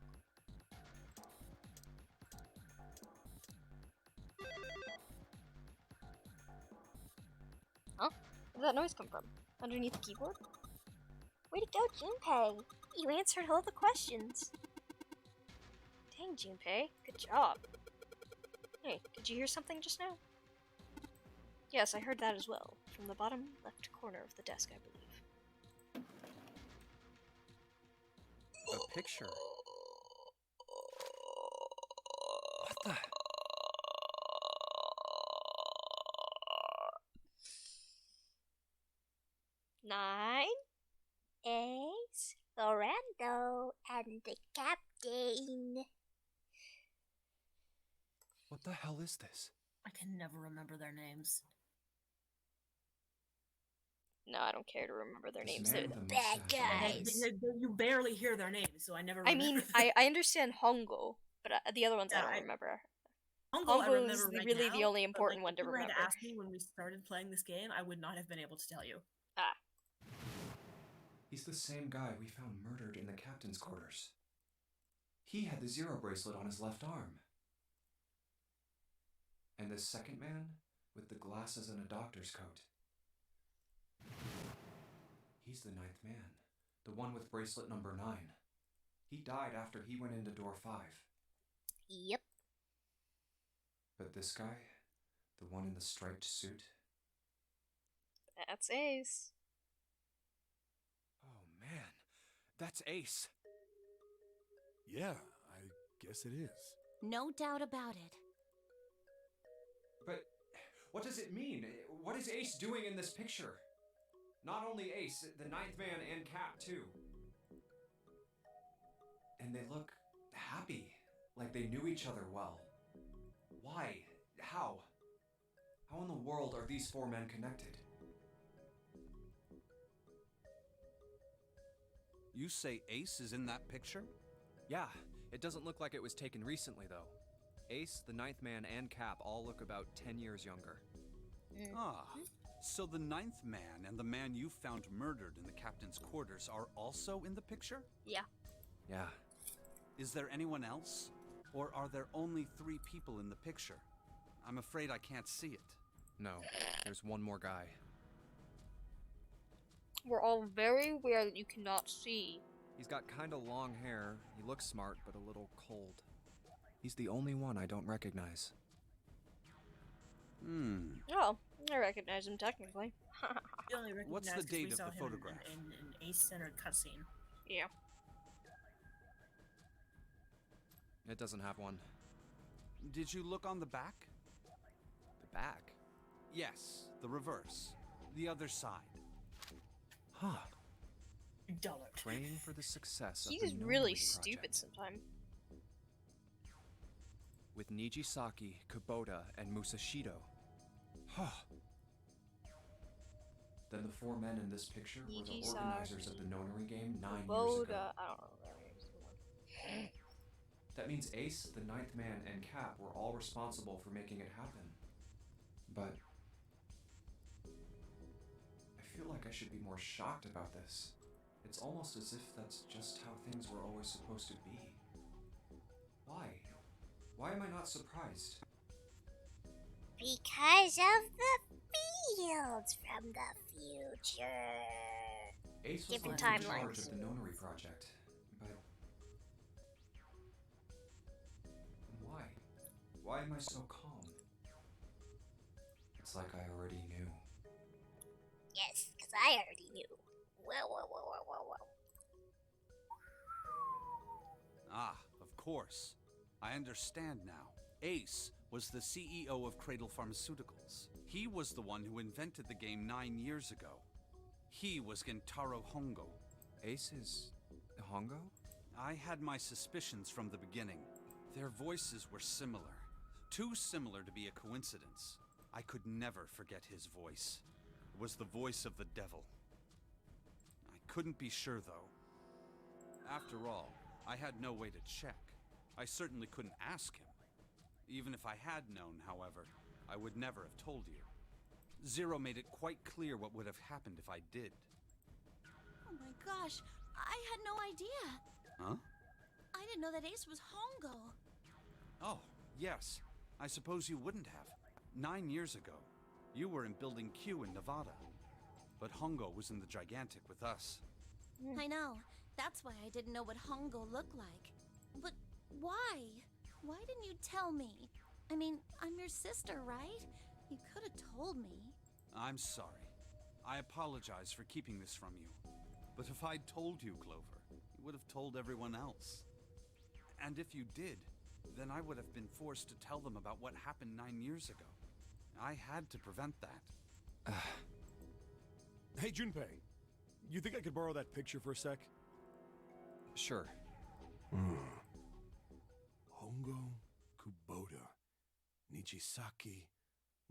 Huh? Where did that noise come from? Underneath the keyboard? Way to go, Junpei! You answered all the questions! Dang, Junpei. Good job. Hey, did you hear something just now? Yes, I heard that as well. From the bottom left corner of the desk, I believe. A picture. What the? 9, Ace, Lorando, and the captain. What the hell is this? I can never remember their names. No, I don't care to remember their This names. man They're the with the bad mustache. guys. You barely hear their names, so I never I remember mean, them. I understand Hongo, but the other ones I don't remember. Hongo I Hongo remember is right really the now, only but, important like, one to if you remember. had asked me when we started playing this game, I would not have been able to tell you. Ah. He's the same guy we found murdered in the captain's quarters. He had the zero bracelet on his left arm. And this second man with the glasses and a doctor's coat. He's the 9th man, the one with bracelet number 9. He died after he went into door 5. Yep. But this guy, the one in the striped suit, That's Ace. oh man, that's Ace. Yeah, I guess it is. No doubt about it. But what does it mean? What is Ace doing in this picture? Not only Ace, the 9th man and Cap too. And they look happy, like they knew each other well. Why? How? How in the world are these 4 men connected? You say Ace is in that picture? Yeah, it doesn't look like it was taken recently though. Ace, the 9th man, and Cap all look about 10 years younger. Ah, so the 9th man and the man you found murdered in the captain's quarters are also in the picture? Yeah. Yeah. Is there anyone else? Or are there only 3 people in the picture? I'm afraid I can't see it. No, there's one more guy. We're all very aware that you cannot see. He's got kinda long hair, he looks smart but a little cold. He's the only one I don't recognize. Oh, I recognize him technically. You only recognize What's the 'cause we date of saw the him photograph? in an Ace-centered cutscene. Yeah. It doesn't have one. Did you look on the back? The back? Yes, the reverse. The other side. Huh. Dollar. Praying for the success of He's the really Nonary stupid project. sometimes. With Nijisaki, Kubota, and Musashido. Huh. Then the 4 men in this picture were the Nijisaki, organizers of the Nonary game 9 years Boda, ago. I don't know their names. That means Ace, the 9th man, and Cap were all responsible for making it happen. But I feel like I should be more shocked about this. It's almost as if that's just how things were always supposed to be. Why? Why am I not surprised? Because of the fields from the future. Ace was Different left in charge timelines. of the Nonary project, but why? Why am I so calm? It's like I already knew. Yes, because I already knew. Whoa. Ah, of course. I understand now. Ace was the CEO of Cradle Pharmaceuticals. He was the one who invented the game 9 years ago. He was Gentaro Hongo. Ace is Hongo? I had my suspicions from the beginning. Their voices were similar. Too similar to be a coincidence. I could never forget his voice. It was the voice of the devil. I couldn't be sure, though. After all, I had no way to check. I certainly couldn't ask him. Even if I had known, however, I would never have told you. Zero made it quite clear what would have happened if I did. Oh my gosh, I had no idea. Huh? I didn't know that Ace was Hongo. Oh, yes. I suppose you wouldn't have. 9 years ago, you were in Building Q in Nevada. But Hongo was in the Gigantic with us. I know. That's why I didn't know what Hongo looked like. But why? Why didn't you tell me? I mean, I'm your sister, right? You could have told me. I'm sorry. I apologize for keeping this from you. But if I'd told you, Clover, you would have told everyone else. And if you did, then I would have been forced to tell them about what happened 9 years ago. I had to prevent that. Hey, Junpei. You think I could borrow that picture for a sec? Sure. Hongo Kubota. Nijisaki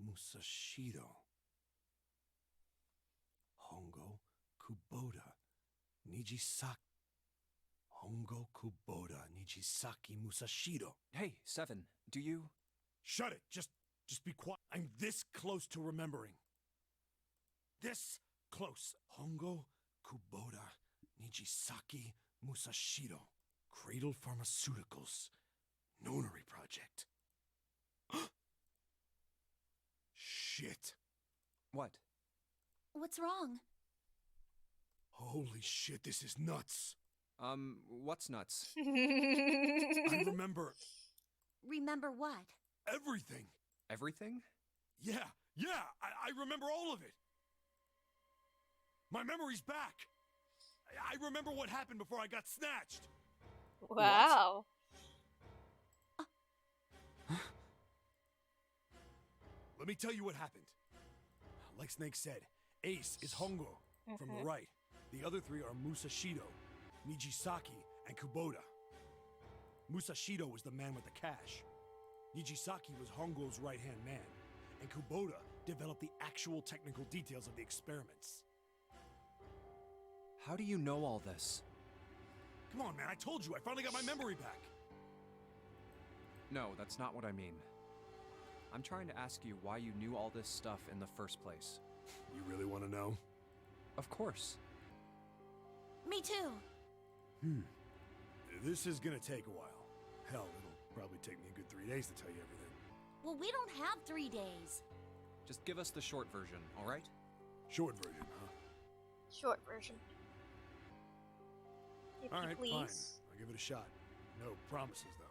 Musashiro. Hongo Kubota. Nijisaki. Hongo Kubota. Nijisaki Musashiro. Hey, Seven, do you... Shut it! Just be quiet. I'm this close to remembering. This close. Hongo Kubota. Nijisaki Musashiro. Cradle Pharmaceuticals. Nonary Project. Shit. What? What's wrong? Holy shit, this is nuts. What's nuts? I remember Remember what? everything. Everything? Yeah, I remember all of it. My memory's back. I remember what happened before I got snatched. Wow. Let me tell you what happened. Like Snake said, Ace is Hongo from the right. The other three are Musashido, Nijisaki, and Kubota. Musashido was the man with the cash. Nijisaki was Hongo's right-hand man. And Kubota developed the actual technical details of the experiments. How do you know all this? Come on, man, I told you, I finally got my memory back. No, that's not what I mean. I'm trying to ask you why you knew all this stuff in the first place. You really want to know? Of course. Me too. This is gonna take a while. Hell, it'll probably take me a good 3 days to tell you everything. Well, we don't have 3 days. Just give us the short version, alright? Short version, huh? Short version. If you Alright, please. fine. I'll give it a shot. No promises, though.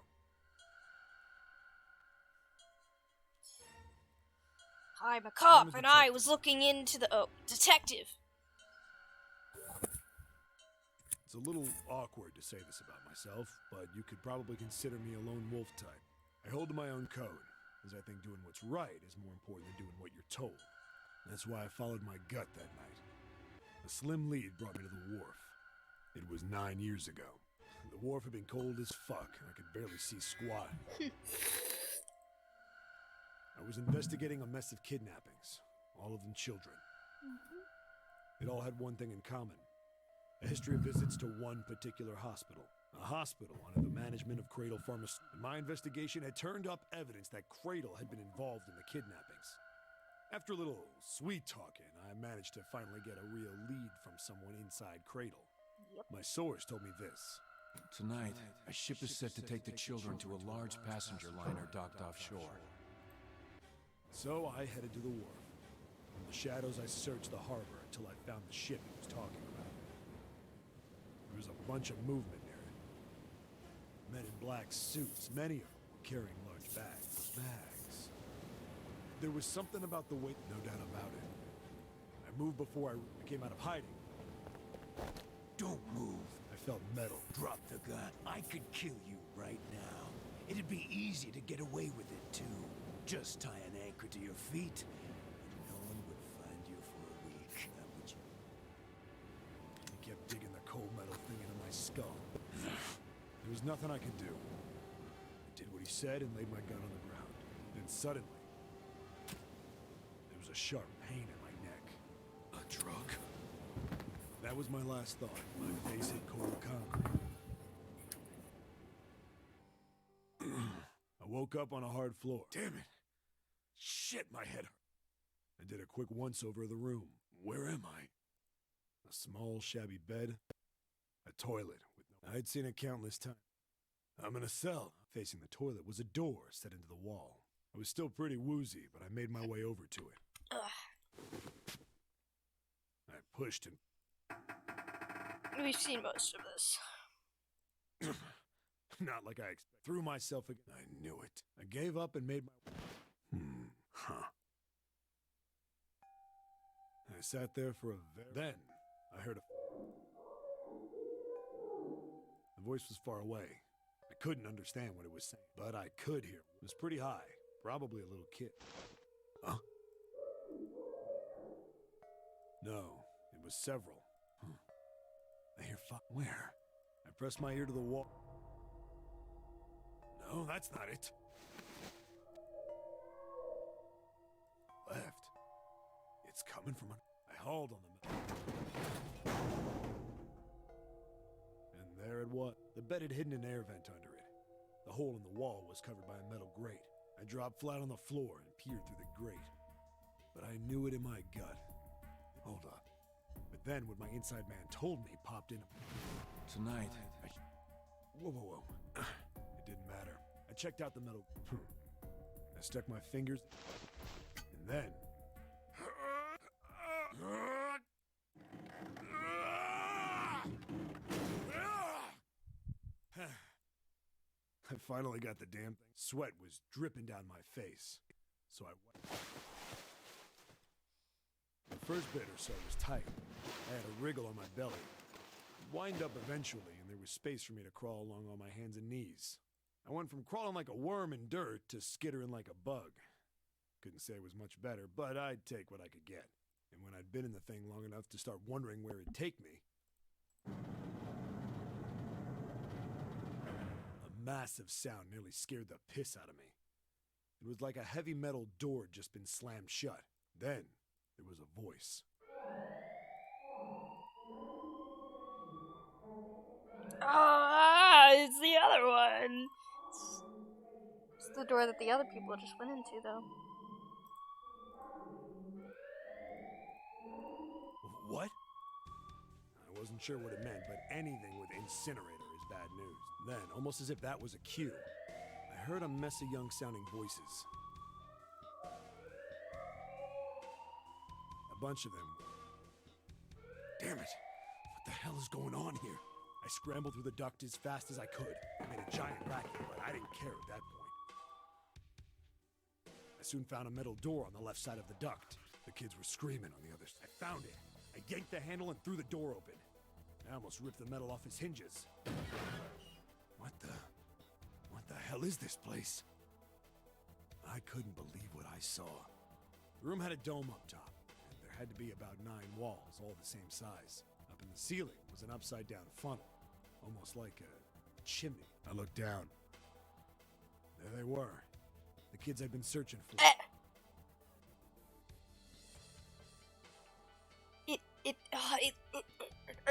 I'm a was cop, the and I detective? was looking into the... Oh, detective! It's a little awkward to say this about myself, but you could probably consider me a lone wolf type. I hold to my own code, as I think doing what's right is more important than doing what you're told. That's why I followed my gut that night. A slim lead brought me to the wharf. It was 9 years ago. The wharf had been cold as fuck, and I could barely see squat. I was investigating a mess of kidnappings, all of them children. It all had one thing in common. A history of visits to one particular hospital. A hospital under the management of Cradle Pharmaceuticals. My investigation had turned up evidence that Cradle had been involved in the kidnappings. After a little sweet talking, I managed to finally get a real lead from someone inside Cradle. My source told me this. Tonight, a ship is set to take the children to a large passenger liner docked offshore. So I headed to the wharf. In the shadows, I searched the harbor until I found the ship he was talking about. There was a bunch of movement near it. Men in black suits, many of them were carrying large bags. There was something about the weight, no doubt about it. I moved before I came out of hiding. Don't move. I felt metal. Drop the gun. I could kill you right now. It'd be easy to get away with it, too. Just tie an anchor to your feet, and no one would find you for a week. Now, would you? He kept digging the cold metal thing into my skull. There was nothing I could do. I did what he said and laid my gun on the ground. Then suddenly, there was a sharp pain in my neck. A drug. That was my last thought. My face hit cold concrete. I woke up on a hard floor. Damn it. Shit, my head hurt. I did a quick once-over of the room. Where am I? A small, shabby bed. A toilet. I'd seen it countless times. I'm in a cell. Facing the toilet was a door set into the wall. I was still pretty woozy, but I made my way over to it. Ugh. I pushed and... We've seen most of this. Not like I threw myself again. I knew it. I gave up and made my... I sat there for a Then, I heard a... The voice was far away. I couldn't understand what it was saying, but I could hear. It was pretty high. Probably a little kid. Huh? No, it was several. I hear where? I pressed my ear to the wall. No, that's not it. Left. It's coming from I hauled on the metal. And there it was. The bed had hidden an air vent under it. The hole in the wall was covered by a metal grate. I dropped flat on the floor and peered through the grate. But I knew it in my gut. Hold up. But then what my inside man told me popped in. Tonight, Whoa. It didn't matter. I checked out the metal. I stuck my fingers. And then... I finally got the damn thing. Sweat was dripping down my face. So I... The first bit or so was tight. I had a wriggle on my belly. I'd wind up eventually, and there was space for me to crawl along on my hands and knees. I went from crawling like a worm in dirt to skittering like a bug. Couldn't say it was much better, but I'd take what I could get. And when I'd been in the thing long enough to start wondering where it'd take me, a massive sound nearly scared the piss out of me. It was like a heavy metal door had just been slammed shut. Then there was a voice. Ah, it's the other one. It's the door that the other people just went into, though. What? I wasn't sure what it meant, but anything with incinerator is bad news. Then, almost as if that was a cue, I heard a mess of young-sounding voices. A bunch of them. Damn it! What the hell is going on here? I scrambled through the duct as fast as I could. I made a giant racket, but I didn't care at that point. I soon found a metal door on the left side of the duct. The kids were screaming on the other side. I found it. I yanked the handle and threw the door open. I almost ripped the metal off its hinges. What the hell is this place? I couldn't believe what I saw. The room had a dome up top, and there had to be about 9 walls, all the same size. Up in the ceiling was an upside-down funnel, almost like a chimney. I looked down. There they were, the kids I'd been searching for.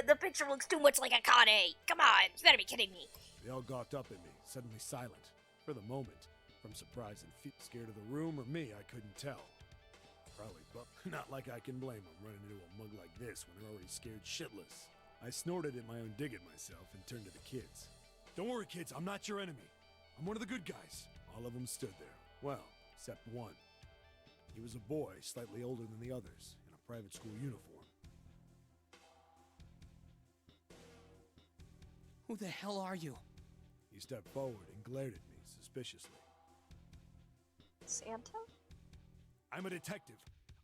The picture looks too much like a Kane. Come on, you gotta be kidding me. They all gawked up at me, suddenly silent. For the moment, from surprise and fear. Scared of the room or me, I couldn't tell. Probably, but not like I can blame them running into a mug like this when they're already scared shitless. I snorted at my own dig at myself and turned to the kids. Don't worry, kids, I'm not your enemy. I'm one of the good guys. All of them stood there. Well, except one. He was a boy, slightly older than the others, in a private school uniform. Who the hell are you? He stepped forward and glared at me suspiciously. Santa? I'm a detective.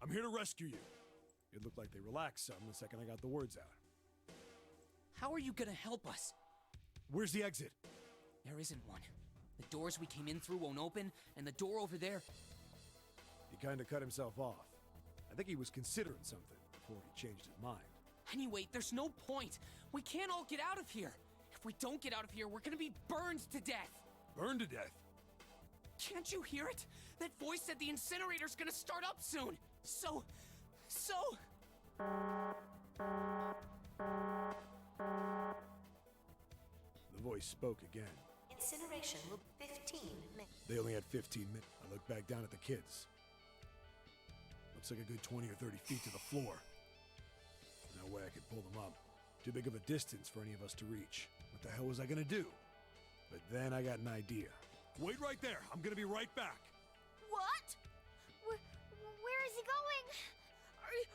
I'm here to rescue you. It looked like they relaxed some the second I got the words out. How are you gonna help us? Where's the exit? There isn't one. The doors we came in through won't open, and the door over there... He kinda cut himself off. I think he was considering something before he changed his mind. Anyway, there's no point. We can't all get out of here. If we don't get out of here, we're gonna be burned to death. Burned to death? Can't you hear it? That voice said the incinerator's gonna start up soon. So... The voice spoke again. Incineration will 15 minutes. They only had 15 minutes. I looked back down at the kids. Looks like a good 20 or 30 feet to the floor. No way I could pull them up. Too big of a distance for any of us to reach. What the hell was I gonna do? But then I got an idea. Wait right there. I'm gonna be right back. What? Where is he going?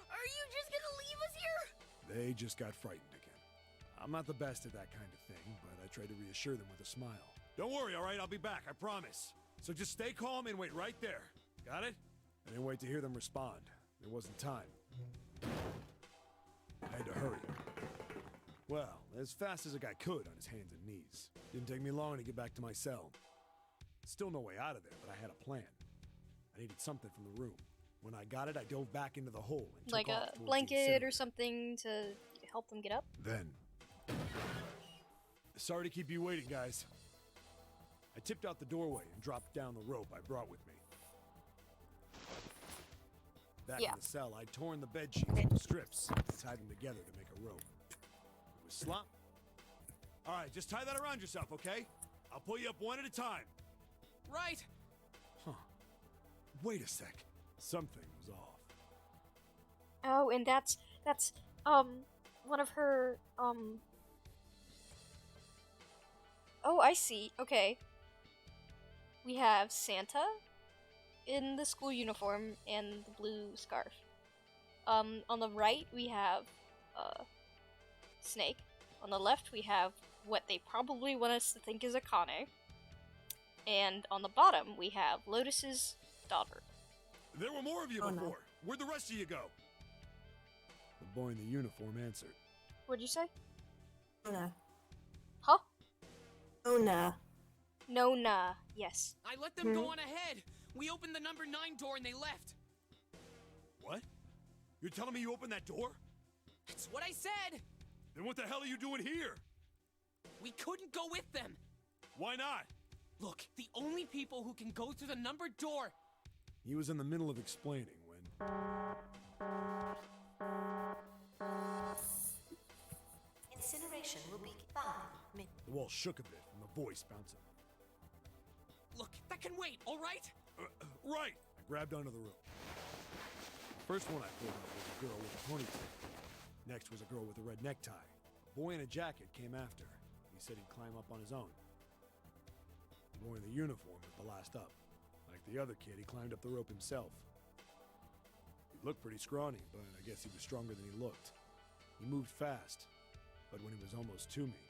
Are you just gonna leave us here? They just got frightened again. I'm not the best at that kind of thing, but I tried to reassure them with a smile. Don't worry, all right? I'll be back, I promise. So just stay calm and wait right there. Got it? I didn't wait to hear them respond. There wasn't time. I had to hurry. Well, as fast as a guy could on his hands and knees. Didn't take me long to get back to my cell. Still no way out of there, but I had a plan. I needed something from the room. When I got it, I dove back into the hole and Like took off a towards the blanket incinerator. or something to help them get up? Then. Sorry to keep you waiting, guys. I tipped out the doorway and dropped down the rope I brought with me. Back in the cell, I'd torn the bed sheets into strips and tied them together to make a rope. It was slop. All right, just tie that around yourself, okay? I'll pull you up one at a time. Right. Huh. Wait a sec. Something was off. Oh, and that's one of her Oh, I see. Okay. We have Santa in the school uniform and the blue scarf. On the right we have Snake. On the left we have what they probably want us to think is Akane. And on the bottom we have Lotus's daughter. There were more of you before. Where'd the rest of you go? The boy in the uniform answered. What'd you say? Ona. Huh? Ona. Nona, yes. I let them go on ahead. We opened the number 9 door and they left. What? You're telling me you opened that door? That's what I said. Then what the hell are you doing here? We couldn't go with them. Why not? Look, the only people who can go through the numbered door. He was in the middle of explaining when... Incineration will be 5 minutes. The wall shook a bit and the voice bouncing. Look, that can wait, all right? Right! I grabbed onto the rope. The first one I pulled up was a girl with a ponytail. Next was a girl with a red necktie. A boy in a jacket came after. He said he'd climb up on his own. The boy in the uniform was the last up. Like the other kid, he climbed up the rope himself. He looked pretty scrawny, but I guess he was stronger than he looked. He moved fast, but when he was almost to me,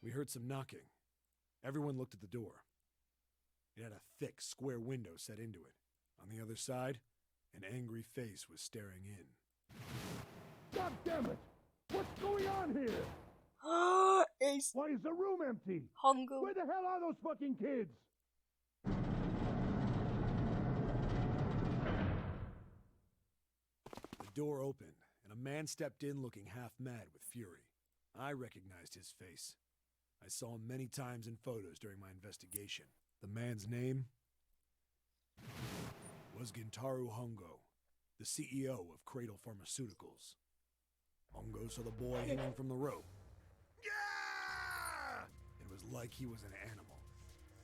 we heard some knocking. Everyone looked at the door. It had a thick, square window set into it. On the other side, an angry face was staring in. God damn it! What's going on here? Ace. Why is the room empty? Hongo. Where the hell are those fucking kids? The door opened, and a man stepped in looking half mad with fury. I recognized his face. I saw him many times in photos during my investigation. The man's name was Gintaro Hongo, the CEO of Cradle Pharmaceuticals. Hongo saw the boy hanging from the rope. It was like he was an animal.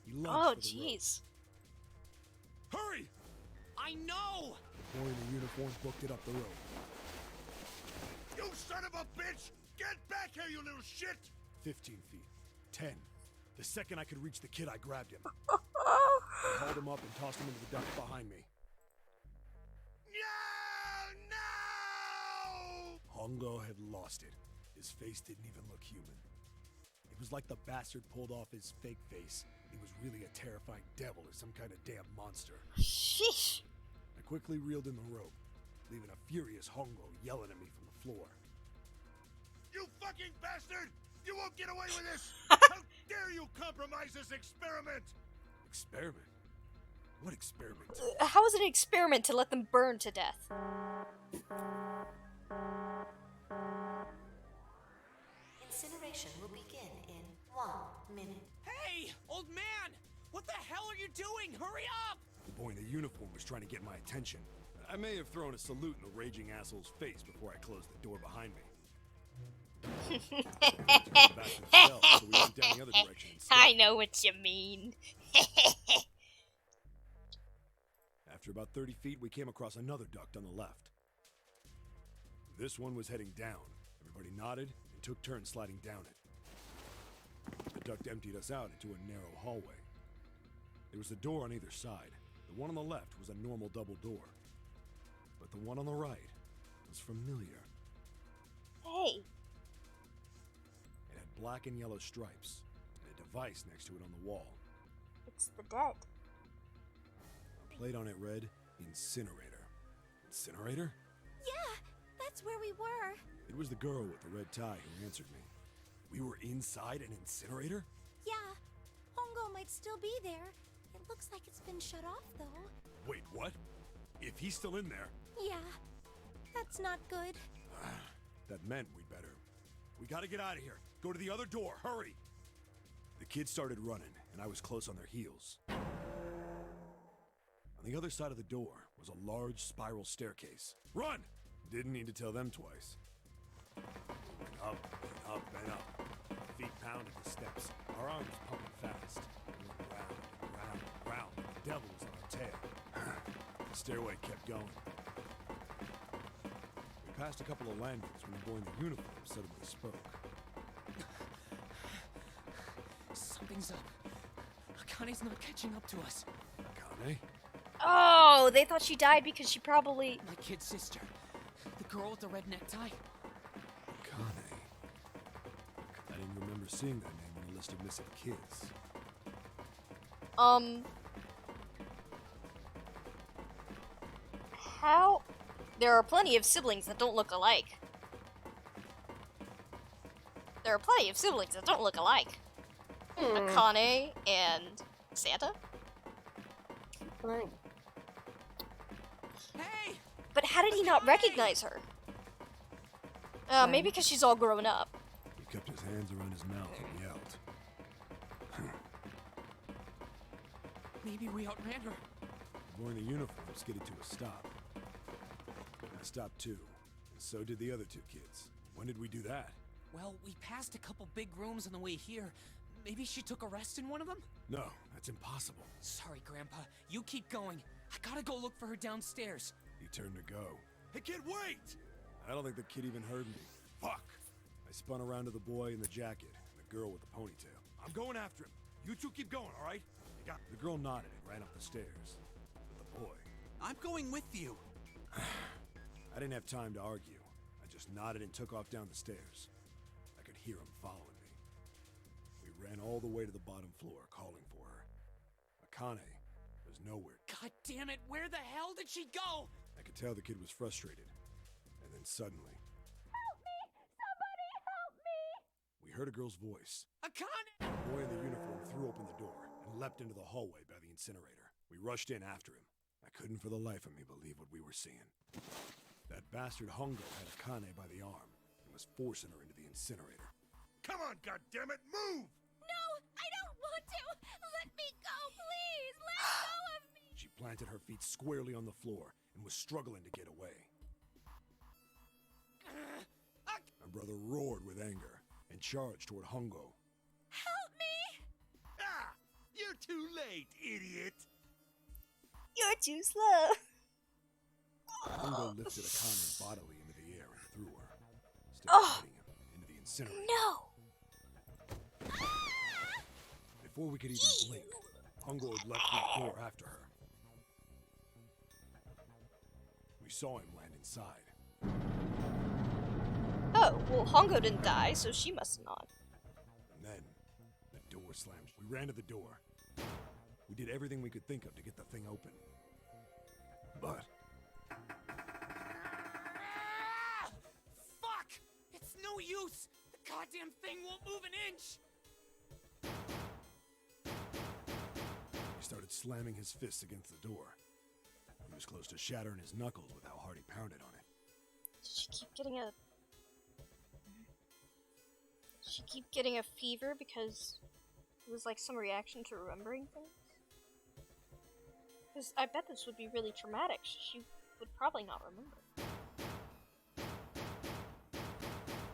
He lunged Oh, for the rope. jeez. Hurry! I know! The boy in the uniform booked it up the rope. You son of a bitch! Get back here, you little shit! 15 feet. 10. The second I could reach the kid, I grabbed him. I hauled him up and tossed him into the duct behind me. No! Hongo had lost it. His face didn't even look human. It was like the bastard pulled off his fake face. He was really a terrifying devil or some kind of damn monster. Sheesh. I quickly reeled in the rope, leaving a furious Hongo yelling at me from the floor. You fucking bastard! You won't get away with this! How dare you compromise this experiment! Experiment? What experiment? How is it an experiment to let them burn to death? Incineration will begin in 1 minute. Hey, old man! What the hell are you doing? Hurry up! The boy in the uniform was trying to get my attention. I may have thrown a salute in the raging asshole's face before I closed the door behind me. I know what you mean. After about 30 feet, we came across another duct on the left. This one was heading down. Everybody nodded and took turns sliding down it. The duct emptied us out into a narrow hallway. There was a door on either side. The one on the left was a normal double door. But the one on the right was familiar. Hey. It had black and yellow stripes, and a device next to it on the wall. It's the dead. A plate on it read, Incinerator. Incinerator? Yeah, that's where we were. It was the girl with the red tie who answered me. We were inside an incinerator? Yeah, Hongo might still be there. It looks like it's been shut off, though. Wait, what? If he's still in there... Yeah, that's not good. That meant we'd better. We gotta get out of here. Go to the other door, hurry! The kids started running, and I was close on their heels. On the other side of the door was a large spiral staircase. Run! Didn't need to tell them twice. Up, and up, and up. Feet pounded the steps. Our arms pumping fast. We went round, and round, and round. The devil was on our tail. The stairway kept going. We passed a couple of landings when the boy in the uniform suddenly spoke. Something's up. Akane's not catching up to us. Akane? Oh, they thought she died because she probably... My kid's sister. The girl with the red necktie. Akane. I didn't remember seeing that name on the list of missing kids. How? There are plenty of siblings that don't look alike. There are plenty of siblings that don't look alike. Akane and Santa? Right. Hey! But how did he not recognize her? Maybe because she's all grown up. He kept his hands around his mouth and yelled. Maybe we outran her. The boy in the uniform skidded to a stop. I stopped too, and so did the other two kids. When did we do that? Well, we passed a couple big rooms on the way here. Maybe she took a rest in one of them? No, that's impossible. Sorry, Grandpa. You keep going. I gotta go look for her downstairs. He turned to go. Hey, kid, wait! I don't think the kid even heard me. Fuck! I spun around to the boy in the jacket and the girl with the ponytail. I'm going after him. You two keep going, all right? You got... The girl nodded and ran up the stairs. But the boy... I'm going with you. I didn't have time to argue. I just nodded and took off down the stairs. I could hear him following me. We ran all the way to the bottom floor, calling for her. Akane was nowhere. God damn it, where the hell did she go? I could tell the kid was frustrated. And then suddenly... Help me! Somebody help me! We heard a girl's voice. Akane! The boy in the uniform threw open the door and leapt into the hallway by the incinerator. We rushed in after him. I couldn't for the life of me believe what we were seeing. That bastard Hongo had Akane by the arm and was forcing her into the incinerator. Come on, goddammit, move! No, I don't want to! Let me go, please! Let go of me! She planted her feet squarely on the floor and was struggling to get away. My brother roared with anger and charged toward Hongo. Help me! Ah! You're too late, idiot! You're too slow. Hongo lifted Akane bodily into the air and threw her. instead of putting him into the incinerator. No! Before we could even blink, Hongo had left the door after her. We saw him land inside. Oh, well, Hongo didn't die, so she must have not. And then, the door slammed. We ran to the door. We did everything we could think of to get the thing open. But Fuck! It's no use! The goddamn thing won't move an inch! he started slamming his fists against the door. He was close to shattering his knuckles with how hard he pounded on it. Did she keep getting a fever because it was like some reaction to remembering things? Because I bet this would be really traumatic. She would probably not remember.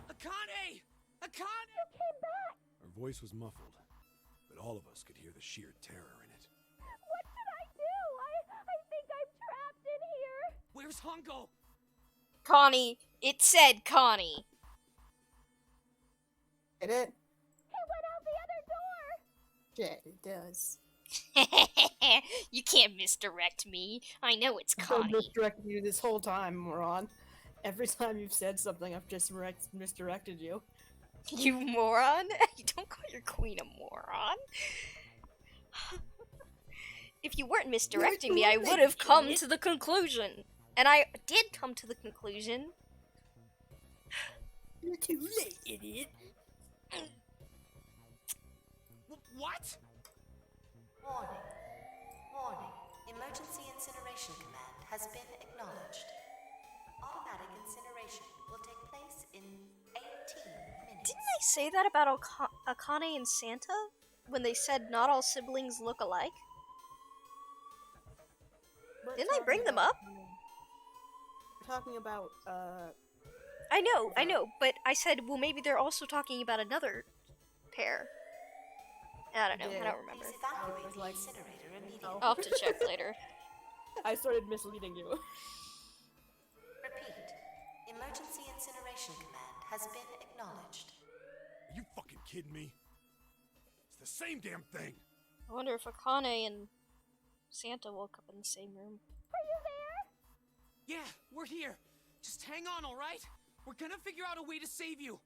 Akane! Akane! You came back! Her voice was muffled, but all of us could hear the sheer terror in it. What should I do? I think I'm trapped in here. Where's Hongo? Connie! It said Connie! Get it? He went out the other door! Shit, it does. You can't misdirect me. I know it's I've Connie. misdirected you this whole time, moron. Every time you've said something, I've just misdirected you. You moron? You don't call your queen a moron. If you weren't misdirecting me, I would have come to the conclusion. And I did come to the conclusion. You're too late, idiot. What? Warning. Warning. Emergency incineration command has been acknowledged. Automatic incineration will take place in 18 minutes. Didn't I say that about Akane and Santa? When they said not all siblings look alike? Didn't I bring them up? We're talking about, I know, but I said, well, maybe they're also talking about another pair. I don't know, I don't remember. Please evacuate the incinerator immediately. I'll have to check later. I started misleading you. Repeat. Emergency incineration command has been acknowledged. Are you fucking kidding me? It's the same damn thing! I wonder if Akane and Santa woke up in the same room. Are you there? Yeah, we're here. Just hang on, alright? We're gonna figure out a way to save you.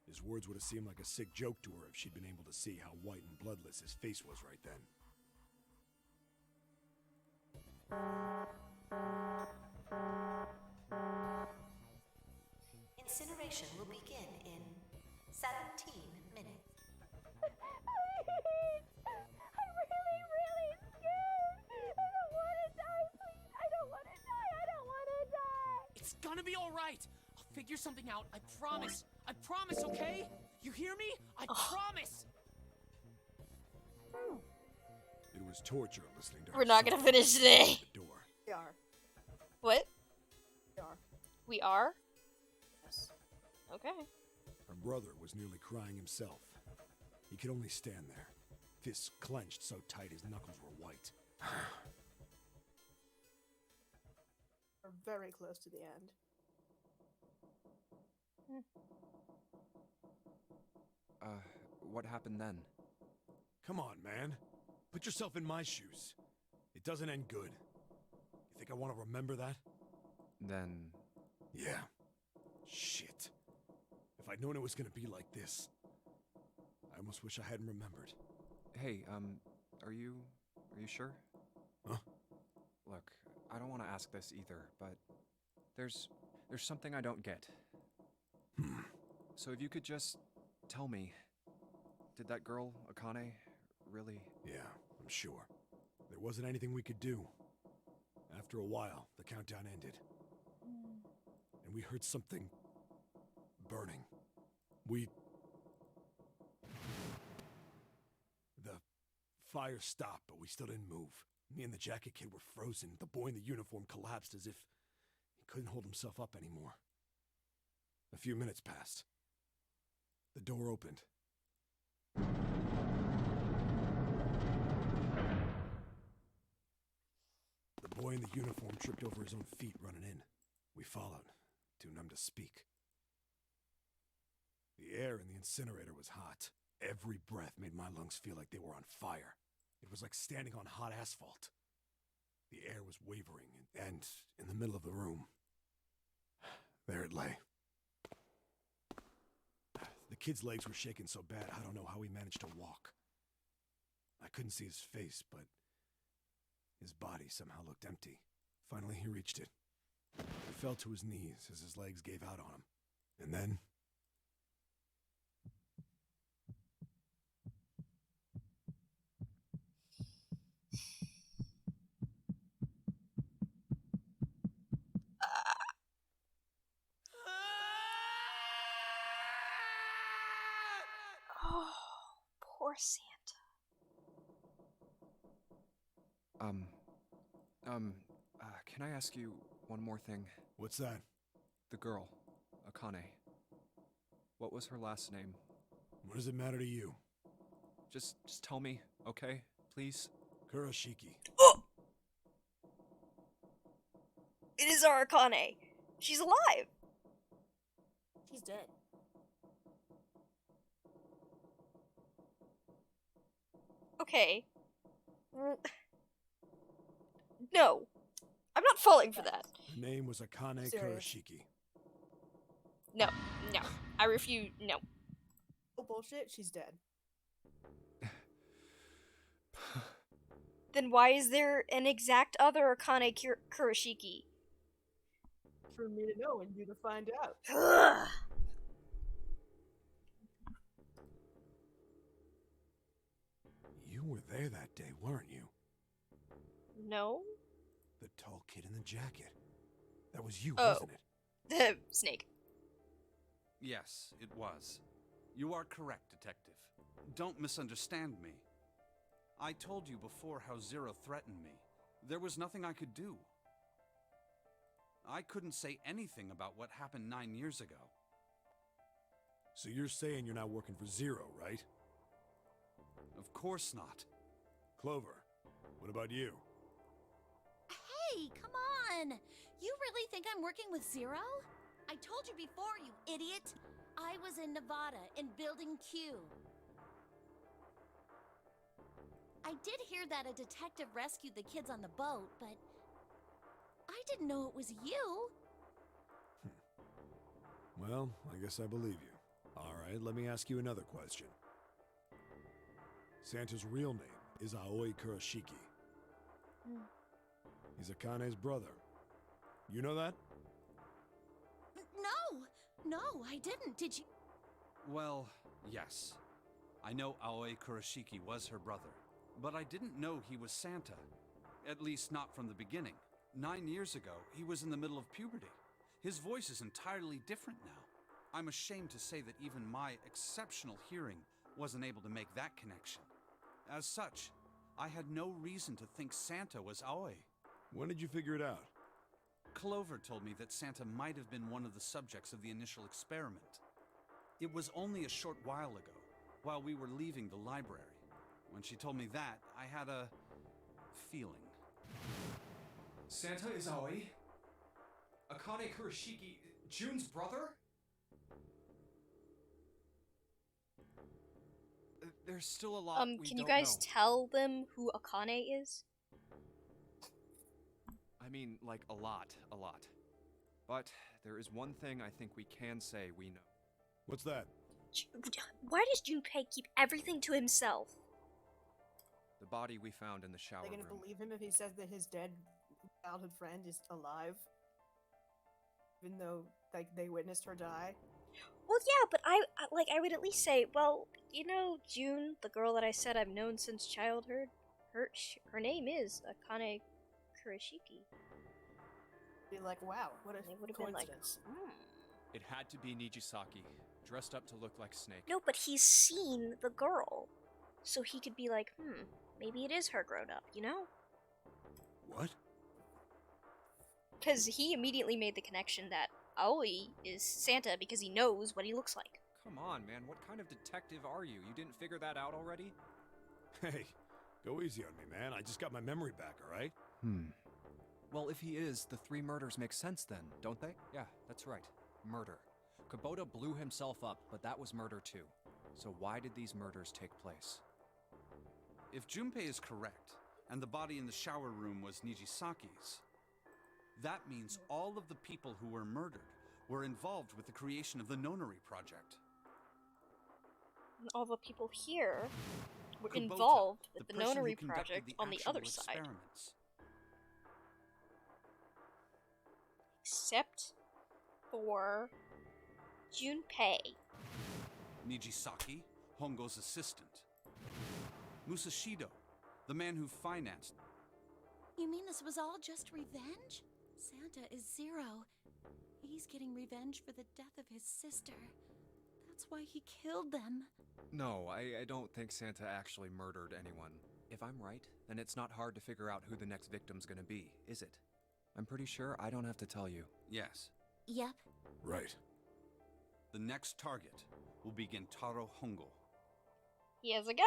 His words would have seemed like a sick joke to her if she'd been able to see how white and bloodless his face was right then. Incineration will begin in 17 minutes. Please! I'm really, really scared! I don't want to die, please! I don't want to die! I don't want to die! It's gonna be alright. I'll figure something out. I promise. I promise, okay? You hear me? I promise! It was torture listening to her. We're not gonna finish today. The door. We are. What? We are. We are? Yes. Okay. Her brother was nearly crying himself. He could only stand there, fists clenched so tight his knuckles were white. We're very close to the end. What happened then? Come on, man. Put yourself in my shoes. It doesn't end good. You think I want to remember that? Then... Yeah. Shit. If I'd known it was gonna be like this, I almost wish I hadn't remembered. Hey, are you sure? Huh? Look, I don't want to ask this either, but there's something I don't get. So if you could just tell me, did that girl, Akane, really... Yeah, I'm sure. There wasn't anything we could do. After a while, the countdown ended. And we heard something... burning. The fire stopped, but we still didn't move. Me and the jacket kid were frozen. The boy in the uniform collapsed as if he couldn't hold himself up anymore. A few minutes passed. The door opened. The boy in the uniform tripped over his own feet running in. We followed, too numb to speak. The air in the incinerator was hot. Every breath made my lungs feel like they were on fire. It was like standing on hot asphalt. The air was wavering, and in the middle of the room, there it lay. The kid's legs were shaking so bad, I don't know how he managed to walk. I couldn't see his face, but his body somehow looked empty. Finally, he reached it. He fell to his knees as his legs gave out on him. And then... Oh, poor Santa. Can I ask you one more thing? What's that? The girl, Akane. What was her last name? What does it matter to you? Just tell me, okay? Please? Kurashiki. Oh! It is our Akane. She's alive. She's dead. Okay. No. I'm not falling for that. Her name was Akane Serious. Kurashiki. No. No. I refuse. No. Oh, bullshit. She's dead. Then why is there an exact other Akane Kurashiki? For me to know and you to find out. Ugh. You were there that day, weren't you? No? The tall kid in the jacket. That was you, Oh. wasn't it? The snake. Yes, it was. You are correct, Detective. Don't misunderstand me. I told you before how Zero threatened me. There was nothing I could do. I couldn't say anything about what happened 9 years ago. So you're saying you're not working for Zero, right? Of course not. Clover, what about you? Hey, come on! You really think I'm working with Zero? I told you before, you idiot! I was in Nevada, in Building Q. I did hear that a detective rescued the kids on the boat, but I didn't know it was you. Well, I guess I believe you. Alright, let me ask you another question. Santa's real name is Aoi Kurashiki. He's Akane's brother. You know that? No, I didn't. Did you? Well, yes. I know Aoi Kurashiki was her brother, but I didn't know he was Santa. At least not from the beginning. 9 years ago, he was in the middle of puberty. His voice is entirely different now. I'm ashamed to say that even my exceptional hearing wasn't able to make that connection. As such, I had no reason to think Santa was Aoi. When did you figure it out? Clover told me that Santa might have been one of the subjects of the initial experiment. It was only a short while ago, while we were leaving the library. When she told me that, I had a feeling. Santa is Aoi? Akane Kurashiki, June's brother? There's still a lot we can you don't guys know. tell them who Akane is? I mean, like, a lot. But there is one thing I think we can say we know. What's that? Why does Junpei keep everything to himself? The body we found in the shower Are they gonna room. believe him if he says that his dead childhood friend is alive? Even though, like, they witnessed her die? Well, yeah, but I would at least say, well, you know, June, the girl that I said I've known since childhood, her name is Akane Kurashiki. Be like, wow, what a They would have been like, coincidence. It had to be Nijisaki, dressed up to look like Snake. No, but he's seen the girl, so he could be like, maybe it is her grown up, you know? What? Because he immediately made the connection that Aoi is Santa because he knows what he looks like. Come on, man, what kind of detective are you? You didn't figure that out already? Hey, go easy on me, man. I just got my memory back, alright? Well, if he is, the 3 murders make sense then, don't they? Yeah, that's right. Murder. Kubota blew himself up, but that was murder too. So why did these murders take place? If Junpei is correct, and the body in the shower room was Nijisaki's, that means all of the people who were murdered were involved with the creation of the Nonary Project. And all the people here were Kubota, involved with the person who Nonary conducted Project on the other actual side. experiments. Except for Junpei. Nijisaki, Hongo's assistant. Musashido, the man who financed. You mean this was all just revenge? Santa is Zero. He's getting revenge for the death of his sister. That's why he killed them. No, I don't think Santa actually murdered anyone. If I'm right, then it's not hard to figure out who the next victim's gonna be, is it? I'm pretty sure I don't have to tell you. Yes. Yep. Right. The next target will be Gentaro Hongo. He has a gun.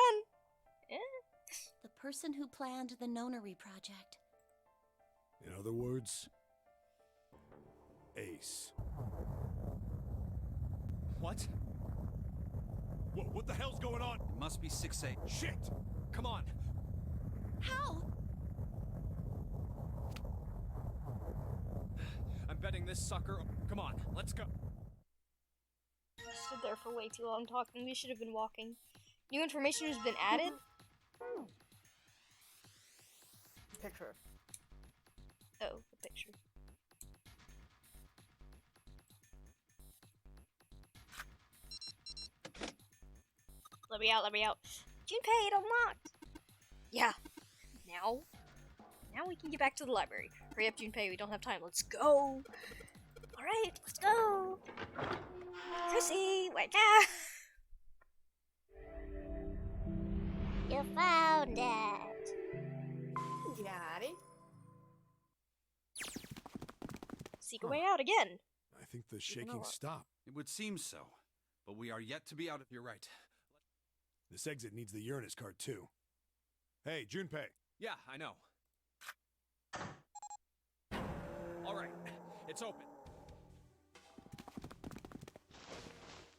The person who planned the Nonary Project. In other words, Ace. What? What the hell's going on? It must be 6-8. Shit! Come on! How? I'm betting this sucker. Come on, let's go. Stood there for way too long talking. We should have been walking. New information has been added. Picture. Oh, the picture. Let me out, let me out. Junpei, it unlocked! Yeah. Now we can get back to the library. Hurry up, Junpei, we don't have time. Let's go! Alright, let's go! Chrissy, wake up! You found it. Got it. Seek a way out again. I think the shaking stopped. It would seem so, but we are yet to be out of. You're right. This exit needs the Uranus card too. Hey, Junpei. Yeah, I know. Alright, it's open.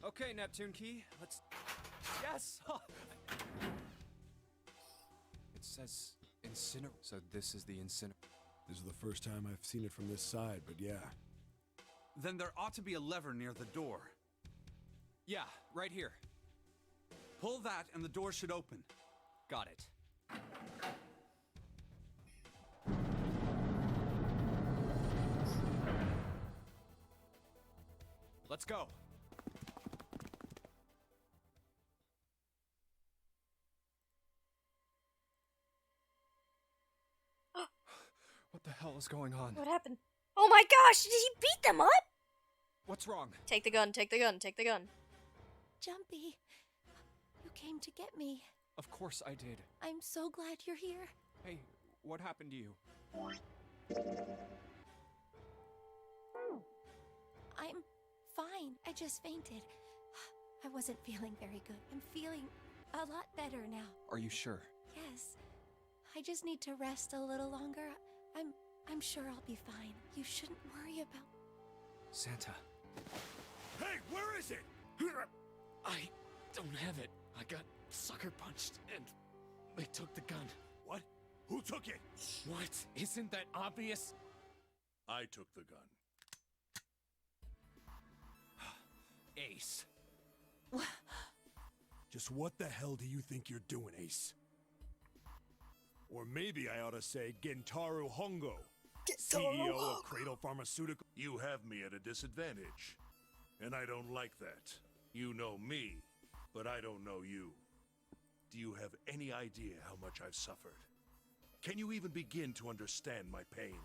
Okay, Neptune Key, let's... Yes! It says Incinerator. So this is the Incinerator. This is the first time I've seen it from this side, but yeah. Then there ought to be a lever near the door. Yeah, right here. Pull that and the door should open. Got it. Let's go. What the hell is going on? What happened? Oh my gosh, did he beat them up? What's wrong? Take the gun, take the gun, take the gun. Jumpy, you came to get me. Of course I did. I'm so glad you're here. Hey, what happened to you? I'm fine. I just fainted. I wasn't feeling very good. I'm feeling a lot better now. Are you sure? Yes. I just need to rest a little longer. I'm sure I'll be fine. You shouldn't worry about... Santa. Hey, where is it? I don't have it. I got sucker punched and they took the gun. What? Who took it? What? Isn't that obvious? I took the gun. Ace. Just what the hell do you think you're doing, Ace? Or maybe I ought to say Gentaro Hongo, CEO of Cradle Pharmaceutical. You have me at a disadvantage, and I don't like that. You know me, but I don't know you. Do you have any idea how much I've suffered? Can you even begin to understand my pain?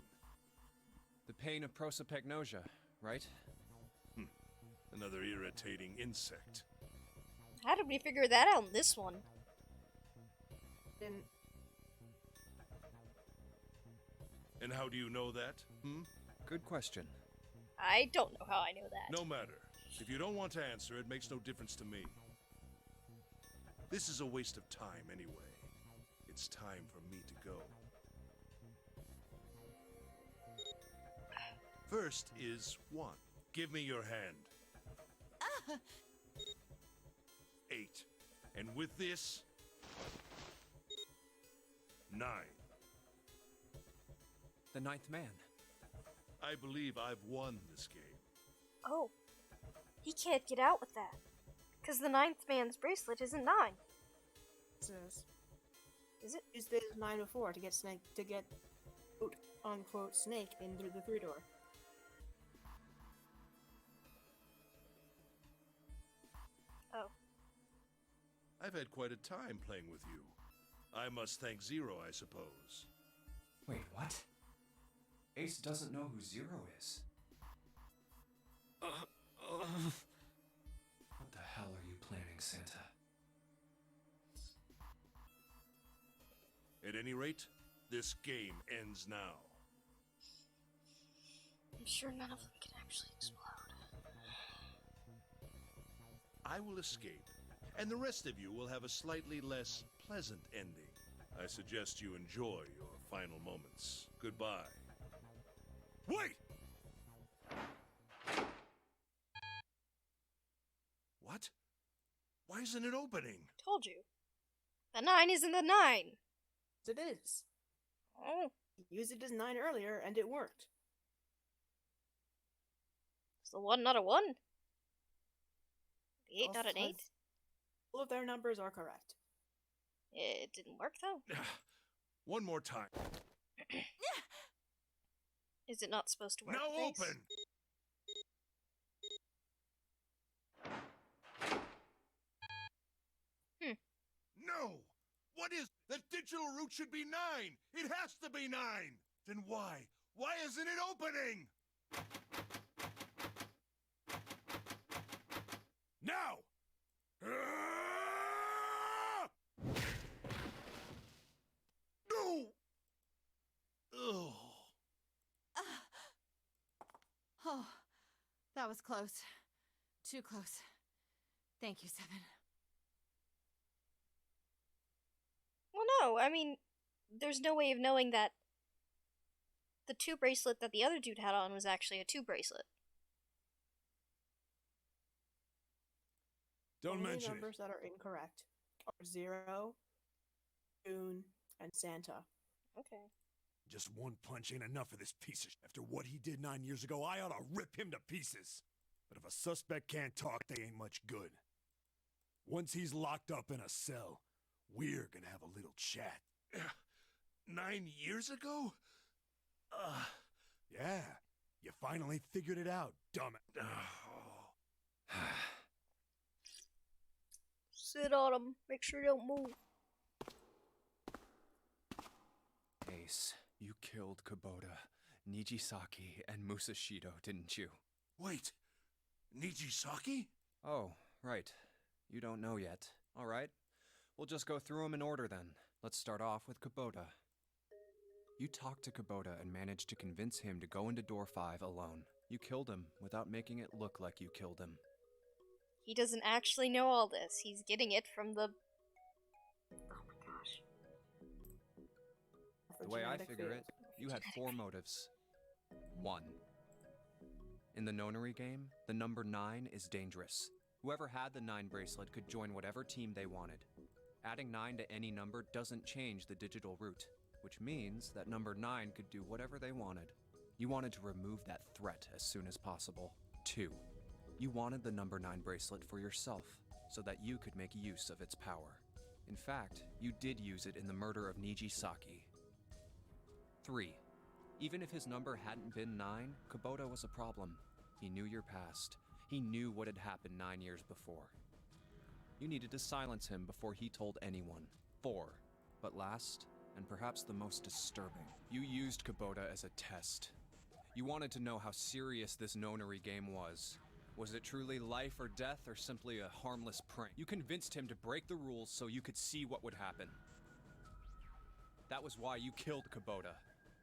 The pain of prosopagnosia, right? Another irritating insect. How did we figure that out in this one? Didn't. And how do you know that? Good question. I don't know how I know that. No matter. If you don't want to answer, it makes no difference to me. This is a waste of time anyway. It's time for me to go. First is 1. Give me your hand. 8. And with this, 9. The ninth man. I believe I've won this game. Oh. He can't get out with that. Because the ninth man's bracelet isn't 9. Says. Is it? Used the 9 before to get Snake to get quote unquote Snake in through the 3 door. Oh. I've had quite a time playing with you. I must thank Zero, I suppose. Wait, what? Ace doesn't know who Zero is. What the hell are you planning, Santa? At any rate, this game ends now. I'm sure none of them can actually explode. I will escape, and the rest of you will have a slightly less pleasant ending. I suggest you enjoy your final moments. Goodbye. Wait! What? Why isn't it opening? Told you. The 9 isn't the 9! It is. Oh. You used it as 9 earlier, and it worked. Is the 1 not a 1? The 8 not an 8? All of their numbers are correct. It didn't work, though. One more time. Is it not supposed to work? Now Thanks. open! No! What is... That digital route should be 9! It has to be 9! Then why? Why isn't it opening? Now! No! Oh. Oh, that was close. Too close. Thank you, Seven. Well, no, I mean, there's no way of knowing that the 2 bracelet that the other dude had on was actually a 2 bracelet. Don't Only mention numbers that are incorrect are 0, June, and Santa. Okay. Just one punch ain't enough for this piece of After what he did 9 years ago, I ought to rip him to pieces. But if a suspect can't talk, they ain't much good. Once he's locked up in a cell, we're gonna have a little chat. 9 years ago? Yeah, you finally figured it out, dumb. Sit on him. Make sure you don't move. Ace, you killed Kubota, Nijisaki, and Musashido, didn't you? Wait, Nijisaki? Oh, right. You don't know yet. Alright. We'll just go through them in order then. Let's start off with Kubota. You talked to Kubota and managed to convince him to go into door 5 alone. You killed him without making it look like you killed him. He doesn't actually know all this. He's getting it from the... Oh my gosh. The way I figure it, you had 4 motives. 1. In the nonary game, the number 9 is dangerous. Whoever had the 9 bracelet could join whatever team they wanted. Adding 9 to any number doesn't change the digital route, which means that number 9 could do whatever they wanted. You wanted to remove that threat as soon as possible. 2. You wanted the number 9 bracelet for yourself, so that you could make use of its power. In fact, you did use it in the murder of Nijisaki. 3. Even if his number hadn't been 9, Kubota was a problem. He knew your past. He knew what had happened 9 years before. You needed to silence him before he told anyone. 4. But last, and perhaps the most disturbing, you used Kubota as a test. You wanted to know how serious this nonary game was. Was it truly life or death, or simply a harmless prank? You convinced him to break the rules so you could see what would happen. That was why you killed Kubota.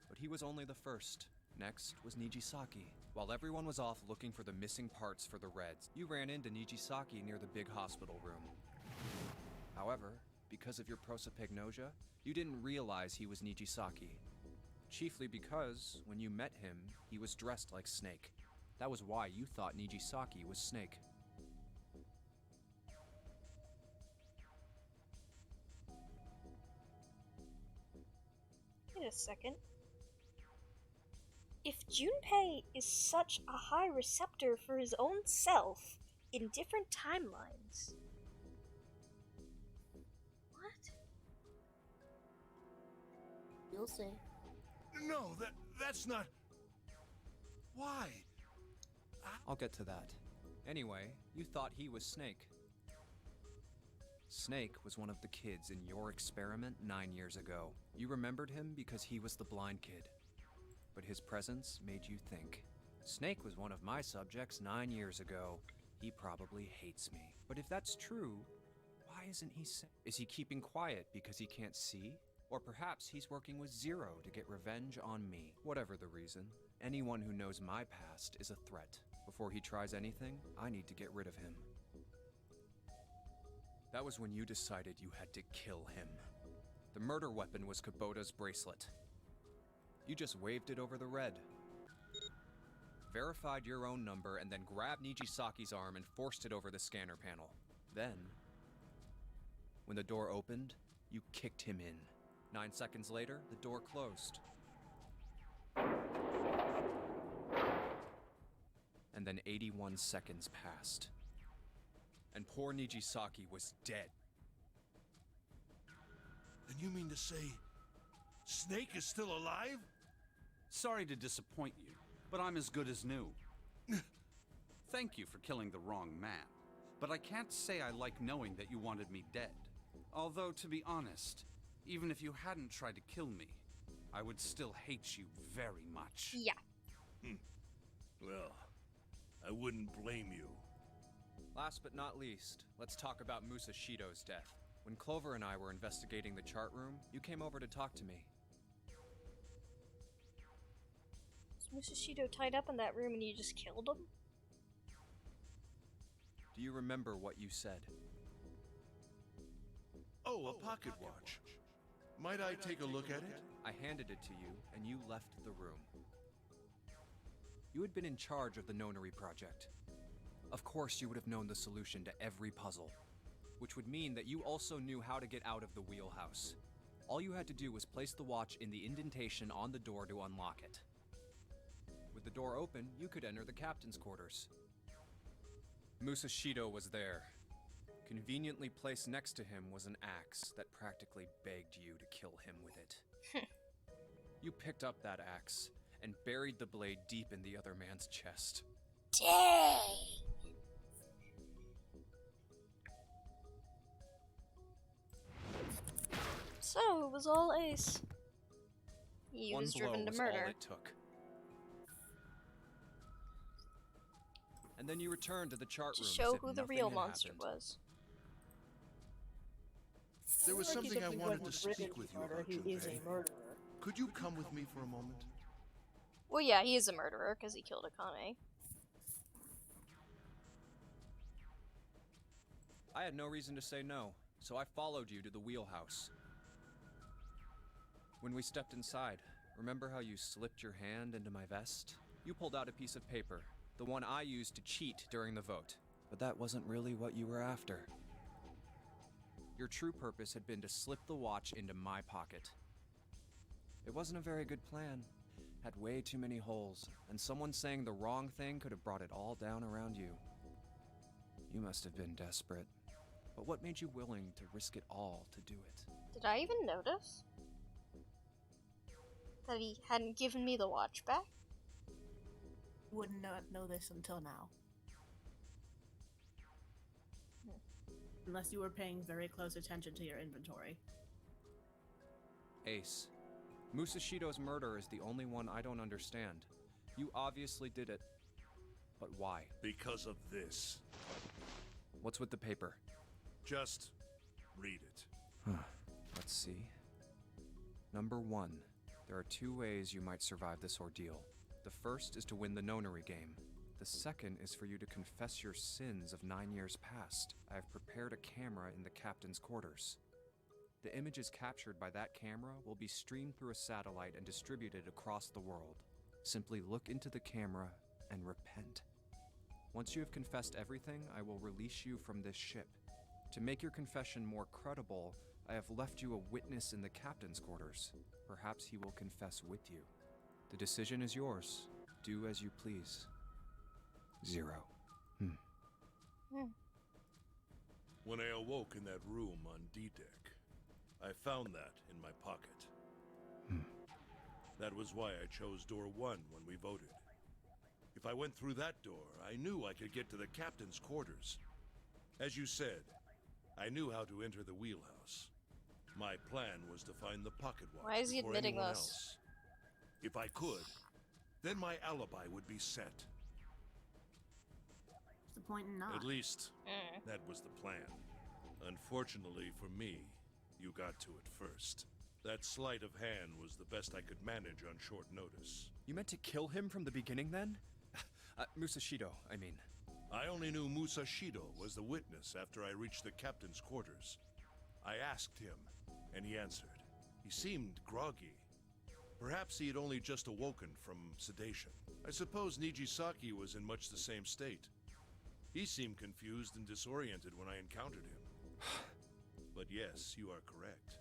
But he was only the first. Next was Nijisaki. While everyone was off looking for the missing parts for the Reds, you ran into Nijisaki near the big hospital room. However, because of your prosopagnosia, you didn't realize he was Nijisaki. Chiefly because, when you met him, he was dressed like Snake. That was why you thought Nijisaki was Snake. Wait a second. If Junpei is such a high receptor for his own self in different timelines, what? You'll see. No, that's not. Why? I'll get to that. Anyway, you thought he was Snake. Snake was one of the kids in your experiment 9 years ago. You remembered him because he was the blind kid. But his presence made you think. Snake was one of my subjects 9 years ago. He probably hates me. But if that's true, why isn't he Is he keeping quiet because he can't see? Or perhaps he's working with Zero to get revenge on me. Whatever the reason, anyone who knows my past is a threat. Before he tries anything, I need to get rid of him. That was when you decided you had to kill him. The murder weapon was Kubota's bracelet. You just waved it over the red. Verified your own number and then grabbed Nijisaki's arm and forced it over the scanner panel. Then, when the door opened, you kicked him in. 9 seconds later, the door closed. And then 81 seconds passed. And poor Nijisaki was dead. Then you mean to say Snake is still alive? Sorry to disappoint you, but I'm as good as new. Thank you for killing the wrong man, but I can't say I like knowing that you wanted me dead. Although, to be honest, even if you hadn't tried to kill me, I would still hate you very much. Yeah. Well, I wouldn't blame you. Last but not least, let's talk about Musashido's death. When Clover and I were investigating the chart room, you came over to talk to me. Was Musashido tied up in that room and you just killed him? Do you remember what you said? Oh, a pocket watch. Might I take a look at it? I handed it to you, and you left the room. You had been in charge of the Nonary project. Of course you would have known the solution to every puzzle, which would mean that you also knew how to get out of the wheelhouse. All you had to do was place the watch in the indentation on the door to unlock it. With the door open, you could enter the captain's quarters. Musashido was there. Conveniently placed next to him was an axe that practically begged you to kill him with it. You picked up that axe and buried the blade deep in the other man's chest. Dang! So, it was all Ace. He One was blow driven to was murder. all it took. And then you returned to the chart To room show as if who the nothing real had monster happened. was. There was Like he something I simply wanted to wasn't driven speak with you murder, about, he is Junpei. a murderer. Could you come with me for a moment? Well, yeah, he is a murderer because he killed Akane. I had no reason to say no, so I followed you to the wheelhouse. When we stepped inside, remember how you slipped your hand into my vest? You pulled out a piece of paper, the one I used to cheat during the vote. But that wasn't really what you were after. Your true purpose had been to slip the watch into my pocket. It wasn't a very good plan. Had way too many holes, and someone saying the wrong thing could have brought it all down around you. You must have been desperate. But what made you willing to risk it all to do it? Did I even notice that he hadn't given me the watch back? Would not know this until now. Unless you were paying very close attention to your inventory. Ace, Musashido's murder is the only one I don't understand. You obviously did it. But why? Because of this. What's with the paper? Just read it. Let's see. Number 1. There are 2 ways you might survive this ordeal. The first is to win the Nonary game. The second is for you to confess your sins of 9 years past. I have prepared a camera in the captain's quarters. The images captured by that camera will be streamed through a satellite and distributed across the world. Simply look into the camera and repent. Once you have confessed everything, I will release you from this ship. To make your confession more credible, I have left you a witness in the captain's quarters. Perhaps he will confess with you. The decision is yours. Do as you please. 0. When I awoke in that room on D-Deck, I found that in my pocket. That was why I chose door 1 when we voted. If I went through that door, I knew I could get to the captain's quarters. As you said, I knew how to enter the wheelhouse. My plan was to find the pocket watch Why is he before admitting anyone this? else. If I could, then my alibi would be set. What's the point in not? At least, that was the plan. Unfortunately for me, you got to it first. That sleight of hand was the best I could manage on short notice. You meant to kill him from the beginning then? Musashido, I mean. I only knew Musashido was the witness after I reached the captain's quarters. I asked him, and he answered. He seemed groggy. Perhaps he had only just awoken from sedation. I suppose Nijisaki was in much the same state. He seemed confused and disoriented when I encountered him. But yes, you are correct.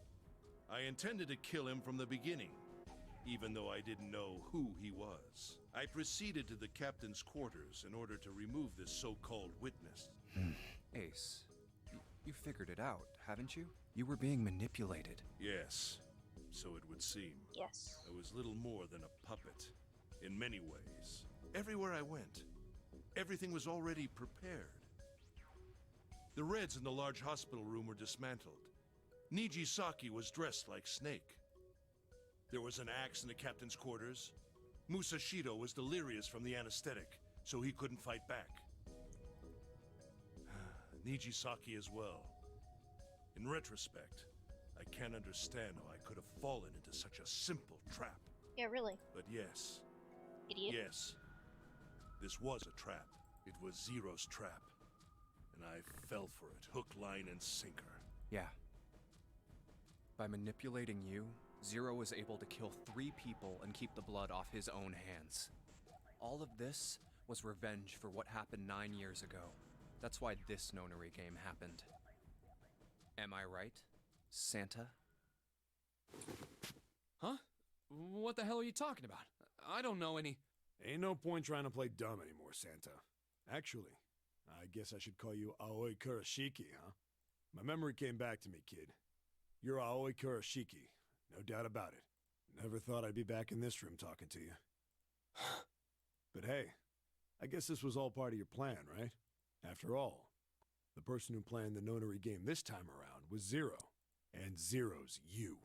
I intended to kill him from the beginning, even though I didn't know who he was. I proceeded to the captain's quarters in order to remove this so-called witness. Ace, you figured it out, haven't you? You were being manipulated. Yes, so it would seem. Yes. I was little more than a puppet, in many ways. Everywhere I went, everything was already prepared. The Reds in the large hospital room were dismantled. Nijisaki was dressed like Snake. There was an axe in the captain's quarters. Musashido was delirious from the anesthetic, so he couldn't fight back. Nijisaki as well. In retrospect, I can't understand how I could have fallen into such a simple trap. Yeah, really. But yes. Idiot. Yes. This was a trap. It was Zero's trap. And I fell for it, hook, line, and sinker. Yeah. By manipulating you, Zero was able to kill 3 people and keep the blood off his own hands. All of this was revenge for what happened 9 years ago. That's why this nonary game happened. Am I right, Santa? Huh? What the hell are you talking about? I don't know any... Ain't no point trying to play dumb anymore, Santa. Actually, I guess I should call you Aoi Kurashiki, huh? My memory came back to me, kid. You're Aoi Kurashiki, no doubt about it. Never thought I'd be back in this room talking to you. But hey, I guess this was all part of your plan, right? After all, the person who planned the nonary game this time around was Zero, and Zero's you.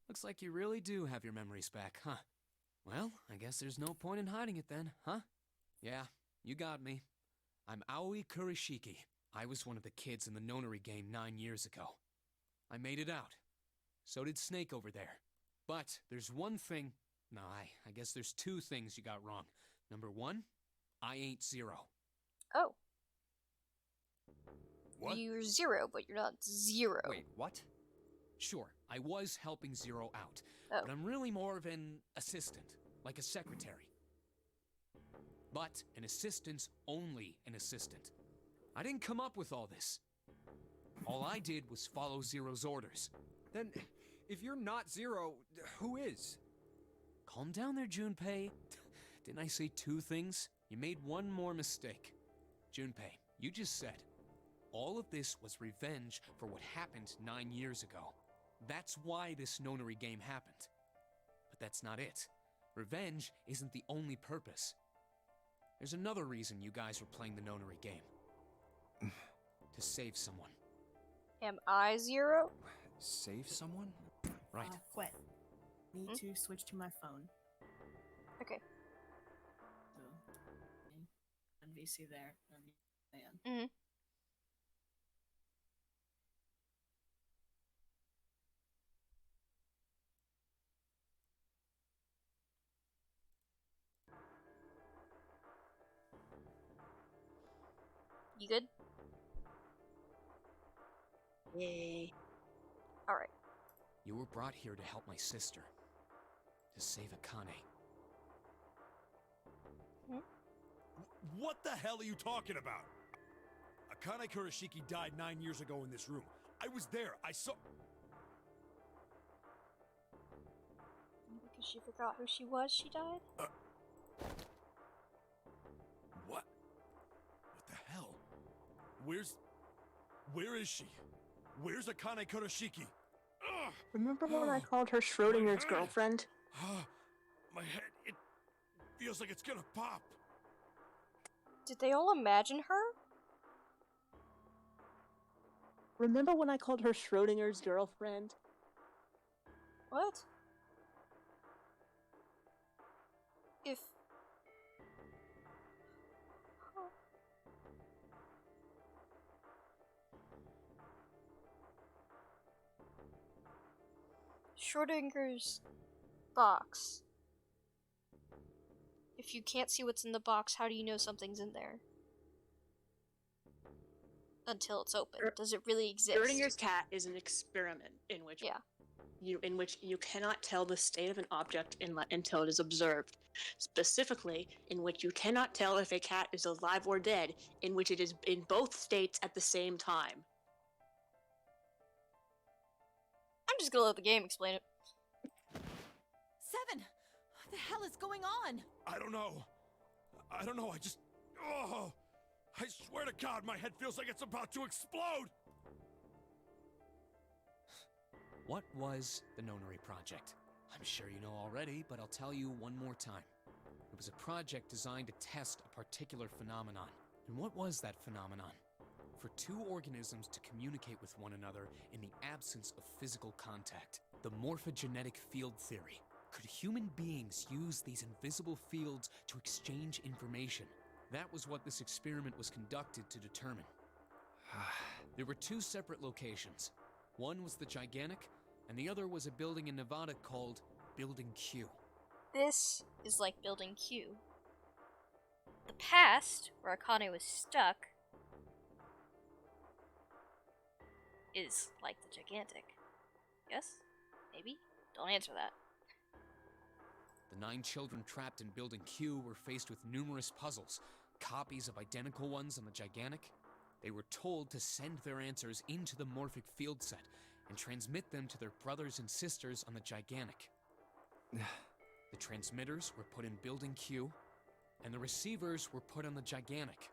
Looks like you really do have your memories back, huh? Well, I guess there's no point in hiding it then, huh? Yeah, you got me. I'm Aoi Kurashiki. I was one of the kids in the nonary game 9 years ago. I made it out. So did Snake over there. But there's one thing... No, I guess there's 2 things you got wrong. Number 1, I ain't Zero. Oh. What? You're Zero, but you're not Zero. Wait, what? Sure, I was helping Zero out, but I'm really more of an assistant, like a secretary. But an assistant's only an assistant. I didn't come up with all this. All I did was follow Zero's orders. Then, if you're not Zero, who is? Calm down there, Junpei. Didn't I say 2 things? You made one more mistake. Junpei, you just said, all of this was revenge for what happened 9 years ago. That's why this nonary game happened. But that's not it. Revenge isn't the only purpose. There's another reason you guys were playing the nonary game. To save someone. Am I Zero? Save someone? Right. What? Need to switch to my phone. Okay. So, NVC there. And Mm-hmm. You good? Yay. Alright. You were brought here to help my sister. To save Akane. What the hell are you talking about? Akane Kurashiki died 9 years ago in this room. I was there. I saw. Because she forgot who she was, she died? What? What the hell? Where is she? Where's Akane Kuroshiki? Ugh! Remember when I called her Schrodinger's girlfriend? My head, it feels like it's gonna pop. Did they all imagine her? Remember when I called her Schrodinger's girlfriend? What? If... Huh. Schrodinger's box. If you can't see what's in the box, how do you know something's in there? Until it's open. Does it really exist? Schrodinger's cat is an experiment in which you cannot tell the state of an object until it is observed. Specifically, in which you cannot tell if a cat is alive or dead, in which it is in both states at the same time. I'm just gonna let the game explain it. 7! What the hell is going on? I don't know. I just. Oh! I swear to God, my head feels like it's about to explode! What was the Nonary Project? I'm sure you know already, but I'll tell you one more time. It was a project designed to test a particular phenomenon. And what was that phenomenon? For two organisms to communicate with one another in the absence of physical contact. The morphogenetic field theory. Could human beings use these invisible fields to exchange information? That was what this experiment was conducted to determine. There were two separate locations. One was the Gigantic, and the other was a building in Nevada called Building Q. This is like Building Q. The past, where Akane was stuck, is like the Gigantic. Yes? Maybe? Don't answer that. The 9 children trapped in Building Q were faced with numerous puzzles, copies of identical ones on the Gigantic. They were told to send their answers into the morphic field set and transmit them to their brothers and sisters on the Gigantic. The transmitters were put in Building Q, and the receivers were put on the Gigantic.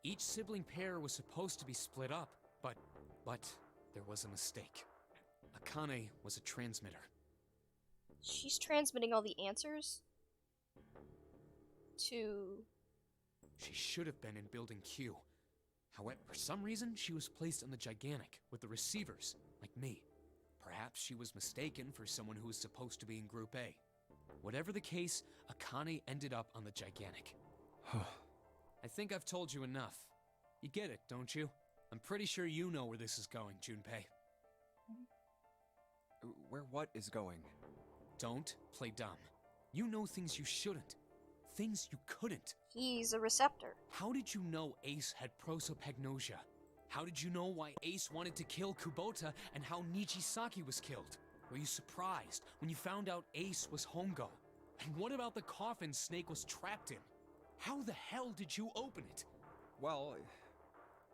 Each sibling pair was supposed to be split up, but there was a mistake. Akane was a transmitter. She's transmitting all the answers to... She should have been in Building Q. However, for some reason, she was placed on the Gigantic with the receivers, like me. Perhaps she was mistaken for someone who was supposed to be in Group A. Whatever the case, Akane ended up on the Gigantic. I think I've told you enough. You get it, don't you? I'm pretty sure you know where this is going, Junpei. Where what is going? Don't play dumb. You know things you shouldn't. Things you couldn't. He's a receptor. How did you know Ace had prosopagnosia? How did you know why Ace wanted to kill Kubota and how Nijisaki was killed? Were you surprised when you found out Ace was Hongo? And what about the coffin Snake was trapped in? How the hell did you open it? Well,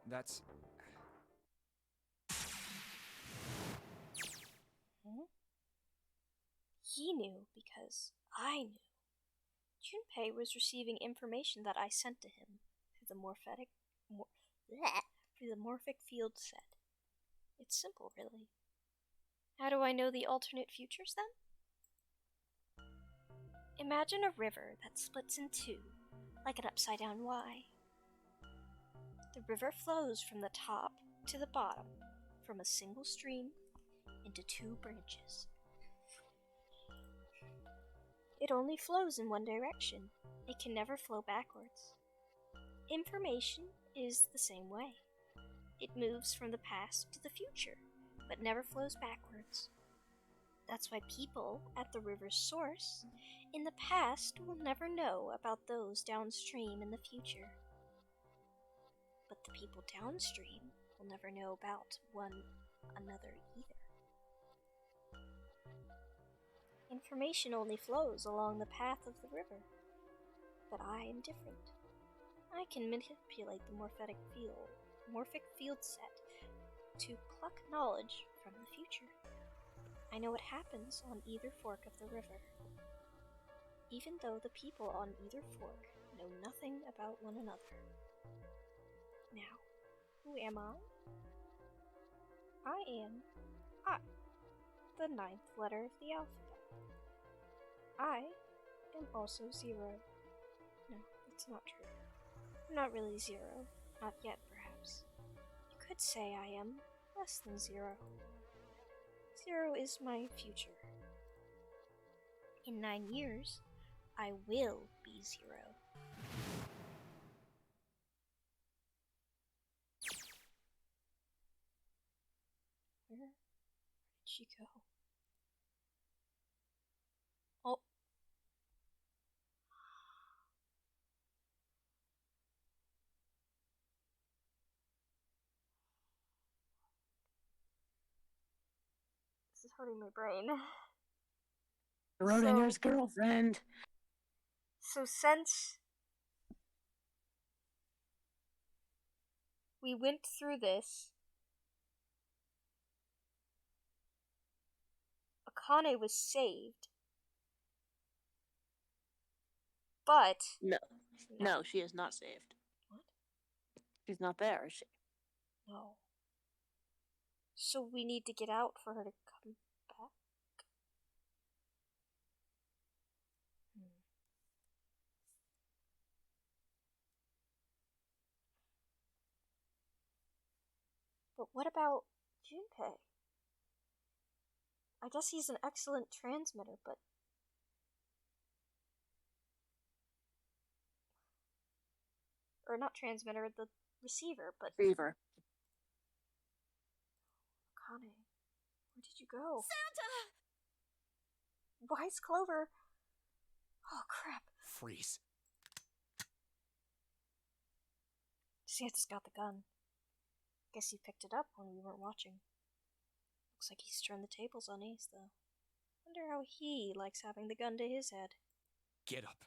that's... He knew because I knew. Junpei was receiving information that I sent to him through the morphic field set. It's simple, really. How do I know the alternate futures, then? Imagine a river that splits in two, like an upside-down Y. The river flows from the top to the bottom, from a single stream into 2 branches. It only flows in one direction. It can never flow backwards. Information is the same way. It moves from the past to the future, but never flows backwards. That's why people at the river's source in the past will never know about those downstream in the future. But the people downstream will never know about one another either. Information only flows along the path of the river. But I am different. I can manipulate the morphic field set to pluck knowledge from the future. I know what happens on either fork of the river, even though the people on either fork know nothing about one another. Now, who am I? I am I, the 9th letter of the alphabet. I am also 0. No, that's not true. I'm not really 0. Not yet, perhaps. You could say I am less than 0. 0 is my future. In 9 years, I will be 0. Where did she go? Oh. This is hurting my brain. Schrodinger's girlfriend. So since we went through this, Akane was saved, but No, she is not saved. What? She's not there, is she? No. So we need to get out for her to come back? But what about Junpei? I guess he's an excellent transmitter, but... Or not transmitter, the receiver, but... Receiver. Akane, where did you go? Santa! Why is Clover... Oh, crap. Freeze. Santa's got the gun. Guess he picked it up when we weren't watching. Looks like he's turned the tables on Ace, though. Wonder how he likes having the gun to his head. Get up.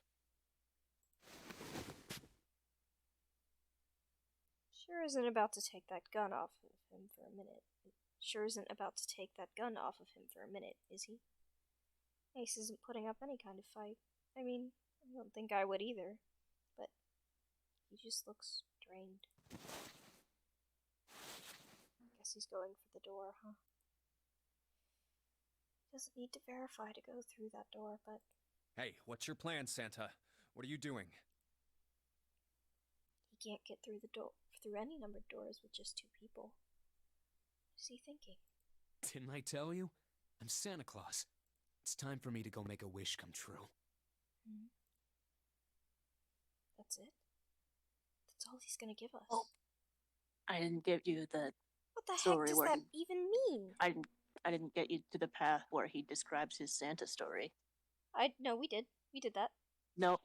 Sure isn't about to take that gun off of him for a minute. Sure isn't about to take that gun off of him for a minute, is he? Ace isn't putting up any kind of fight. I mean, I don't think I would either. But he just looks drained. Guess he's going for the door, huh? Doesn't need to verify to go through that door, but... Hey, what's your plan, Santa? What are you doing? He can't get through the door through any numbered doors with just 2 people. What is he thinking? Didn't I tell you? I'm Santa Claus. It's time for me to go make a wish come true. That's it? That's all he's gonna give us? Oh. I didn't give you the What the heck story does where that even mean? I didn't get you to the path where he describes his Santa story. No, we did. We did that. No.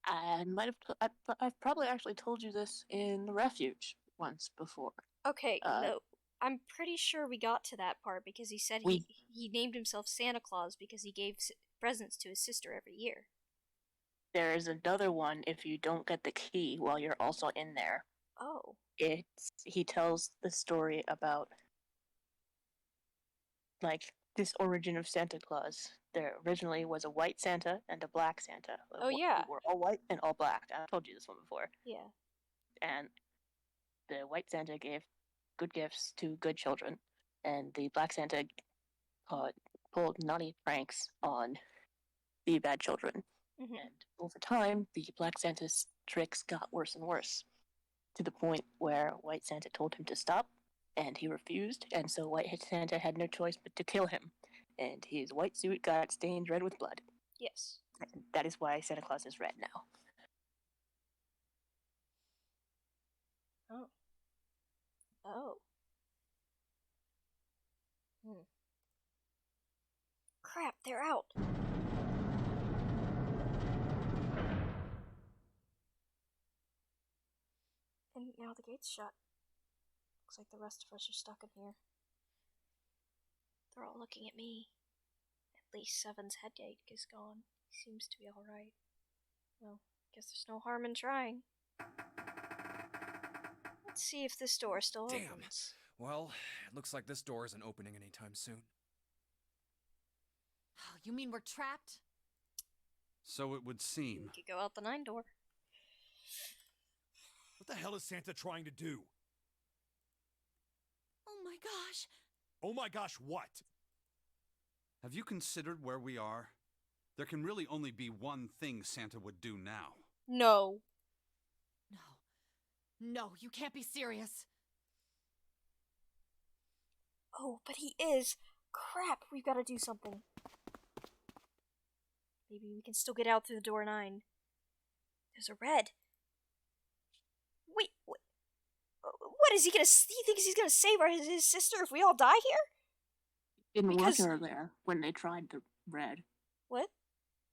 I might have. I've probably actually told you this in the refuge once before. Okay, no. I'm pretty sure we got to that part because he said he named himself Santa Claus because he gave presents to his sister every year. There is another one if you don't get the key while you're also in there. Oh. He tells the story about like this origin of Santa Claus. There originally was a white Santa and a black Santa. Oh, yeah. Who were all white and all black. I told you this one before. Yeah. And the white Santa gave good gifts to good children, and the black Santa pulled naughty pranks on the bad children. Mm-hmm. And over time, the black Santa's tricks got worse and worse, to the point where white Santa told him to stop, and he refused, and so white Santa had no choice but to kill him, and his white suit got stained red with blood. Yes. And that is why Santa Claus is red now. Oh. Oh. Crap, they're out. And now the gate's shut. Looks like the rest of us are stuck in here. They're all looking at me. At least Seven's headache is gone. He seems to be alright. Well, guess there's no harm in trying. Let's see if this door still Damn. opens. Well, it looks like this door isn't opening anytime soon. Oh, you mean we're trapped? So it would seem. We could go out the 9 door. What the hell is Santa trying to do? Oh my gosh! Oh my gosh, what? Have you considered where we are? There can really only be one thing Santa would do now. No. No. No, you can't be serious. Oh, but he is. Crap, we've got to do something. Maybe we can still get out through the door 9. There's a red. Wait, what? What is he gonna? He thinks he's gonna save his sister if we all die here? Didn't Because- work earlier when they tried the red. What?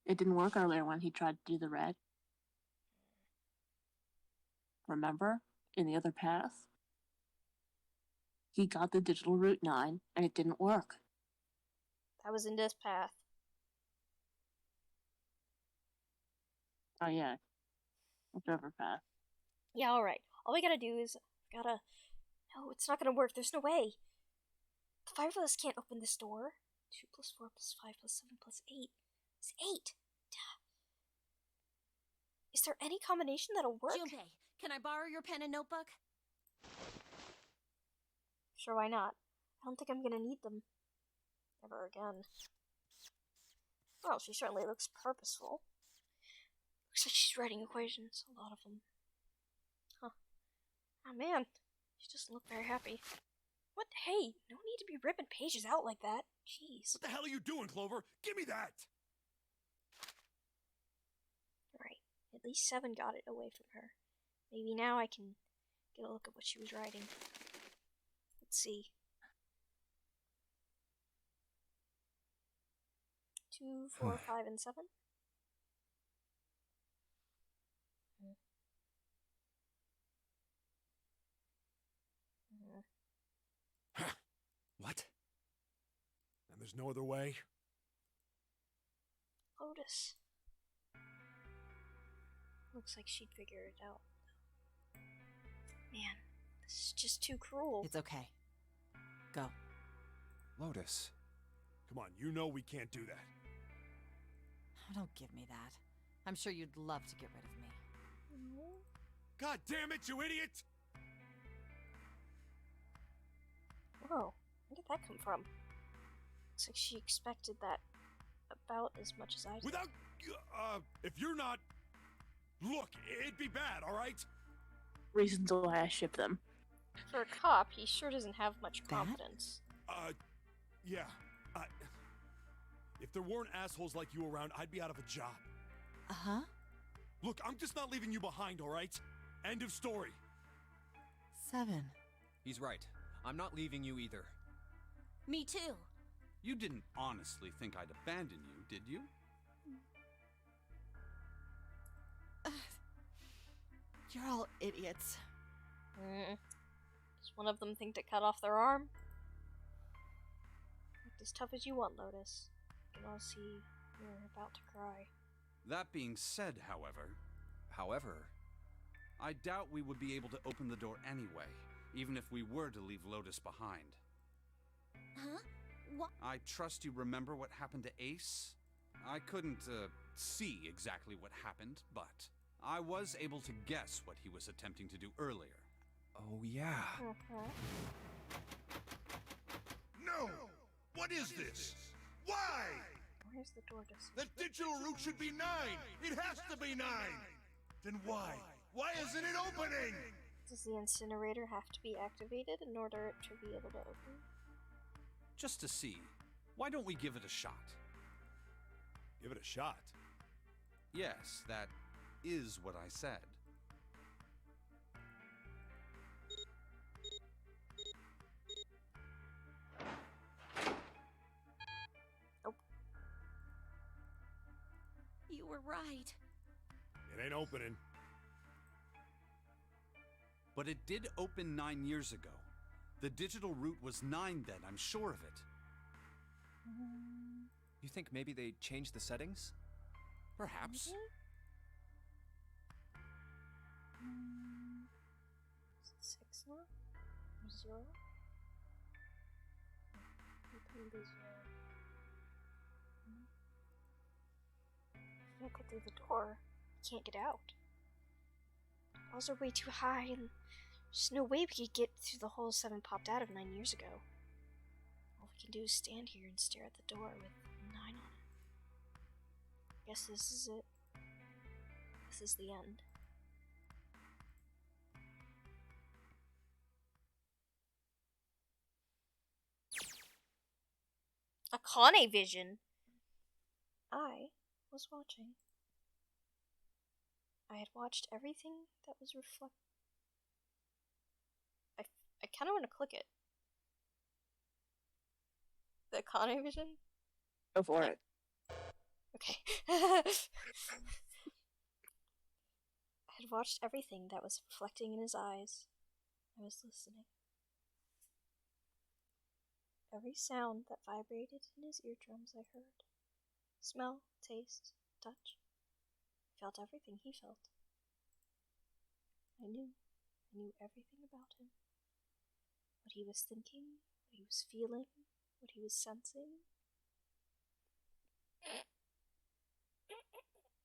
It didn't work earlier when he tried to do the red. Remember? In the other path? He got the digital Route 9 and it didn't work. That was in this path. Oh yeah. Whichever path. Yeah, alright. All we gotta do is gotta. No, it's not gonna work. There's no way. The 5 of us can't open this door. 2 plus 4 plus 5 plus 7 plus 8 is 8. Duh. Is there any combination that'll work? Junpei, can I borrow your pen and notebook? Sure, why not? I don't think I'm gonna need them. Ever again. Well, she certainly looks purposeful. Looks like she's writing equations. A lot of them. Huh. Oh man. She doesn't look very happy. What? Hey, no need to be ripping pages out like that. Jeez. What the hell are you doing, Clover? Give me that! Right. At least 7 got it away from her. Maybe now I can get a look at what she was writing. Let's see. 2, 4, 5, and 7. What? And there's no other way? Lotus. Looks like she'd figure it out. Man, this is just too cruel. It's okay. Go. Lotus. Come on, you know we can't do that. Oh, don't give me that. I'm sure you'd love to get rid of me. God damn it, you idiot! Whoa, where did that come from? Looks like she expected that about as much as I did. Without, if you're not... Look, it'd be bad, alright? Reasons why I ship them. For a cop, he sure doesn't have much confidence. Yeah. If there weren't assholes like you around, I'd be out of a job. Uh-huh. Look, I'm just not leaving you behind, alright? End of story. 7. He's right. I'm not leaving you either. Me too. You didn't honestly think I'd abandon you, did you? You're all idiots. Does one of them think to cut off their arm? Act as tough as you want, Lotus. You can all see you're about to cry. That being said, however, I doubt we would be able to open the door anyway, even if we were to leave Lotus behind. Huh? What? I trust you remember what happened to Ace? I couldn't, see exactly what happened, but I was able to guess what he was attempting to do earlier. Oh, yeah. No! What is this? Why? Where's the door to see? The digital route should be 9! It has to be 9! Then why? Why isn't it opening? Does the incinerator have to be activated in order to be able to open? Just to see, why don't we give it a shot? Give it a shot? Yes, that is what I said. Nope. You were right. It ain't opening. But it did open 9 years ago. The digital route was 9 then, I'm sure of it. You think maybe they changed the settings? Perhaps. 6, 0. Open the 0. If I go through the door, we can't get out. The walls are way too high, and there's no way we could get through the hole 7 popped out of 9 years ago. All we can do is stand here and stare at the door with 9 on it. Guess this is it. This is the end. Akane vision. I was watching. I had watched everything that was I kind of want to click it. The Akane vision? Go for it. Okay. I had watched everything that was reflecting in his eyes. I was listening. Every sound that vibrated in his eardrums I heard. Smell, taste, touch. I felt everything he felt. I knew everything about him. What he was thinking, what he was feeling, what he was sensing.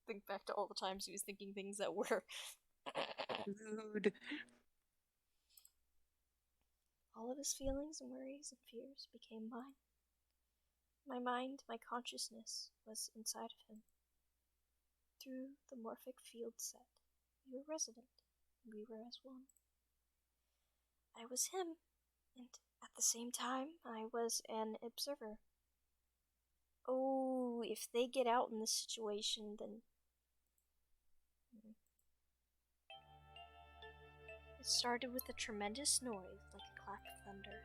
Think back to all the times he was thinking things that were rude. All of his feelings and worries and fears became mine. My mind, my consciousness was inside of him. Through the morphic field set, we were resident, and we were as one. I was him, and at the same time, I was an observer. Oh, if they get out in this situation, then... It started with a tremendous noise, like a clap of thunder.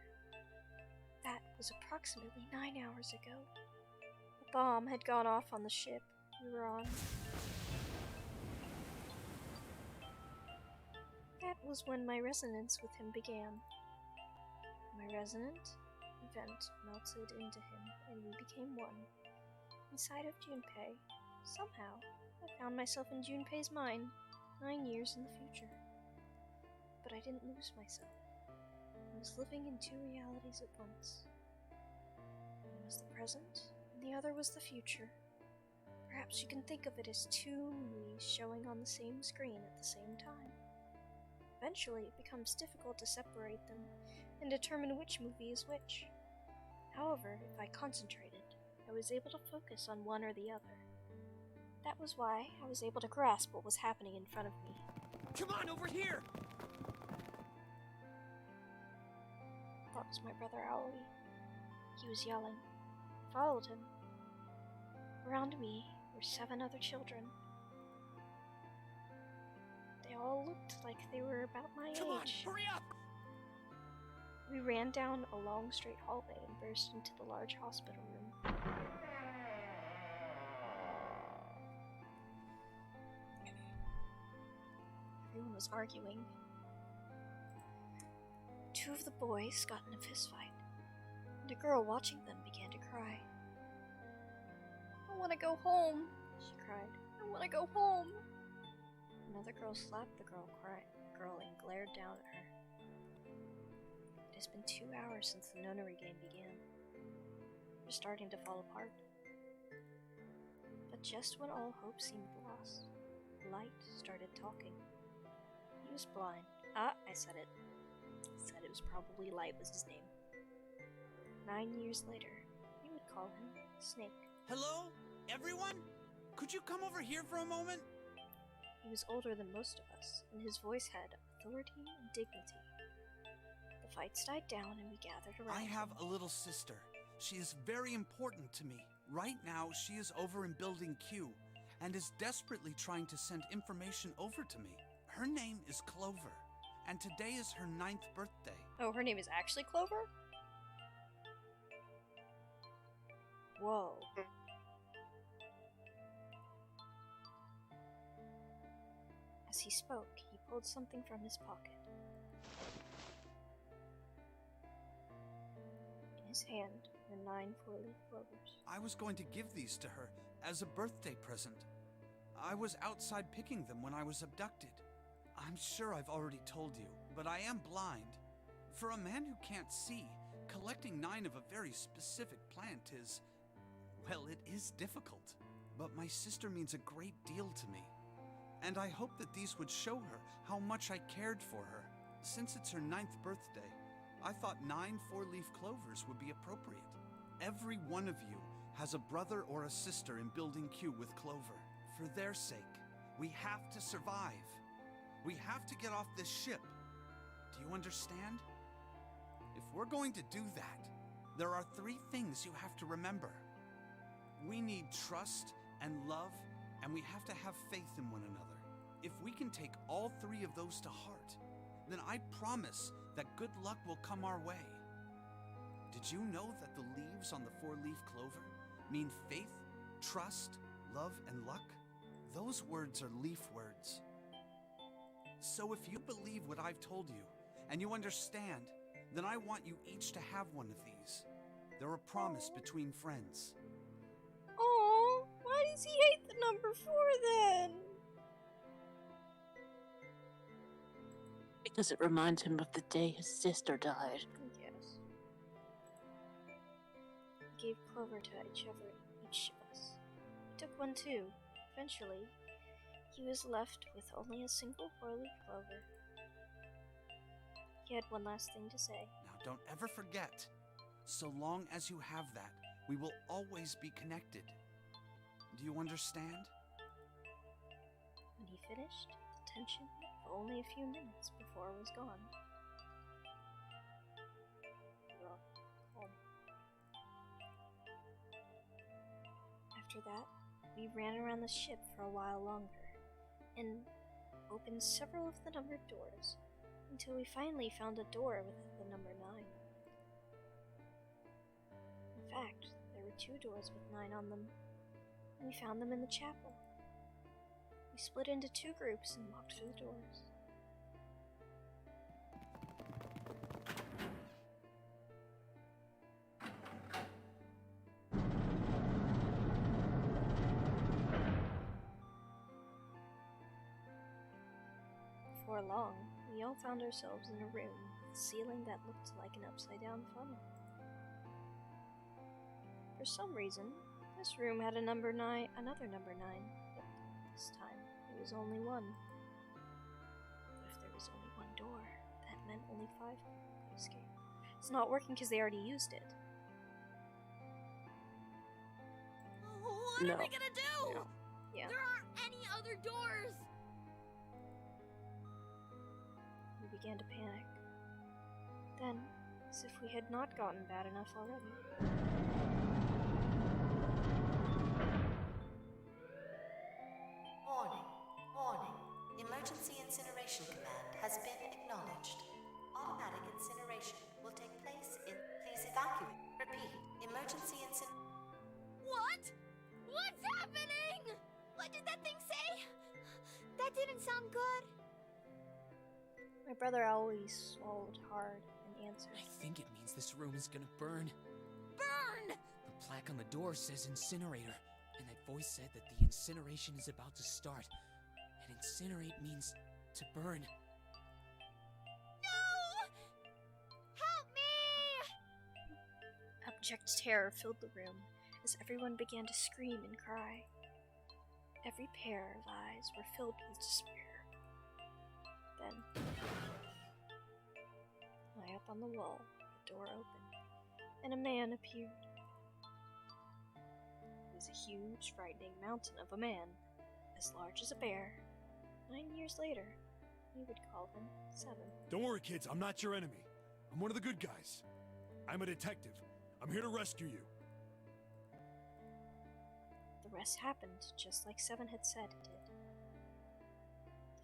That was approximately 9 hours ago. A bomb had gone off on the ship we were on. That was when my resonance with him began. My resonant event melted into him, and we became one. Inside of Junpei, somehow, I found myself in Junpei's mind, 9 years in the future. But I didn't lose myself. I was living in 2 realities at once. One was the present, and the other was the future. Perhaps you can think of it as 2 movies showing on the same screen at the same time. Eventually, it becomes difficult to separate them and determine which movie is which. However, if I concentrated, I was able to focus on one or the other. That was why I was able to grasp what was happening in front of me. Come on, over here! That was my brother Aoi. He was yelling. I followed him. Around me were 7 other children. They all looked like they were about my age. Come on, hurry up! We ran down a long straight hallway and burst into the large hospital room. Everyone was arguing. 2 of the boys got in a fistfight, and a girl watching them began to cry. I want to go home, she cried. I want to go home. Another girl slapped the girl and glared down at her. It has been 2 hours since the nonary game began. We're starting to fall apart. But just when all hope seemed lost, Light started talking. He was blind. I said it. Said it was probably Light was his name. 9 years later, we would call him Snake. Hello, everyone? Could you come over here for a moment? He was older than most of us, and his voice had authority and dignity. The fights died down, and we gathered around. I have a little sister. She is very important to me. Right now, she is over in Building Q, and is desperately trying to send information over to me. Her name is Clover, and today is her 9th birthday. Oh, her name is actually Clover? Whoa. As he spoke, he pulled something from his pocket. In his hand were 9 4-leaf clovers. I was going to give these to her as a birthday present. I was outside picking them when I was abducted. I'm sure I've already told you, but I am blind. For a man who can't see, collecting 9 of a very specific plant is... well, it is difficult. But my sister means a great deal to me. And I hope that these would show her how much I cared for her. Since it's her 9th birthday, I thought 9 4-leaf clovers would be appropriate. Every one of you has a brother or a sister in Building Q with Clover. For their sake, we have to survive. We have to get off this ship. Do you understand? If we're going to do that, there are 3 things you have to remember. We need trust and love, and we have to have faith in one another. If we can take all 3 of those to heart, then I promise that good luck will come our way. Did you know that the leaves on the 4-leaf clover mean faith, trust, love, and luck? Those words are leaf words. So if you believe what I've told you, and you understand, then I want you each to have one of these. They're a promise between friends. Oh, why does he hate the number 4 then? Because it reminds him of the day his sister died. Yes. He gave Clover to each of us. He took one too. Eventually, he was left with only a single 4-leaf clover. He had one last thing to say. Now don't ever forget, so long as you have that, we will always be connected. Do you understand? When he finished, the tension for only a few minutes before it was gone. Well, home. After that, we ran around the ship for a while longer, and opened several of the numbered doors, until we finally found a door with the number 9. In fact, there were 2 doors with 9 on them, and we found them in the chapel. We split into 2 groups and walked through the doors. Before long, we all found ourselves in a room with a ceiling that looked like an upside-down funnel. For some reason, this room had another number 9, but this time it was only 1. But if there was only 1 door, that meant only 5 people could escape. It's not working because they already used it. What are we gonna do? Yeah. There aren't any other doors. We began to panic. Then, as if we had not gotten bad enough already, Warning. Warning. Emergency incineration command has been acknowledged. Automatic incineration will take place in... Please evacuate. Repeat. Emergency What? What's happening? What did that thing say? That didn't sound good. my brother always swallowed hard and answered. I think it means this room is gonna burn. Burn! The plaque on the door says incinerator, and that voice said that the incineration is about to start. And incinerate means to burn. Help me! Abject terror filled the room as everyone began to scream and cry. Every pair of eyes were filled with despair. Then, high up on the wall, the door opened, and a man appeared. He was a huge, frightening mountain of a man, as large as a bear. 9 years later, we would call him Seven. Don't worry, kids. I'm not your enemy. I'm one of the good guys. I'm a detective. I'm here to rescue you. The rest happened just like Seven had said it did.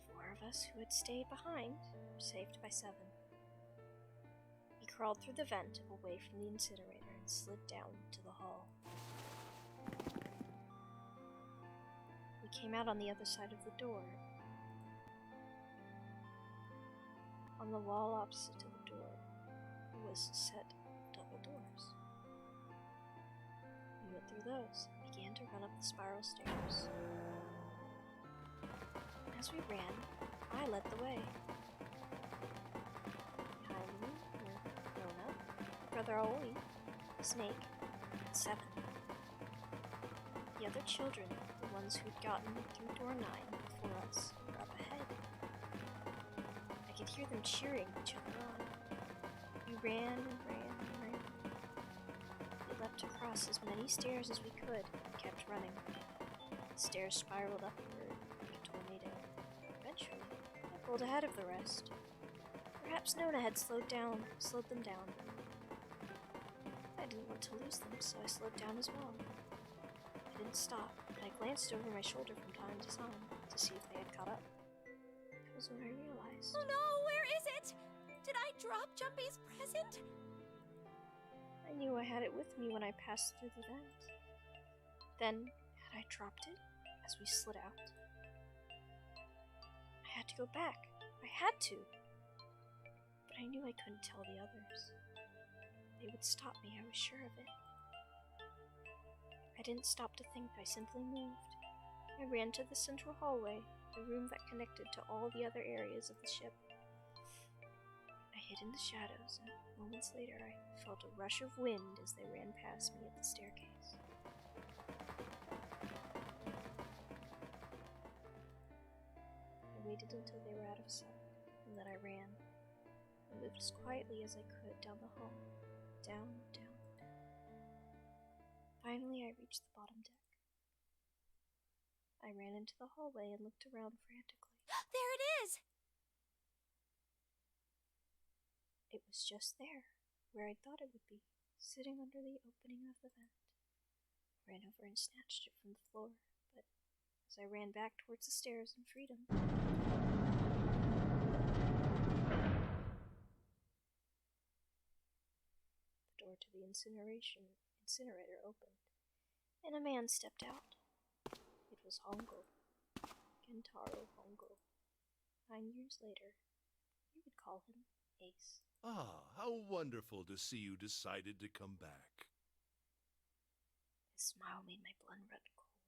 The 4 of us who had stayed behind were saved by Seven. He crawled through the vent away from the incinerator and slid down to the hall. We came out on the other side of the door. On the wall opposite to the door was a set of double doors. We went through those and began to run up the spiral stairs. As we ran, I led the way. Behind me brother Aoi, Snake, and Seven. The other children, the ones who'd gotten through door 9 before us, were up ahead. I could hear them cheering each other on. We ran and ran and ran. We leapt across as many stairs as we could and kept running. The stairs spiraled upward like a tornado. Eventually, I pulled ahead of the rest. Perhaps Nona had slowed them down. I didn't want to lose them, so I slowed down as well. I didn't stop, but I glanced over my shoulder from time to time to see if they had caught up. That was when I realized. Oh no, where is it? Did I drop Jumpy's present? I knew I had it with me when I passed through the vent. Then, had I dropped it as we slid out? I had to go back. I had to. But I knew I couldn't tell the others. They would stop me, I was sure of it. I didn't stop to think, I simply moved. I ran to the central hallway, the room that connected to all the other areas of the ship. I hid in the shadows, and moments later I felt a rush of wind as they ran past me at the staircase. I waited until they were out of sight, and then I ran. I moved as quietly as I could down the hall. Down, down, down. Finally, I reached the bottom deck. I ran into the hallway and looked around frantically. There it is! It was just there, where I thought it would be, sitting under the opening of the vent. I ran over and snatched it from the floor, but as I ran back towards the stairs and freedom, the door to the incinerator opened, and a man stepped out. It was Hongo. Kentaro Hongo. 9 years later, you would call him Ace. Ah, how wonderful to see you decided to come back. His smile made my blood run cold.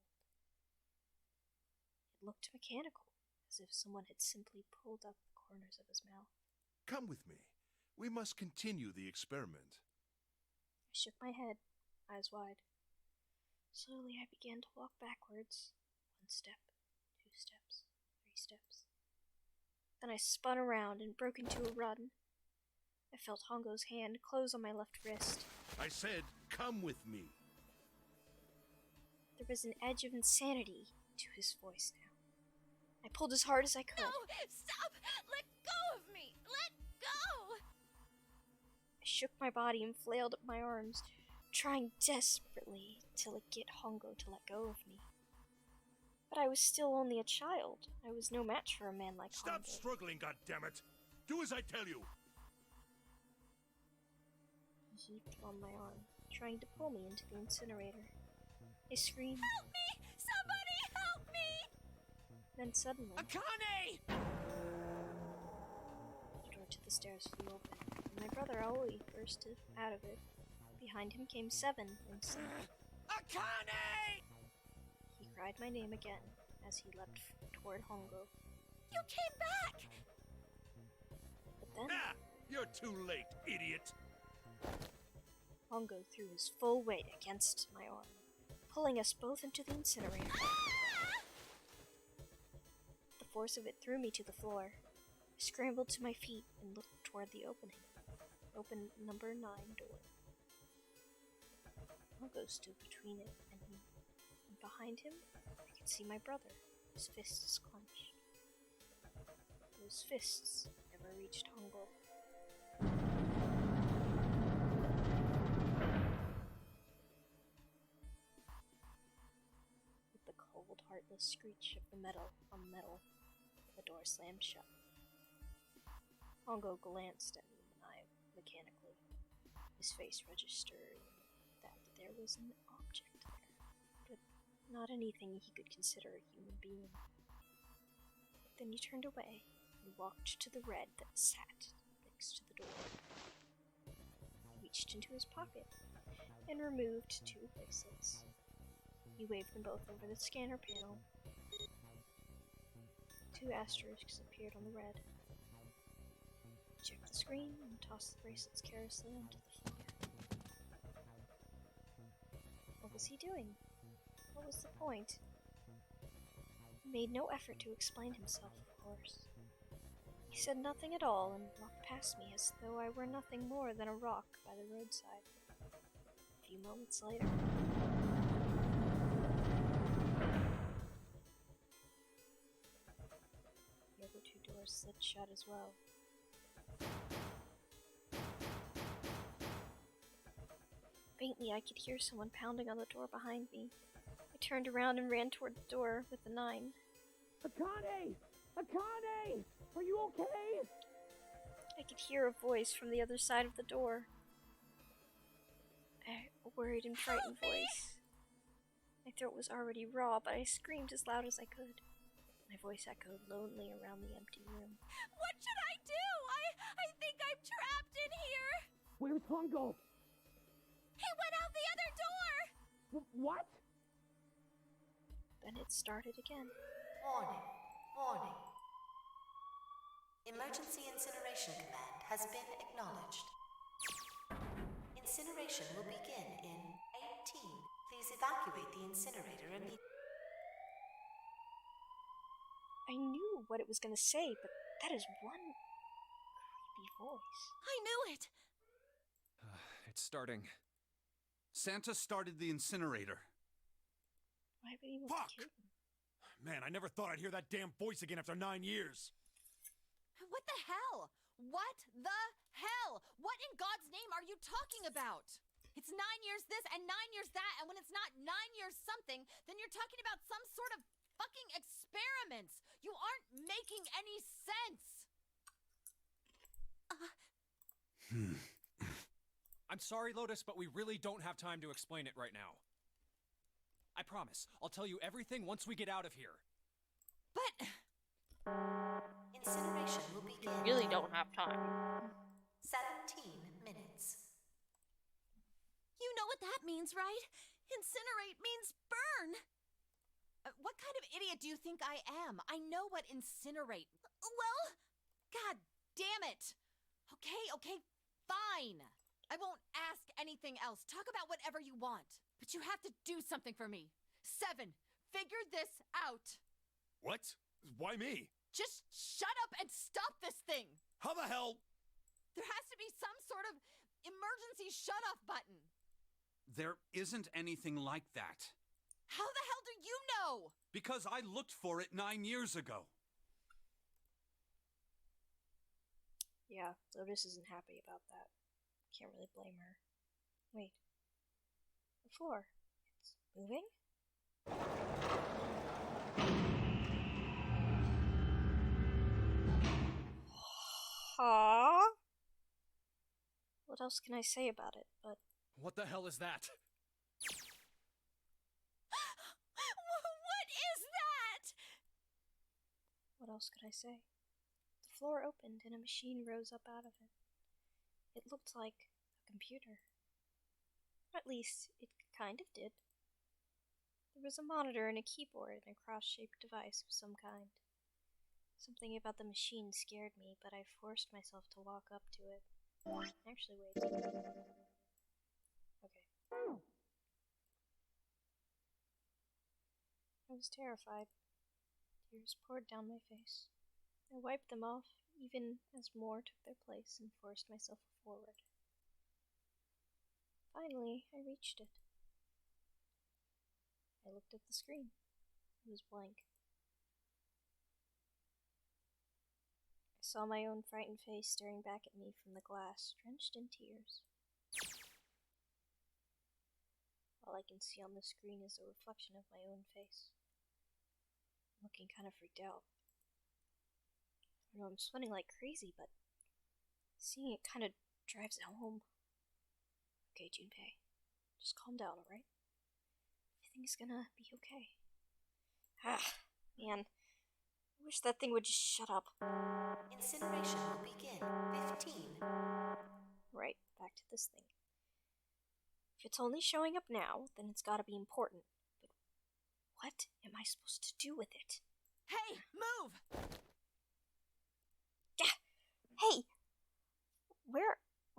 It looked mechanical, as if someone had simply pulled up the corners of his mouth. Come with me. We must continue the experiment. I shook my head, eyes wide. Slowly I began to walk backwards. 1 step, 2 steps, 3 steps. Then I spun around and broke into a run. I felt Hongo's hand close on my left wrist. I said, come with me. There was an edge of insanity to his voice now. I pulled as hard as I could. No! Stop! Let go of me! Let go! I shook my body and flailed at my arms, trying desperately to get Hongo to let go of me. But I was still only a child. I was no match for a man like Stop Hongo. struggling, goddammit! Do as I tell you! He heaved on my arm, trying to pull me into the incinerator. I screamed. Help me! Somebody help me! Then suddenly, Akane! the door to the stairs flew open, and my brother Aoi bursted out of it. Behind him came Seven and Snake. Akane! He cried my name again as he leapt toward Hongo. You came back! But then, Ah! You're too late, idiot! Hongo threw his full weight against my arm, pulling us both into the incinerator. The force of it threw me to the floor. I scrambled to my feet and looked toward the opening. Open number 9 door. Hongo stood between it and me, and behind him I could see my brother, his fists clenched. Those fists never reached Hongo. With the cold, heartless screech of the metal on metal, the door slammed shut. Hongo glanced at me mechanically. His face registered that there was an object there, but not anything he could consider a human being. Then he turned away and walked to the red that sat next to the door. He reached into his pocket and removed 2 bracelets. He waved them both over the scanner panel. 2 asterisks appeared on the red. He checked the screen and tossed the bracelets carelessly onto the floor. was he doing? What was the point? He made no effort to explain himself, of course. He said nothing at all and walked past me as though I were nothing more than a rock by the roadside. A few moments later, the other two doors slid shut as well. Faintly, I could hear someone pounding on the door behind me. I turned around and ran toward the door with the 9. Akane! Akane! Are you okay? I could hear a voice from the other side of the door. A worried and frightened voice. My throat was already raw, but I screamed as loud as I could. My voice echoed lonely around the empty room. What should I do? I think I'm trapped in here. Where's Hongo? He went out the other door. What? Then it started again. Warning. Warning. Emergency Incineration Command has been acknowledged. Incineration will begin in 18. Please evacuate the incinerator immediately. I knew what it was going to say, but that is one creepy voice. I knew it! It's starting. Santa started the incinerator. Why would he want to kill him? Man, I never thought I'd hear that damn voice again after 9 years. What the hell? What the hell? What in God's name are you talking about? It's 9 years this and 9 years that, and when it's not 9 years something, then you're talking about some sort of fucking experiments. You aren't making any sense. I'm sorry, Lotus, but we really don't have time to explain it right now. I promise, I'll tell you everything once we get out of here. But Incineration will begin. We really don't have time. 17 minutes. You know what that means, right? Incinerate means burn. What kind of idiot do you think I am? I know what incinerate. Well, God damn it. Okay, fine. I won't ask anything else. Talk about whatever you want. But you have to do something for me. 7, figure this out. What? Why me? Just shut up and stop this thing. How the hell? There has to be some sort of emergency shut-off button. There isn't anything like that. How the hell do you know? Because I looked for it 9 years ago. Yeah, Lotus isn't happy about that. Can't really blame her. Wait. The floor. It's moving? Huh? What else can I say about it, but... What the hell is that? What is that? What else could I say? The floor opened and a machine rose up out of it. It looked like a computer. At least, it kind of did. There was a monitor and a keyboard and a cross-shaped device of some kind. Something about the machine scared me, but I forced myself to walk up to it. Actually, wait. Okay. I was terrified. Tears poured down my face. I wiped them off, even as more took their place, and forced myself forward. Finally, I reached it. I looked at the screen. It was blank. I saw my own frightened face staring back at me from the glass, drenched in tears. All I can see on the screen is a reflection of my own face. I'm looking kind of freaked out. I know I'm sweating like crazy, but seeing it kind of drives it home. Okay, Junpei. Just calm down, alright? Everything's gonna be okay. Ah, man. I wish that thing would just shut up. Incineration will begin. 15. Right, back to this thing. If it's only showing up now, then it's gotta be important. But what am I supposed to do with it? Hey, move! Yeah! Hey!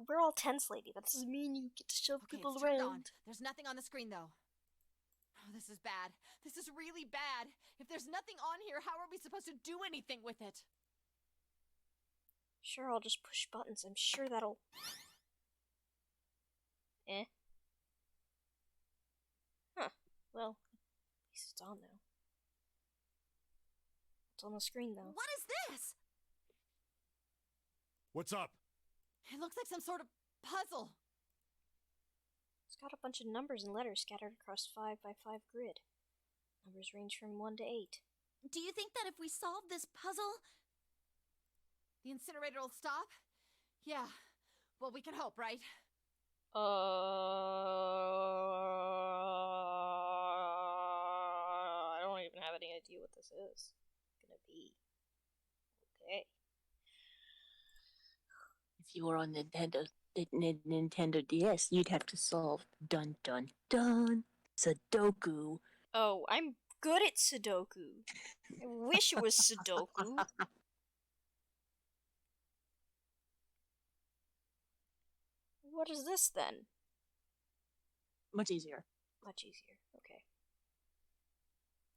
We're all tense, lady. That doesn't mean you get to shove people it's turned around. on. There's nothing on the screen, though. Oh, this is bad. This is really bad. If there's nothing on here, how are we supposed to do anything with it? Sure, I'll just push buttons. I'm sure that'll... Eh. Huh. Well, at least it's on now. It's on the screen, though. What is this? What's up? It looks like some sort of puzzle. It's got a bunch of numbers and letters scattered across 5x5 grid. Numbers range from 1 to 8. Do you think that if we solve this puzzle, the incinerator will stop? Yeah. Well, we can hope, right? I don't even have any idea what this is gonna be. Okay. If you were on Nintendo DS, you'd have to solve dun dun dun Sudoku. Oh, I'm good at Sudoku. I wish it was Sudoku. What is this then? Much easier. Much easier. Okay.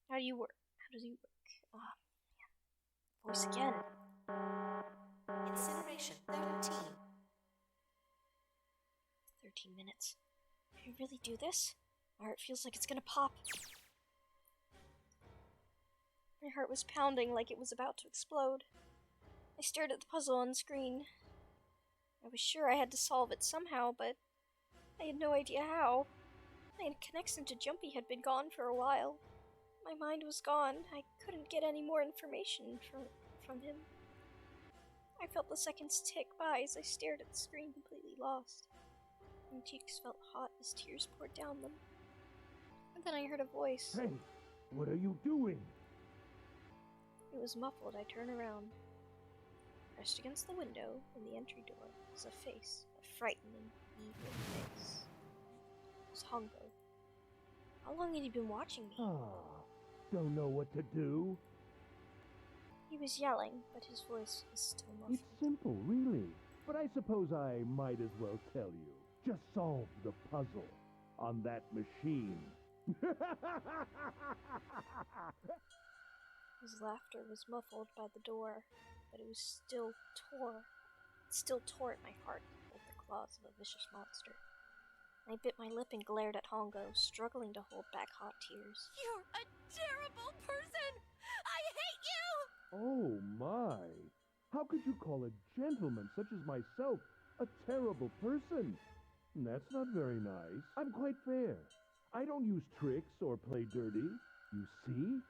How do you work? How does you work? Ah, man. Voice again. Incineration 13. 13 minutes. Can I really do this? My heart feels like it's gonna pop. My heart was pounding like it was about to explode. I stared at the puzzle on the screen. I was sure I had to solve it somehow, but I had no idea how. My connection to Jumpy had been gone for a while. My mind was gone. I couldn't get any more information from him. I felt the seconds tick by as I stared at the screen, completely lost. My cheeks felt hot as tears poured down them. And then I heard a voice. Hey, what are you doing? It was muffled. I turned around. Pressed against the window in the entry door was a face, a frightening, evil face. It was Hongo. How long had he been watching me? Don't know what to do? He was yelling, but his voice was still muffled. It's simple, really. But I suppose I might as well tell you. Just solve the puzzle on that machine. His laughter was muffled by the door, but it was still tore. It still tore at my heart like the claws of a vicious monster. I bit my lip and glared at Hongo, struggling to hold back hot tears. You're a terrible person! I hate you! Oh my! How could you call a gentleman such as myself a terrible person? That's not very nice. I'm quite fair. I don't use tricks or play dirty. You see?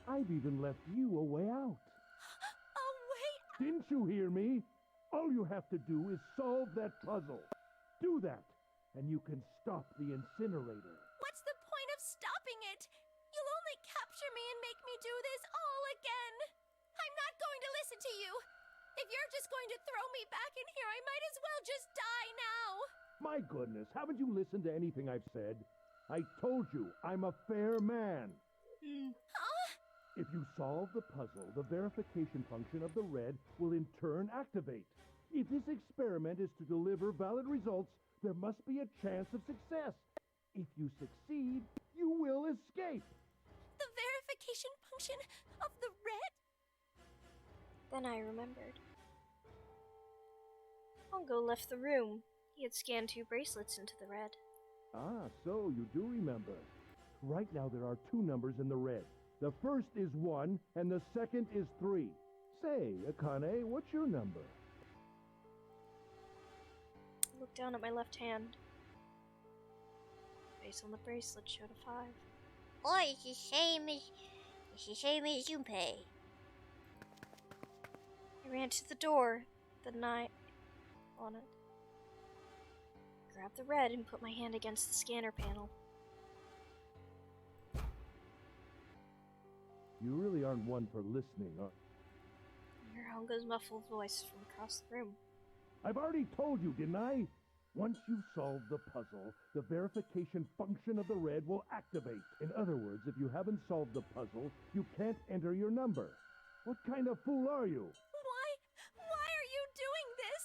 I've even left you a way out. A way out? Didn't you hear me? All you have to do is solve that puzzle. Do that, and you can stop the incinerator. What's the point of stopping it? You'll only capture me and make me do this all again. I'm not going to listen to you. If you're just going to throw me back in here, I might as well just die now. My goodness, haven't you listened to anything I've said? I told you, I'm a fair man. Huh? If you solve the puzzle, the verification function of the red will in turn activate. If this experiment is to deliver valid results, there must be a chance of success. If you succeed, you will escape. The verification function of the red? Then I remembered. Hongo left the room. He had scanned 2 bracelets into the red. Ah, so you do remember. Right now there are 2 numbers in the red. The first is 1, and the second is 3. Say, Akane, what's your number? I looked down at my left hand. The face on the bracelet showed a 5. Oh, it's the same as Junpei. I ran to the door, the 9 on it. Grabbed the red and put my hand against the scanner panel. You really aren't one for listening, huh? I heard Hongo's muffled voice from across the room. I've already told you, didn't I? Once you solve the puzzle, the verification function of the red will activate. In other words, if you haven't solved the puzzle, you can't enter your number. What kind of fool are you? Why are you doing this?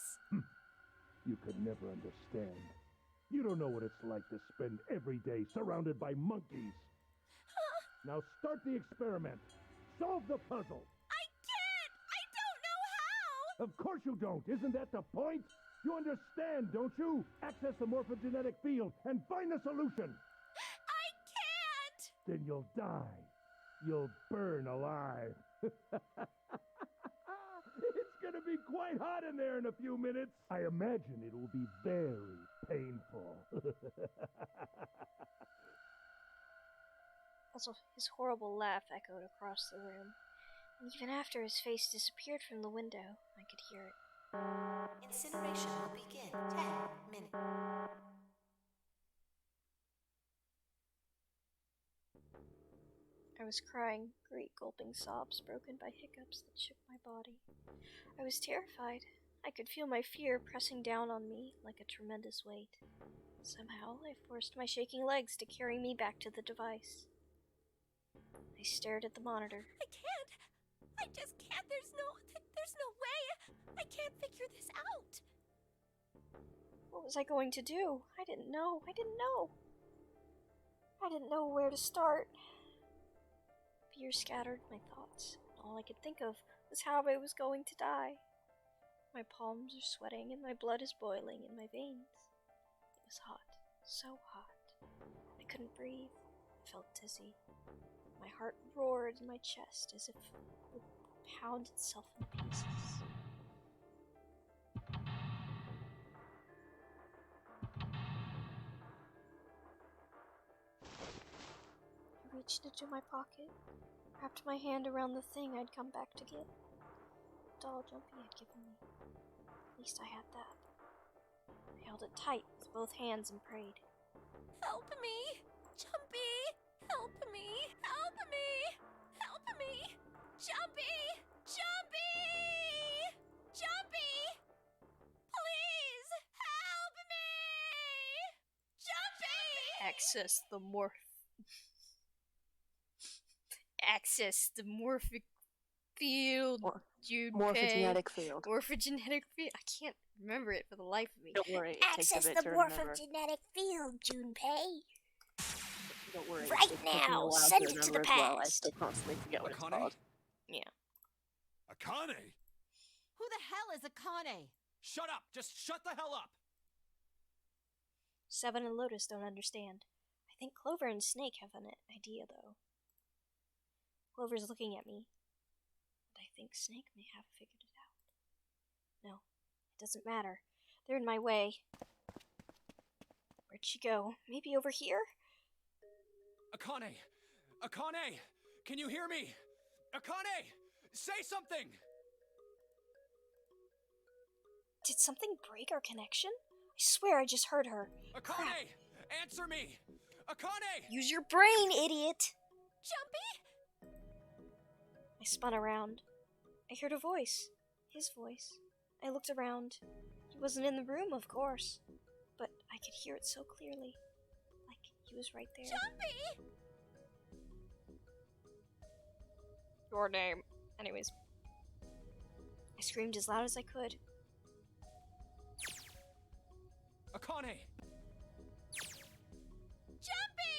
You could never understand. You don't know what it's like to spend every day surrounded by monkeys. Now start the experiment. Solve the puzzle. I can't! I don't know how! Of course you don't. Isn't that the point? You understand, don't you? Access the morphogenetic field and find the solution. I can't! Then you'll die. You'll burn alive. It's gonna be quite hot in there in a few minutes. I imagine it will be very painful. Also, his horrible laugh echoed across the room. And even after his face disappeared from the window, I could hear it. Incineration will begin 10 minutes. I was crying, great gulping sobs broken by hiccups that shook my body. I was terrified. I could feel my fear pressing down on me like a tremendous weight. Somehow, I forced my shaking legs to carry me back to the device. I stared at the monitor. I can't! I just can't! There's no way! I can't figure this out! What was I going to do? I didn't know. I didn't know where to start. Fear scattered my thoughts. All I could think of was how I was going to die. My palms are sweating and my blood is boiling in my veins. It was hot. So hot. I couldn't breathe. I felt dizzy. My heart roared in my chest as if it would pound itself in pieces. I reached into my pocket, wrapped my hand around the thing I'd come back to get. The doll Jumpy had given me. At least I had that. I held it tight with both hands and prayed. Help me! Jumpy! Help me! Help me! Help me! Jumpy! Jumpy! Jumpy! Please! Help me! Jumpy! Access the morphic field. Morphogenetic field. Morphogenetic field. I can't remember it for the life of me. Don't worry. It takes Access a bit the to remember. morphogenetic field, Junpei. Don't worry. Right it takes me a now, while send to it to the remember as well. I past. still constantly forget what it's called. Yeah. Akane! Who the hell is Akane? Shut up! Just shut the hell up! Seven and Lotus don't understand. I think Clover and Snake have an idea, though. Clover's looking at me, and I think Snake may have figured it out. No, it doesn't matter. They're in my way. Where'd she go? Maybe over here? Akane! Akane! Can you hear me? Akane! Say something! Did something break our connection? I swear I just heard her. Akane! Crap. Answer me! Akane! Use your brain, idiot! Jumpy? I spun around. I heard a voice. His voice. I looked around. He wasn't in the room, of course. But I could hear it so clearly. Like he was right there. Jumpy! Your name. Anyways. I screamed as loud as I could. Akane! Jumpy!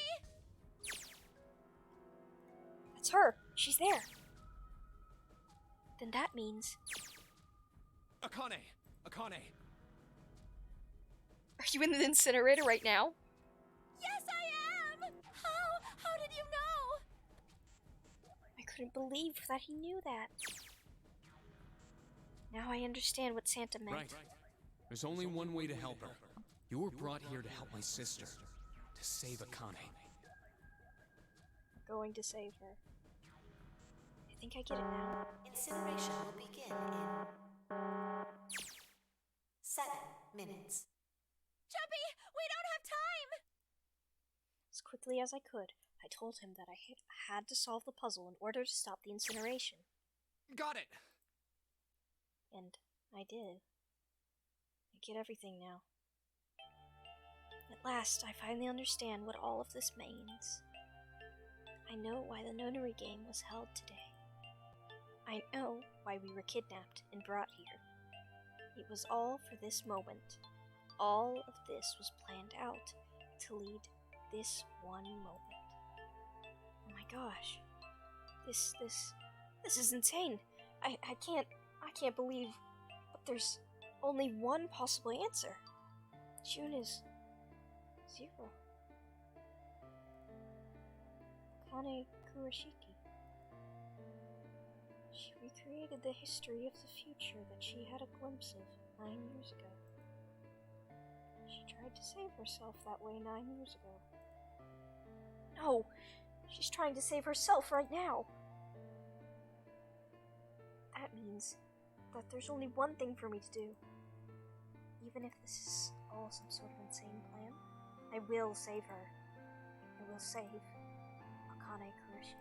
That's her. She's there. Then that means... Akane! Akane! Are you in the incinerator right now? Yes, I am! How did you know? I couldn't believe that he knew that. Now I understand what Santa meant. Right. There's only one way to help her. You were brought here to help my sister. To save Akane. Going to save her. I think I get it now. Incineration will begin in 7 minutes. Jumpy, we don't have time! As quickly as I could, I told him that I had to solve the puzzle in order to stop the incineration. Got it! And I did. I get everything now. At last, I finally understand what all of this means. I know why the nunnery game was held today. I know why we were kidnapped and brought here. It was all for this moment. All of this was planned out to lead this one moment. Oh my gosh. This is insane. I can't believe, but there's only one possible answer. June is 0. Akane Kurashiki. She recreated the history of the future that she had a glimpse of 9 years ago. She tried to save herself that way 9 years ago. No! She's trying to save herself right now! That means that there's only one thing for me to do. Even if this is all some sort of insane plan, I will save her. I will save Akane Kurashiki.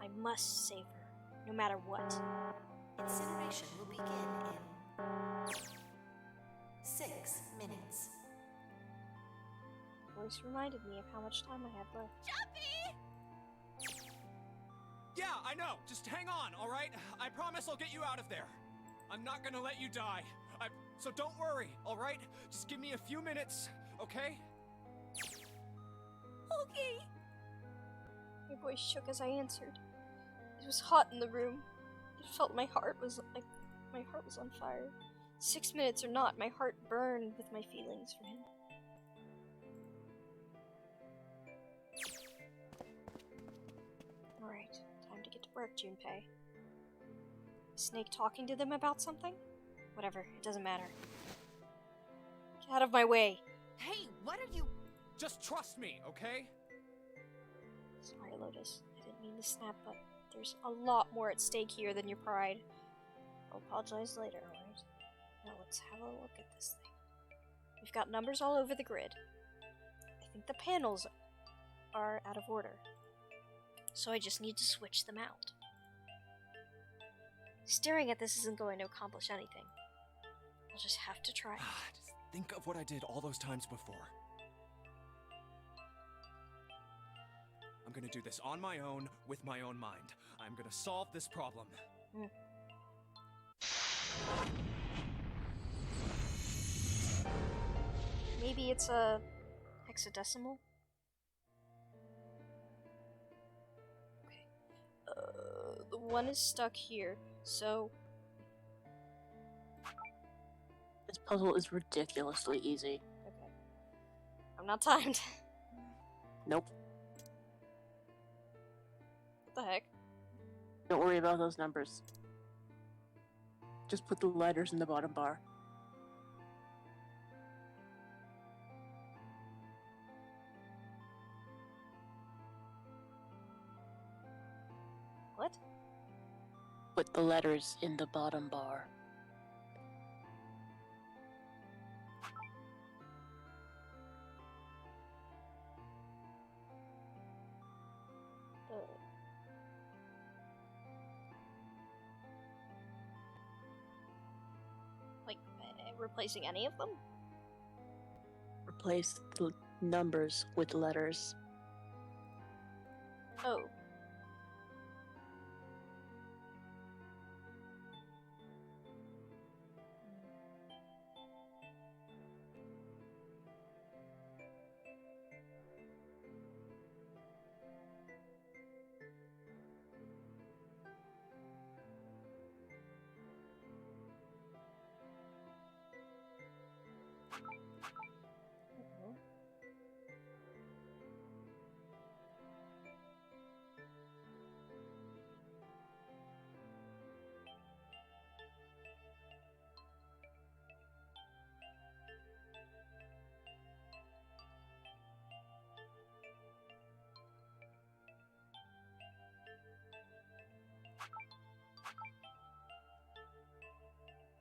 I must save her, no matter what. Incineration will begin in 6 minutes. Voice reminded me of how much time I had left. Jumpy! Yeah, I know. Just hang on, all right? I promise I'll get you out of there. I'm not gonna let you die. So don't worry, all right? Just give me a few minutes, okay? Okay. My voice shook as I answered. It was hot in the room. It felt my heart was on fire. 6 minutes or not, my heart burned with my feelings for him. Alright, time to get to work, Junpei. Snake talking to them about something? Whatever, it doesn't matter. Get out of my way! Hey, what are you... Just trust me, okay? Sorry, Lotus. I didn't mean to snap, but there's a lot more at stake here than your pride. I'll apologize later, alright? Now let's have a look at this thing. We've got numbers all over the grid. I think the panels are out of order. So I just need to switch them out. Staring at this isn't going to accomplish anything. I'll just have to try. Just think of what I did all those times before. I'm gonna do this on my own, with my own mind. I'm gonna solve this problem. Maybe it's a hexadecimal? Okay. The one is stuck here, so... This puzzle is ridiculously easy. Okay. I'm not timed. Nope. What the heck? Don't worry about those numbers. Just put the letters in the bottom bar. What? Put the letters in the bottom bar. Like, replacing any of them? Replace the numbers with letters. Oh.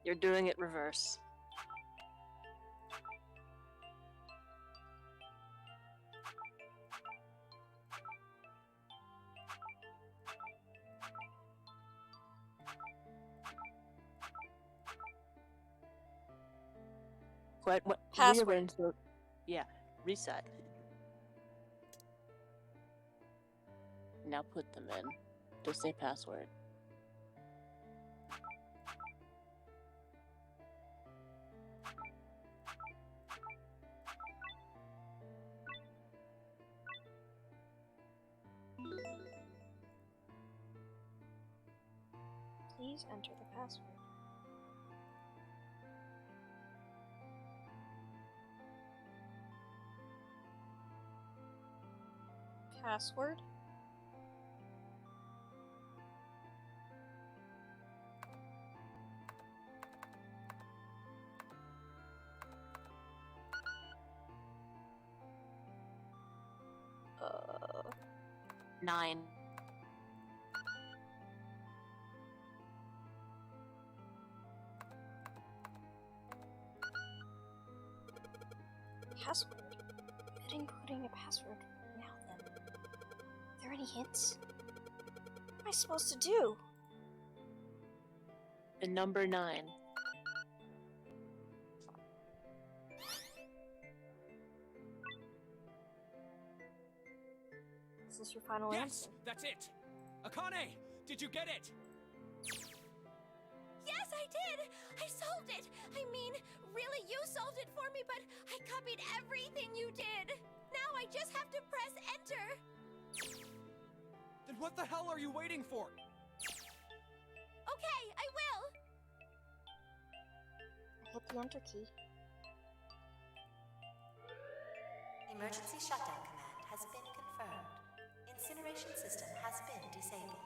You're doing it reverse. What? Password. Rearrange the... Yeah, reset. Now put them in. Just say password. Please enter the password. Password? Uh... 9. Password? Been including a password. Now then. Are there any hints? What am I supposed to do? The number 9. Is this your final answer? Yes, that's it. Akane, did you get it? Yes, I did! I solved it! I mean, really, you solved it for me, but I copied everything you did! Now I just have to press enter! Then what the hell are you waiting for? Okay, I will! I hit the enter key. Emergency shutdown command has been confirmed. Incineration system has been disabled.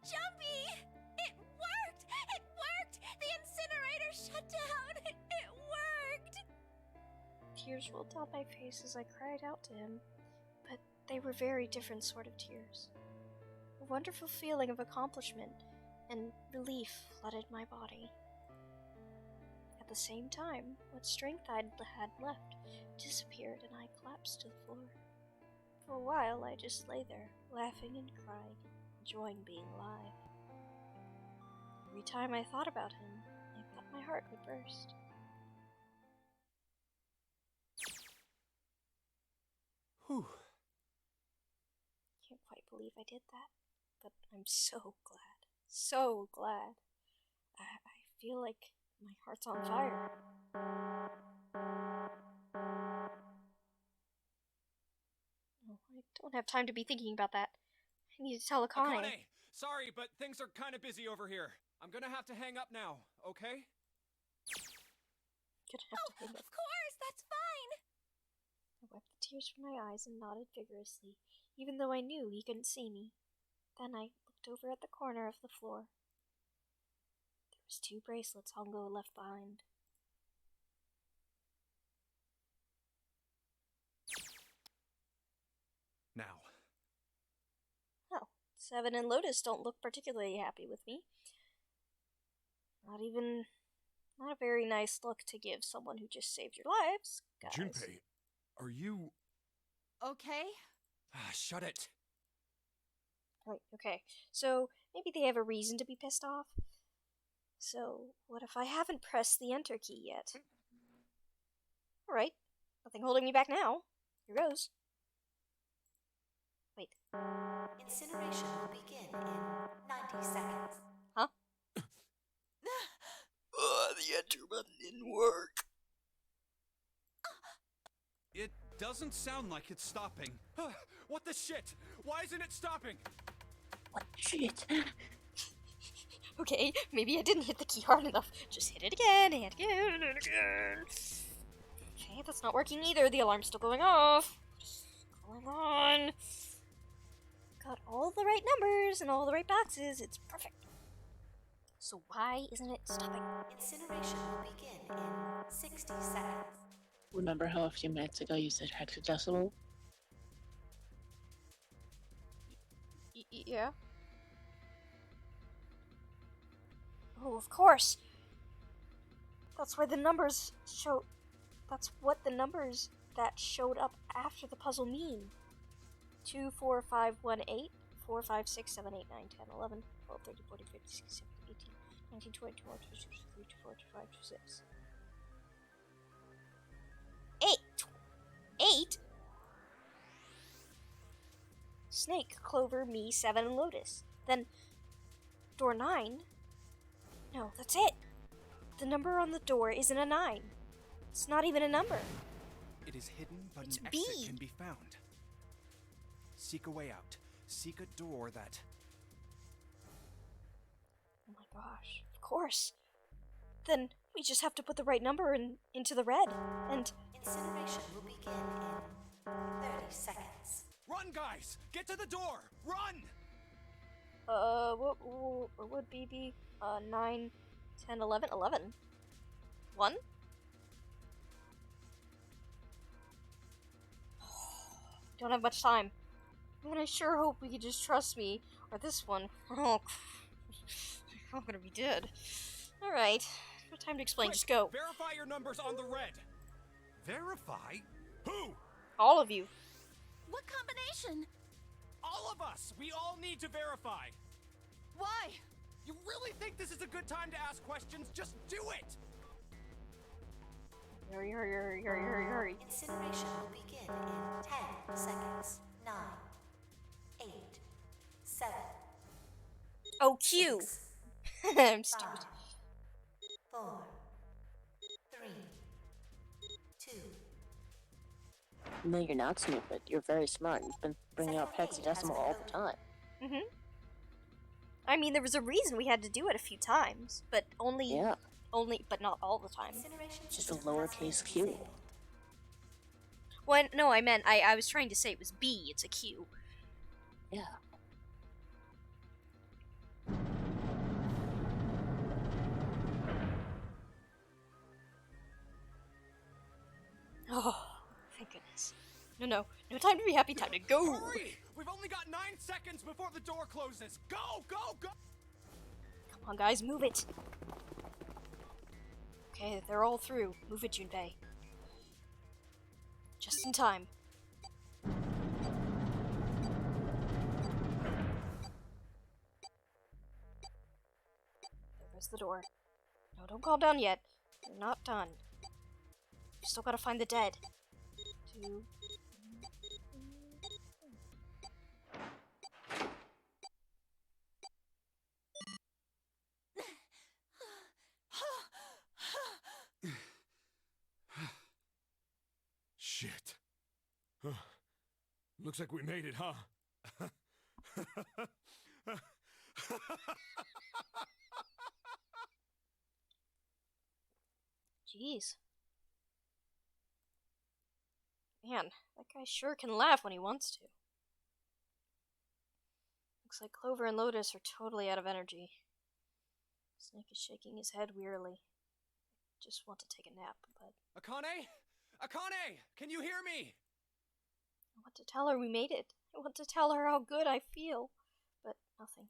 Jumpy! It worked! It worked! The incinerator shut down! It worked! Tears rolled down my face as I cried out to him, but they were very different sort of tears. A wonderful feeling of accomplishment and relief flooded my body. At the same time, what strength I had left disappeared and I collapsed to the floor. For a while, I just lay there, laughing and crying, enjoying being alive. Every time I thought about him, I thought my heart would burst. Whew. Can't quite believe I did that, but I'm so glad. So glad. I feel like my heart's on fire. Oh, I don't have time to be thinking about that. I need to tell Akane. Akane, sorry, but things are kind of busy over here. I'm gonna have to hang up now, okay? Gonna have to hang up. Of course, that's fine! I wiped the tears from my eyes and nodded vigorously, even though I knew he couldn't see me. Then I looked over at the corner of the floor. There was 2 bracelets Hongo left behind. Now. Well, Seven and Lotus don't look particularly happy with me. Not a very nice look to give someone who just saved your lives, guys. Junpei, are you... Okay? Ah, shut it. Right, okay. So, maybe they have a reason to be pissed off. So, what if I haven't pressed the enter key yet? Alright, nothing holding me back now. Here goes. Wait. Incineration will begin in 90 seconds. Huh? The enter button didn't work. It doesn't sound like it's stopping. What the shit? Why isn't it stopping? What shit? Okay, maybe I didn't hit the key hard enough. Just hit it again, and again, and again. Okay, that's not working either. The alarm's still going off. What's going on? Got all the right numbers and all the right boxes. It's perfect. So why isn't it stopping? Incineration will begin in 60 seconds. Remember how a few minutes ago you said hexadecimal? Yeah. Oh, of course. That's why the numbers show. That's what the numbers that showed up after the puzzle mean. 2, 4, 5, 1, 8, 4, 5, 6, 7, 8, 9, 10, 11, 12, 13, 14, 15, 16, 17, 18, 19, 20, 21, 22, 23, 24, 25, 26. 8? Snake, Clover, me, Seven, and Lotus. Then, door 9? that's it. The number on the door isn't a 9. It's not even a number. It is hidden, but It's an B. exit can be found. Seek a way out. Seek a door that... Oh my gosh, of course. Then we just have to put the right number into the red, and... Incineration will begin in 30 seconds. Run, guys! Get to the door! Run! What would be 9, 10, 11? 11? 1? Don't have much time. And I sure hope we could just trust me, or this one. Oh, I'm gonna be dead. Alright, no time to explain, just go. Verify your numbers on the red! Verify? Who? All of you. What combination? All of us! We all need to verify! Why? You really think this is a good time to ask questions? Just do it! Hurry, hurry, hurry, hurry, hurry, hurry. Incineration will begin in 10 seconds. 9, 8, 7. Oh, Q! I'm stupid. 4, 3, 2. No, you're not stupid. You're very smart. You've been bringing up hexadecimal all the time. Mm-hmm. I mean, there was a reason we had to do it a few times, but only, but not all the time. Just a lowercase q. Well, no, I meant, I was trying to say it was B, it's a Q. Yeah. Oh, thank goodness. No time to be happy, time to go! Hurry! We've only got 9 seconds before the door closes! Go, go, go! Come on, guys, move it! Okay, they're all through. Move it, Junpei. Just in time. There goes the door. No, don't calm down yet. You're not done. You still gotta find the dead. 2. Shit. Looks like we made it, huh? Jeez. Man, that guy sure can laugh when he wants to. Looks like Clover and Lotus are totally out of energy. Snake is shaking his head wearily. Just want to take a nap, but... Akane? Akane! Can you hear me? I want to tell her we made it. I want to tell her how good I feel. But nothing.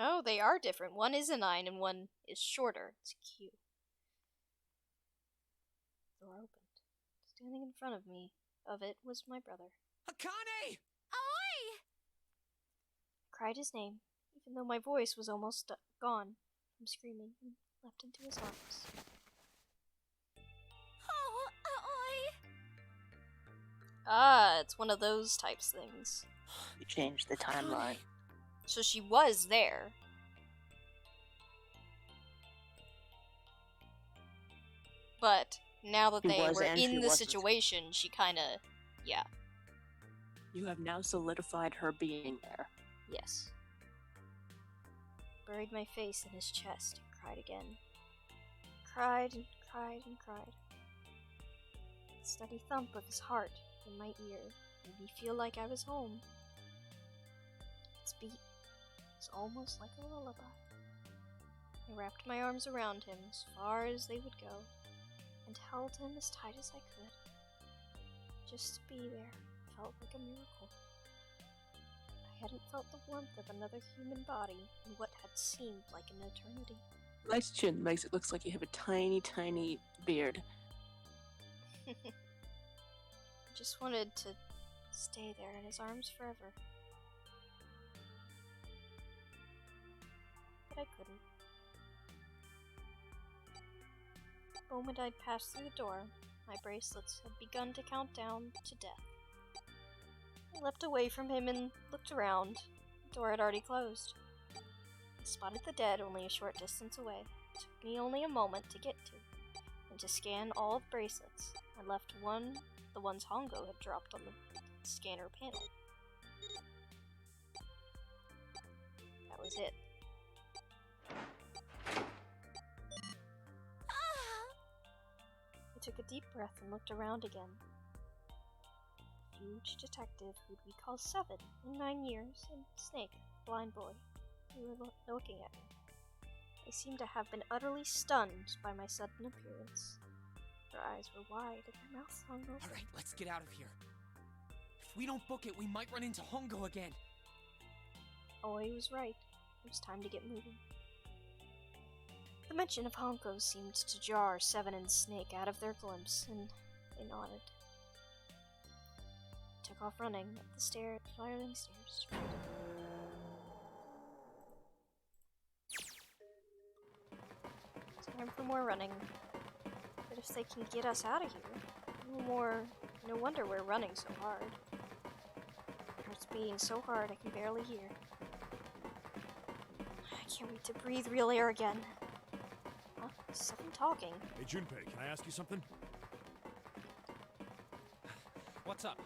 Oh, they are different. One is a 9 and one is shorter. It's cute. Door opened. Standing in front of it was my brother. Akane! Oi! I cried his name, even though my voice was almost gone from screaming, and leapt into his arms. Oh, oi! Ah, it's one of those types things. You changed the timeline. So she was there. But now that they were in the situation, she kinda, yeah. You have now solidified her being there. Yes. Buried my face in his chest and cried again. Cried and cried and cried. The steady thump of his heart in my ear made me feel like I was home. Its beat was almost like a lullaby. I wrapped my arms around him as far as they would go, and held him as tight as I could. Just to be there felt like a miracle. I hadn't felt the warmth of another human body in what had seemed like an eternity. Nice chin makes it look like you have a tiny, tiny beard. I just wanted to stay there in his arms forever. but I couldn't. The moment I'd passed through the door, my bracelets had begun to count down to death. I leapt away from him and looked around. The door had already closed. I spotted the dead only a short distance away. It took me only a moment to get to, and to scan all the bracelets. I left the ones Hongo had dropped on the scanner panel. That was it. I took a deep breath and looked around again. Huge detective who'd we call 7 in 9 years, and Snake, blind boy, who were looking at me. They seemed to have been utterly stunned by my sudden appearance. Their eyes were wide and their mouths hung open. Alright, let's get out of here. If we don't book it, we might run into Hongo again. Oh, he was right. It was time to get moving. The mention of Hongo seemed to jar 7 and Snake out of their glimpse, and they nodded. I took off running up the spiraling stairs to freedom. Time for more running. But if they can get us out of here, no wonder we're running so hard. My heart's beating so hard I can barely hear. I can't wait to breathe real air again. Huh? Is someone talking? Hey, Junpei, can I ask you something? What's up?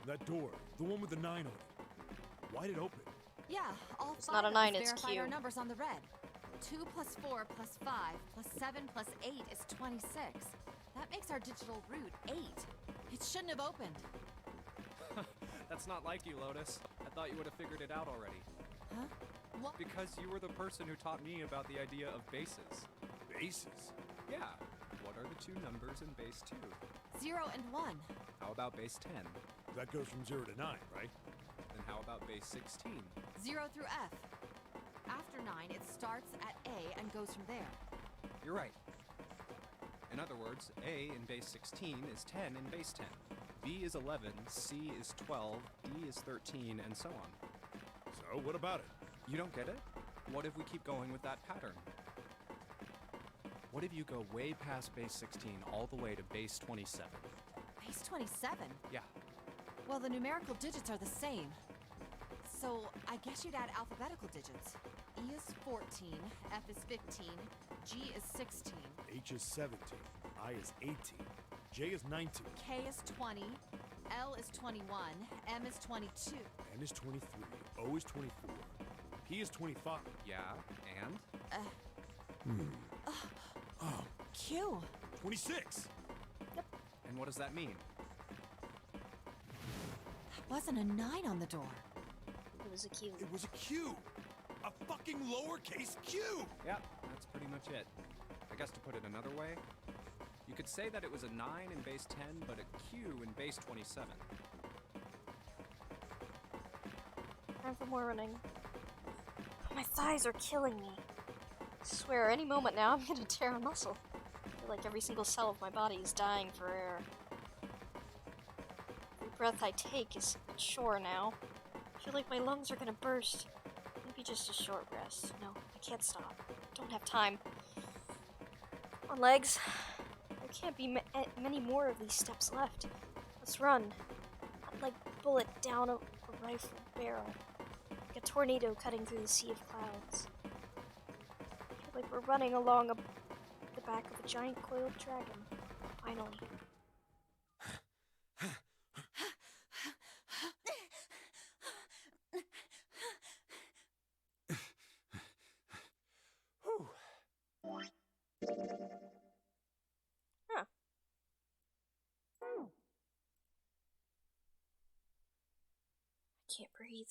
That door, the one with the 9 on it. Why'd it open? Yeah, all It's 5 not a of 9, us it's verified Q. our numbers on the red. 2 plus 4 plus 5 plus 7 plus 8 is 26. That makes our digital route 8. It shouldn't have opened. That's not like you, Lotus. I thought you would have figured it out already. Huh? What? Because you were the person who taught me about the idea of bases. Bases? Yeah. What are the 2 numbers in base 2? 0 and 1. How about base 10? That goes from 0 to 9, right? Then how about base 16? 0 through F. After 9, it starts at A and goes from there. You're right. In other words, A in base 16 is 10 in base 10. B is 11, C is 12, D is 13, and so on. So, what about it? You don't get it? What if we keep going with that pattern? What if you go way past base 16 all the way to base 27? Base 27? Yeah. Well, the numerical digits are the same. So, I guess you'd add alphabetical digits. E is 14, F is 15, G is 16, H is 17, I is 18, J is 19, K is 20, L is 21, M is 22. N is 23, O is 24, P is 25. Yeah, and? Oh, Q. 26! And what does that mean? That wasn't a 9 on the door. It was a Q. It was a Q! A fucking lowercase q! Yep, that's pretty much it. I guess to put it another way, you could say that it was a 9 in base 10, but a Q in base 27. Time for more running. My thighs are killing me. I swear, any moment now I'm gonna tear a muscle. I feel like every single cell of my body is dying for air. Every breath I take is a chore now. I feel like my lungs are gonna burst. Maybe just a short rest. No, I can't stop. I don't have time. Come on, legs. There can't be many more of these steps left. Let's run. Not like a bullet down a rifle barrel. Like a tornado cutting through the sea of clouds. I feel like we're running along the back of a giant coiled dragon. Finally. Huh. I can't breathe.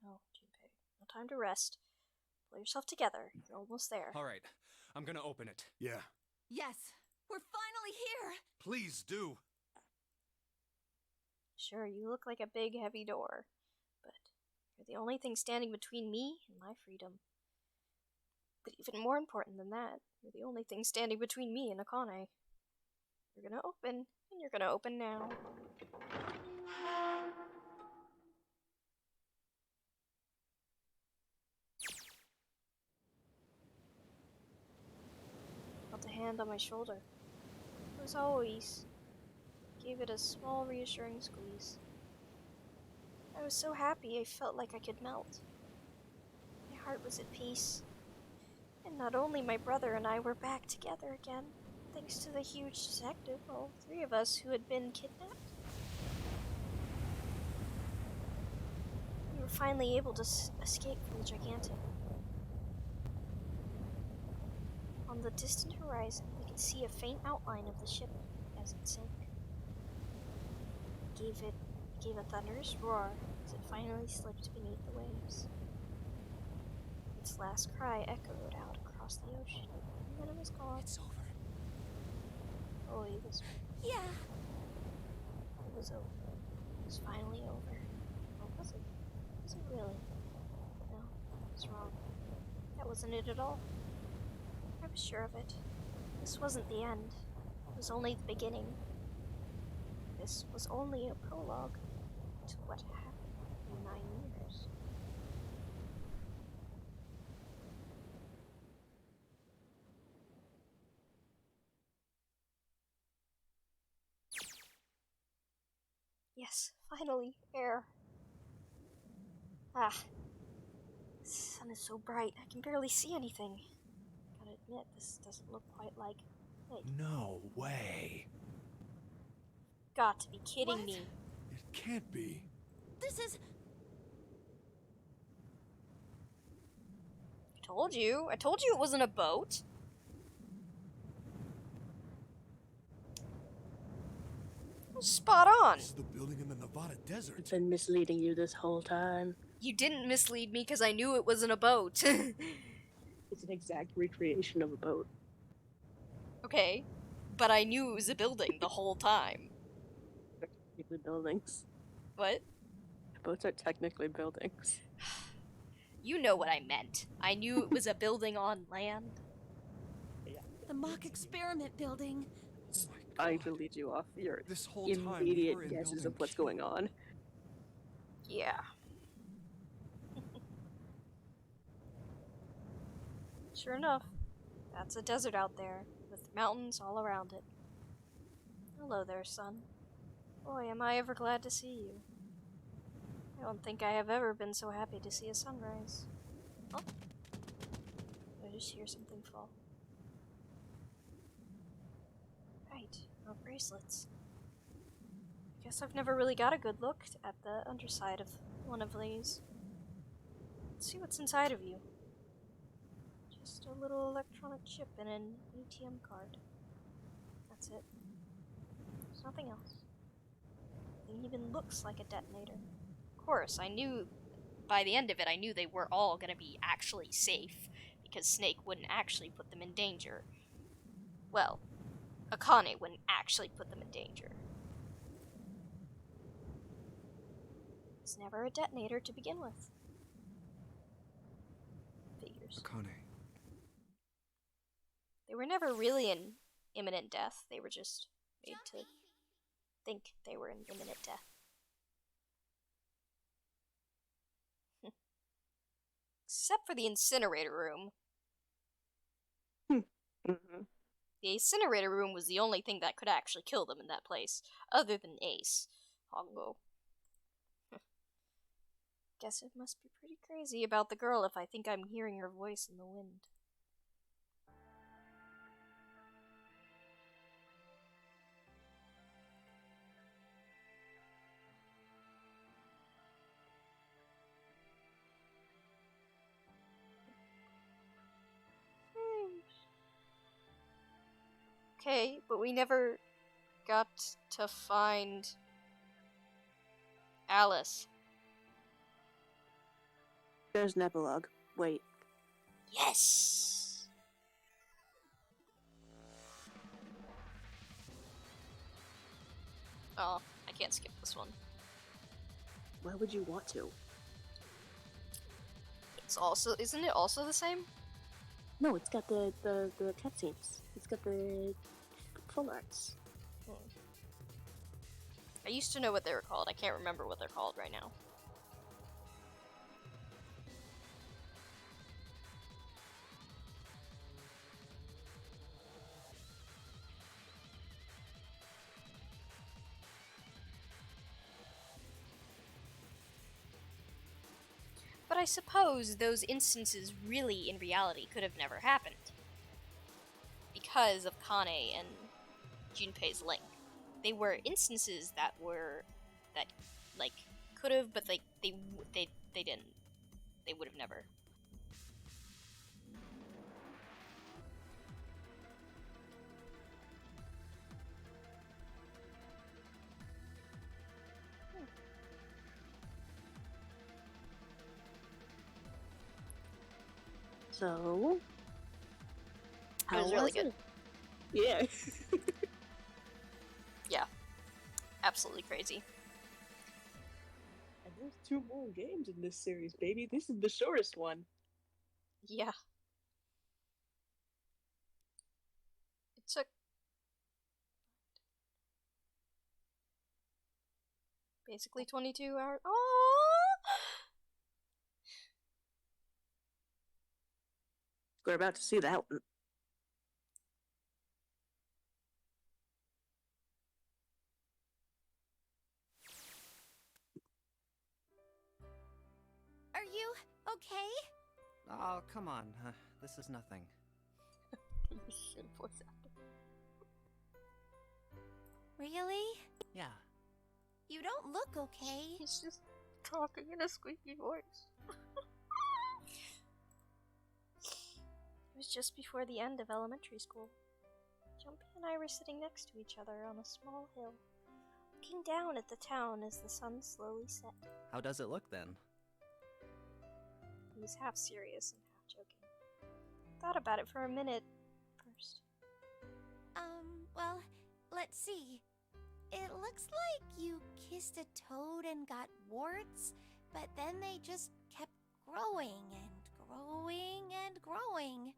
No, Junpei. No time to rest. Pull yourself together. You're almost there. Alright, I'm gonna open it. Yeah. Yes, we're finally here! Please do. Sure, you look like a big, heavy door, but you're the only thing standing between me and my freedom. But even more important than that, you're the only thing standing between me and Akane. You're gonna open, and you're gonna open now. hand on my shoulder. It was always gave it a small, reassuring squeeze. I was so happy I felt like I could melt. My heart was at peace. And not only my brother and I were back together again, thanks to the huge detective, all three of us who had been kidnapped. We were finally able to escape from the gigantic. On the distant horizon, we could see a faint outline of the ship as it sank. It gave a thunderous roar as it finally slipped beneath the waves. Its last cry echoed out across the ocean, and then it was gone. It's over. Oh, it was. Yeah. It was over. It was finally over. Or was it? Was it really? No, I was wrong. That wasn't it at all. I was sure of it. This wasn't the end. It was only the beginning. This was only a prologue to what happened in 9 years. Yes, finally, air. Ah. The sun is so bright, I can barely see anything. Gotta admit, this doesn't look quite like... Wait, No way. got to be kidding me. It can't be. This is... I told you it wasn't a boat. It was spot on. This is the building in the Nevada desert. I've been misleading you this whole time. You didn't mislead me because I knew it wasn't a boat. It's an exact recreation of a boat. Okay, but I knew it was a building the whole time. Technically buildings. What? Boats are technically buildings. You know what I meant. I knew it was a building on land. the mock experiment building. Trying to lead you off your This whole time we immediate were in guesses building of what's going on. Yeah. Sure enough, that's a desert out there, with mountains all around it. Hello there, sun. Boy, am I ever glad to see you. I don't think I have ever been so happy to see a sunrise. Oh. I just hear something fall. Right, our bracelets. I guess I've never really got a good look at the underside of one of these. Let's see what's inside of you. Just a little electronic chip and an ATM card. That's it. There's nothing else. It even looks like a detonator. Of course, I knew by the end of it, I knew they were all gonna be actually safe, because Snake wouldn't actually put them in danger. Well, Akane wouldn't actually put them in danger. It's never a detonator to begin with. Figures. Akane. They were never really in imminent death. They were just made to think they were in imminent death. Except for the incinerator room. Mm-hmm. The incinerator room was the only thing that could actually kill them in that place, other than Ace. Hongo. Guess it must be pretty crazy about the girl if I think I'm hearing her voice in the wind. Okay, but we never got to find Alice. There's an epilogue. Wait. Yes! Oh, I can't skip this one. Why would you want to? It's also, isn't it also the same? No, it's got the cutscenes. It's got the full arts. I used to know what they were called. I can't remember what they're called right now. I suppose those instances really, in reality, could have never happened. Because of Kane and Junpei's link. They were instances that like, could have, but they didn't. They would have never. So, It was really good. Yeah. Yeah. Absolutely crazy. And there's 2 more games in this series, baby. This is the shortest one. Yeah. It took basically 22 hours. Oh! We're about to see that one. Are you okay? Oh, come on. This is nothing. Really? Yeah. You don't look okay. He's just talking in a squeaky voice. It was just before the end of elementary school. Jumpy and I were sitting next to each other on a small hill, looking down at the town as the sun slowly set. How does it look then? He was half serious and half joking. Thought about it for a minute first. Well, let's see. It looks like you kissed a toad and got warts, but then they just kept growing and growing and growing.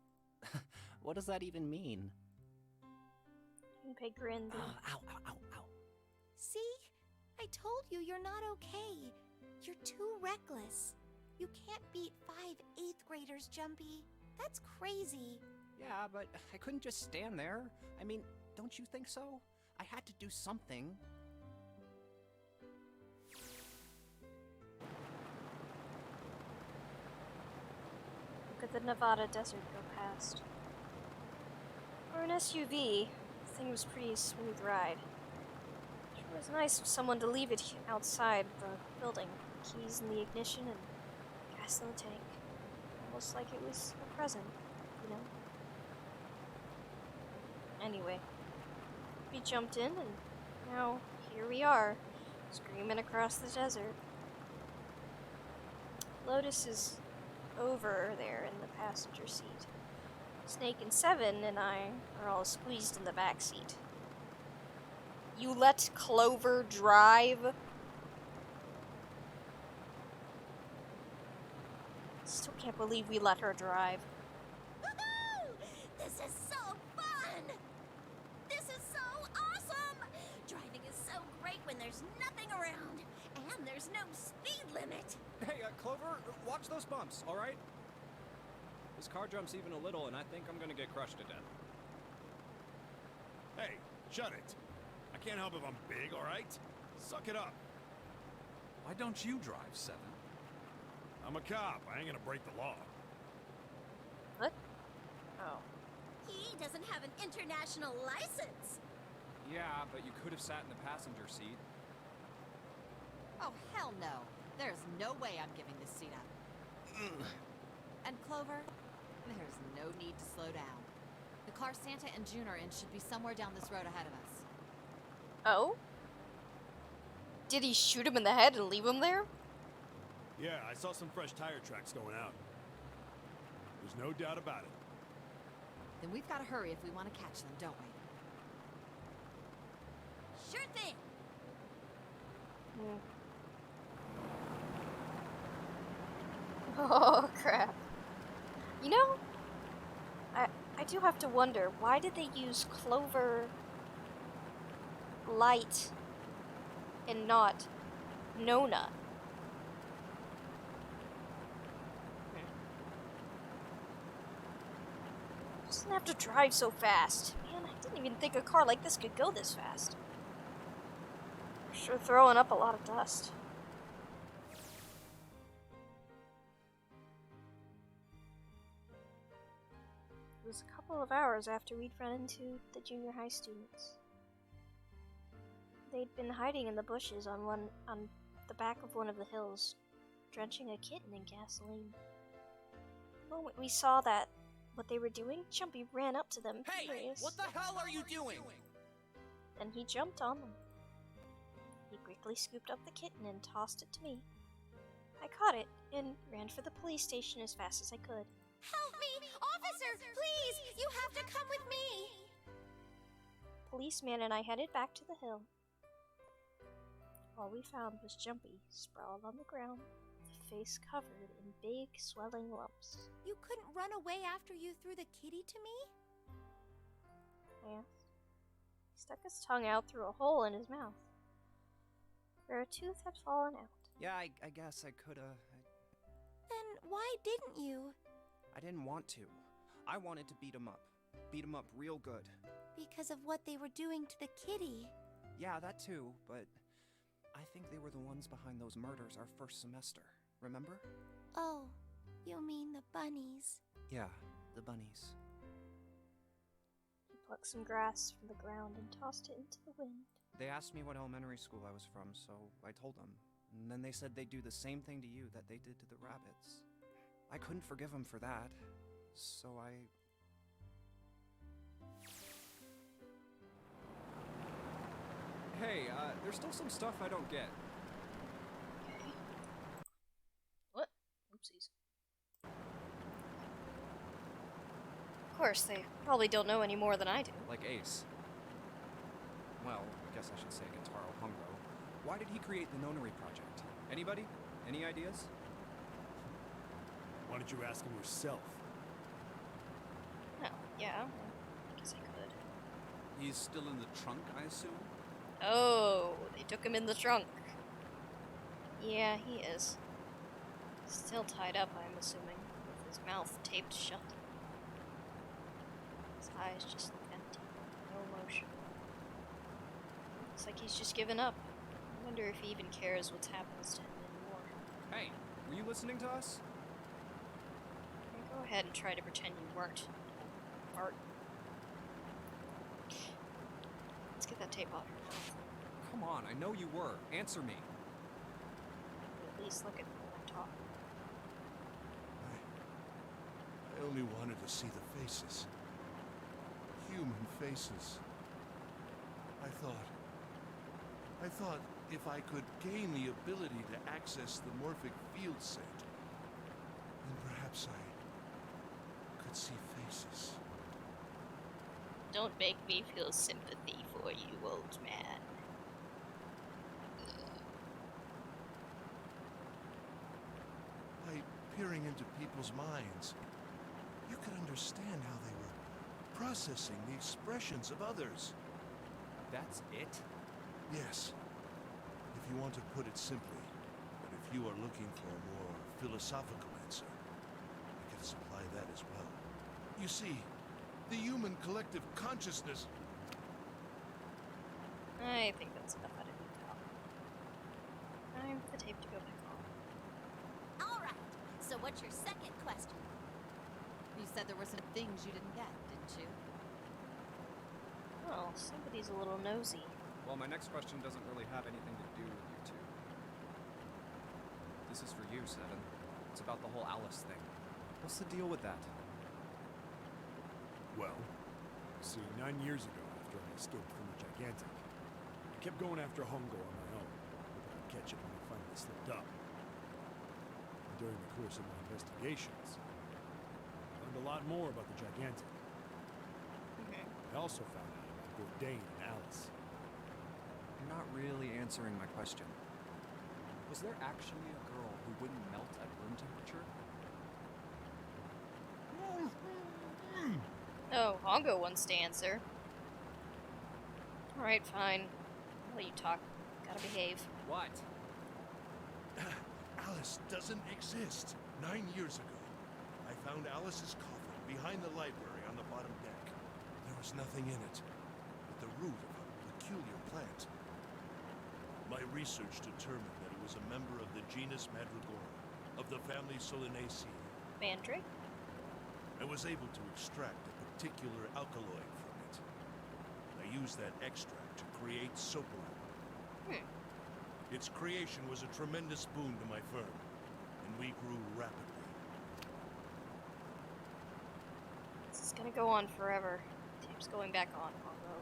What does that even mean? Junpei grinned. Ow, ow, ow, ow. See? I told you you're not okay. You're too reckless. You can't beat 5 8th graders, Jumpy. That's crazy. Yeah, but I couldn't just stand there. I mean, don't you think so? I had to do something. Look at the Nevada desert go past. For an SUV, the thing was pretty smooth ride. Sure was nice of someone to leave it outside the building. Keys in the ignition and gas in the tank. Almost like it was a present, you know? Anyway, we jumped in and now here we are, screaming across the desert. Lotus is over there in the passenger seat. Snake and Seven and I are all squeezed in the back seat. You let Clover drive? Still can't believe we let her drive. Woohoo! This is so fun! This is so awesome! Driving is so great when there's nothing around, and there's no speed limit. Hey, Clover, watch those bumps, all right? This car jumps even a little, and I think I'm gonna get crushed to death. Hey, shut it. I can't help if I'm big, all right? Suck it up. Why don't you drive, Seven? I'm a cop. I ain't gonna break the law. What? Oh. He doesn't have an international license. Yeah, but you could have sat in the passenger seat. Oh, hell no. There's no way I'm giving this seat up. And Clover, there's no need to slow down. The car Santa and June are in should be somewhere down this road ahead of us. Oh? Did he shoot him in the head and leave him there? Yeah, I saw some fresh tire tracks going out. There's no doubt about it. Then we've got to hurry if we want to catch them, don't we? Sure thing. Oh, crap. You know, I do have to wonder, why did they use Clover Light and not Nona? Doesn't have to drive so fast. Man, I didn't even think a car like this could go this fast. Sure throwing up a lot of dust. It was a couple of hours after we'd run into the junior high students. They'd been hiding in the bushes on the back of one of the hills, drenching a kitten in gasoline. The moment we saw what they were doing, Jumpy ran up to them, Hey! furious. What the hell are you doing? Then he jumped on them. He quickly scooped up the kitten and tossed it to me. I caught it and ran for the police station as fast as I could. Help me! Officer, please! You have to come with me! Policeman and I headed back to the hill. All we found was Jumpy, sprawled on the ground, with face covered in big, swelling lumps. You couldn't run away after you threw the kitty to me? I asked. He stuck his tongue out through a hole in his mouth, where a tooth had fallen out. Yeah, I guess I coulda. Then why didn't you? I didn't want to. I wanted to beat him up. Beat him up real good. Because of what they were doing to the kitty. Yeah, that too, but I think they were the ones behind those murders our first semester. Remember? Oh, you mean the bunnies. Yeah, the bunnies. He plucked some grass from the ground and tossed it into the wind. They asked me what elementary school I was from, so I told them. And then they said they'd do the same thing to you that they did to the rabbits. I couldn't forgive them for that, so I... Hey, there's still some stuff I don't get. What? Oopsies. Of course, they probably don't know any more than I do. Like Ace. Well, I guess I should say Gentaro Hongo. Why did he create the Nonary Project? Anybody? Any ideas? Why don't you ask him yourself? Oh, yeah. I guess I could. He's still in the trunk, I assume? Oh, they took him in the trunk. Yeah, he is. Still tied up, I'm assuming, with his mouth taped shut. His eyes just look empty, no emotion. Looks like he's just given up. I wonder if he even cares what happens to him anymore. Hey, were you listening to us? Go ahead and try to pretend you weren't. Art. Let's get that tape off your mouth. Come on, I know you were. Answer me. At least look at me when I talk. I only wanted to see the faces. Human faces. I thought if I could gain the ability to access the morphic field set, then perhaps I could see faces. Don't make me feel sympathy for you, old man. By peering into people's minds, you could understand how they were processing the expressions of others. That's it? Yes. If you want to put it simply, but if you are looking for a more philosophical answer, I can supply that as well. You see, the human collective consciousness... I think that's enough out of you, pal. Time for the tape to go back on. Alright, so what's your second question? You said there were some things you didn't get, didn't you? Well, somebody's a little nosy. Well, my next question doesn't really have anything to do with you two. This is for you, Seven. It's about the whole Alice thing. What's the deal with that? Well, see, 9 years ago, after I escaped from the Gigantic, I kept going after Hongo on my own, hoping I'd catch it when I finally slipped up. And during the course of my investigations, I learned a lot more about the Gigantic. I also found out about Bourdain and Alice. You're not really answering my question. Was there actually a girl who wouldn't melt at room temperature? Oh, Hongo wants to answer. Alright, fine. I'll let you talk. Gotta behave. What? Alice doesn't exist. 9 years ago, I found Alice's coffin behind the library on the bottom deck. There was nothing in it but the root of a peculiar plant. My research determined that it was a member of the genus Mandragora, of the family Solanaceae. Mandrake? I was able to extract a particular alkaloid from it. I used that extract to create Soparu. Its creation was a tremendous boon to my firm, and we grew rapidly. This is gonna go on forever. Keeps going back on, although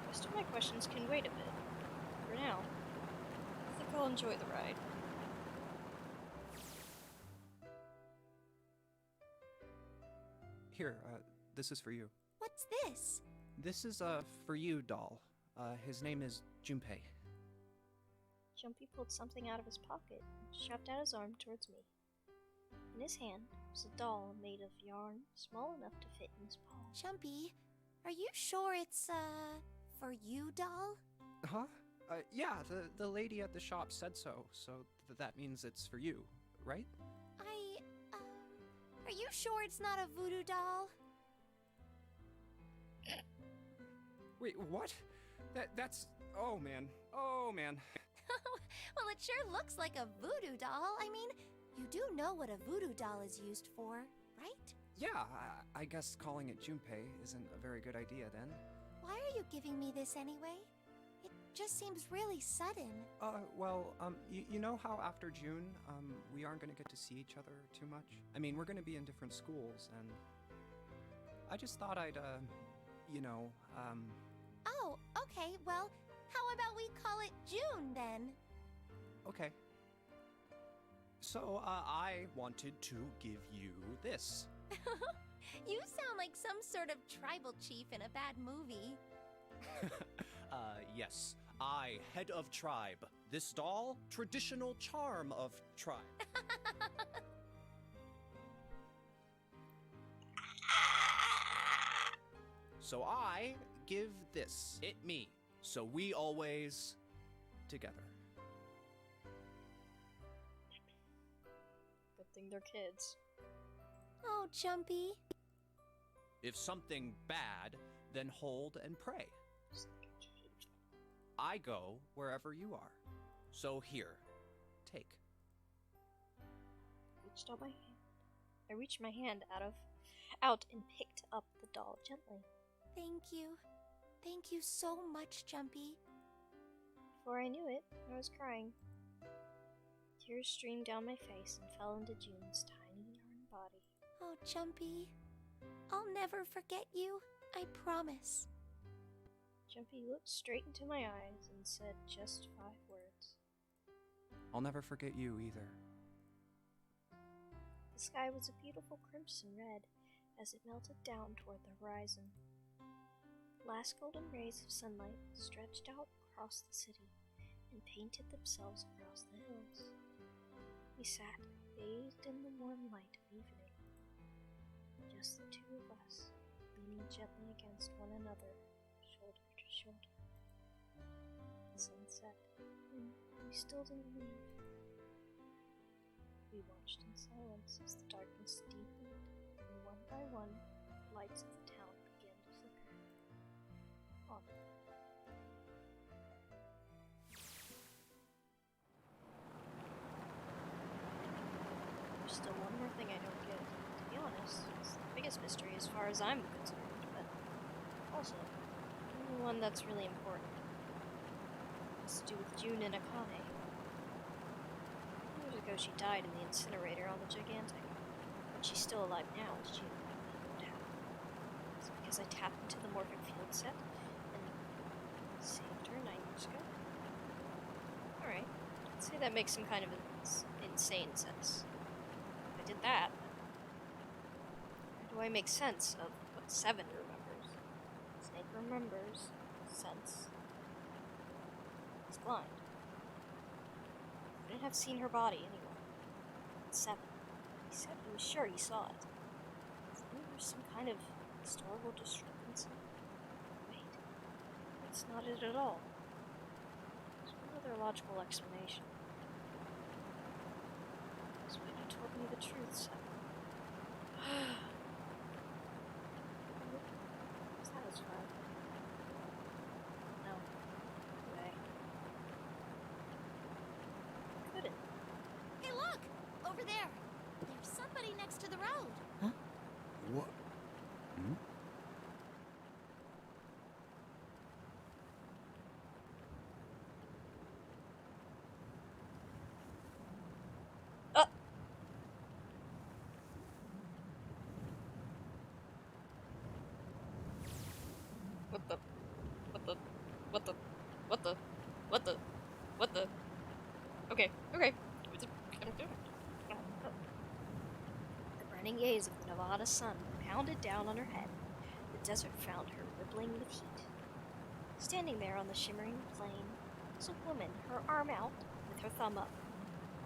most of my questions can wait a bit. For now, I think I'll enjoy the ride. Here, this is for you. What's this? This is a for you doll. His name is Junpei. Jumpy pulled something out of his pocket and shoved out his arm towards me. In his hand was a doll made of yarn small enough to fit in his palm. Jumpy, are you sure it's, for you, doll? Huh? Yeah, the lady at the shop said so, so that means it's for you, right? Are you sure it's not a voodoo doll? Wait, what? That's... Oh, man. Oh, man. Well, it sure looks like a voodoo doll. I mean, you do know what a voodoo doll is used for, right? Yeah, I guess calling it Junpei isn't a very good idea then. Why are you giving me this anyway? It just seems really sudden. Well, you know how after June, we aren't gonna get to see each other too much? I mean, we're gonna be in different schools, and I just thought I'd, Oh, okay, well, how about we call it June then? Okay. So, I wanted to give you this. You sound like some sort of tribal chief in a bad movie. Yes. I, head of tribe. This doll, traditional charm of tribe. So I give this, it me. So we always together. Good thing they're kids. Oh, Jumpy. If something bad, then hold and pray. I go wherever you are. So here, take. Reached out my hand. I reached my hand out and picked up the doll gently. Thank you. Thank you so much, Jumpy. Before I knew it, I was crying. Tears streamed down my face and fell into June's tiny yarn body. Oh, Jumpy. I'll never forget you. I promise. Jumpy looked straight into my eyes and said just 5 words. I'll never forget you either. The sky was a beautiful crimson red as it melted down toward the horizon. Last golden rays of sunlight stretched out across the city and painted themselves across the hills. We sat, bathed in the warm light of evening. Just the two of us, leaning gently against one another, shoulder to shoulder. The sun set, and we still didn't leave. We watched in silence as the darkness deepened, and one by one, the lights of the town began to flicker. On. There's still one more thing I don't get. To be honest, it's the biggest mystery as far as I'm concerned, but also the one that's really important. It's to do with June and Akane. Years ago, she died in the incinerator on the Gigantic. But she's still alive now. Did you know what happened? It's because I tapped into the Morphic Field set and saved her 9 years ago. Alright, I'd say that makes some kind of insane sense. If I did that, how do I make sense of what 7 remembers? Snake remembers sense. He's blind. Couldn't have seen her body anywhere. 7. He said he was sure he saw it. Maybe there's some kind of historical discrepancy. Wait, that's not it at all. There's one other logical explanation. It's when you told me the truth, 7. Satisfied. No way. Couldn't. Hey, look! Over there! There's something somebody next to the road. What? Hmm? What the? What the? What the? What the? What the? What the? Okay, okay. The burning gaze of the Nevada sun pounded down on her head. The desert found her rippling with heat. Standing there on the shimmering plain was a woman, her arm out, with her thumb up.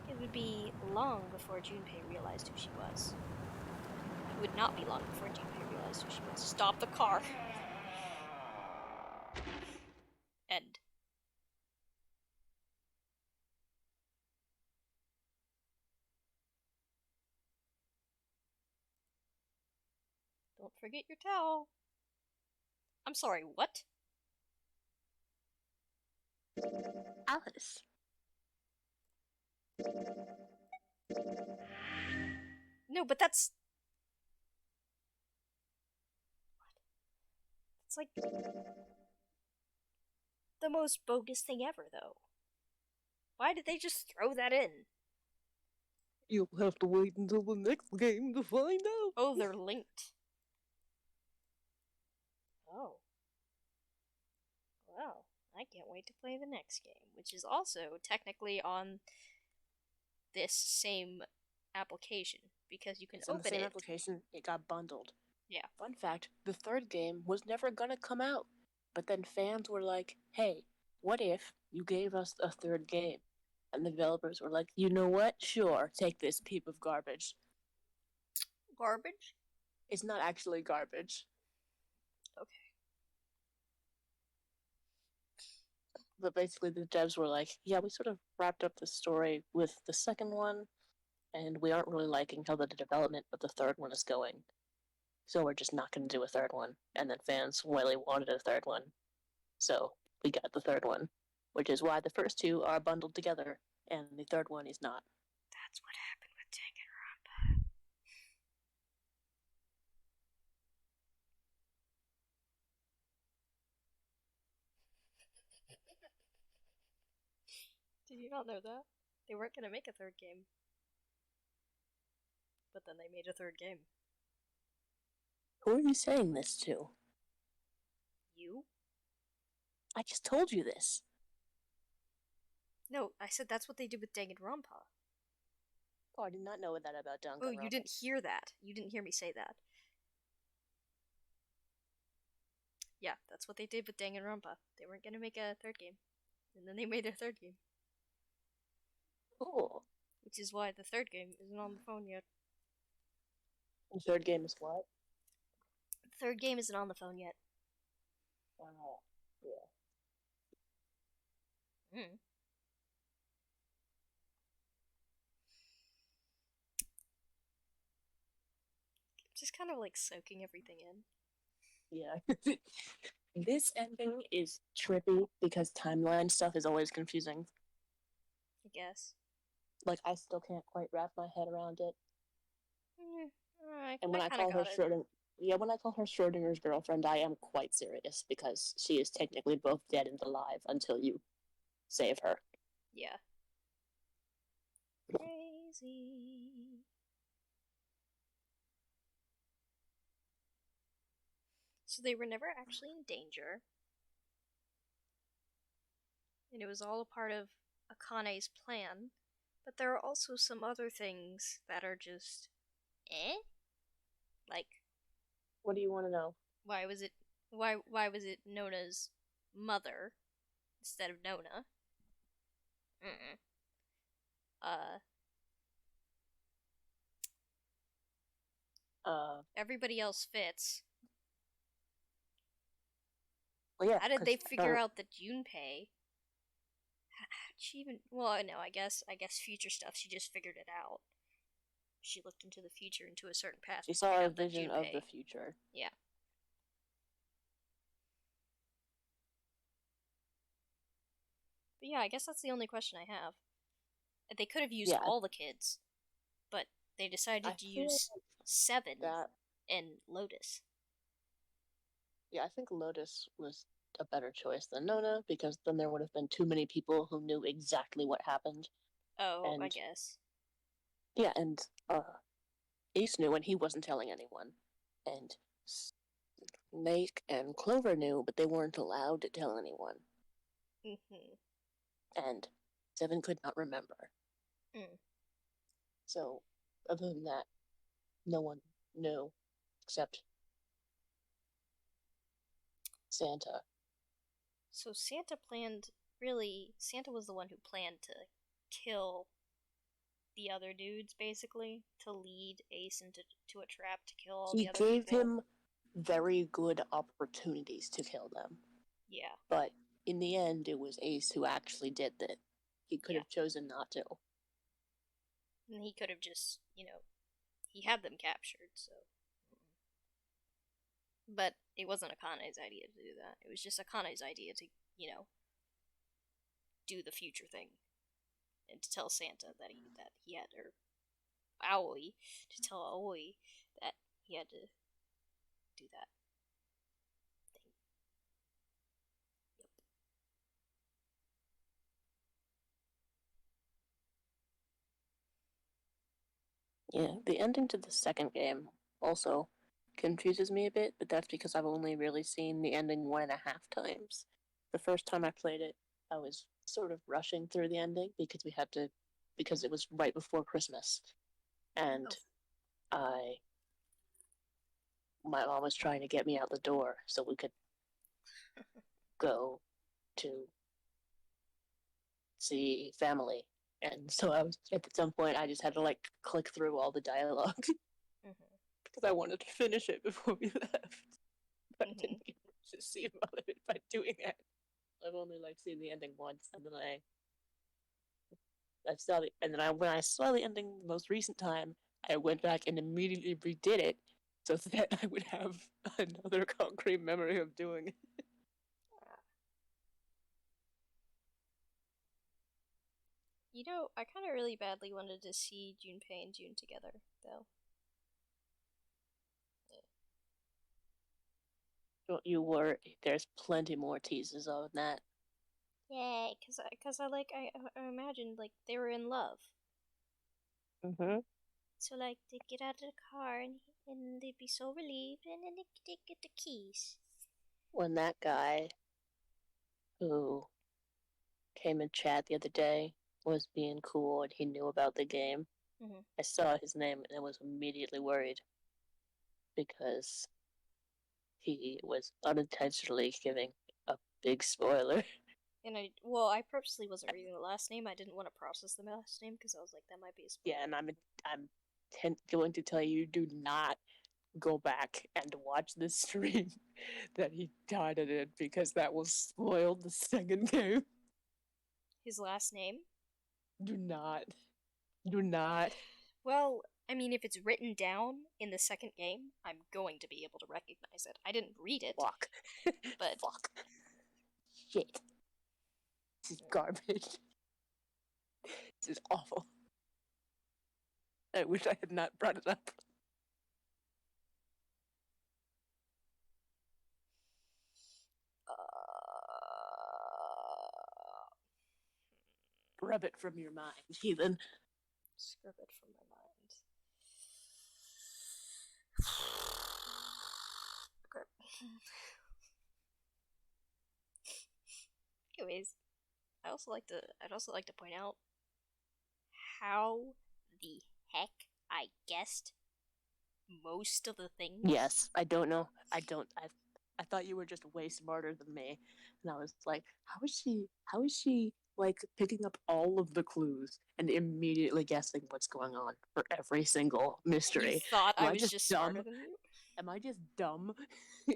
It would be long before Junpei realized who she was. It would not be long before Junpei realized who she was. Stop the car! End. Don't forget your towel. I'm sorry, what? Alice. No, but that's... What? It's like... the most bogus thing ever, though. Why did they just throw that in? You'll have to wait until the next game to find out. Oh, they're linked. Oh. Well, I can't wait to play the next game, which is also technically on this same application, because you can It's on the open same it. application. It got bundled. Yeah. Fun fact, the third game was never gonna come out. But then fans were like, hey, what if you gave us a third game? And the developers were like, you know what? Sure, take this heap of garbage. Garbage? It's not actually garbage. Okay. But basically the devs were like, yeah, we sort of wrapped up the story with the second one, and we aren't really liking how the development of the third one is going. So we're just not going to do a third one. And then fans really wanted a third one. So we got the third one, which is why the first two are bundled together, and the third one is not. That's what happened with Danganronpa. Did you not know that? They weren't gonna make a third game. But then they made a third game. Who are you saying this to? You? I just told you this. No, I said that's what they did with Danganronpa. Oh, I did not know that about Danganronpa. Oh, you didn't hear that. You didn't hear me say that. Yeah, that's what they did with Danganronpa. They weren't gonna make a third game. And then they made their third game. Cool. Which is why the third game isn't on the phone yet. The third game is what? The third game isn't on the phone yet. Wow. Yeah. Hmm. Just kind of like soaking everything in. Yeah. This ending is trippy because timeline stuff is always confusing. I guess. Like, I still can't quite wrap my head around it. And when I kinda call her got it. Schrodinger, when I call her Schrodinger's girlfriend, I am quite serious because she is technically both dead and alive until you save her. Yeah. Crazy. So they were never actually in danger. And it was all a part of Akane's plan. But there are also some other things that are just Like, what do you want to know? Why was it Nona's mother instead of Nona? Everybody else fits. Well, yeah. How did they figure out that Junpei? How did she even? Well, no, I guess future stuff. She just figured it out. She looked into the future, into a certain past. She saw a vision of the future. Yeah. But yeah, I guess that's the only question I have. They could have used all the kids, but they decided I to feel use like 7 that. and Lotus. Yeah, I think Lotus was a better choice than Nona because then there would have been too many people who knew exactly what happened. Oh, I And guess. yeah, and Ace knew and he wasn't telling anyone. And Snake and Clover knew, but they weren't allowed to tell anyone. And Seven could not remember. Mm. So, other than that, no one knew except Santa. So Santa was the one who planned to kill the other dudes, basically, to lead Ace into a trap to kill all He the other gave people. him very good opportunities to kill them. Yeah. But in the end, it was Ace who actually did that. He could have chosen not to. And he could have just, he had them captured, so. But it wasn't Akane's idea to do that. It was just Akane's idea to, do the future thing. And to tell Santa that he had, or Aoi, to tell Aoi that he had to do that thing. Yeah, the ending to the second game also confuses me a bit, but that's because I've only really seen the ending 1.5 times. The first time I played it, I was sort of rushing through the ending because it was right before Christmas. And my mom was trying to get me out the door so we could go to see family. And so I was, at some point, I just had to like click through all the dialogue because I wanted to finish it before we left. But I didn't get to see a lot of it by doing that. I've only like seen the ending once, and then I saw the, and then when I saw the ending the most recent time, I went back and immediately redid it so that I would have another concrete memory of doing it. I kind of really badly wanted to see Junpei and June together, though. Don't you worry, there's plenty more teases of that. Yay, cause I imagined like they were in love. So like they get out of the car and they'd be so relieved, and then they get the keys. When that guy who came in chat the other day was being cool and he knew about the game, I saw his name and I was immediately worried because he was unintentionally giving a big spoiler. And I purposely wasn't reading the last name. I didn't want to process the last name because I was like, that might be a spoiler. Yeah, and I'm going to tell you, do not go back and watch this stream that he died in it because that will spoil the second game. His last name? Do not. Do not. Well, I mean, if it's written down in the second game, I'm going to be able to recognize it. I didn't read it. Fuck. But fuck. Shit. This is garbage. This is awful. I wish I had not brought it up. Scrub it from your mind, heathen. Scrub it from my mind. Anyways, I'd also like to point out how the heck I guessed most of the things. Yes, I don't know. I thought you were just way smarter than me, and I was like, how is she like picking up all of the clues and immediately guessing what's going on for every single mystery? You thought Am I was just dumb? smarter than you? Am I just dumb?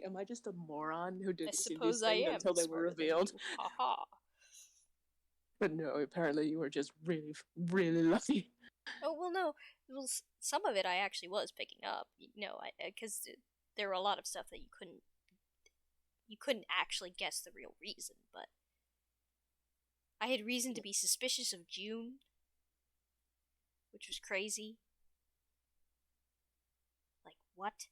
Am I just a moron who didn't see suppose these I things am until they were smarter than revealed? you. Haha. But no, apparently you were just really, really lucky. Oh well, no. Well, some of it I actually was picking up. Because there were a lot of stuff that you couldn't actually guess the real reason. But I had reason to be suspicious of June, which was crazy. what?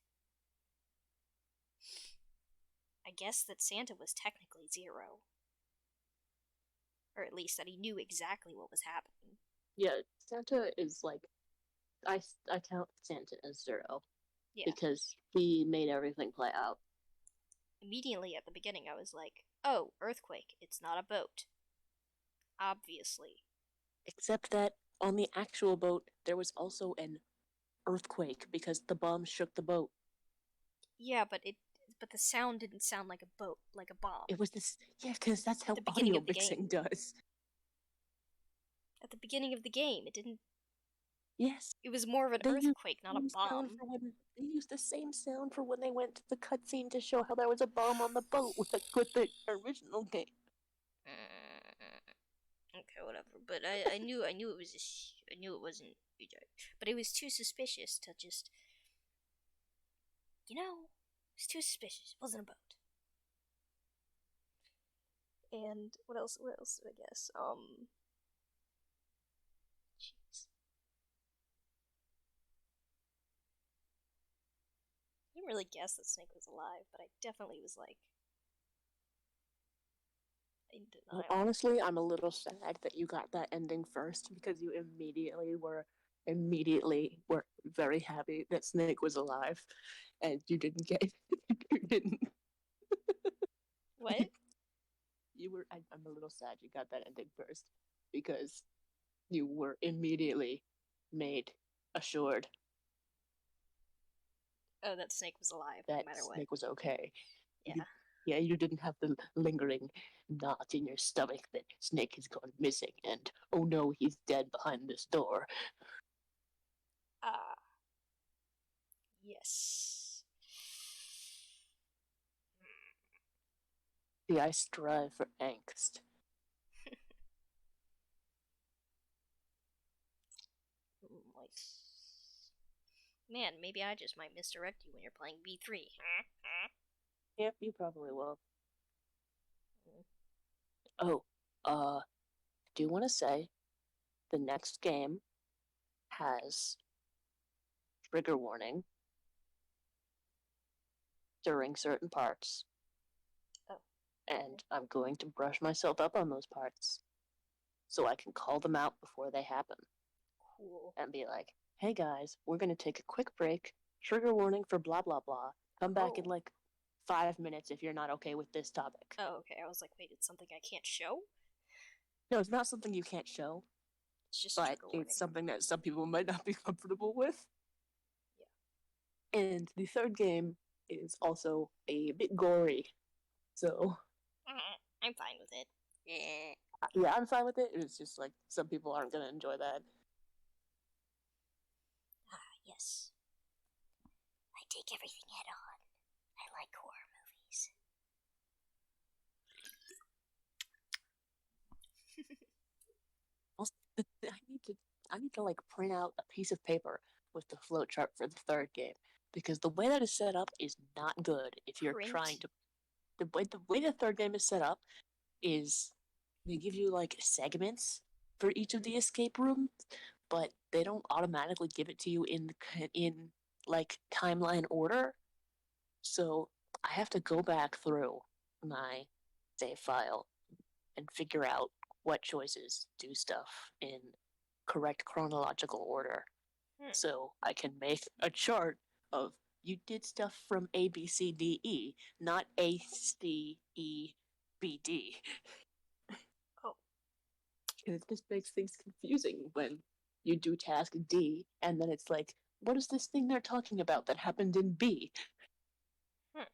I guess that Santa was technically 0. Or at least that he knew exactly what was happening. Yeah, Santa is like, I count Santa as 0. Yeah. Because he made everything play out. Immediately at the beginning, I was like, oh, earthquake, it's not a boat. Obviously. Except that on the actual boat, there was also an earthquake because the bomb shook the boat. Yeah, but the sound didn't sound like a boat, like a bomb. It was this, yeah, because that's how the beginning audio of the mixing game. does. At the beginning of the game, it didn't. Yes. It was more of an They used earthquake, not a the same sound bomb. for when- They used the same sound for when they went to the cutscene to show how there was a bomb on the boat with the original game. Okay, whatever. But I knew it was I knew it wasn't. But it was too suspicious to just. You know, it was too suspicious. It wasn't a boat. And what else? What else did I guess? Jeez. I didn't really guess that Snake was alive, but I definitely was like. Honestly, I'm a little sad that you got that ending first because you immediately were very happy that Snake was alive, and you didn't get you didn't. What? I'm a little sad you got that ending first because you were immediately made assured Oh, that Snake was alive, that no matter what. Snake was okay. Yeah. Yeah, you didn't have the lingering knot in your stomach that Snake has gone missing and, oh no, he's dead behind this door. Yes. See, I strive for angst. Man, maybe I just might misdirect you when you're playing B3. Yep, you probably will. Oh, do you want to say the next game has trigger warning during certain parts? Oh. And I'm going to brush myself up on those parts so I can call them out before they happen. Cool. And be like, hey guys, we're going to take a quick break. Trigger warning for blah blah blah. Come back in like 5 minutes if you're not okay with this topic. Oh, okay. I was like, wait, it's something I can't show? No, it's not something you can't show. It's just but trigger warning. it's something that some people might not be comfortable with. Yeah. And the third game is also a bit gory. So I'm fine with it. Yeah. Yeah, I'm fine with it. It's just like some people aren't going to enjoy that. Yes. I take everything head on. I like horror movies. Also, I need to like print out a piece of paper with the flowchart for the third game because the way that is set up is not good. If you're trying to, the way the third game is set up is they give you like segments for each of the escape rooms, but they don't automatically give it to you in like timeline order. So I have to go back through my save file and figure out what choices do stuff in correct chronological order. So I can make a chart of you did stuff from A, B, C, D, E, not A, C, E, B, D. Oh. And it just makes things confusing when you do task D and then it's like, what is this thing they're talking about that happened in B? Okay.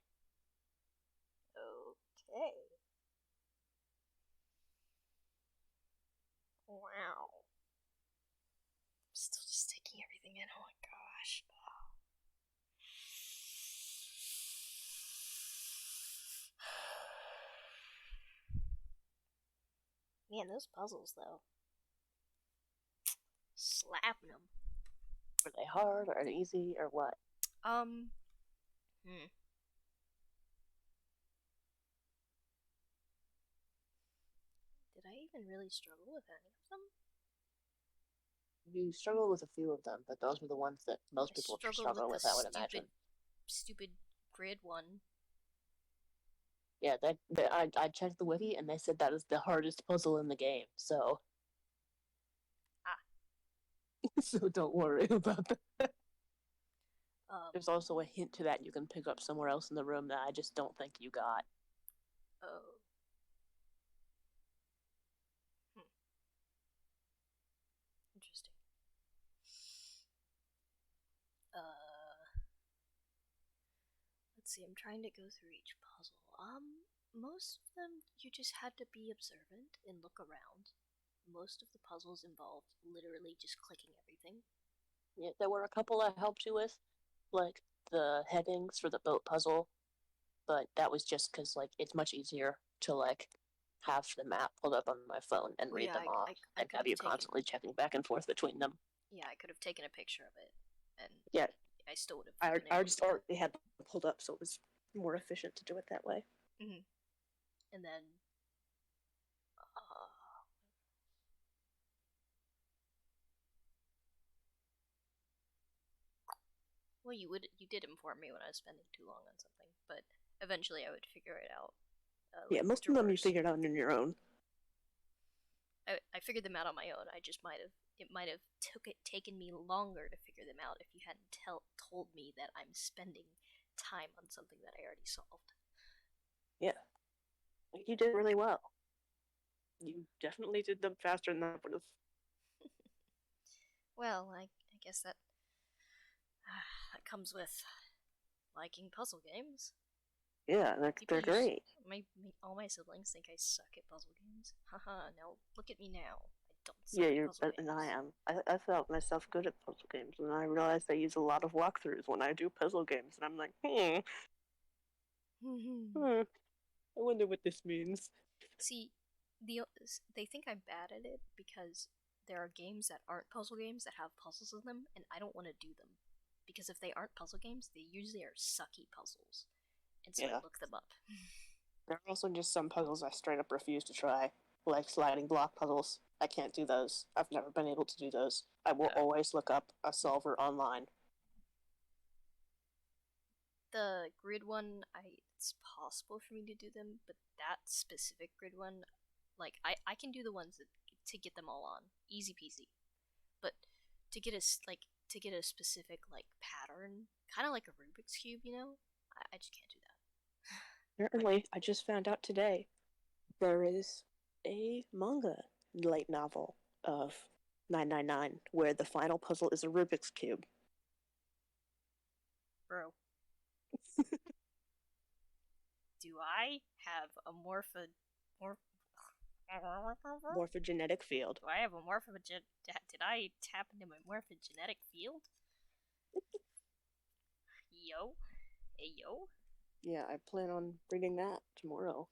Wow. Still just taking everything in. Oh my gosh. Man, those puzzles though. Slapping them. Were they hard or easy or what? Did I even really struggle with any of them? You struggle with a few of them, but those were the ones that most people struggle with, I would imagine. Stupid grid one. Yeah, I checked the wiki and they said that is the hardest puzzle in the game. So, so don't worry about that. There's also a hint to that you can pick up somewhere else in the room that I just don't think you got. Oh. Interesting. Let's see, I'm trying to go through each puzzle. Most of them you just had to be observant and look around. Most of the puzzles involved literally just clicking everything. Yeah, there were a couple I helped you with, like the headings for the boat puzzle, but that was just because like it's much easier to like have the map pulled up on my phone and read them off, and have you constantly checking back and forth between them. Yeah, I could have taken a picture of it, and Yeah, I still would have. I just already had them pulled up, so it was more efficient to do it that way. Mm-hmm. And then, well, you did inform me when I was spending too long on something, but eventually I would figure it out. Yeah, most of them you figured out on your own. I figured them out on my own. It might have taken me longer to figure them out if you hadn't told me that I'm spending time on something that I already solved. Yeah, you did really well. You definitely did them faster than I would have. Well, I guess that comes with liking puzzle games. Yeah, they're great. All my siblings think I suck at puzzle games. Haha, now look at me now. I don't suck Yeah, at you're puzzle better than I games. am. I felt myself good at puzzle games, and I realized I use a lot of walkthroughs when I do puzzle games, and I'm like, I wonder what this means. See, they think I'm bad at it because there are games that aren't puzzle games that have puzzles in them, and I don't want to do them. Because if they aren't puzzle games, they usually are sucky puzzles. And so I look them up. There are also just some puzzles I straight up refuse to try, like sliding block puzzles. I can't do those. I've never been able to do those. I will always look up a solver online. The grid one, it's possible for me to do them, but that specific grid one, like I can do the ones to get them all on, easy peasy. But to get a specific like pattern, kind of like a Rubik's cube, I just can't do that. Apparently, I just found out today there is a manga light novel of 999 where the final puzzle is a Rubik's cube. Bro. Do I have a morphogenetic field? Do I have a did I tap into my morphogenetic field? Yo. Hey, yo. Yeah, I plan on reading that tomorrow.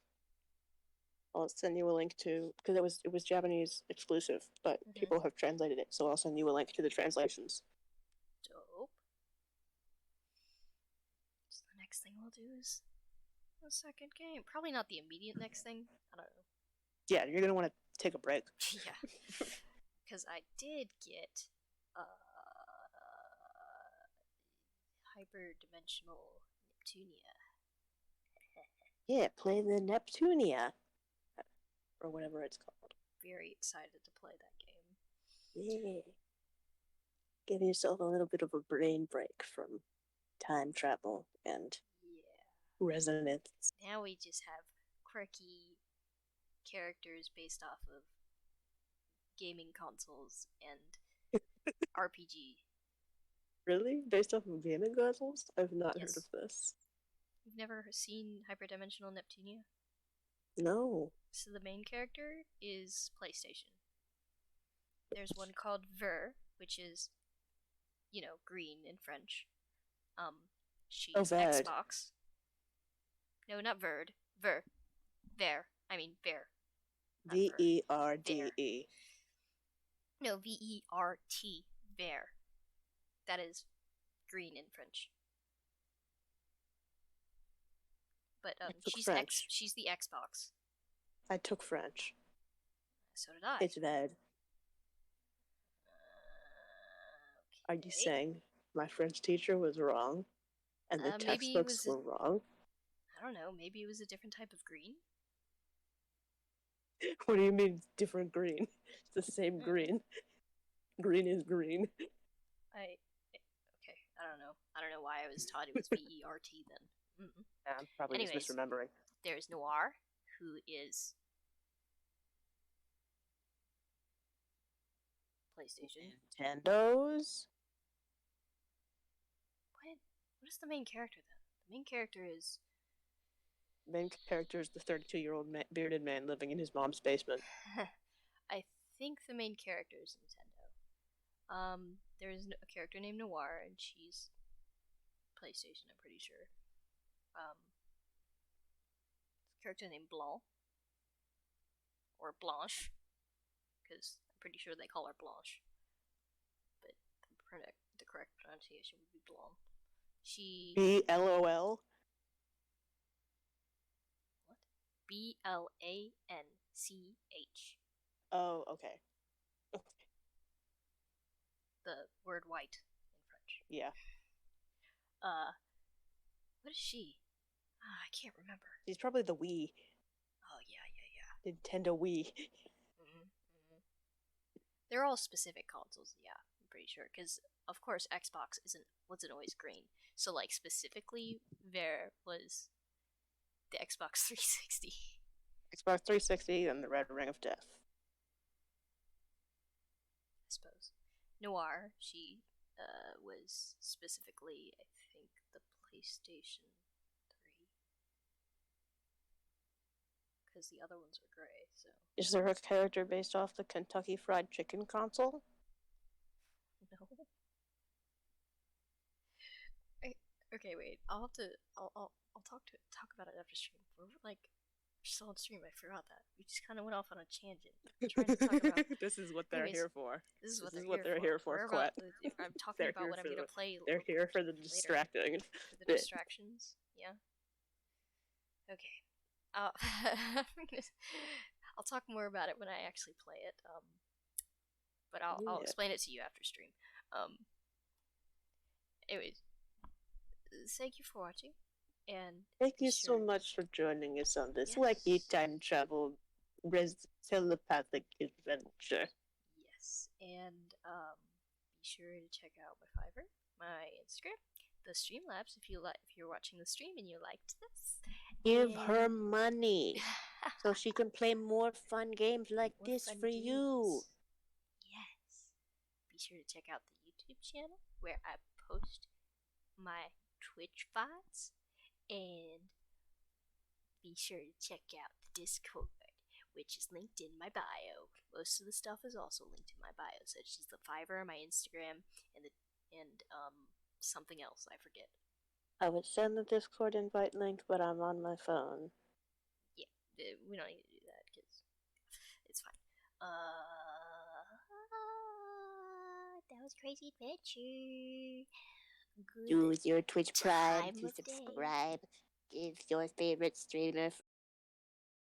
I'll send you a link to, because it was Japanese exclusive, but people have translated it, so I'll send you a link to the translations. Dope. So the next thing we'll do is the second game. Probably not the immediate next thing. I don't know. Yeah, you're gonna want to take a break. Yeah. Because I did get hyperdimensional Neptunia. Yeah, play the Neptunia. Or whatever it's called. Very excited to play that game. Yeah. Give yourself a little bit of a brain break from time travel and resonance. Now we just have quirky characters based off of gaming consoles and RPG. Really? Based off of gaming consoles? I've not heard of this. You've never seen Hyperdimensional Neptunia? No. So the main character is PlayStation. There's one called Ver, which is, green in French. She's Verd. Xbox. No, not Verd. Ver. Ver. I mean Ver. VERDE. No, VERT. Ver. That is green in French. But she's French. She's the Xbox. I took French. So did I. It's Verd. Are you saying my French teacher was wrong, and the Maybe it textbooks was were wrong? I don't know, maybe it was a different type of green? What do you mean different green? It's the same green. Green is green. Okay, I don't know. I don't know why I was taught it was VERT then. I'm probably Anyways, just misremembering. there's Noir, who is PlayStation. Nintendo's? What is the main character then? The main character is Main character is the 32-year-old bearded man living in his mom's basement. I think the main character is Nintendo. There is a character named Noir, and she's PlayStation, I'm pretty sure. A character named Blanc. Or Blanche. Because I'm pretty sure they call her Blanche. But the correct pronunciation would be Blanc. She... B-L-O-L? What? B-L-A-N-C-H. Oh, okay. The word white in French. Yeah. What is she? I can't remember. She's probably the Wii. Oh, yeah. Nintendo Wii. They're all specific consoles, yeah, I'm pretty sure. Because, of course, Xbox wasn't always green. So, like, specifically, there was the Xbox 360. Xbox 360 and the Red Ring of Death. I suppose. Noir, she was specifically, I think, the PlayStation 3. Because the other ones are gray, so... Is there a character based off the Kentucky Fried Chicken console? No. Okay, wait. I'll talk about it after stream. We're still on stream. I forgot that. We just kind of went off on a tangent. Trying to talk about... This is what they're here for. This is what they're here for. I'm talking about what I'm going to play. They're here for the distracting. For the distractions. Yeah. Okay. I'll talk more about it when I actually play it. But I'll explain it to you after stream. Anyways, thank you for watching, and thank you so much for joining us on this wacky time travel telepathic adventure. Yes, and be sure to check out my Fiverr, my Instagram, the Streamlabs if you're watching the stream and you liked this. Give her money so she can play more fun games like this for you. Yes. Be sure to check out the YouTube channel where I post my Twitch VODs, and be sure to check out the Discord, which is linked in my bio. Most of the stuff is also linked in my bio, such as the Fiverr, my Instagram, and something else I forget. I would send the Discord invite link, but I'm on my phone. Yeah, we don't need to do that because it's fine. That was Crazy Adventure. Use your Twitch Prime to subscribe. Give your favorite streamer